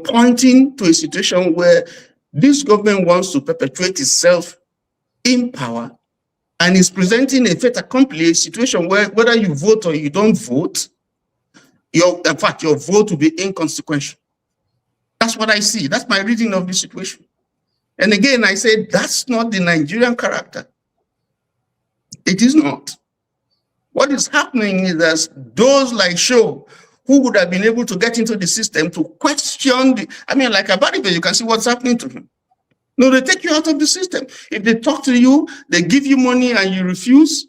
pointing to a situation where this government wants to perpetuate itself in power and is presenting a fait accompli, a situation where whether you vote or you don't vote, in fact, your vote will be inconsequential. That's what I see. That's my reading of the situation. And again, I say that's not the Nigerian character. It is not. What is happening is that those like Shaw, who would have been able to get into the system to question like Abaribe, you can see what's happening to him. No, they take you out of the system. If they talk to you, they give you money and you refuse,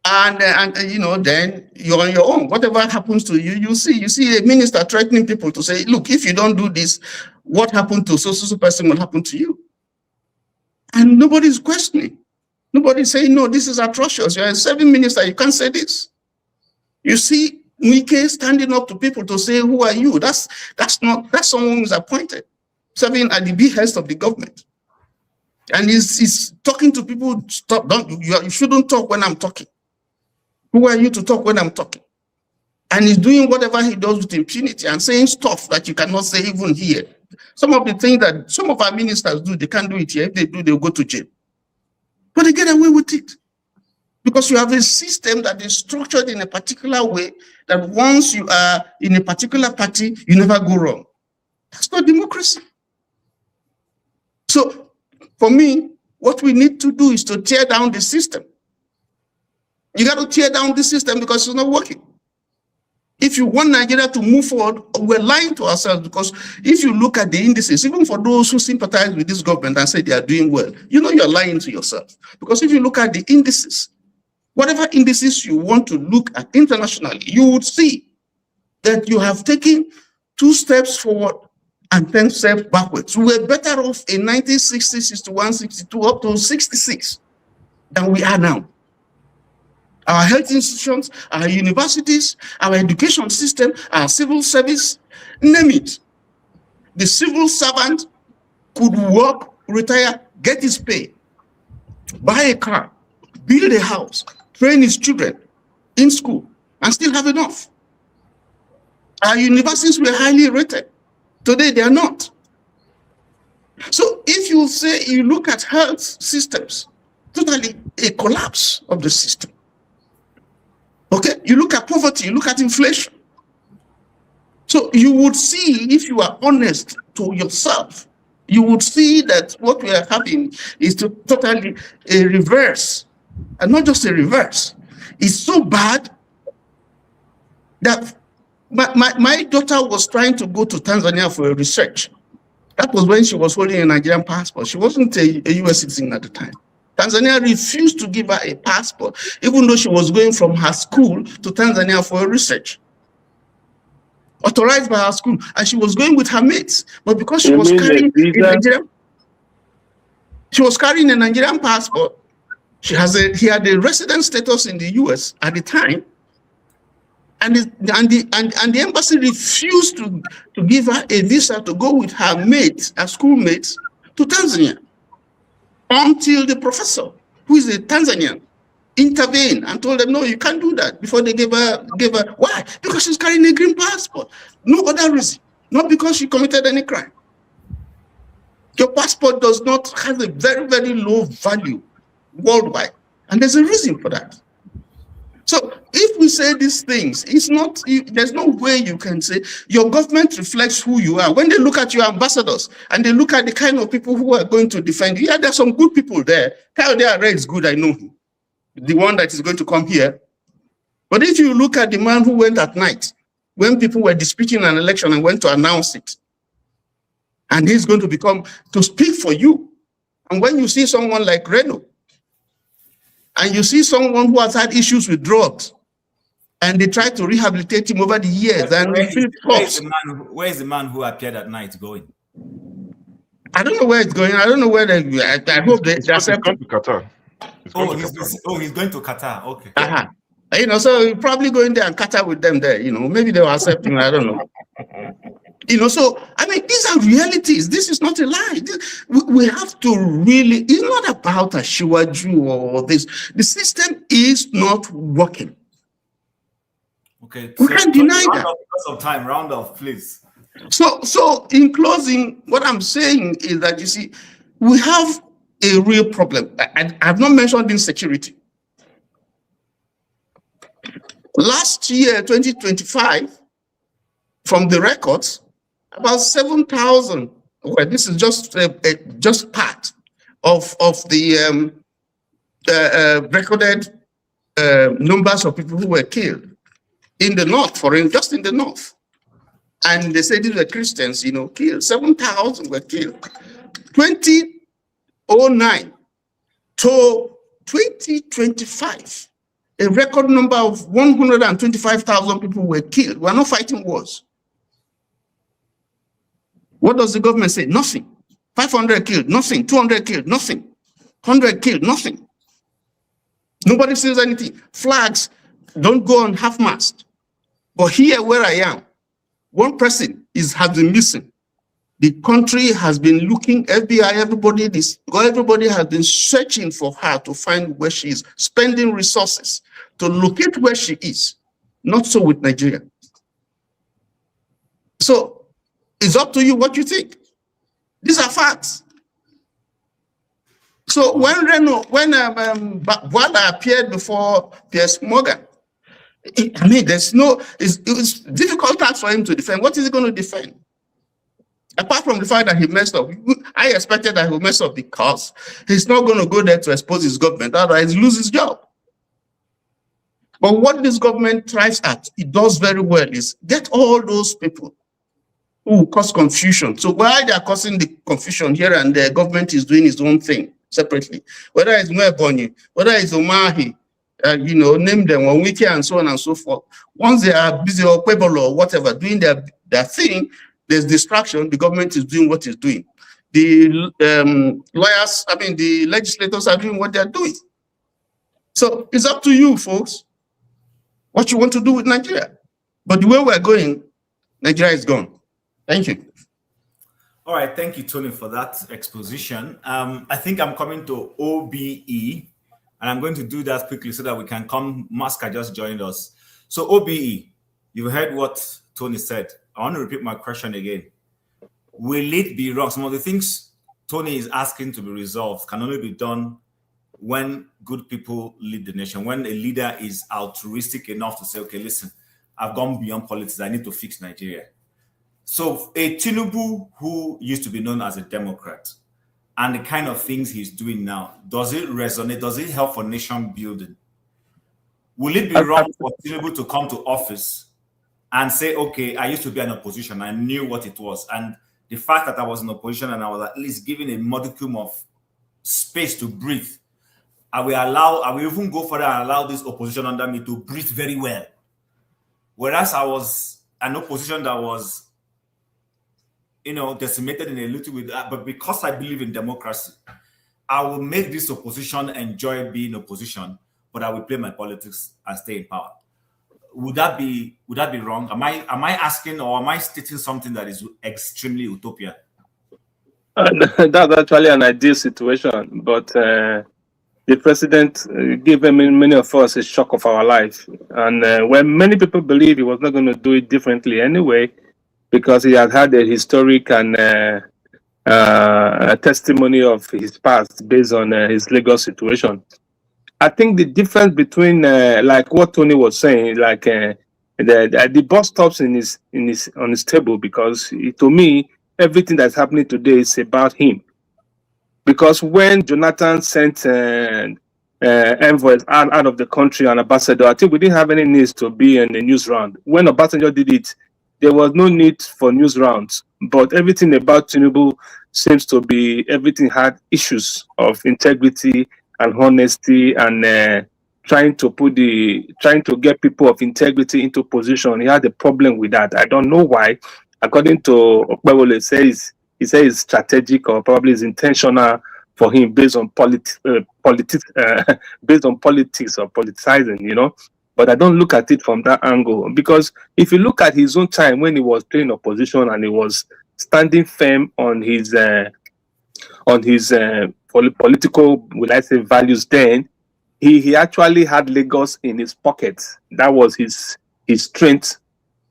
and then you're on your own. Whatever happens to you, you see a minister threatening people to say, look, if you don't do this, what happened to so person will happen to you. And nobody's questioning. Nobody's saying, no, this is atrocious. You're a serving minister, you can't say this. You see Wike standing up to people to say, who are you? That's someone who's appointed, serving at the behest of the government. And he's talking to people, stop, you shouldn't talk when I'm talking. Who are you to talk when I'm talking? And he's doing whatever he does with impunity and saying stuff that you cannot say even here. Some of the things that some of our ministers do, they can't do it here. If they do, they'll go to jail. But they get away with it. Because you have a system that is structured in a particular way that once you are in a particular party, you never go wrong. That's not democracy. So, for me, what we need to do is to tear down the system. You got to tear down the system because it's not working. If you want Nigeria to move forward, we're lying to ourselves, because if you look at the indices, even for those who sympathize with this government and say they are doing well, you're lying to yourself. Because if you look at the indices, whatever indices you want to look at internationally, you would see that you have taken 2 steps forward and 10 steps backwards. We were better off in 1960, 61, 62, up to 66 than we are now. Our health institutions, our universities, our education system, our civil service, name it. The civil servant could work, retire, get his pay, buy a car, build a house, train his children in school, and still have enough. Our universities were highly rated. Today, they are not. So if you say you look at health systems, totally a collapse of the system. Okay, you look at poverty, you look at inflation. So you would see, if you are honest to yourself, you would see that what we are having is totally a reverse, and not just a reverse. It's so bad that my daughter was trying to go to Tanzania for a research. That was when she was holding a Nigerian passport. She wasn't a US citizen at the time. Tanzania refused to give her a passport, even though she was going from her school to Tanzania for a research. Authorized by her school, and she was going with her mates. But because she was carrying a Nigerian passport, he had a resident status in the US at the time, and the embassy refused to give her a visa to go with her mates, her schoolmates, to Tanzania. Until the professor, who is a Tanzanian, intervened and told them, no, you can't do that, before they gave her. Why? Because she's carrying a green passport. No other reason. Not because she committed any crime. Your passport does not have a very, very low value worldwide. And there's a reason for that. So if we say these things, there's no way you can say your government reflects who you are. When they look at your ambassadors and they look at the kind of people who are going to defend you, yeah, there's some good people there. Kyle Ray is good, I know him. The one that is going to come here. But if you look at the man who went at night when people were disputing an election and went to announce it. And he's going to speak for you. And when you see someone like Reno, and you see someone who has had issues with drugs, and they try to rehabilitate him over the years, and where is the man who appeared at night going? I don't know where it's going. I don't know where I hope they accept him. To Qatar. He's going to Qatar. Okay. You know, so he's probably going there and Qatar with them there. You know, maybe they'll accept him. I don't know. You know, so I mean, these are realities. This is not a lie. We have to really. It's not about a shiwaju or this. The system is not working. Okay, we can't deny that. Because of time, round off, please. So in closing, what I'm saying is that, you see, we have a real problem. I've not mentioned insecurity. Last year, 2025, from the records, about 7,000. Well, this is just part of the recorded numbers of people who were killed in the north, just in the north. And they say these were Christians, you know, killed. 7,000 were killed. 2009 to 2025, a record number of 125,000 people were killed. We are not fighting wars. What does the government say? Nothing. 500 killed, nothing. 200 killed, nothing. 100 killed, nothing. Nobody says anything. Flags don't go on half-mast. But here where I am, one person has been missing. The country has been looking, FBI, everybody has been searching for her to find where she is, spending resources to locate where she is. Not so with Nigeria. So it's up to you what you think. These are facts. So when Bwala appeared before Piers Morgan, I mean, it was difficult task for him to defend. What is he going to defend? Apart from the fact that he messed up, I expected that he would mess up because he's not going to go there to expose his government, otherwise he loses his job. But what this government tries at, it does very well, is get all those people who cause confusion. So while they are causing the confusion here and there, government is doing its own thing separately. Whether it's Mwebonyi, whether it's Omahi, you know, name them, on Wike and so on and so forth. Once they are busy, or Coppola or whatever, doing their thing, there's distraction. The government is doing what it's doing. The lawyers, I mean, the legislators are doing what they're doing. So it's up to you, folks, what you want to do with Nigeria. But the way we're going, Nigeria is gone. Thank you. All right, thank you, Tony, for that exposition. I think I'm coming to OBE. And I'm going to do that quickly so that we can come. Maska just joined us. So OBE, you heard what Tony said. I want to repeat my question again. Will it be wrong? Some of the things Tony is asking to be resolved can only be done when good people lead the nation, when a leader is altruistic enough to say, okay, listen, I've gone beyond politics. I need to fix Nigeria. So a Tinubu who used to be known as a Democrat, and the kind of things he's doing now, does it resonate? Does it help for nation building? Will it be wrong for Tinubu to come to office and say, okay, I used to be an opposition, I knew what it was, and the fact that I was in opposition and I was at least given a modicum of space to breathe, I will even go further and allow this opposition under me to breathe very well. Whereas I was an opposition that was, you know, decimated in a little bit, but because I believe in democracy, I will make this opposition enjoy being opposition, but I will play my politics and stay in power. Would that be wrong? Am I asking, or am I stating something that is extremely utopia? That's actually an ideal situation, but the president gave many of us a shock of our life, and when many people believe he was not going to do it differently anyway, because he had a historic and a testimony of his past based on his legal situation. I think the difference between like what Tony was saying, like the bus stops on his table, because to me everything that's happening today is about him. Because when Jonathan sent envoys out of the country and ambassador, I think we didn't have any needs to be in the news round. When Obasanjo did it, there was no need for news rounds. But everything about Tinubu seems to be, everything had issues of integrity and honesty and trying to get people of integrity into position. He had a problem with that. I don't know why. According to Bwala, he says it's strategic or probably it's intentional for him based on politics or politicizing, you know. But I don't look at it from that angle, because if you look at his own time when he was playing opposition and he was standing firm on his political, will I say, values, then he actually had Lagos in his pocket. That was his strength,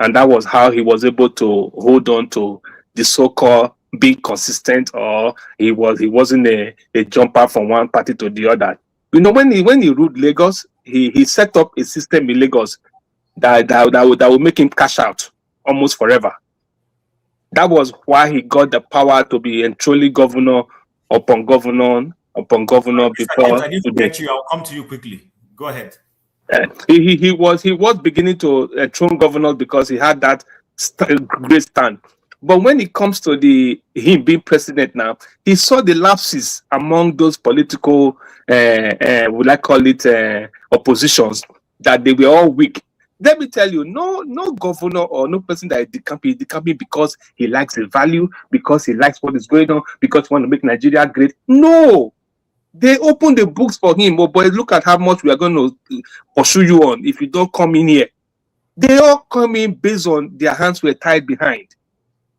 and that was how he was able to hold on to the so-called being consistent, or he wasn't a jumper from one party to the other. You know, when he ruled Lagos, he set up a system in Lagos that would make him cash out almost forever. That was why he got the power to be enthroning governor upon governor before. I need to get you. I'll come to you quickly. Go ahead. He was beginning to enthrone governors because he had that great stand. But when it comes to him being president now, he saw the lapses among those political, would I call it, oppositions, that they were all weak. Let me tell you, no governor or no person that is decamping because he likes the value, because he likes what is going on, because he wants to make Nigeria great. No, they open the books for him. Oh boy, look at how much we are going to pursue you on if you don't come in here. They all come in based on their hands were tied behind.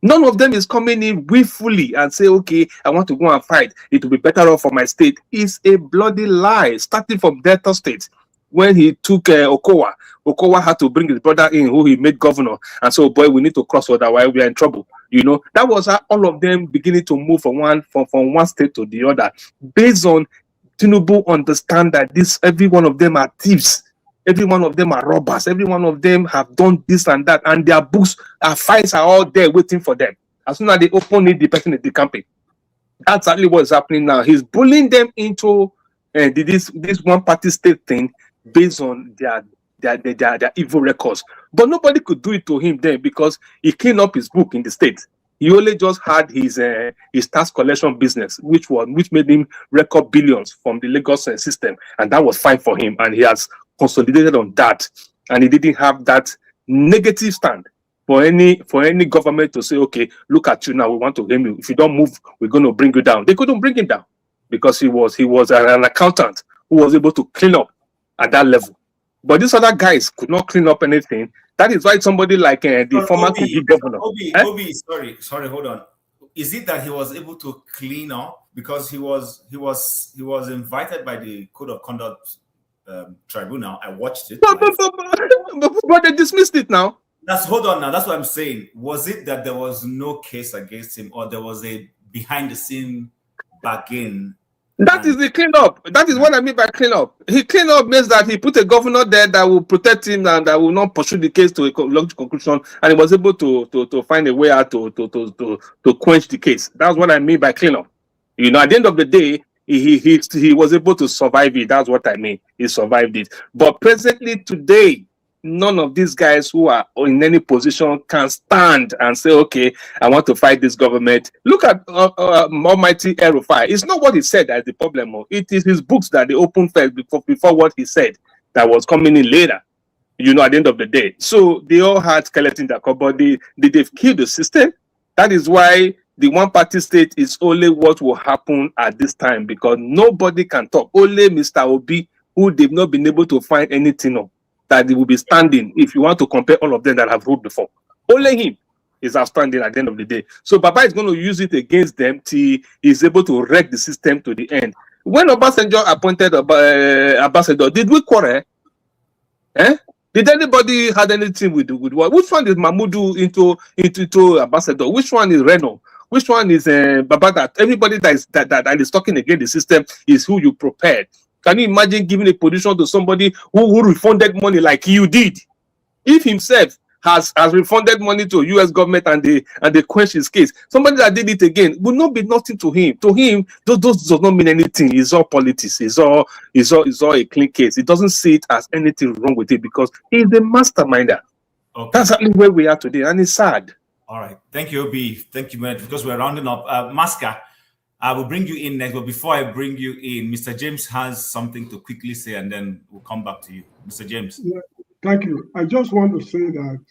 None of them is coming in willfully and say, okay, I want to go and fight. It will be better off for my state. It's a bloody lie, starting from Delta State. When he took Okowa had to bring his brother in, who he made governor. And so, boy, we need to cross, otherwise we are in trouble. You know, that was how all of them beginning to move from one state to the other. Based on Tinubu understand that every one of them are thieves. Every one of them are robbers. Every one of them have done this and that. And their books, files are all there waiting for them. As soon as they open it, the person is decamping. That's exactly what is happening now. He's bullying them into this one-party state thing based on their evil records. But nobody could do it to him then because he cleaned up his book in the state. He only just had his tax collection business, which made him record billions from the Lagos system, and that was fine for him. And he has consolidated on that, and he didn't have that negative stand for any government to say, okay, look at you now, we want to blame you. If you don't move, we're going to bring you down. They couldn't bring him down because he was an accountant who was able to clean up at that level. But these other guys could not clean up anything. That is why somebody like the former governor. Obi, sorry, hold on. Is it that he was able to clean up because he was invited by the Code of Conduct Tribunal? I watched it. But they dismissed it now. Hold on now. That's what I'm saying. Was it that there was no case against him, or there was a behind-the-scene bargain? That is the clean up. That is what I mean by clean up. He clean up means that he put a governor there that will protect him and that will not pursue the case to a logical conclusion, and he was able to find a way out to quench the case. That's what I mean by clean up. You know, at the end of the day, he was able to survive it. That's what I mean. He survived it. But presently today, none of these guys who are in any position can stand and say, okay, I want to fight this government. Look at Almighty El-Rufai. It's not what he said that's the problem. It is his books that they opened first before what he said that was coming in later, you know, at the end of the day. So they all had skeletons in their cupboard. They've killed the system. That is why the one-party state is only what will happen at this time, because nobody can talk. Only Mr. Obi, who they've not been able to find anything of, that they will be standing if you want to compare all of them that have ruled before. Only him is outstanding at the end of the day. So Baba is going to use it against them till he's able to wreck the system to the end. When Obasanjo appointed Ambassador, did we quarrel? Did anybody had anything with what? Which one is Mahmoud into Ambassador? Which one is Reno? Which one is Baba? That everybody that is talking against the system is who you prepared. Can you imagine giving a position to somebody who refunded money like you did? If himself has refunded money to US government and they quench his case. Somebody that did it again will not be nothing to him. To him, those does not mean anything. It's all politics. It's all a clean case. He doesn't see it as anything wrong with it because he's the masterminder. Okay. That's actually where we are today, and it's sad. All right. Thank you, Obi. Thank you, man, because we're rounding up. Maska, I will bring you in next, but before I bring you in, Mr. James has something to quickly say, and then we'll come back to you. Mr. James. Yeah, thank you. I just want to say that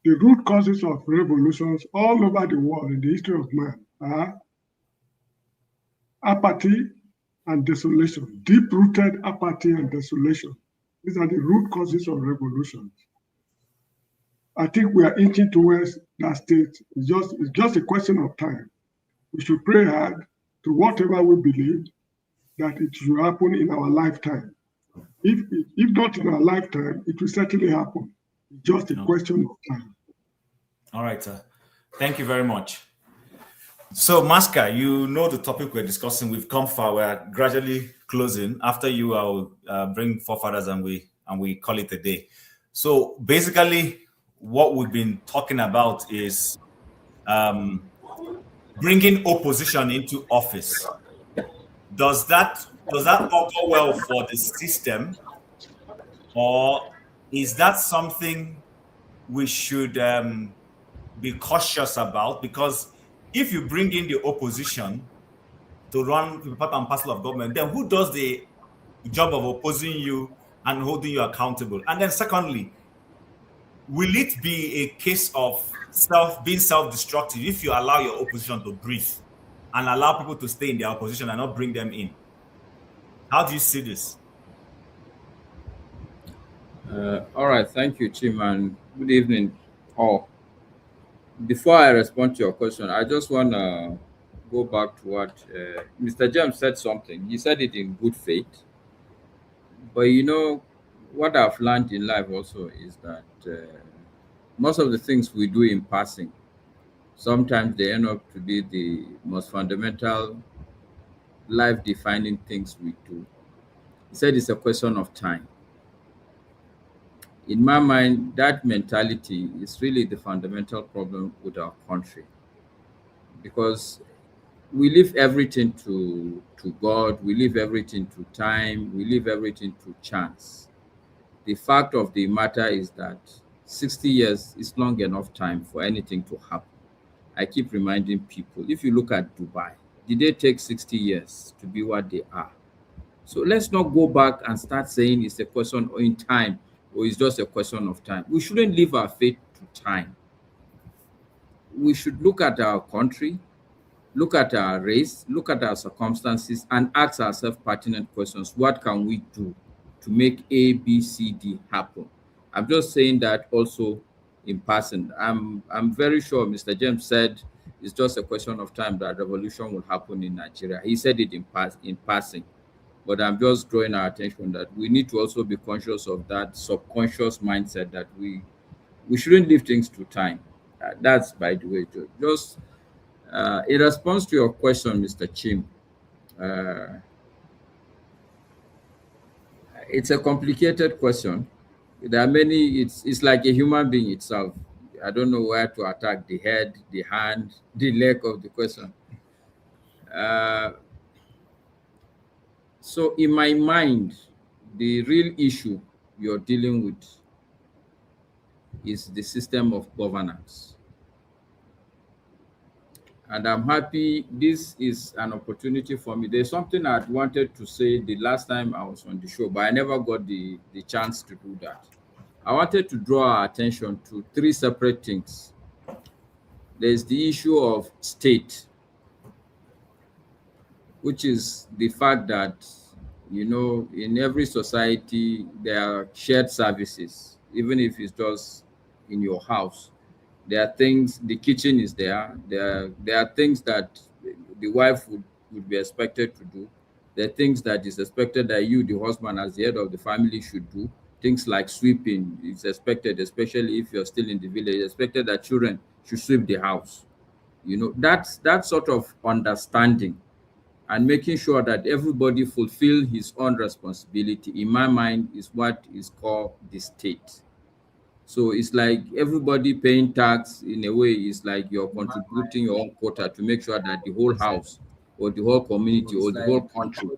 the root causes of revolutions all over the world in the history of man are apathy and desolation, deep-rooted apathy and desolation. These are the root causes of revolutions. I think we are inching towards that state. It's just a question of time. We should pray hard to whatever we believe that it should happen in our lifetime. If not in our lifetime, it will certainly happen. It's just a question of time. All right, sir. Thank you very much. So, Maska, you know the topic we're discussing. We've come far. We're gradually closing. After you, I'll bring forefathers and we call it a day. So, basically, what we've been talking about is bringing opposition into office. Does that all go well for the system, or is that something we should be cautious about? Because if you bring in the opposition to run the part and parcel of government, then who does the job of opposing you and holding you accountable? And then secondly, will it be a case of being self-destructive if you allow your opposition to breathe and allow people to stay in their opposition and not bring them in? How do you see this? All right, thank you, Chim, and good evening, all. Before I respond to your question, I just want to go back to what Mr. James said something. He said it in good faith. But you know, what I've learned in life also is that most of the things we do in passing, sometimes they end up to be the most fundamental, life-defining things we do. He said it's a question of time. In my mind, that mentality is really the fundamental problem with our country, because we leave everything to God, we leave everything to time, we leave everything to chance. The fact of the matter is that 60 years is long enough time for anything to happen. I keep reminding people, if you look at Dubai, did they take 60 years to be what they are? So let's not go back and start saying it's a question in time, or it's just a question of time. We shouldn't leave our fate to time. We should look at our country, look at our race, look at our circumstances, and ask ourselves pertinent questions. What can we do to make A, B, C, D happen? I'm just saying that also in passing. I'm very sure Mr. James said it's just a question of time that revolution will happen in Nigeria. He said it in passing. But I'm just drawing our attention that we need to also be conscious of that subconscious mindset that we shouldn't leave things to time. That's, by the way, just in response to your question, Mr. Chim. It's a complicated question. There are many. It's like a human being itself. I don't know where to attack: the head, the hand, the leg of the question. So in my mind, the real issue you're dealing with is the system of governance. And I'm happy this is an opportunity for me. There's something I'd wanted to say the last time I was on the show, but I never got the chance to do that. I wanted to draw our attention to three separate things. There's the issue of state, which is the fact that, you know, in every society, there are shared services, even if it's just in your house. There are things, the kitchen is there. There are things that the wife would be expected to do. There are things that is expected that you, the husband, as the head of the family, should do. Things like sweeping is expected, especially if you're still in the village, it's expected that children should sweep the house. You know, that sort of understanding and making sure that everybody fulfill his own responsibility, in my mind, is what is called the state. So it's like everybody paying tax in a way. It's like you're contributing your own quota to make sure that the whole house or the whole community or the whole country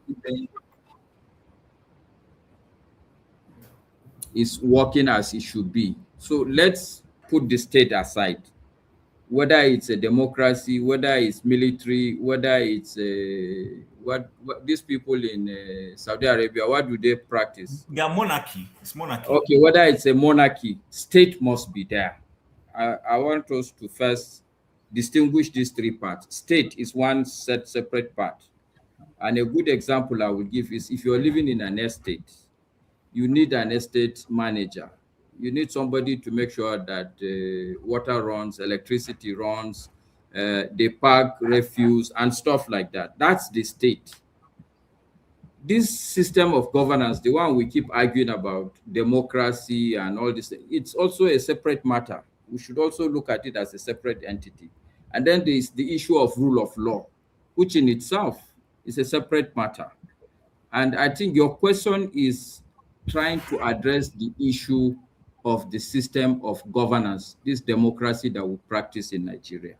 is working as it should be. So let's put the state aside. Whether it's a democracy, whether it's military, whether it's what these people in Saudi Arabia, what do they practice? They are monarchy. It's monarchy. Okay, whether it's a monarchy, state must be there. I want us to first distinguish these three parts. State is one separate part. And a good example I will give is if you're living in an estate, you need an estate manager. You need somebody to make sure that water runs, electricity runs, they park refuse and stuff like that. That's the state. This system of governance, the one we keep arguing about, democracy and all this, it's also a separate matter. We should also look at it as a separate entity. And then there's the issue of rule of law, which in itself is a separate matter. And I think your question is trying to address the issue of the system of governance, this democracy that we practice in Nigeria.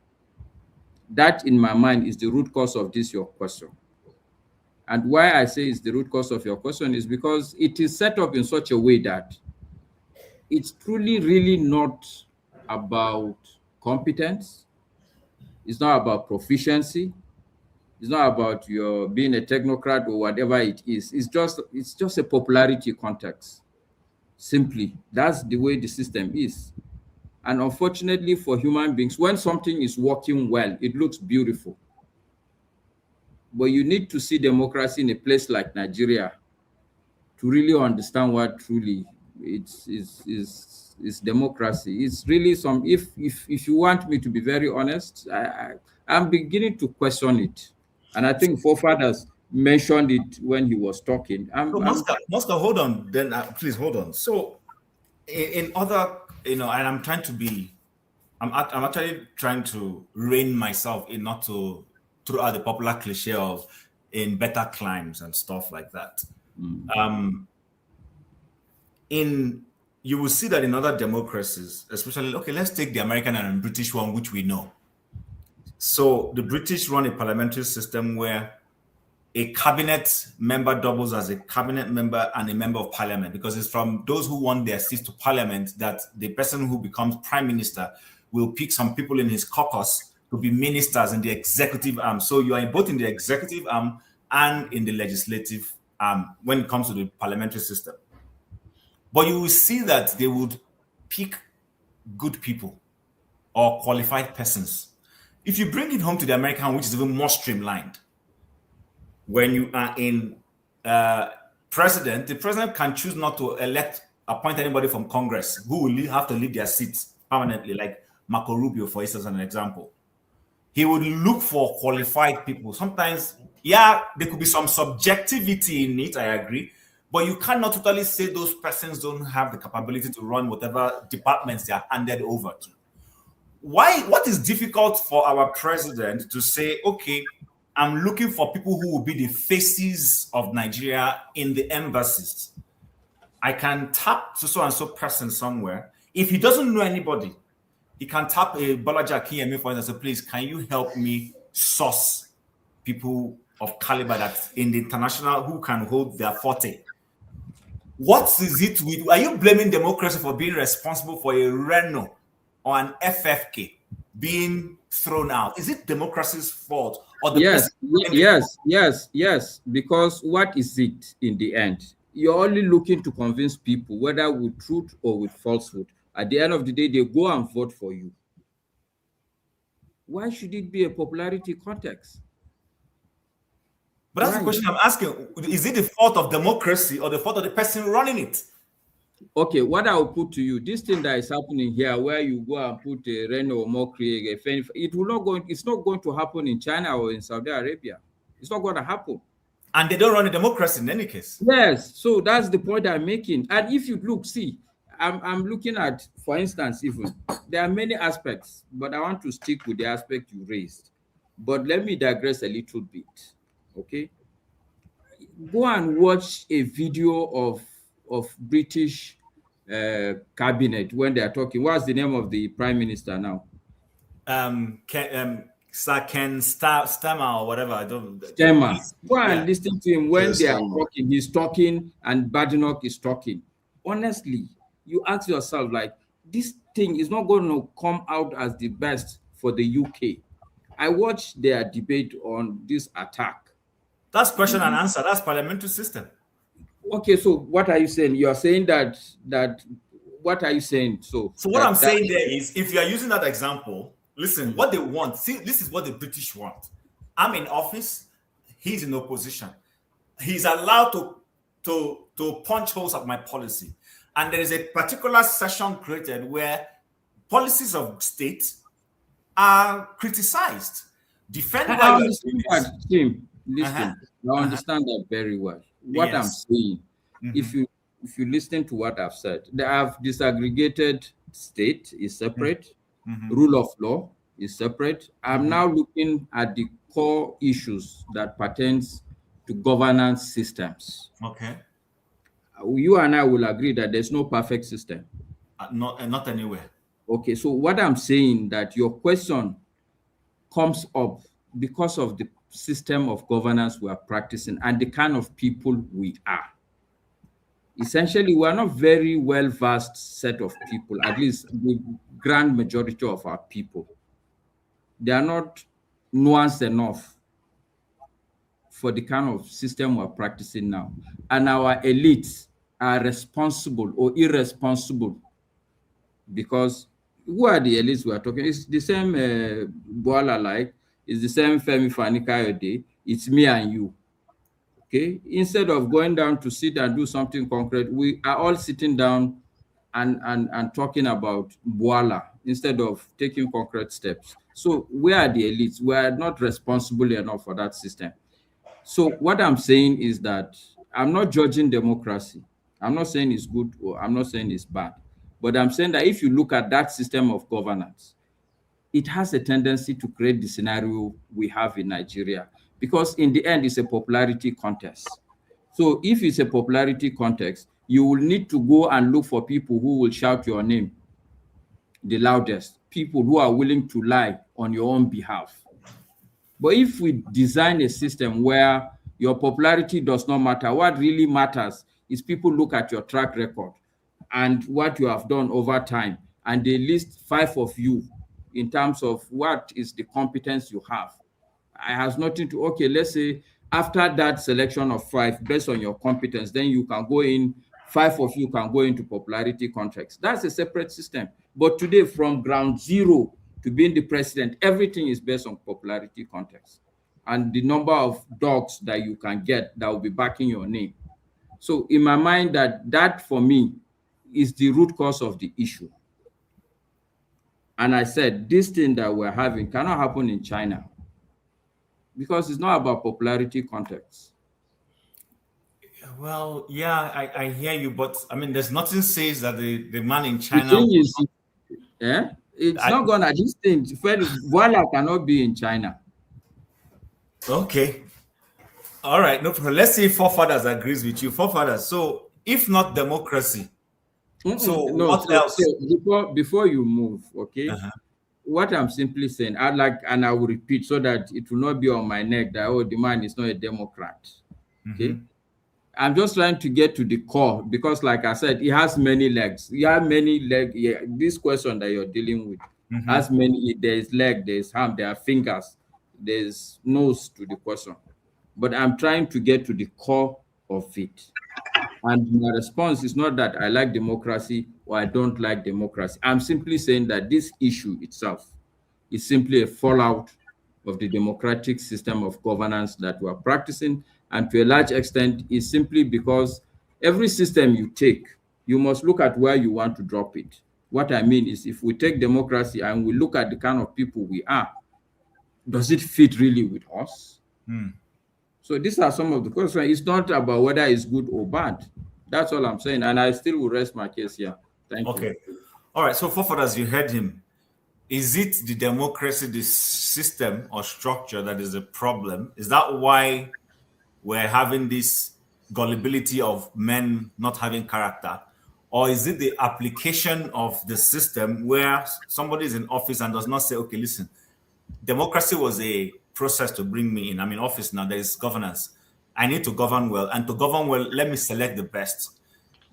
That, in my mind, is the root cause of this, your question. And why I say it's the root cause of your question is because it is set up in such a way that it's truly really not about competence. It's not about proficiency. It's not about your being a technocrat or whatever it is. It's just a popularity context. Simply, that's the way the system is. And unfortunately for human beings, when something is working well, it looks beautiful. But you need to see democracy in a place like Nigeria to really understand what truly is democracy. It's really some, if you want me to be very honest, I'm beginning to question it. And I think forefathers mentioned it when he was talking. Mosca, hold on, then please hold on. So in other, and I'm trying to be, I'm actually trying to rein myself in not to throw out the popular cliche of in better climes and stuff like that. You will see that in other democracies, especially, okay, let's take the American and British one, which we know. So the British run a parliamentary system where a cabinet member doubles as a cabinet member and a member of parliament, because it's from those who won their seats to parliament that the person who becomes prime minister will pick some people in his caucus to be ministers in the executive arm. So you are both in the executive arm and in the legislative arm when it comes to the parliamentary system. But you will see that they would pick good people or qualified persons. If you bring it home to the American, which is even more streamlined, when you are in president, the president can choose not to appoint anybody from Congress who will have to leave their seats permanently, like Marco Rubio, for instance, an example. He would look for qualified people. Sometimes, yeah, there could be some subjectivity in it, I agree, but you cannot totally say those persons don't have the capability to run whatever departments they are handed over to. What is difficult for our president to say, okay, I'm looking for people who will be the faces of Nigeria in the embassies. I can tap to so-and-so person somewhere. If he doesn't know anybody, he can tap a Bwala Kiyemi, for instance, and say, please, can you help me source people of caliber that's in the international who can hold their forte? What is it with, are you blaming democracy for being responsible for a Renault or an FFK being thrown out? Is it democracy's fault? Or the yes, because what is it in the end? You're only looking to convince people, whether with truth or with falsehood. At the end of the day, they go and vote for you. Why should it be a popularity context? But that's the question I'm asking. Is it the fault of democracy or the fault of the person running it? Okay, what I will put to you, this thing that is happening here, where you go and put a Renault or Mokri, it's not going to happen in China or in Saudi Arabia. It's not going to happen. And they don't run a democracy in any case. Yes, so that's the point I'm making. And if you look, see, I'm looking at, for instance, even there are many aspects, but I want to stick with the aspect you raised. But let me digress a little bit. Okay, go and watch a video of British cabinet when they are talking. What's the name of the prime minister now? Sir Ken Stammer or whatever. I don't. Stammer. Go and Yeah. listen to him when Yes, they are Stammer. talking. He's talking and Badenoch is talking. Honestly, you ask yourself, like, this thing is not going to come out as the best for the UK. I watched their debate on this attack. That's question and answer. That's parliamentary system. Okay, so what are you saying? You are saying that what are you saying? So what I'm saying there is, if you are using that example, listen, what they want. See, this is what the British want. I'm in office. He's in opposition. He's allowed to punch holes at my policy. And there is a particular session created where policies of state are criticized. Defend I why you are understand doing that, this. Tim. Listen, I understand that very well. What I'm Yes. saying, if you listen to what I've said, they have disaggregated state is separate, rule of law is separate. I'm now looking at the core issues that pertains to governance systems. Okay. You and I will agree that there's no perfect system. Not anywhere. Okay, so what I'm saying that your question comes up because of the system of governance we are practicing and the kind of people we are. Essentially, we are not very well-versed set of people, at least the grand majority of our people. They are not nuanced enough for the kind of system we're practicing now. And our elites are responsible or irresponsible because who are the elites we are talking? It's the same Bwala, like, it's the same Femi Fani-Kayode, it's me and you. Okay, instead of going down to sit and do something concrete, we are all sitting down and talking about Bwala instead of taking concrete steps. So we are the elites. We are not responsible enough for that system. So what I'm saying is that I'm not judging democracy. I'm not saying it's good or I'm not saying it's bad. But I'm saying that if you look at that system of governance, it has a tendency to create the scenario we have in Nigeria, because in the end, it's a popularity contest. So if it's a popularity contest, you will need to go and look for people who will shout your name the loudest, people who are willing to lie on your own behalf. But if we design a system where your popularity does not matter, what really matters is people look at your track record and what you have done over time, and they list 5 of you in terms of what is the competence you have. It has nothing to, okay, let's say after that selection of 5, based on your competence, then you can go in, 5 of you can go into popularity contracts. That's a separate system. But today, from ground zero to being the president, everything is based on popularity context and the number of dogs that you can get that will be backing your name. So in my mind, that for me is the root cause of the issue. And I said, this thing that we're having cannot happen in China because it's not about popularity context. Well, yeah, I hear you, but I mean, there's nothing says that the man in The China. thing is, it's not gonna, this thing, Bwala cannot be in China. Okay. All right, no problem. Let's see if Forefathers agrees with you. Forefathers, so if not democracy, so what else? So before you move, okay, what I'm simply saying, I will repeat so that it will not be on my neck that, oh, the man is not a Democrat. Okay. I'm just trying to get to the core because, like I said, it has many legs. You have many legs. Yeah, this question that you're dealing with has many. There's leg, there's arm, there are fingers, there's nose to the question. But I'm trying to get to the core of it. And my response is not that I like democracy or I don't like democracy. I'm simply saying that this issue itself is simply a fallout of the democratic system of governance that we're practicing. And to a large extent, is simply because every system you take, you must look at where you want to drop it. What I mean is, if we take democracy and we look at the kind of people we are, does it fit really with us? So these are some of the questions. It's not about whether it's good or bad. That's all I'm saying. And I still will rest my case here. Thank you. Okay. All right. So, Forefathers, you heard him. Is it the democracy, the system or structure that is the problem? Is that why we're having this gullibility of men not having character? Or is it the application of the system where somebody is in office and does not say, okay, listen, democracy was a process to bring me in. I'm in office now, there is governance. I need to govern well. And to govern well, let me select the best.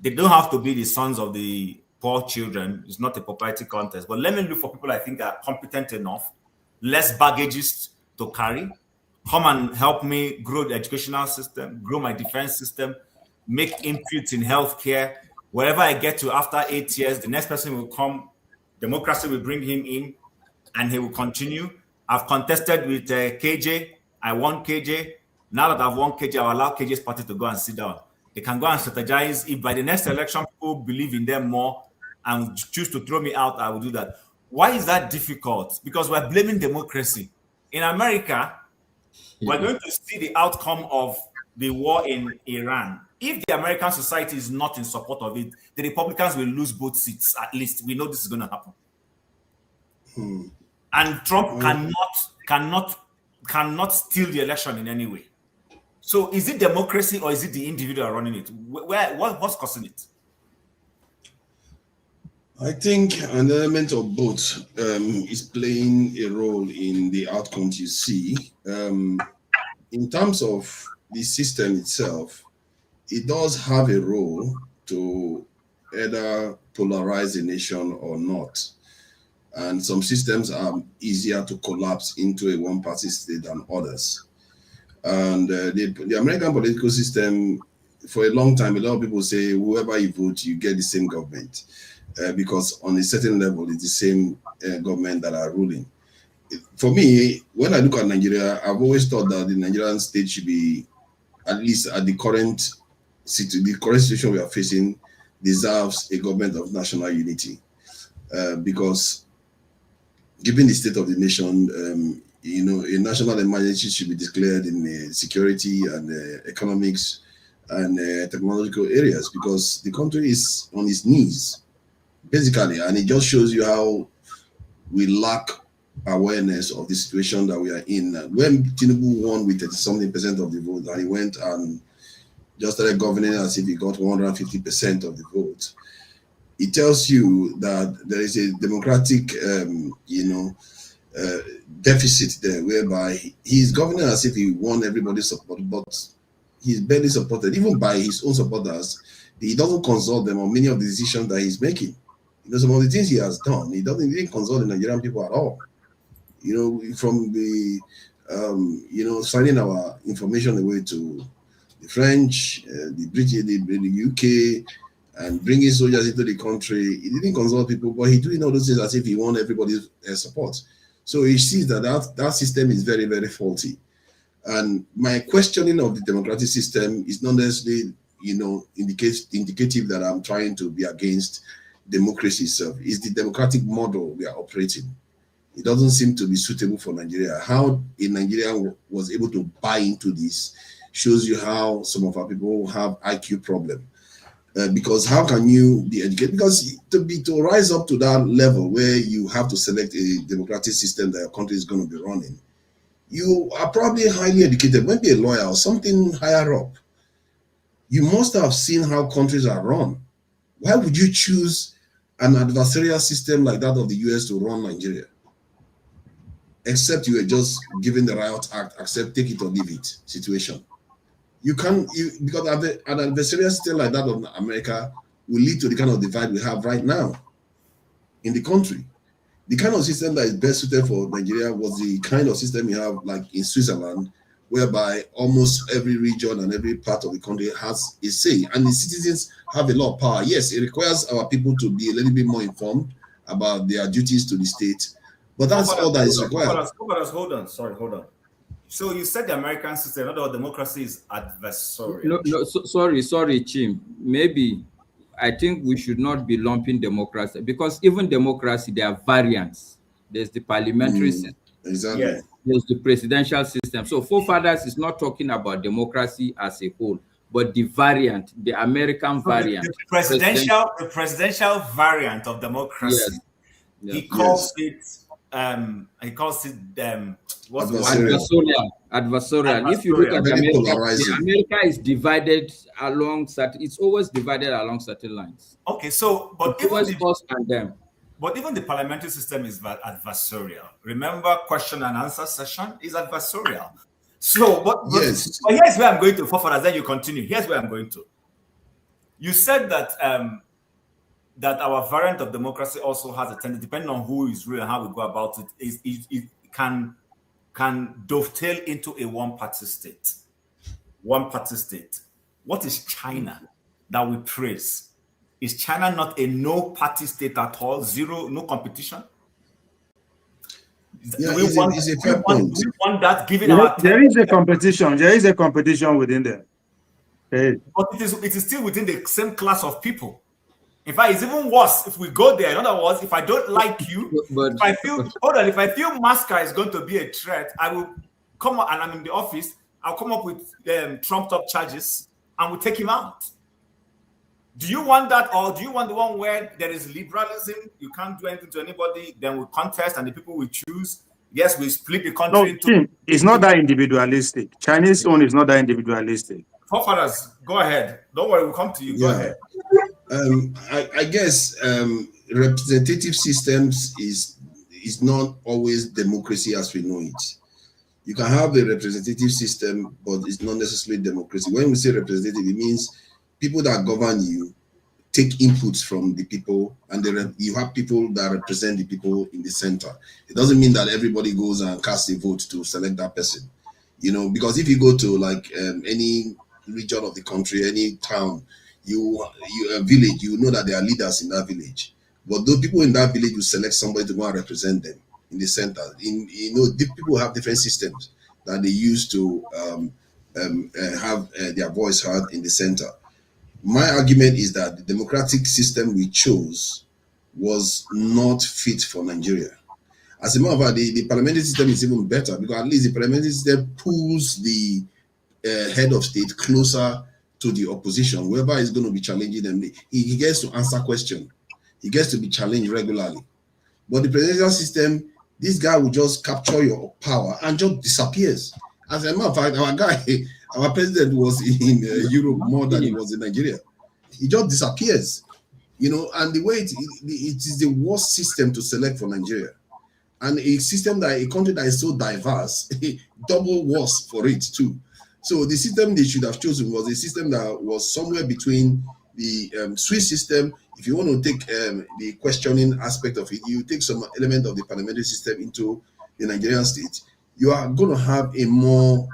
They don't have to be the sons of the poor children. It's not a popularity contest. But let me look for people I think are competent enough, less baggages to carry, come and help me grow the educational system, grow my defense system, make inputs in healthcare. Wherever I get to after 8 years, the next person will come, democracy will bring him in, and he will continue. I've contested with KJ. I won KJ. Now that I've won KJ, I'll allow KJ's party to go and sit down. They can go and strategize. If by the next election, people believe in them more and choose to throw me out, I will do that. Why is that difficult? Because we're blaming democracy. In America, we're going to see the outcome of the war in Iran. If the American society is not in support of it, the Republicans will lose both seats. At least we know this is going to happen. And Trump cannot steal the election in any way. So is it democracy or is it the individual running it? What's causing it? I think an element of both is playing a role in the outcomes you see. In terms of the system itself, it does have a role to either polarize a nation or not. And some systems are easier to collapse into a one-party state than others. And the American political system, for a long time, a lot of people say, whoever you vote, you get the same government. Because on a certain level, it's the same government that are ruling. For me, when I look at Nigeria, I've always thought that the Nigerian state should be, at least at the current situation we are facing, deserves a government of national unity. Because given the state of the nation, a national emergency should be declared in security and economics and technological areas, because the country is on its knees, basically, and it just shows you how we lack awareness of the situation that we are in. When Tinubu won with 30-something% of the vote, and he went and just started governing as if he got 150% of the vote, it tells you that there is a democratic, deficit there, whereby he's governing as if he won everybody's support, but he's barely supported, even by his own supporters. He doesn't consult them on many of the decisions that he's making. Some of the things he has done, he didn't consult the Nigerian people at all. From the, signing our information away to the French, the British, the UK, and bringing soldiers into the country. He didn't consult people, but he's doing all those things as if he won everybody's support. So he sees that system is very, very faulty. And my questioning of the democratic system is not necessarily, indicative that I'm trying to be against democracy itself. It's the democratic model we are operating. It doesn't seem to be suitable for Nigeria. How a Nigerian was able to buy into this shows you how some of our people have IQ problem. Because how can you be educated? Because to rise up to that level where you have to select a democratic system that your country is going to be running, you are probably highly educated, maybe a lawyer or something higher up. You must have seen how countries are run. Why would you choose an adversarial system like that of the US to run Nigeria? Except you were just given the Riot Act, take it or leave it situation. Because an adversarial system like that of America will lead to the kind of divide we have right now in the country. The kind of system that is best suited for Nigeria was the kind of system we have like in Switzerland, whereby almost every region and every part of the country has a say, and the citizens have a lot of power. Yes, it requires our people to be a little bit more informed about their duties to the state, but that's all that is required. Hold on. So you said the American system, not all democracy is adversarial. No, sorry, Chim. Maybe I think we should not be lumping democracy, because even democracy, there are variants. There's the parliamentary system. Exactly. Yes. There's the presidential system. So forefathers is not talking about democracy as a whole, but the variant, the American variant. The presidential variant of democracy. Yes. He calls it What's the adversarial. If you look at America is divided along it's always divided along certain lines. Okay, so but it's always us and them. But even the parliamentary system is adversarial. Remember, question and answer session is adversarial. So, but here's where I'm going to, forefathers, then you continue. Here's where I'm going to. You said that that our variant of democracy also has a tendency, depending on who is real and how we go about it, it can dovetail into a one-party state. One-party state. What is China that we praise? Is China not a no-party state at all? Zero, no competition? Yeah, we want that given there is a competition. There is a competition within there. Hey. But it is still within the same class of people. In fact, it's even worse if we go there. In other words, if I don't like you, if I feel Masca is going to be a threat, I will come up, and I'm in the office, I'll come up with trumped up charges and we'll take him out. Do you want that, or do you want the one where there is liberalism? You can't do anything to anybody, then we contest and the people we choose. Yes, we split the country into. It's not that individualistic. Chinese own is not that individualistic. Forefathers, go ahead. Don't worry, we'll come to you. Go ahead. I guess representative systems is not always democracy as we know it. You can have a representative system, but it's not necessarily democracy. When we say representative, it means people that govern you take inputs from the people, and you have people that represent the people in the center. It doesn't mean that everybody goes and casts a vote to select that person, because if you go to like any region of the country, any town, you a village, you know that there are leaders in that village, but those people in that village will select somebody to go and represent them in the center. People have different systems that they use to have their voice heard in the center. My argument is that the democratic system we chose was not fit for Nigeria. As a matter of fact, the parliamentary system is even better, because at least the parliamentary system pulls the head of state closer to the opposition, whoever is going to be challenging them. He gets to answer questions. He gets to be challenged regularly. But the presidential system, this guy will just capture your power and just disappears. As a matter of fact, our president was in Europe more than he was in Nigeria. He just disappears, and the way it is the worst system to select for Nigeria. And a country that is so diverse, double worse for it too. So the system they should have chosen was a system that was somewhere between the Swiss system. If you want to take the questioning aspect of it, you take some element of the parliamentary system into the Nigerian state, you are going to have a more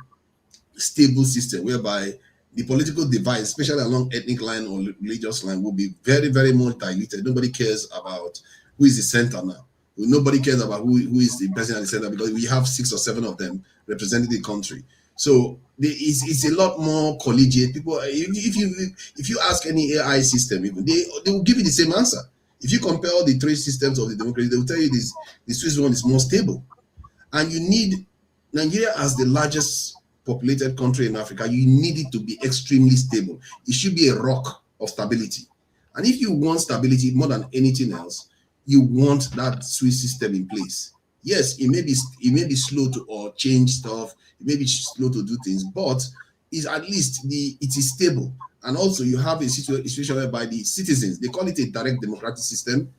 stable system whereby the political divide, especially along ethnic line or religious line, will be very, very much diluted. Nobody cares about who is the center now. Nobody cares about who is the president at the center, because we have 6 or 7 of them representing the country. So it's a lot more collegiate. People, if you ask any AI system, even they will give you the same answer. If you compare all the 3 systems of the democracy, they will tell you the Swiss one is more stable. And you need Nigeria as the largest populated country in Africa. You need it to be extremely stable. It should be a rock of stability. And if you want stability more than anything else, you want that Swiss system in place. Yes, it may be slow to change stuff. It may be slow to do things, but it's at least it is stable. And also you have a situation whereby the citizens, they call it a direct democratic system.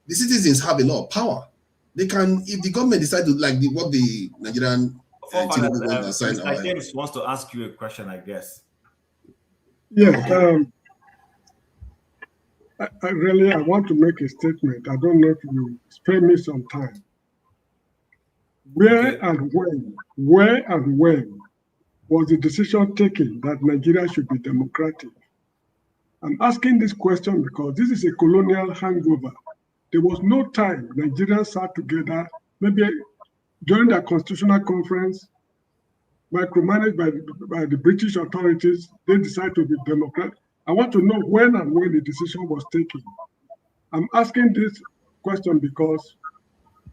The citizens have a lot of power. They can, if the government decide to what the Nigerian Mr. James wants to ask you a question, I guess. Yeah, I want to make a statement. I don't know if you spare me some time. Where and when was the decision taken that Nigeria should be democratic? I'm asking this question because this is a colonial hangover. There was no time Nigerians sat together, maybe during the constitutional conference, micromanaged by the British authorities, they decided to be democratic. I want to know when the decision was taken. I'm asking this question because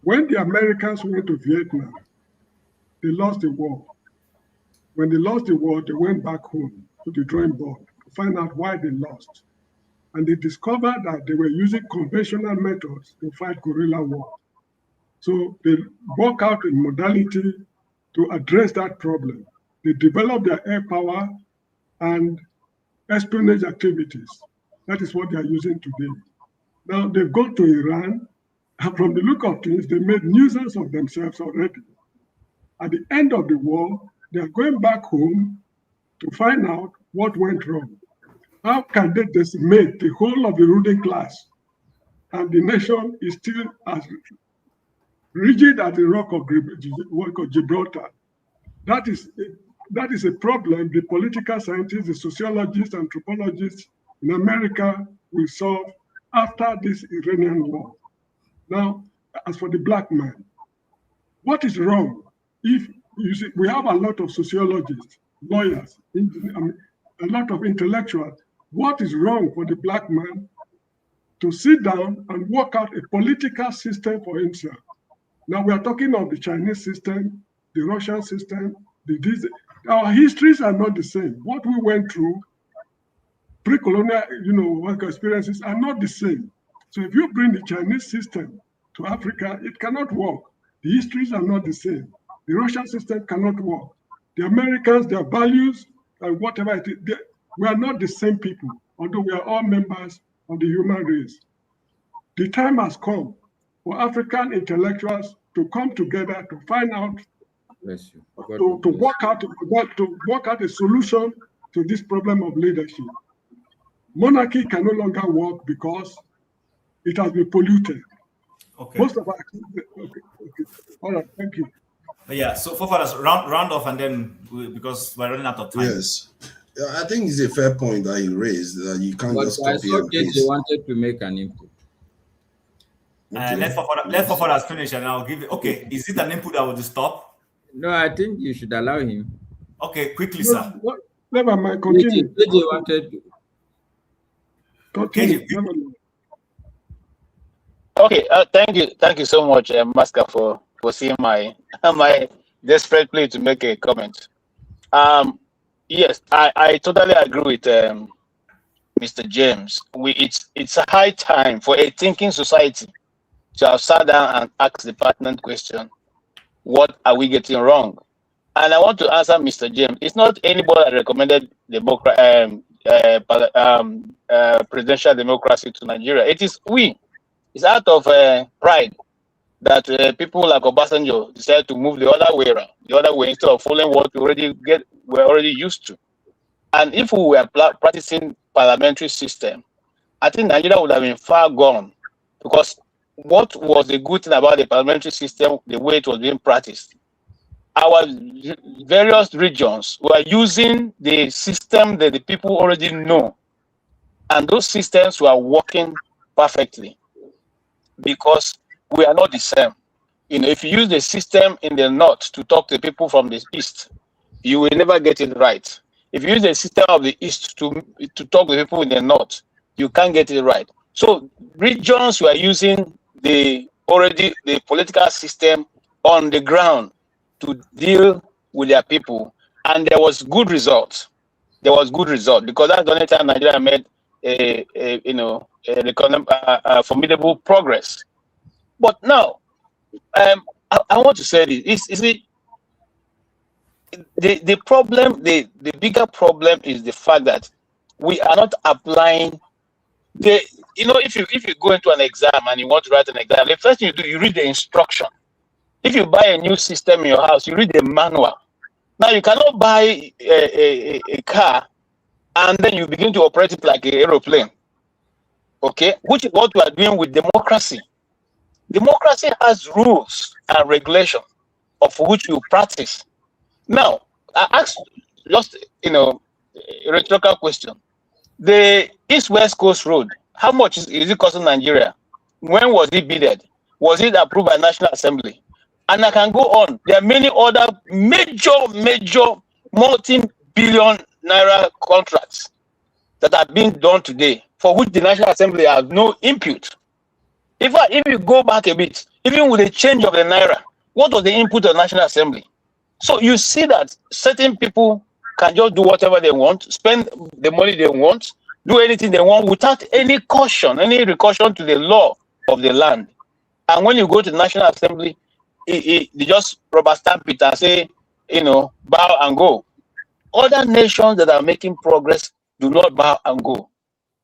when the Americans went to Vietnam, they lost the war. When they lost the war, they went back home to the drawing board to find out why they lost. And they discovered that they were using conventional methods to fight guerrilla war. So they work out a modality to address that problem. They develop their air power and espionage activities. That is what they are using today. Now they've gone to Iran, and from the look of things, they made nuisance of themselves already. At the end of the war, they are going back home to find out what went wrong. How can they decimate the whole of the ruling class, and the nation is still as rigid as the rock of Gibraltar? That is a problem the political scientists, the sociologists, anthropologists in America will solve after this Iranian war. Now, as for the black man, what is wrong? If you see, we have a lot of sociologists, lawyers, a lot of intellectuals. What is wrong for the black man to sit down and work out a political system for himself? Now we are talking of the Chinese system, the Russian system, our histories are not the same. What we went through, pre-colonial, work experiences are not the same. So if you bring the Chinese system to Africa, it cannot work. The histories are not the same. The Russian system cannot work. The Americans, their values, and whatever it is, we are not the same people, although we are all members of the human race. The time has come for African intellectuals to come together to find out, to work out a solution to this problem of leadership. Monarchy can no longer work because it has been polluted. Okay. Most of our All right, thank you. Yeah, so for us, round off, and then because we're running out of time. Yes. I think it's a fair point that you raised, that you can't just I copy saw and they paste. wanted to make an input. Let Fofaras finish, and I'll give it. Okay, is it an input that will stop? No, I think you should allow him. Okay, quickly, sir. Never mind, continue. KJ wanted to. Continue. Okay, thank you so much, Masker, for seeing my desperate plea to make a comment. Yes, I totally agree with Mr. James. It's a high time for a thinking society to have sat down and asked the pertinent question: what are we getting wrong? And I want to answer Mr. James. It's not anybody that recommended presidential democracy to Nigeria. It is we. It's out of pride that people like Obasanjo decided to move the other way around, instead of following what we're already used to. And if we were practicing parliamentary system, I think Nigeria would have been far gone, because what was the good thing about the parliamentary system, the way it was being practiced? Our various regions were using the system that the people already know, and those systems were working perfectly, because we are not the same. If you use the system in the north to talk to people from the east, you will never get it right. If you use the system of the east to talk to people in the north, you can't get it right. So regions were using the political system on the ground to deal with their people, and there was good results. Because that's the only time Nigeria made a formidable progress. But now, I want to say this: the problem, the bigger problem is the fact that we are not applying if you go into an exam and you want to write an exam, the first thing you do, you read the instruction. If you buy a new system in your house, you read the manual. Now you cannot buy a car and then you begin to operate it like an aeroplane. Okay, which is what we are doing with democracy. Democracy has rules and regulations of which you practice. Now, I asked just a rhetorical question. The East-West Coast Road, how much is it costing Nigeria? When was it bidded? Was it approved by National Assembly? And I can go on. There are many other major multi-billion naira contracts that are being done today, for which the National Assembly has no input. If you go back a bit, even with the change of the naira, what was the input of the National Assembly? So you see that certain people can just do whatever they want, spend the money they want, do anything they want without any caution, any recaution to the law of the land. And when you go to the National Assembly, they just rubber stamp it and say, bow and go. Other nations that are making progress do not bow and go.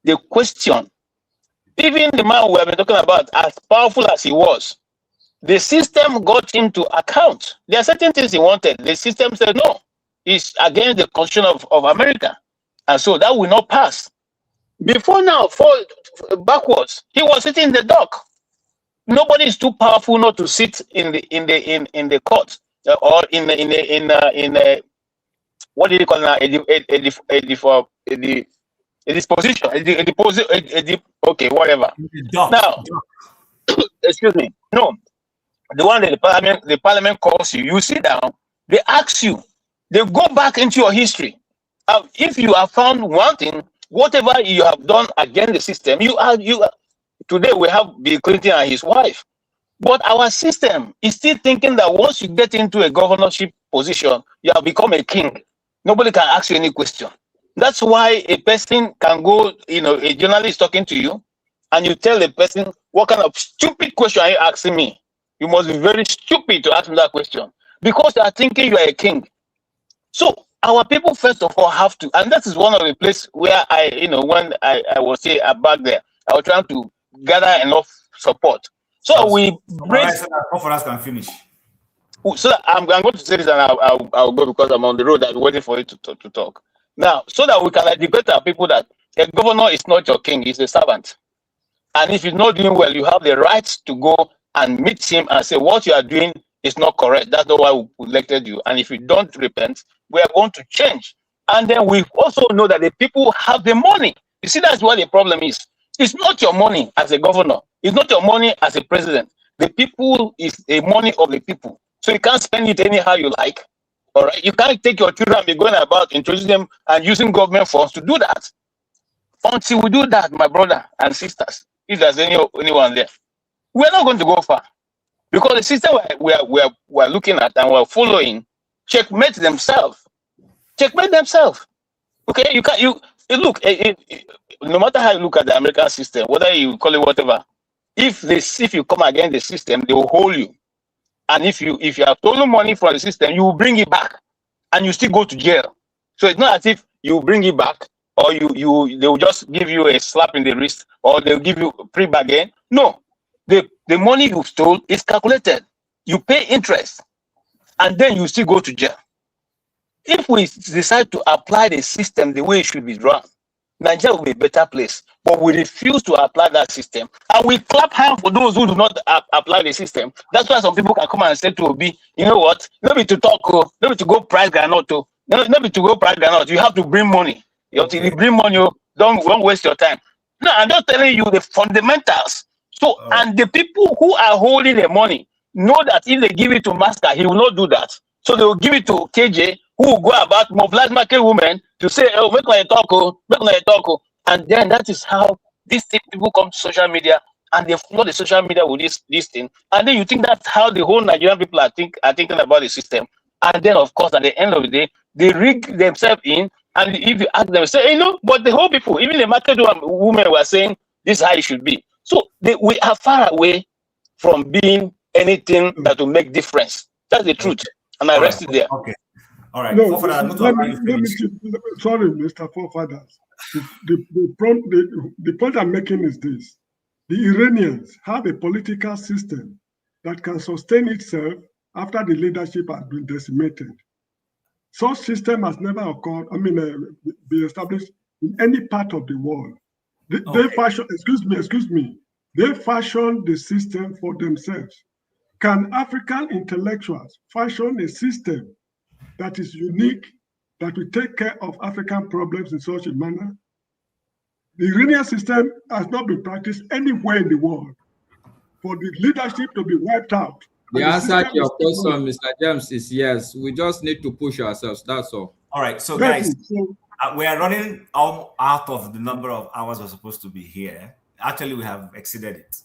They question. Even the man we have been talking about, as powerful as he was, the system got him to account. There are certain things he wanted. The system said, no, it's against the constitution of America. And so that will not pass. Before now, backwards, he was sitting in the dock. Nobody is too powerful not to sit in the court or in what do you call it now? A disposition, okay, whatever. Now, excuse me. No, the one that the parliament calls you, you sit down, they ask you, they go back into your history. If you have found one thing, whatever you have done against the system, today we have Bill Clinton and his wife. But our system is still thinking that once you get into a governorship position, you have become a king. Nobody can ask you any question. That's why a person can go, a journalist talking to you, and you tell the person, what kind of stupid question are you asking me? You must be very stupid to ask me that question, because they are thinking you are a king. So our people, first of all, have to, and that is one of the places where when I was here back there, I was trying to gather enough support. So we break. For us can finish. So I'm going to say this, and I'll go because I'm on the road. I'm waiting for you to talk. Now, so that we can educate our people that a governor is not your king, he's a servant. And if he's not doing well, you have the right to go and meet him and say, what you are doing is not correct. That's not why we elected you. And if you don't repent, we are going to change. And then we also know that the people have the money. You see, that's what the problem is. It's not your money as a governor. It's not your money as a president. The people is the money of the people. So you can't spend it anyhow you like. All right, you can't take your children and be going about introducing them and using government funds to do that. Until we do that, my brother and sisters, if there's anyone there, we're not going to go far, because the system we're looking at and we're following checkmate themselves. Checkmate themselves. Okay, look. No matter how you look at the American system, whether you call it whatever, if you come against the system, they will hold you. And if you have stolen money from the system, you will bring it back, and you still go to jail. So it's not as if you bring it back, or they will just give you a slap in the wrist, or they'll give you pre-bargain. No, the money you stole is calculated. You pay interest, and then you still go to jail. If we decide to apply the system the way it should be run, Nigeria will be a better place. But we refuse to apply that system, and we clap hands for those who do not apply the system. That's why some people can come and say to Obi, you know what? Maybe to talk, maybe to go price Granot, maybe to go price Granot. You have to bring money. You have to bring money. Don't waste your time. No, I'm just telling you the fundamentals. So, and the people who are holding the money know that if they give it to Master, he will not do that. So they will give it to KJ, who will go about mobilize market women to say, oh, make my talk, and then that is how these people come to social media, and they flood the social media with this thing, and then you think that's how the whole Nigerian people are thinking about the system, and then of course at the end of the day they rig themselves in, and if you ask them, say, but the whole people, even the market women, were saying this is how it should be. So we are far away from being anything that will make difference. That's the truth, and I rest it there. Okay. All right. No, let me, sorry, Mr. Forefathers. The point I'm making is this. The Iranians have a political system that can sustain itself after the leadership has been decimated. Such system has never occurred, be established in any part of the world. They fashion, excuse me, they fashion the system for themselves. Can African intellectuals fashion a system that is unique, that will take care of African problems in such a manner? The Iranian system has not been practiced anywhere in the world. For the leadership to be wiped out. The answer to your question, Mr. James, is yes. We just need to push ourselves. That's all. All right. So, guys, we are running out of the number of hours we're supposed to be here. Actually, we have exceeded it.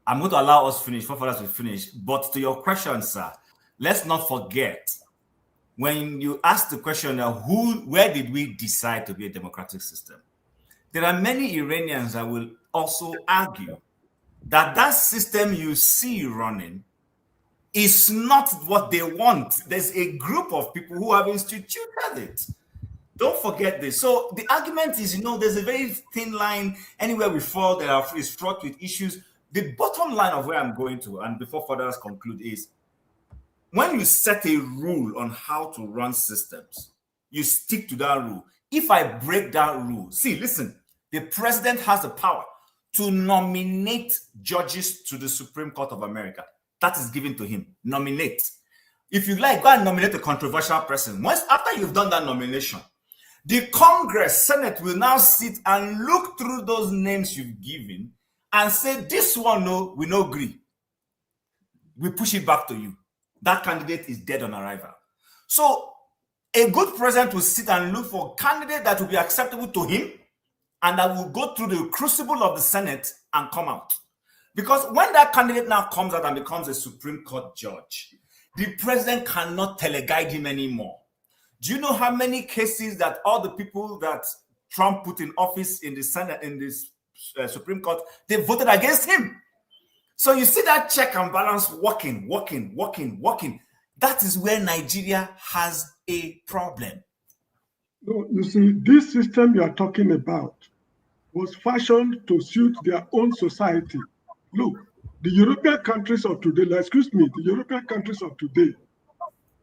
I'm going to allow us to finish, for us to finish. But to your question, sir, let's not forget, when you ask the question, where did we decide to be a democratic system? There are many Iranians that will also argue that system you see running It's not what they want. There's a group of people who have instituted it. Don't forget this. So the argument is, there's a very thin line. Anywhere we fall, is fraught with issues. The bottom line of where I'm going to, and before further conclude, is when you set a rule on how to run systems, you stick to that rule. If I break that rule, listen, the president has the power to nominate judges to the Supreme Court of America. That is given to him. Nominate. If you like, go and nominate a controversial person. Once after you've done that nomination, the Congress, Senate will now sit and look through those names you've given and say, this one, no, we no agree. We push it back to you. That candidate is dead on arrival. So a good president will sit and look for a candidate that will be acceptable to him and that will go through the crucible of the Senate and come out. Because when that candidate now comes out and becomes a Supreme Court judge, the president cannot teleguide him anymore. Do you know how many cases that all the people that Trump put in office in the Senate, in this Supreme Court, they voted against him? So you see that check and balance working. That is where Nigeria has a problem. No, you see, this system you are talking about was fashioned to suit their own society. Look, the European countries of today, the European countries of today,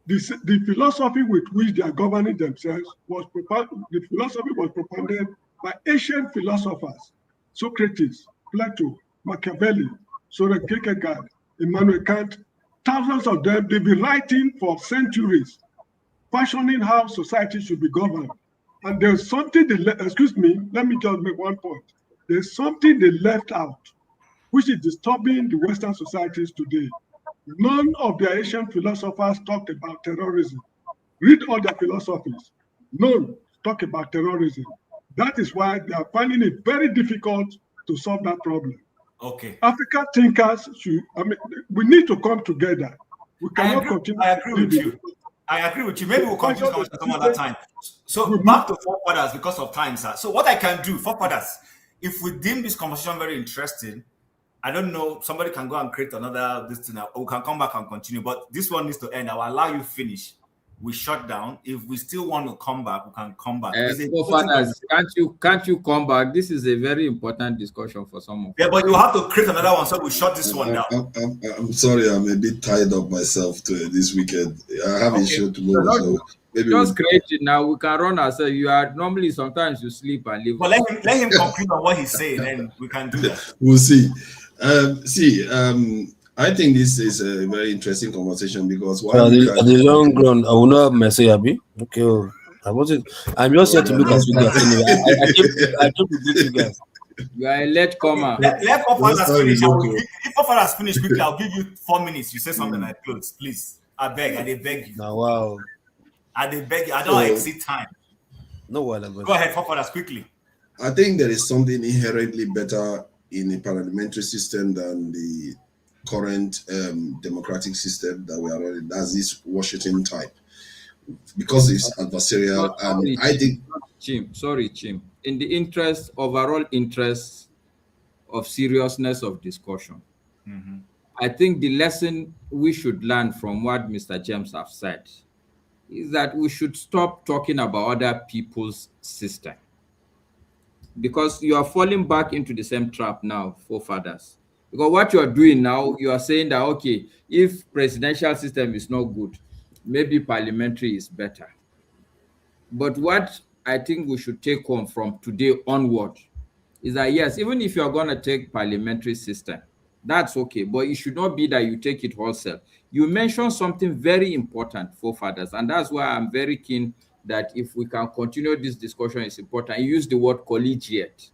the philosophy with which they are governing themselves was propounded by ancient philosophers, Socrates, Plato, Machiavelli, Soren Kierkegaard, Immanuel Kant. Thousands of them, they've been writing for centuries, fashioning how society should be governed. And there's something let me just make one point. There's something they left out, which is disturbing the Western societies today. None of the Asian philosophers talked about terrorism. Read all their philosophies. None talk about terrorism. That is why they are finding it very difficult to solve that problem. Okay. African thinkers we need to come together. We cannot continue. I agree with you. Maybe we'll continue some other time. So back to forefathers because of time, sir. So what I can do, forefathers, if we deem this conversation very interesting, I don't know, somebody can go and create another this thing, or we can come back and continue. But this one needs to end. I will allow you finish. We shut down. If we still want to come back, we can come back. Forefathers, can't you come back? This is a very important discussion for someone. Yeah, but you have to create another one, so we shut this one down. I'm sorry, I'm a bit tied up myself this weekend. I have a show tomorrow, so maybe just create it now. We can run ourselves. You are normally sometimes you sleep and leave. But let him conclude on what he's saying, then we can do that. We'll see. I think this is a very interesting conversation because at the long run, I will not have my say, Abi. Okay, I'm just here to look at you guys anyway. I keep with you guys. You are a late comer. Let Coppola finish. If Coppola has finished quickly, I'll give you 4 minutes. You say something like close, please. I beg you. Now, wow. I beg you. I don't exceed time. No one. Go ahead, Coppola, quickly. I think there is something inherently better in a parliamentary system than the current democratic system that we are running. That's this Washington type, because it's adversarial. And I think, Chim, in the overall interest of seriousness of discussion, I think the lesson we should learn from what Mr. James have said is that we should stop talking about other people's system, because you are falling back into the same trap now, forefathers. Because what you are doing now, you are saying that, okay, if presidential system is not good, maybe parliamentary is better. But what I think we should take home from today onward is that, yes, even if you are going to take parliamentary system, that's okay. But it should not be that you take it wholesale. You mentioned something very important, forefathers, and that's why I'm very keen that if we can continue this discussion, it's important. You use the word collegiate.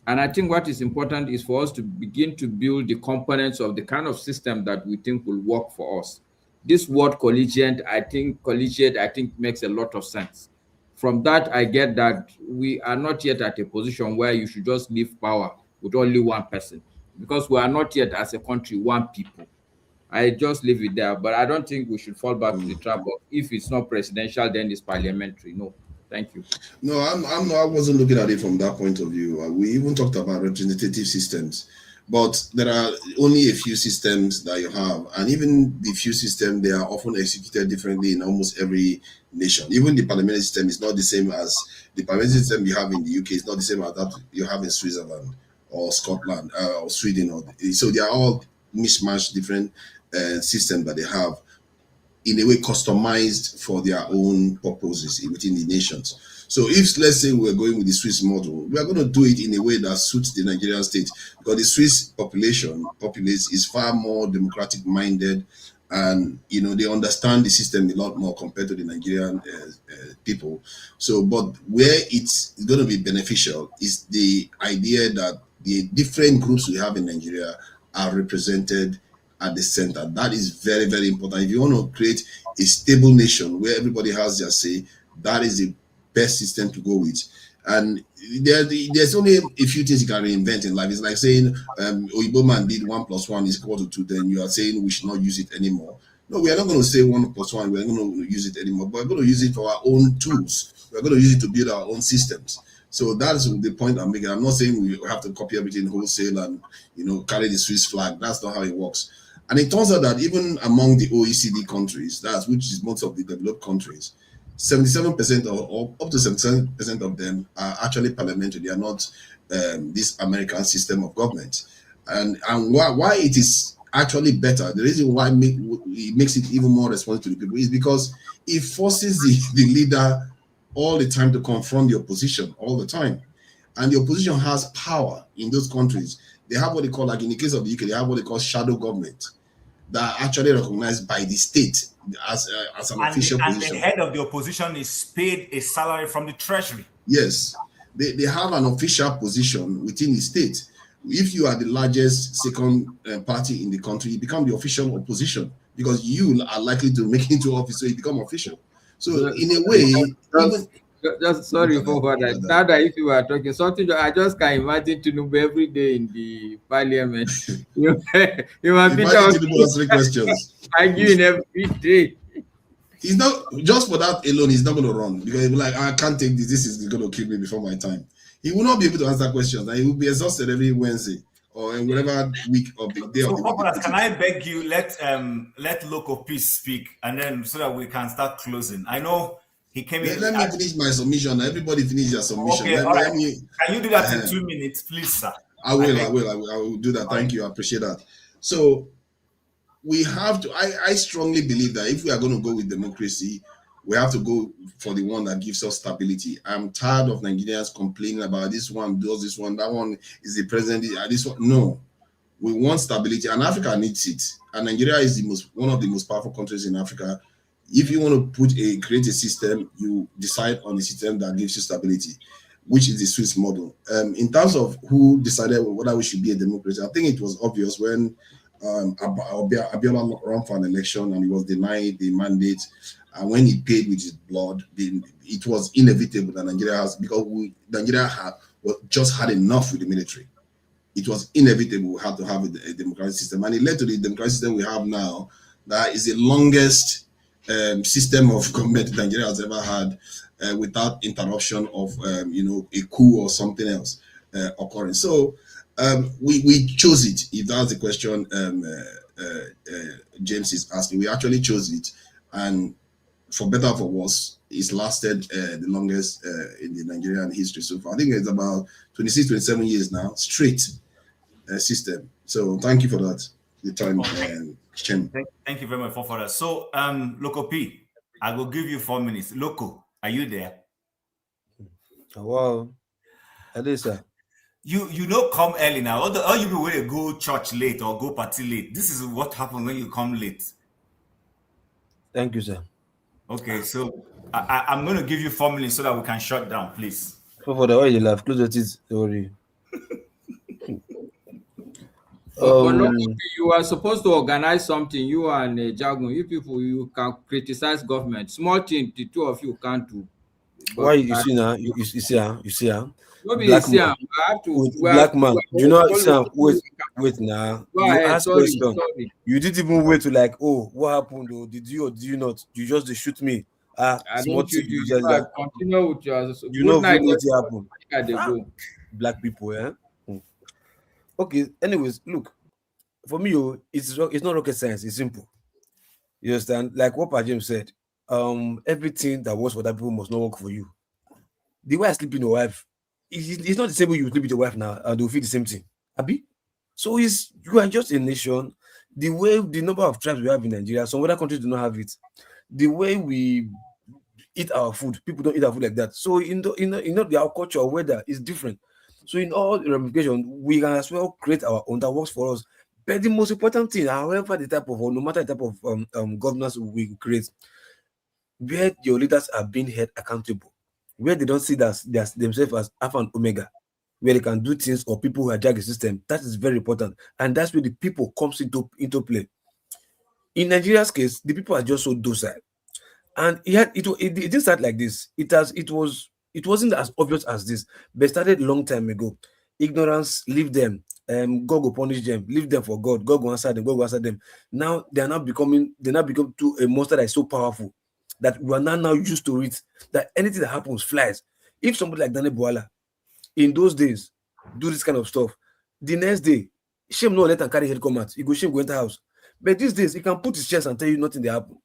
And I think what is important is for us to begin to build the components of the kind of system that we think will work for us. This word collegiate, I think makes a lot of sense. From that, I get that we are not yet at a position where you should just leave power with only one person, because we are not yet as a country one people. I just leave it there, but I don't think we should fall back to the trap of if it's not presidential, then it's parliamentary. No. Thank you. No, I wasn't looking at it from that point of view. We even talked about representative systems. But there are only a few systems that you have, and even the few systems, they are often executed differently in almost every nation. Even the parliamentary system is not the same as the parliamentary system you have in the UK. It's not the same as that you have in Switzerland or Scotland or Sweden. So they are all mismatched, different systems that they have, in a way customized for their own purposes within the nations. So if, let's say, we're going with the Swiss model, we are going to do it in a way that suits the Nigerian state, because the Swiss populace is far more democratic minded, and they understand the system a lot more compared to the Nigerian people. So, but where it's going to be beneficial is the idea that the different groups we have in Nigeria are represented at the center. That is very, very important. If you want to create a stable nation where everybody has their say, that is the best system to go with. And there's only a few things you can reinvent in life. It's like saying Oyibo man did 1 + 1 is equal to 2, then you are saying we should not use it anymore. No, we are not going to say 1 + 1, we're going to use it anymore, but we're going to use it for our own tools. We're going to use it to build our own systems. So that's the point I'm making. I'm not saying we have to copy everything wholesale and carry the Swiss flag. That's not how it works. And it turns out that even among the OECD countries, which is most of the developed countries, 77% or up to 77% of them are actually parliamentary. They are not this American system of government. And why it is actually better, the reason why it makes it even more responsive to the people is because it forces the leader all the time to confront the opposition all the time. And the opposition has power in those countries. They have what they call, like in the case of the UK, they have what they call shadow government that are actually recognized by the state as an official position. And the head of the opposition is paid a salary from the treasury. Yes, they have an official position within the state. If you are the largest second party in the country, you become the official opposition because you are likely to make it into office, so you become official. So in a way, just sorry for that. Now that if you are talking something, I just can't imagine Tinubu every day in the parliament. you might be answering questions. Arguing every day. He's not, just for that alone, he's not going to run because he'll be like, I can't take this. This is going to kill me before my time. He will not be able to answer questions, and he will be exhausted every Wednesday or in whatever week of the day. So, Coppola, can I beg you let Local Peace speak, and then so that we can start closing? I know he came in. Let me finish my submission. Everybody finish their submission. Okay, can you do that in 2 minutes, please, sir? I will do that. Thank you. I appreciate that. So we have to. I strongly believe that if we are going to go with democracy, we have to go for the one that gives us stability. I'm tired of Nigerians complaining about this one does this one, that one is the president. This one, no. We want stability, and Africa needs it. And Nigeria is one of the most powerful countries in Africa. If you want to create a system, you decide on a system that gives you stability, which is the Swiss model. In terms of who decided whether we should be a democracy, I think it was obvious when Abiola ran for an election and he was denied the mandate. And when he paid with his blood, it was inevitable that Nigeria has, because Nigeria just had enough with the military. It was inevitable we had to have a democratic system. And it led to the democratic system we have now, that is the longest system of government Nigeria has ever had without interruption of a coup or something else occurring. So we chose it. If that's the question James is asking, we actually chose it, and for better or for worse, it's lasted the longest in the Nigerian history so far. I think it's about 26, 27 years now, straight system. So thank you for that. The time, Chem. Thank you very much for that. So, Loco P, I will give you 4 minutes. Loco, are you there? Wow, Adisa. You don't come early now. All you people will go church late or go party late. This is what happens when you come late. Thank you, sir. Okay, so I'm going to give you 4 minutes so that we can shut down, please. For the way you laugh, close your teeth. Sorry. You are supposed to organize something. You and Jagun, you people, you can criticize government. Small thing, the two of you can't do. But why you see now? You see how? Black man. Black man. Do you know? Wait now. You ask question. You didn't even wait to like, oh, what happened? Or did you or did you not? You just shoot me. Small thing. You just like continue with your. You know what happened? Black people, yeah. Okay, anyways, look, for me, it's not rocket science, it's simple. You understand? Like what Pa James said, everything that works for that people must not work for you. The way I sleep in your wife, it's not the same way you sleep with your wife now, and they'll feel the same thing. Abi? So you are just a nation. The way the number of tribes we have in Nigeria, some other countries do not have it. The way we eat our food, people don't eat our food like that. So our culture or weather is different. So in all ramifications, we can as well create our own that works for us. But the most important thing, however, the type of, or no matter the type of governance we create, where your leaders are being held accountable, where they don't see themselves as alpha and omega, where they can do things or people who hijack the system, that is very important. And that's where the people comes into play. In Nigeria's case, the people are just so docile. And it didn't start like this. It wasn't as obvious as this, but it started a long time ago. Ignorance, leave them. God will punish them. Leave them for God. God will answer them. God will answer them. Now they now become to a monster that is so powerful that we are now used to it. That anything that happens flies. If somebody like Bwala in those days do this kind of stuff, the next day, shame no let him carry head come out. He go shame go enter house. But these days he can put his chest and tell you nothing they happen.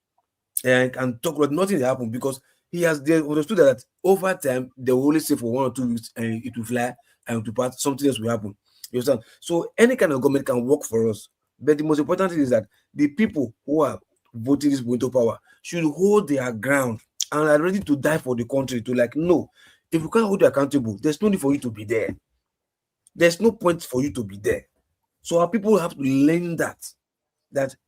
And talk about nothing that happened because they understood that over time they will only say for 1 or 2 weeks and it will fly and to pass, something else will happen. You understand? So any kind of government can work for us, but the most important thing is that the people who are voting this into power should hold their ground and are ready to die for the country. To no, if you can't hold you accountable, there's no need for you to be there. There's no point for you to be there. So our people have to learn that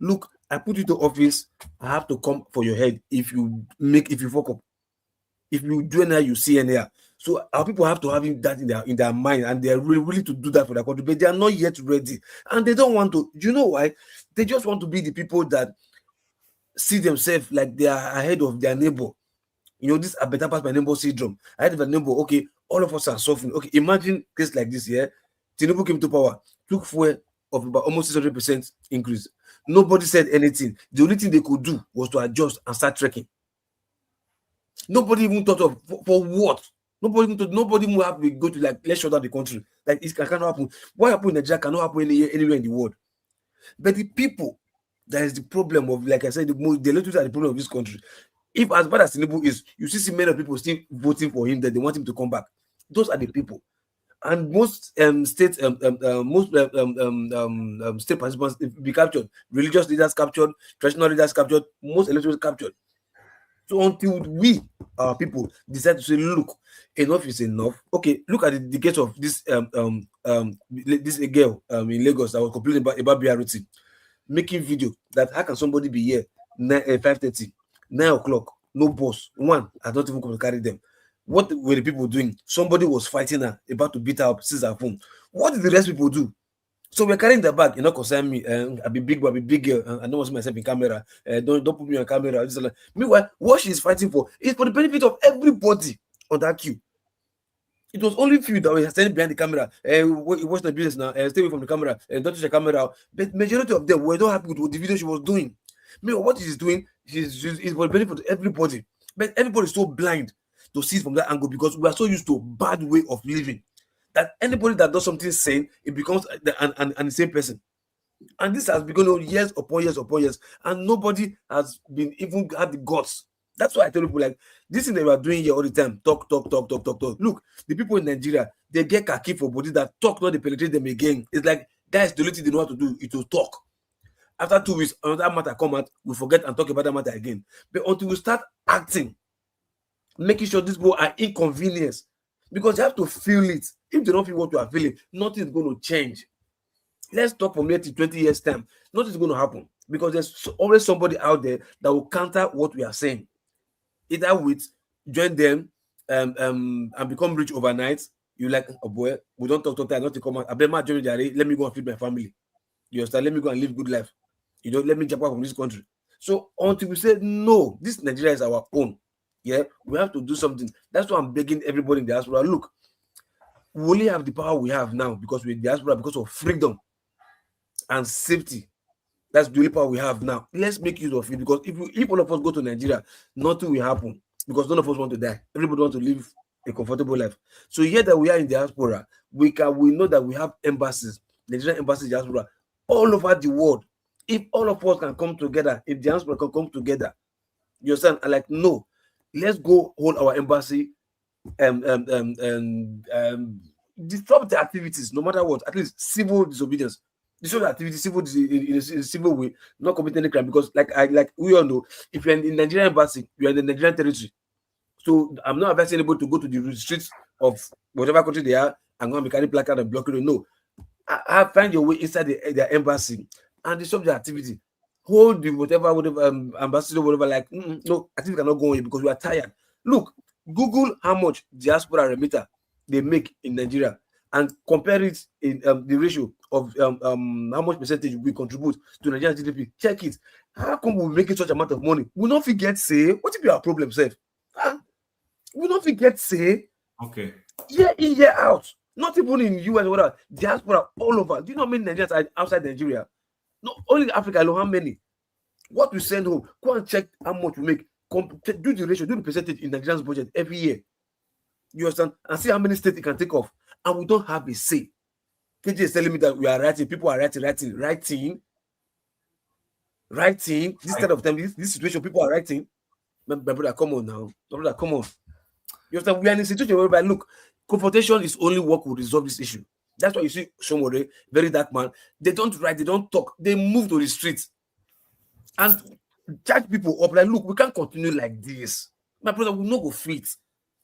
look, I put you to office, I have to come for your head if you fuck up. If you do anyhow, you see anyhow. So our people have to have that in their mind, and they are really willing to do that for their country, but they are not yet ready. And they don't want to. Do you know why? They just want to be the people that see themselves like they are ahead of their neighbor. This a better pass my neighbor syndrome. Ahead of a neighbor, okay, all of us are suffering. Okay, imagine case like this, yeah. Tinubu came to power, took fuel of about almost 600% increase. Nobody said anything. The only thing they could do was to adjust and start trekking. Nobody even thought of for what. Nobody will have to go to let's shut down the country. It cannot happen. What happened in Nigeria cannot happen anywhere in the world. But the people, that is the problem of, like I said, the electors are the problem of this country. If as bad as Tinubu is, you see many people still voting for him that they want him to come back. Those are the people. And most state participants be captured, religious leaders captured, traditional leaders captured, most electors captured. So until we, our people, decide to say, look, enough is enough. Okay, look at the case of this this girl in Lagos that was complaining about BRT, making video that how can somebody be here 5:30, 9 o'clock, no bus, one, I don't even come to carry them. What were the people doing? Somebody was fighting her, about to beat her up, seize her phone. What did the rest people do? So we're carrying the bag, concern me. I be big boy, I be big girl. I don't want to see myself in camera. Don't put me on camera. Meanwhile, what she's fighting for is for the benefit of everybody on that queue. It was only few that were standing behind the camera. Watch the business now. Stay away from the camera. Don't touch the camera. But majority of them were not happy with the video she was doing. Meanwhile, what she's doing is for the benefit of everybody. But everybody is so blind to see it from that angle because we are so used to a bad way of living that anybody that does something sane, it becomes the same person. And this has been going on years upon years upon years, and nobody has been even had the guts. That's why I tell people this thing that we are doing here all the time, talk. Look, the people in Nigeria, they get kaki for body that talk, not they penetrate them again. It's like, guys, the only thing they know how to do is to talk. After 2 weeks, another matter come out, we forget and talk about that matter again. But until we start acting, making sure these people are inconvenienced, because you have to feel it. If they don't feel what you are feeling, nothing is going to change. Let's talk from here to 20 years' time. Nothing is going to happen because there's always somebody out there that will counter what we are saying. Either with join them and become rich overnight. You like, oh boy, we don't talk not to come out. Let me go and feed my family. You understand? Let me go and live good life. Let me jump out from this country. So until we say no, this Nigeria is our own. Yeah, we have to do something. That's why I'm begging everybody in the diaspora. Look, we only have the power we have now because we're in the diaspora, because of freedom and safety. That's the only power we have now. Let's make use of it, because if all of us go to Nigeria, nothing will happen because none of us want to die. Everybody wants to live a comfortable life. So here that we are in the diaspora, we know that we have embassies Nigerian embassy diaspora all over the world. If all of us can come together, if diaspora can come together, you understand? And like, no, let's go hold our embassy disrupt the activities, no matter what, at least civil disobedience. Disrupt the activity, in a civil way, not commit any crime. Because like we all know, if you're in the Nigerian embassy, you're in the Nigerian territory. So I'm not advising anybody to go to the streets of whatever country they are and go and be carrying placard and block it. No. I find your way inside their embassy and disrupt the activity. Hold the whatever ambassador, whatever, like no, activity cannot go on because we are tired. Look, Google how much diaspora remitter they make in Nigeria and compare it in the ratio of how much percentage we contribute to Nigerian GDP. Check it. How come we making such amount of money? We not forget say what if our problem, self? We not forget say year in, year out. Not even in US or whatever, diaspora all over. Do you know how many Nigerians are outside Nigeria? Not only Africa alone, how many? What we send home, go and check how much we make. Do the ratio, do the percentage in Nigerian's budget every year. You understand? And see how many states it can take off. And we don't have a say. KJ is telling me that we are writing, people are writing. This kind of time, this situation, people are writing. My brother, come on now. My brother, come on. You understand? We are in a situation whereby, look, confrontation is only what will resolve this issue. That's why you see Shomore, very dark man. They don't write, they don't talk, they move to the streets and charge people up. Like, look, we can't continue like this. My brother will not go fit.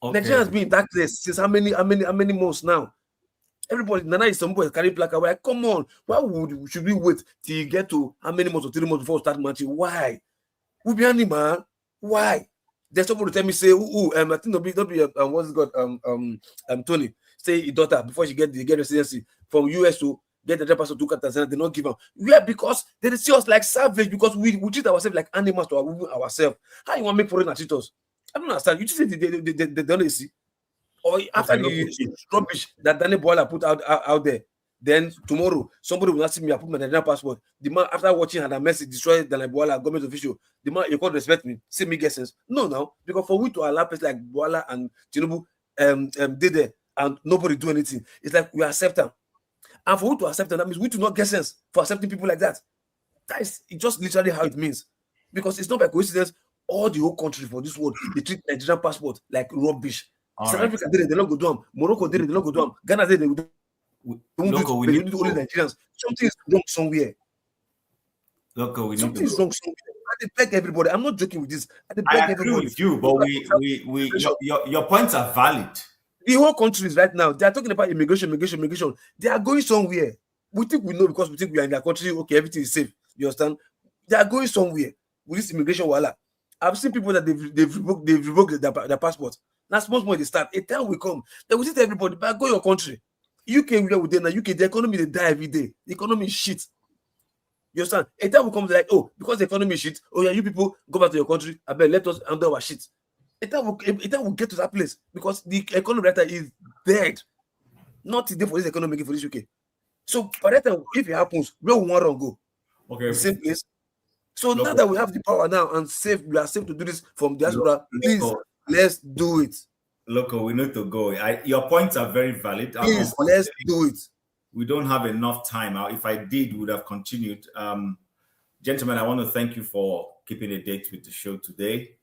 Nigeria has been in that place since how many months now? Everybody, Nana is somebody carrying placard. We're like, come on, why should we wait till you get to how many months or 3 months before we start marching? Why? We be any man. Why? There's somebody tell me say, I think don't be what's it called? Tony say his daughter before she get residency from US to get the passport to Tanzania, they not give them. Yeah, because they see us like savage because we treat ourselves like animals to ourselves. How you want to make foreigners treat us? I don't understand. You just say they don't see. Or after the rubbish that Daniel Bwala put out there, then tomorrow somebody will not see me. I put my Nigerian passport. The man after watching and a message destroy Daniel Bwala, government official. The man you can't respect me. See me get sense. No, because for we to allow people like Bwala and Tinubu did there and nobody do anything, it's like we accept them. And for we to accept them, that means we do not get sense for accepting people like that. That is just literally how it means. Because it's not by coincidence. All the whole country for this world, they treat Nigerian passport like rubbish. South Africa did it, they don't go down. Morocco did it, they don't go down. Ghana did it, they don't do only Nigerians. Something is wrong somewhere. Something is wrong somewhere. I beg everybody. I'm not joking with this. I agree with you, but your points are valid. The whole country is right now. They are talking about immigration. They are going somewhere. We think we know because we think we are in their country. Okay, everything is safe. You understand? They are going somewhere with this immigration wala. I've seen people that they've revoked their passport. That's most when they start. A time will come. They will say to everybody, but go your country. UK, we are with them now. UK, the economy, they die every day. The economy is shit. You understand? A time will come like, oh, because the economy is shit, oh yeah, you people go back to your country. I bet let us handle our shit. A time will get to that place because the economy right now is dead. Not today for this economy, for this UK. So by that time, if it happens, where we want to go? Okay, the same place. So now that we have the power now and we are safe to do this from diaspora, please, let's do it. Look, we need to go. Your points are very valid. Please, let's do it. We don't have enough time. If I did, we would have continued. Gentlemen, I want to thank you for keeping a date with the show today.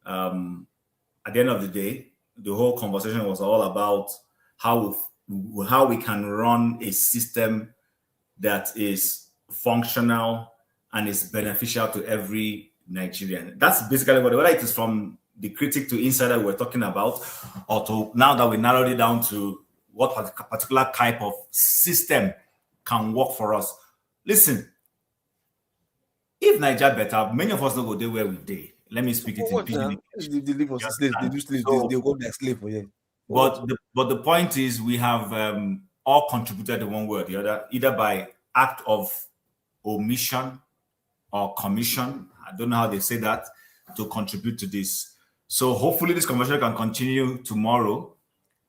At the end of the day, the whole conversation was all about how we can run a system that is functional and is beneficial to every Nigerian. That's basically whether it is from the critic to insider we're talking about, or to now that we narrowed it down to what particular type of system can work for us. Listen, if Nigeria better, many of us don't go there where we did. Let me speak it in pidgin. They live as slaves. They do slaves. They go like slave for you. But the point is, we have all contributed in one way or the other, either by act of omission or commission. I don't know how they say that, to contribute to this. So hopefully this conversation can continue tomorrow.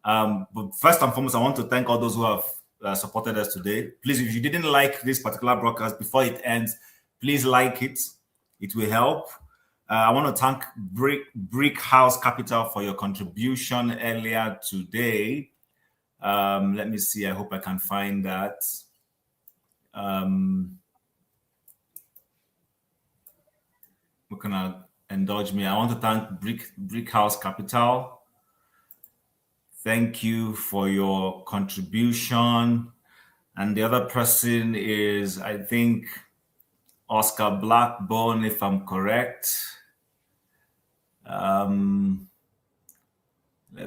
But first and foremost, I want to thank all those who have supported us today. Please, if you didn't like this particular broadcast before it ends, please like it. It will help. I want to thank Brick House Capital for your contribution earlier today. Let me see. I hope I can find that. Who can indulge me? I want to thank Brick House Capital. Thank you for your contribution. And the other person is, I think, Oscar Blackbone, if I'm correct. Let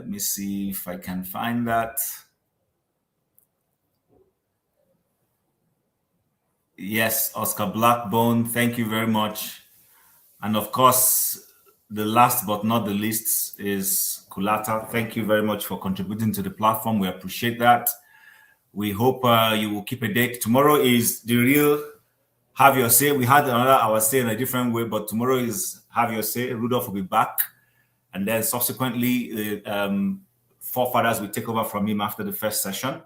me see if I can find that. Yes, Oscar Blackbone, thank you very much. And of course, the last but not the least is Kulata. Thank you very much for contributing to the platform. We appreciate that. We hope you will keep a date. Tomorrow is the real Have Your Say. We had another Our Say in a different way, but tomorrow is Have Your Say. Rudolph will be back. And then subsequently, Forefathers will take over from him after the first session.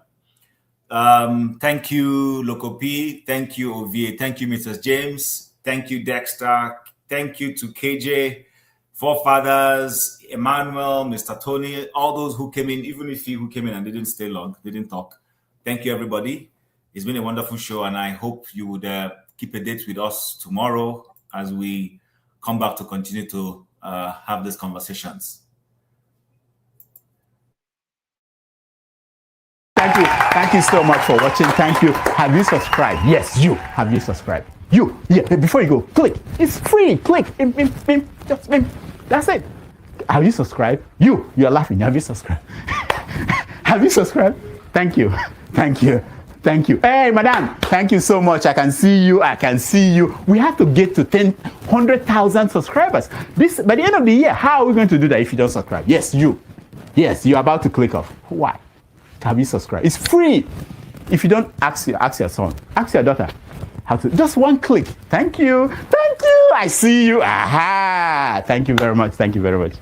Thank you, Loco P. Thank you, OVA. Thank you, Mrs. James. Thank you, Dexter. Thank you to KJ, Forefathers, Emmanuel, Mr. Tony, all those who came in, even if you who came in and didn't stay long, didn't talk. Thank you, everybody. It's been a wonderful show, and I hope you would keep a date with us tomorrow as we come back to continue to have these conversations. Thank you so much for watching. Thank you. Have you subscribed? Yes, you. Have you subscribed? You. Yeah, before you go, click. It's free. Click. Just that's it. Have you subscribed? You're laughing. Have you subscribed? Have you subscribed? Thank you. Thank you. Thank you. Hey, madam. Thank you so much. I can see you. I can see you. We have to get to 100,000 subscribers. This by the end of the year. How are we going to do that if you don't subscribe? Yes, you. Yes, you're about to click off. Why? Have you subscribed? It's free. If you don't, ask your son, ask your daughter how to. Just one click. Thank you. Thank you. I see you. Aha. Thank you very much. Thank you very much.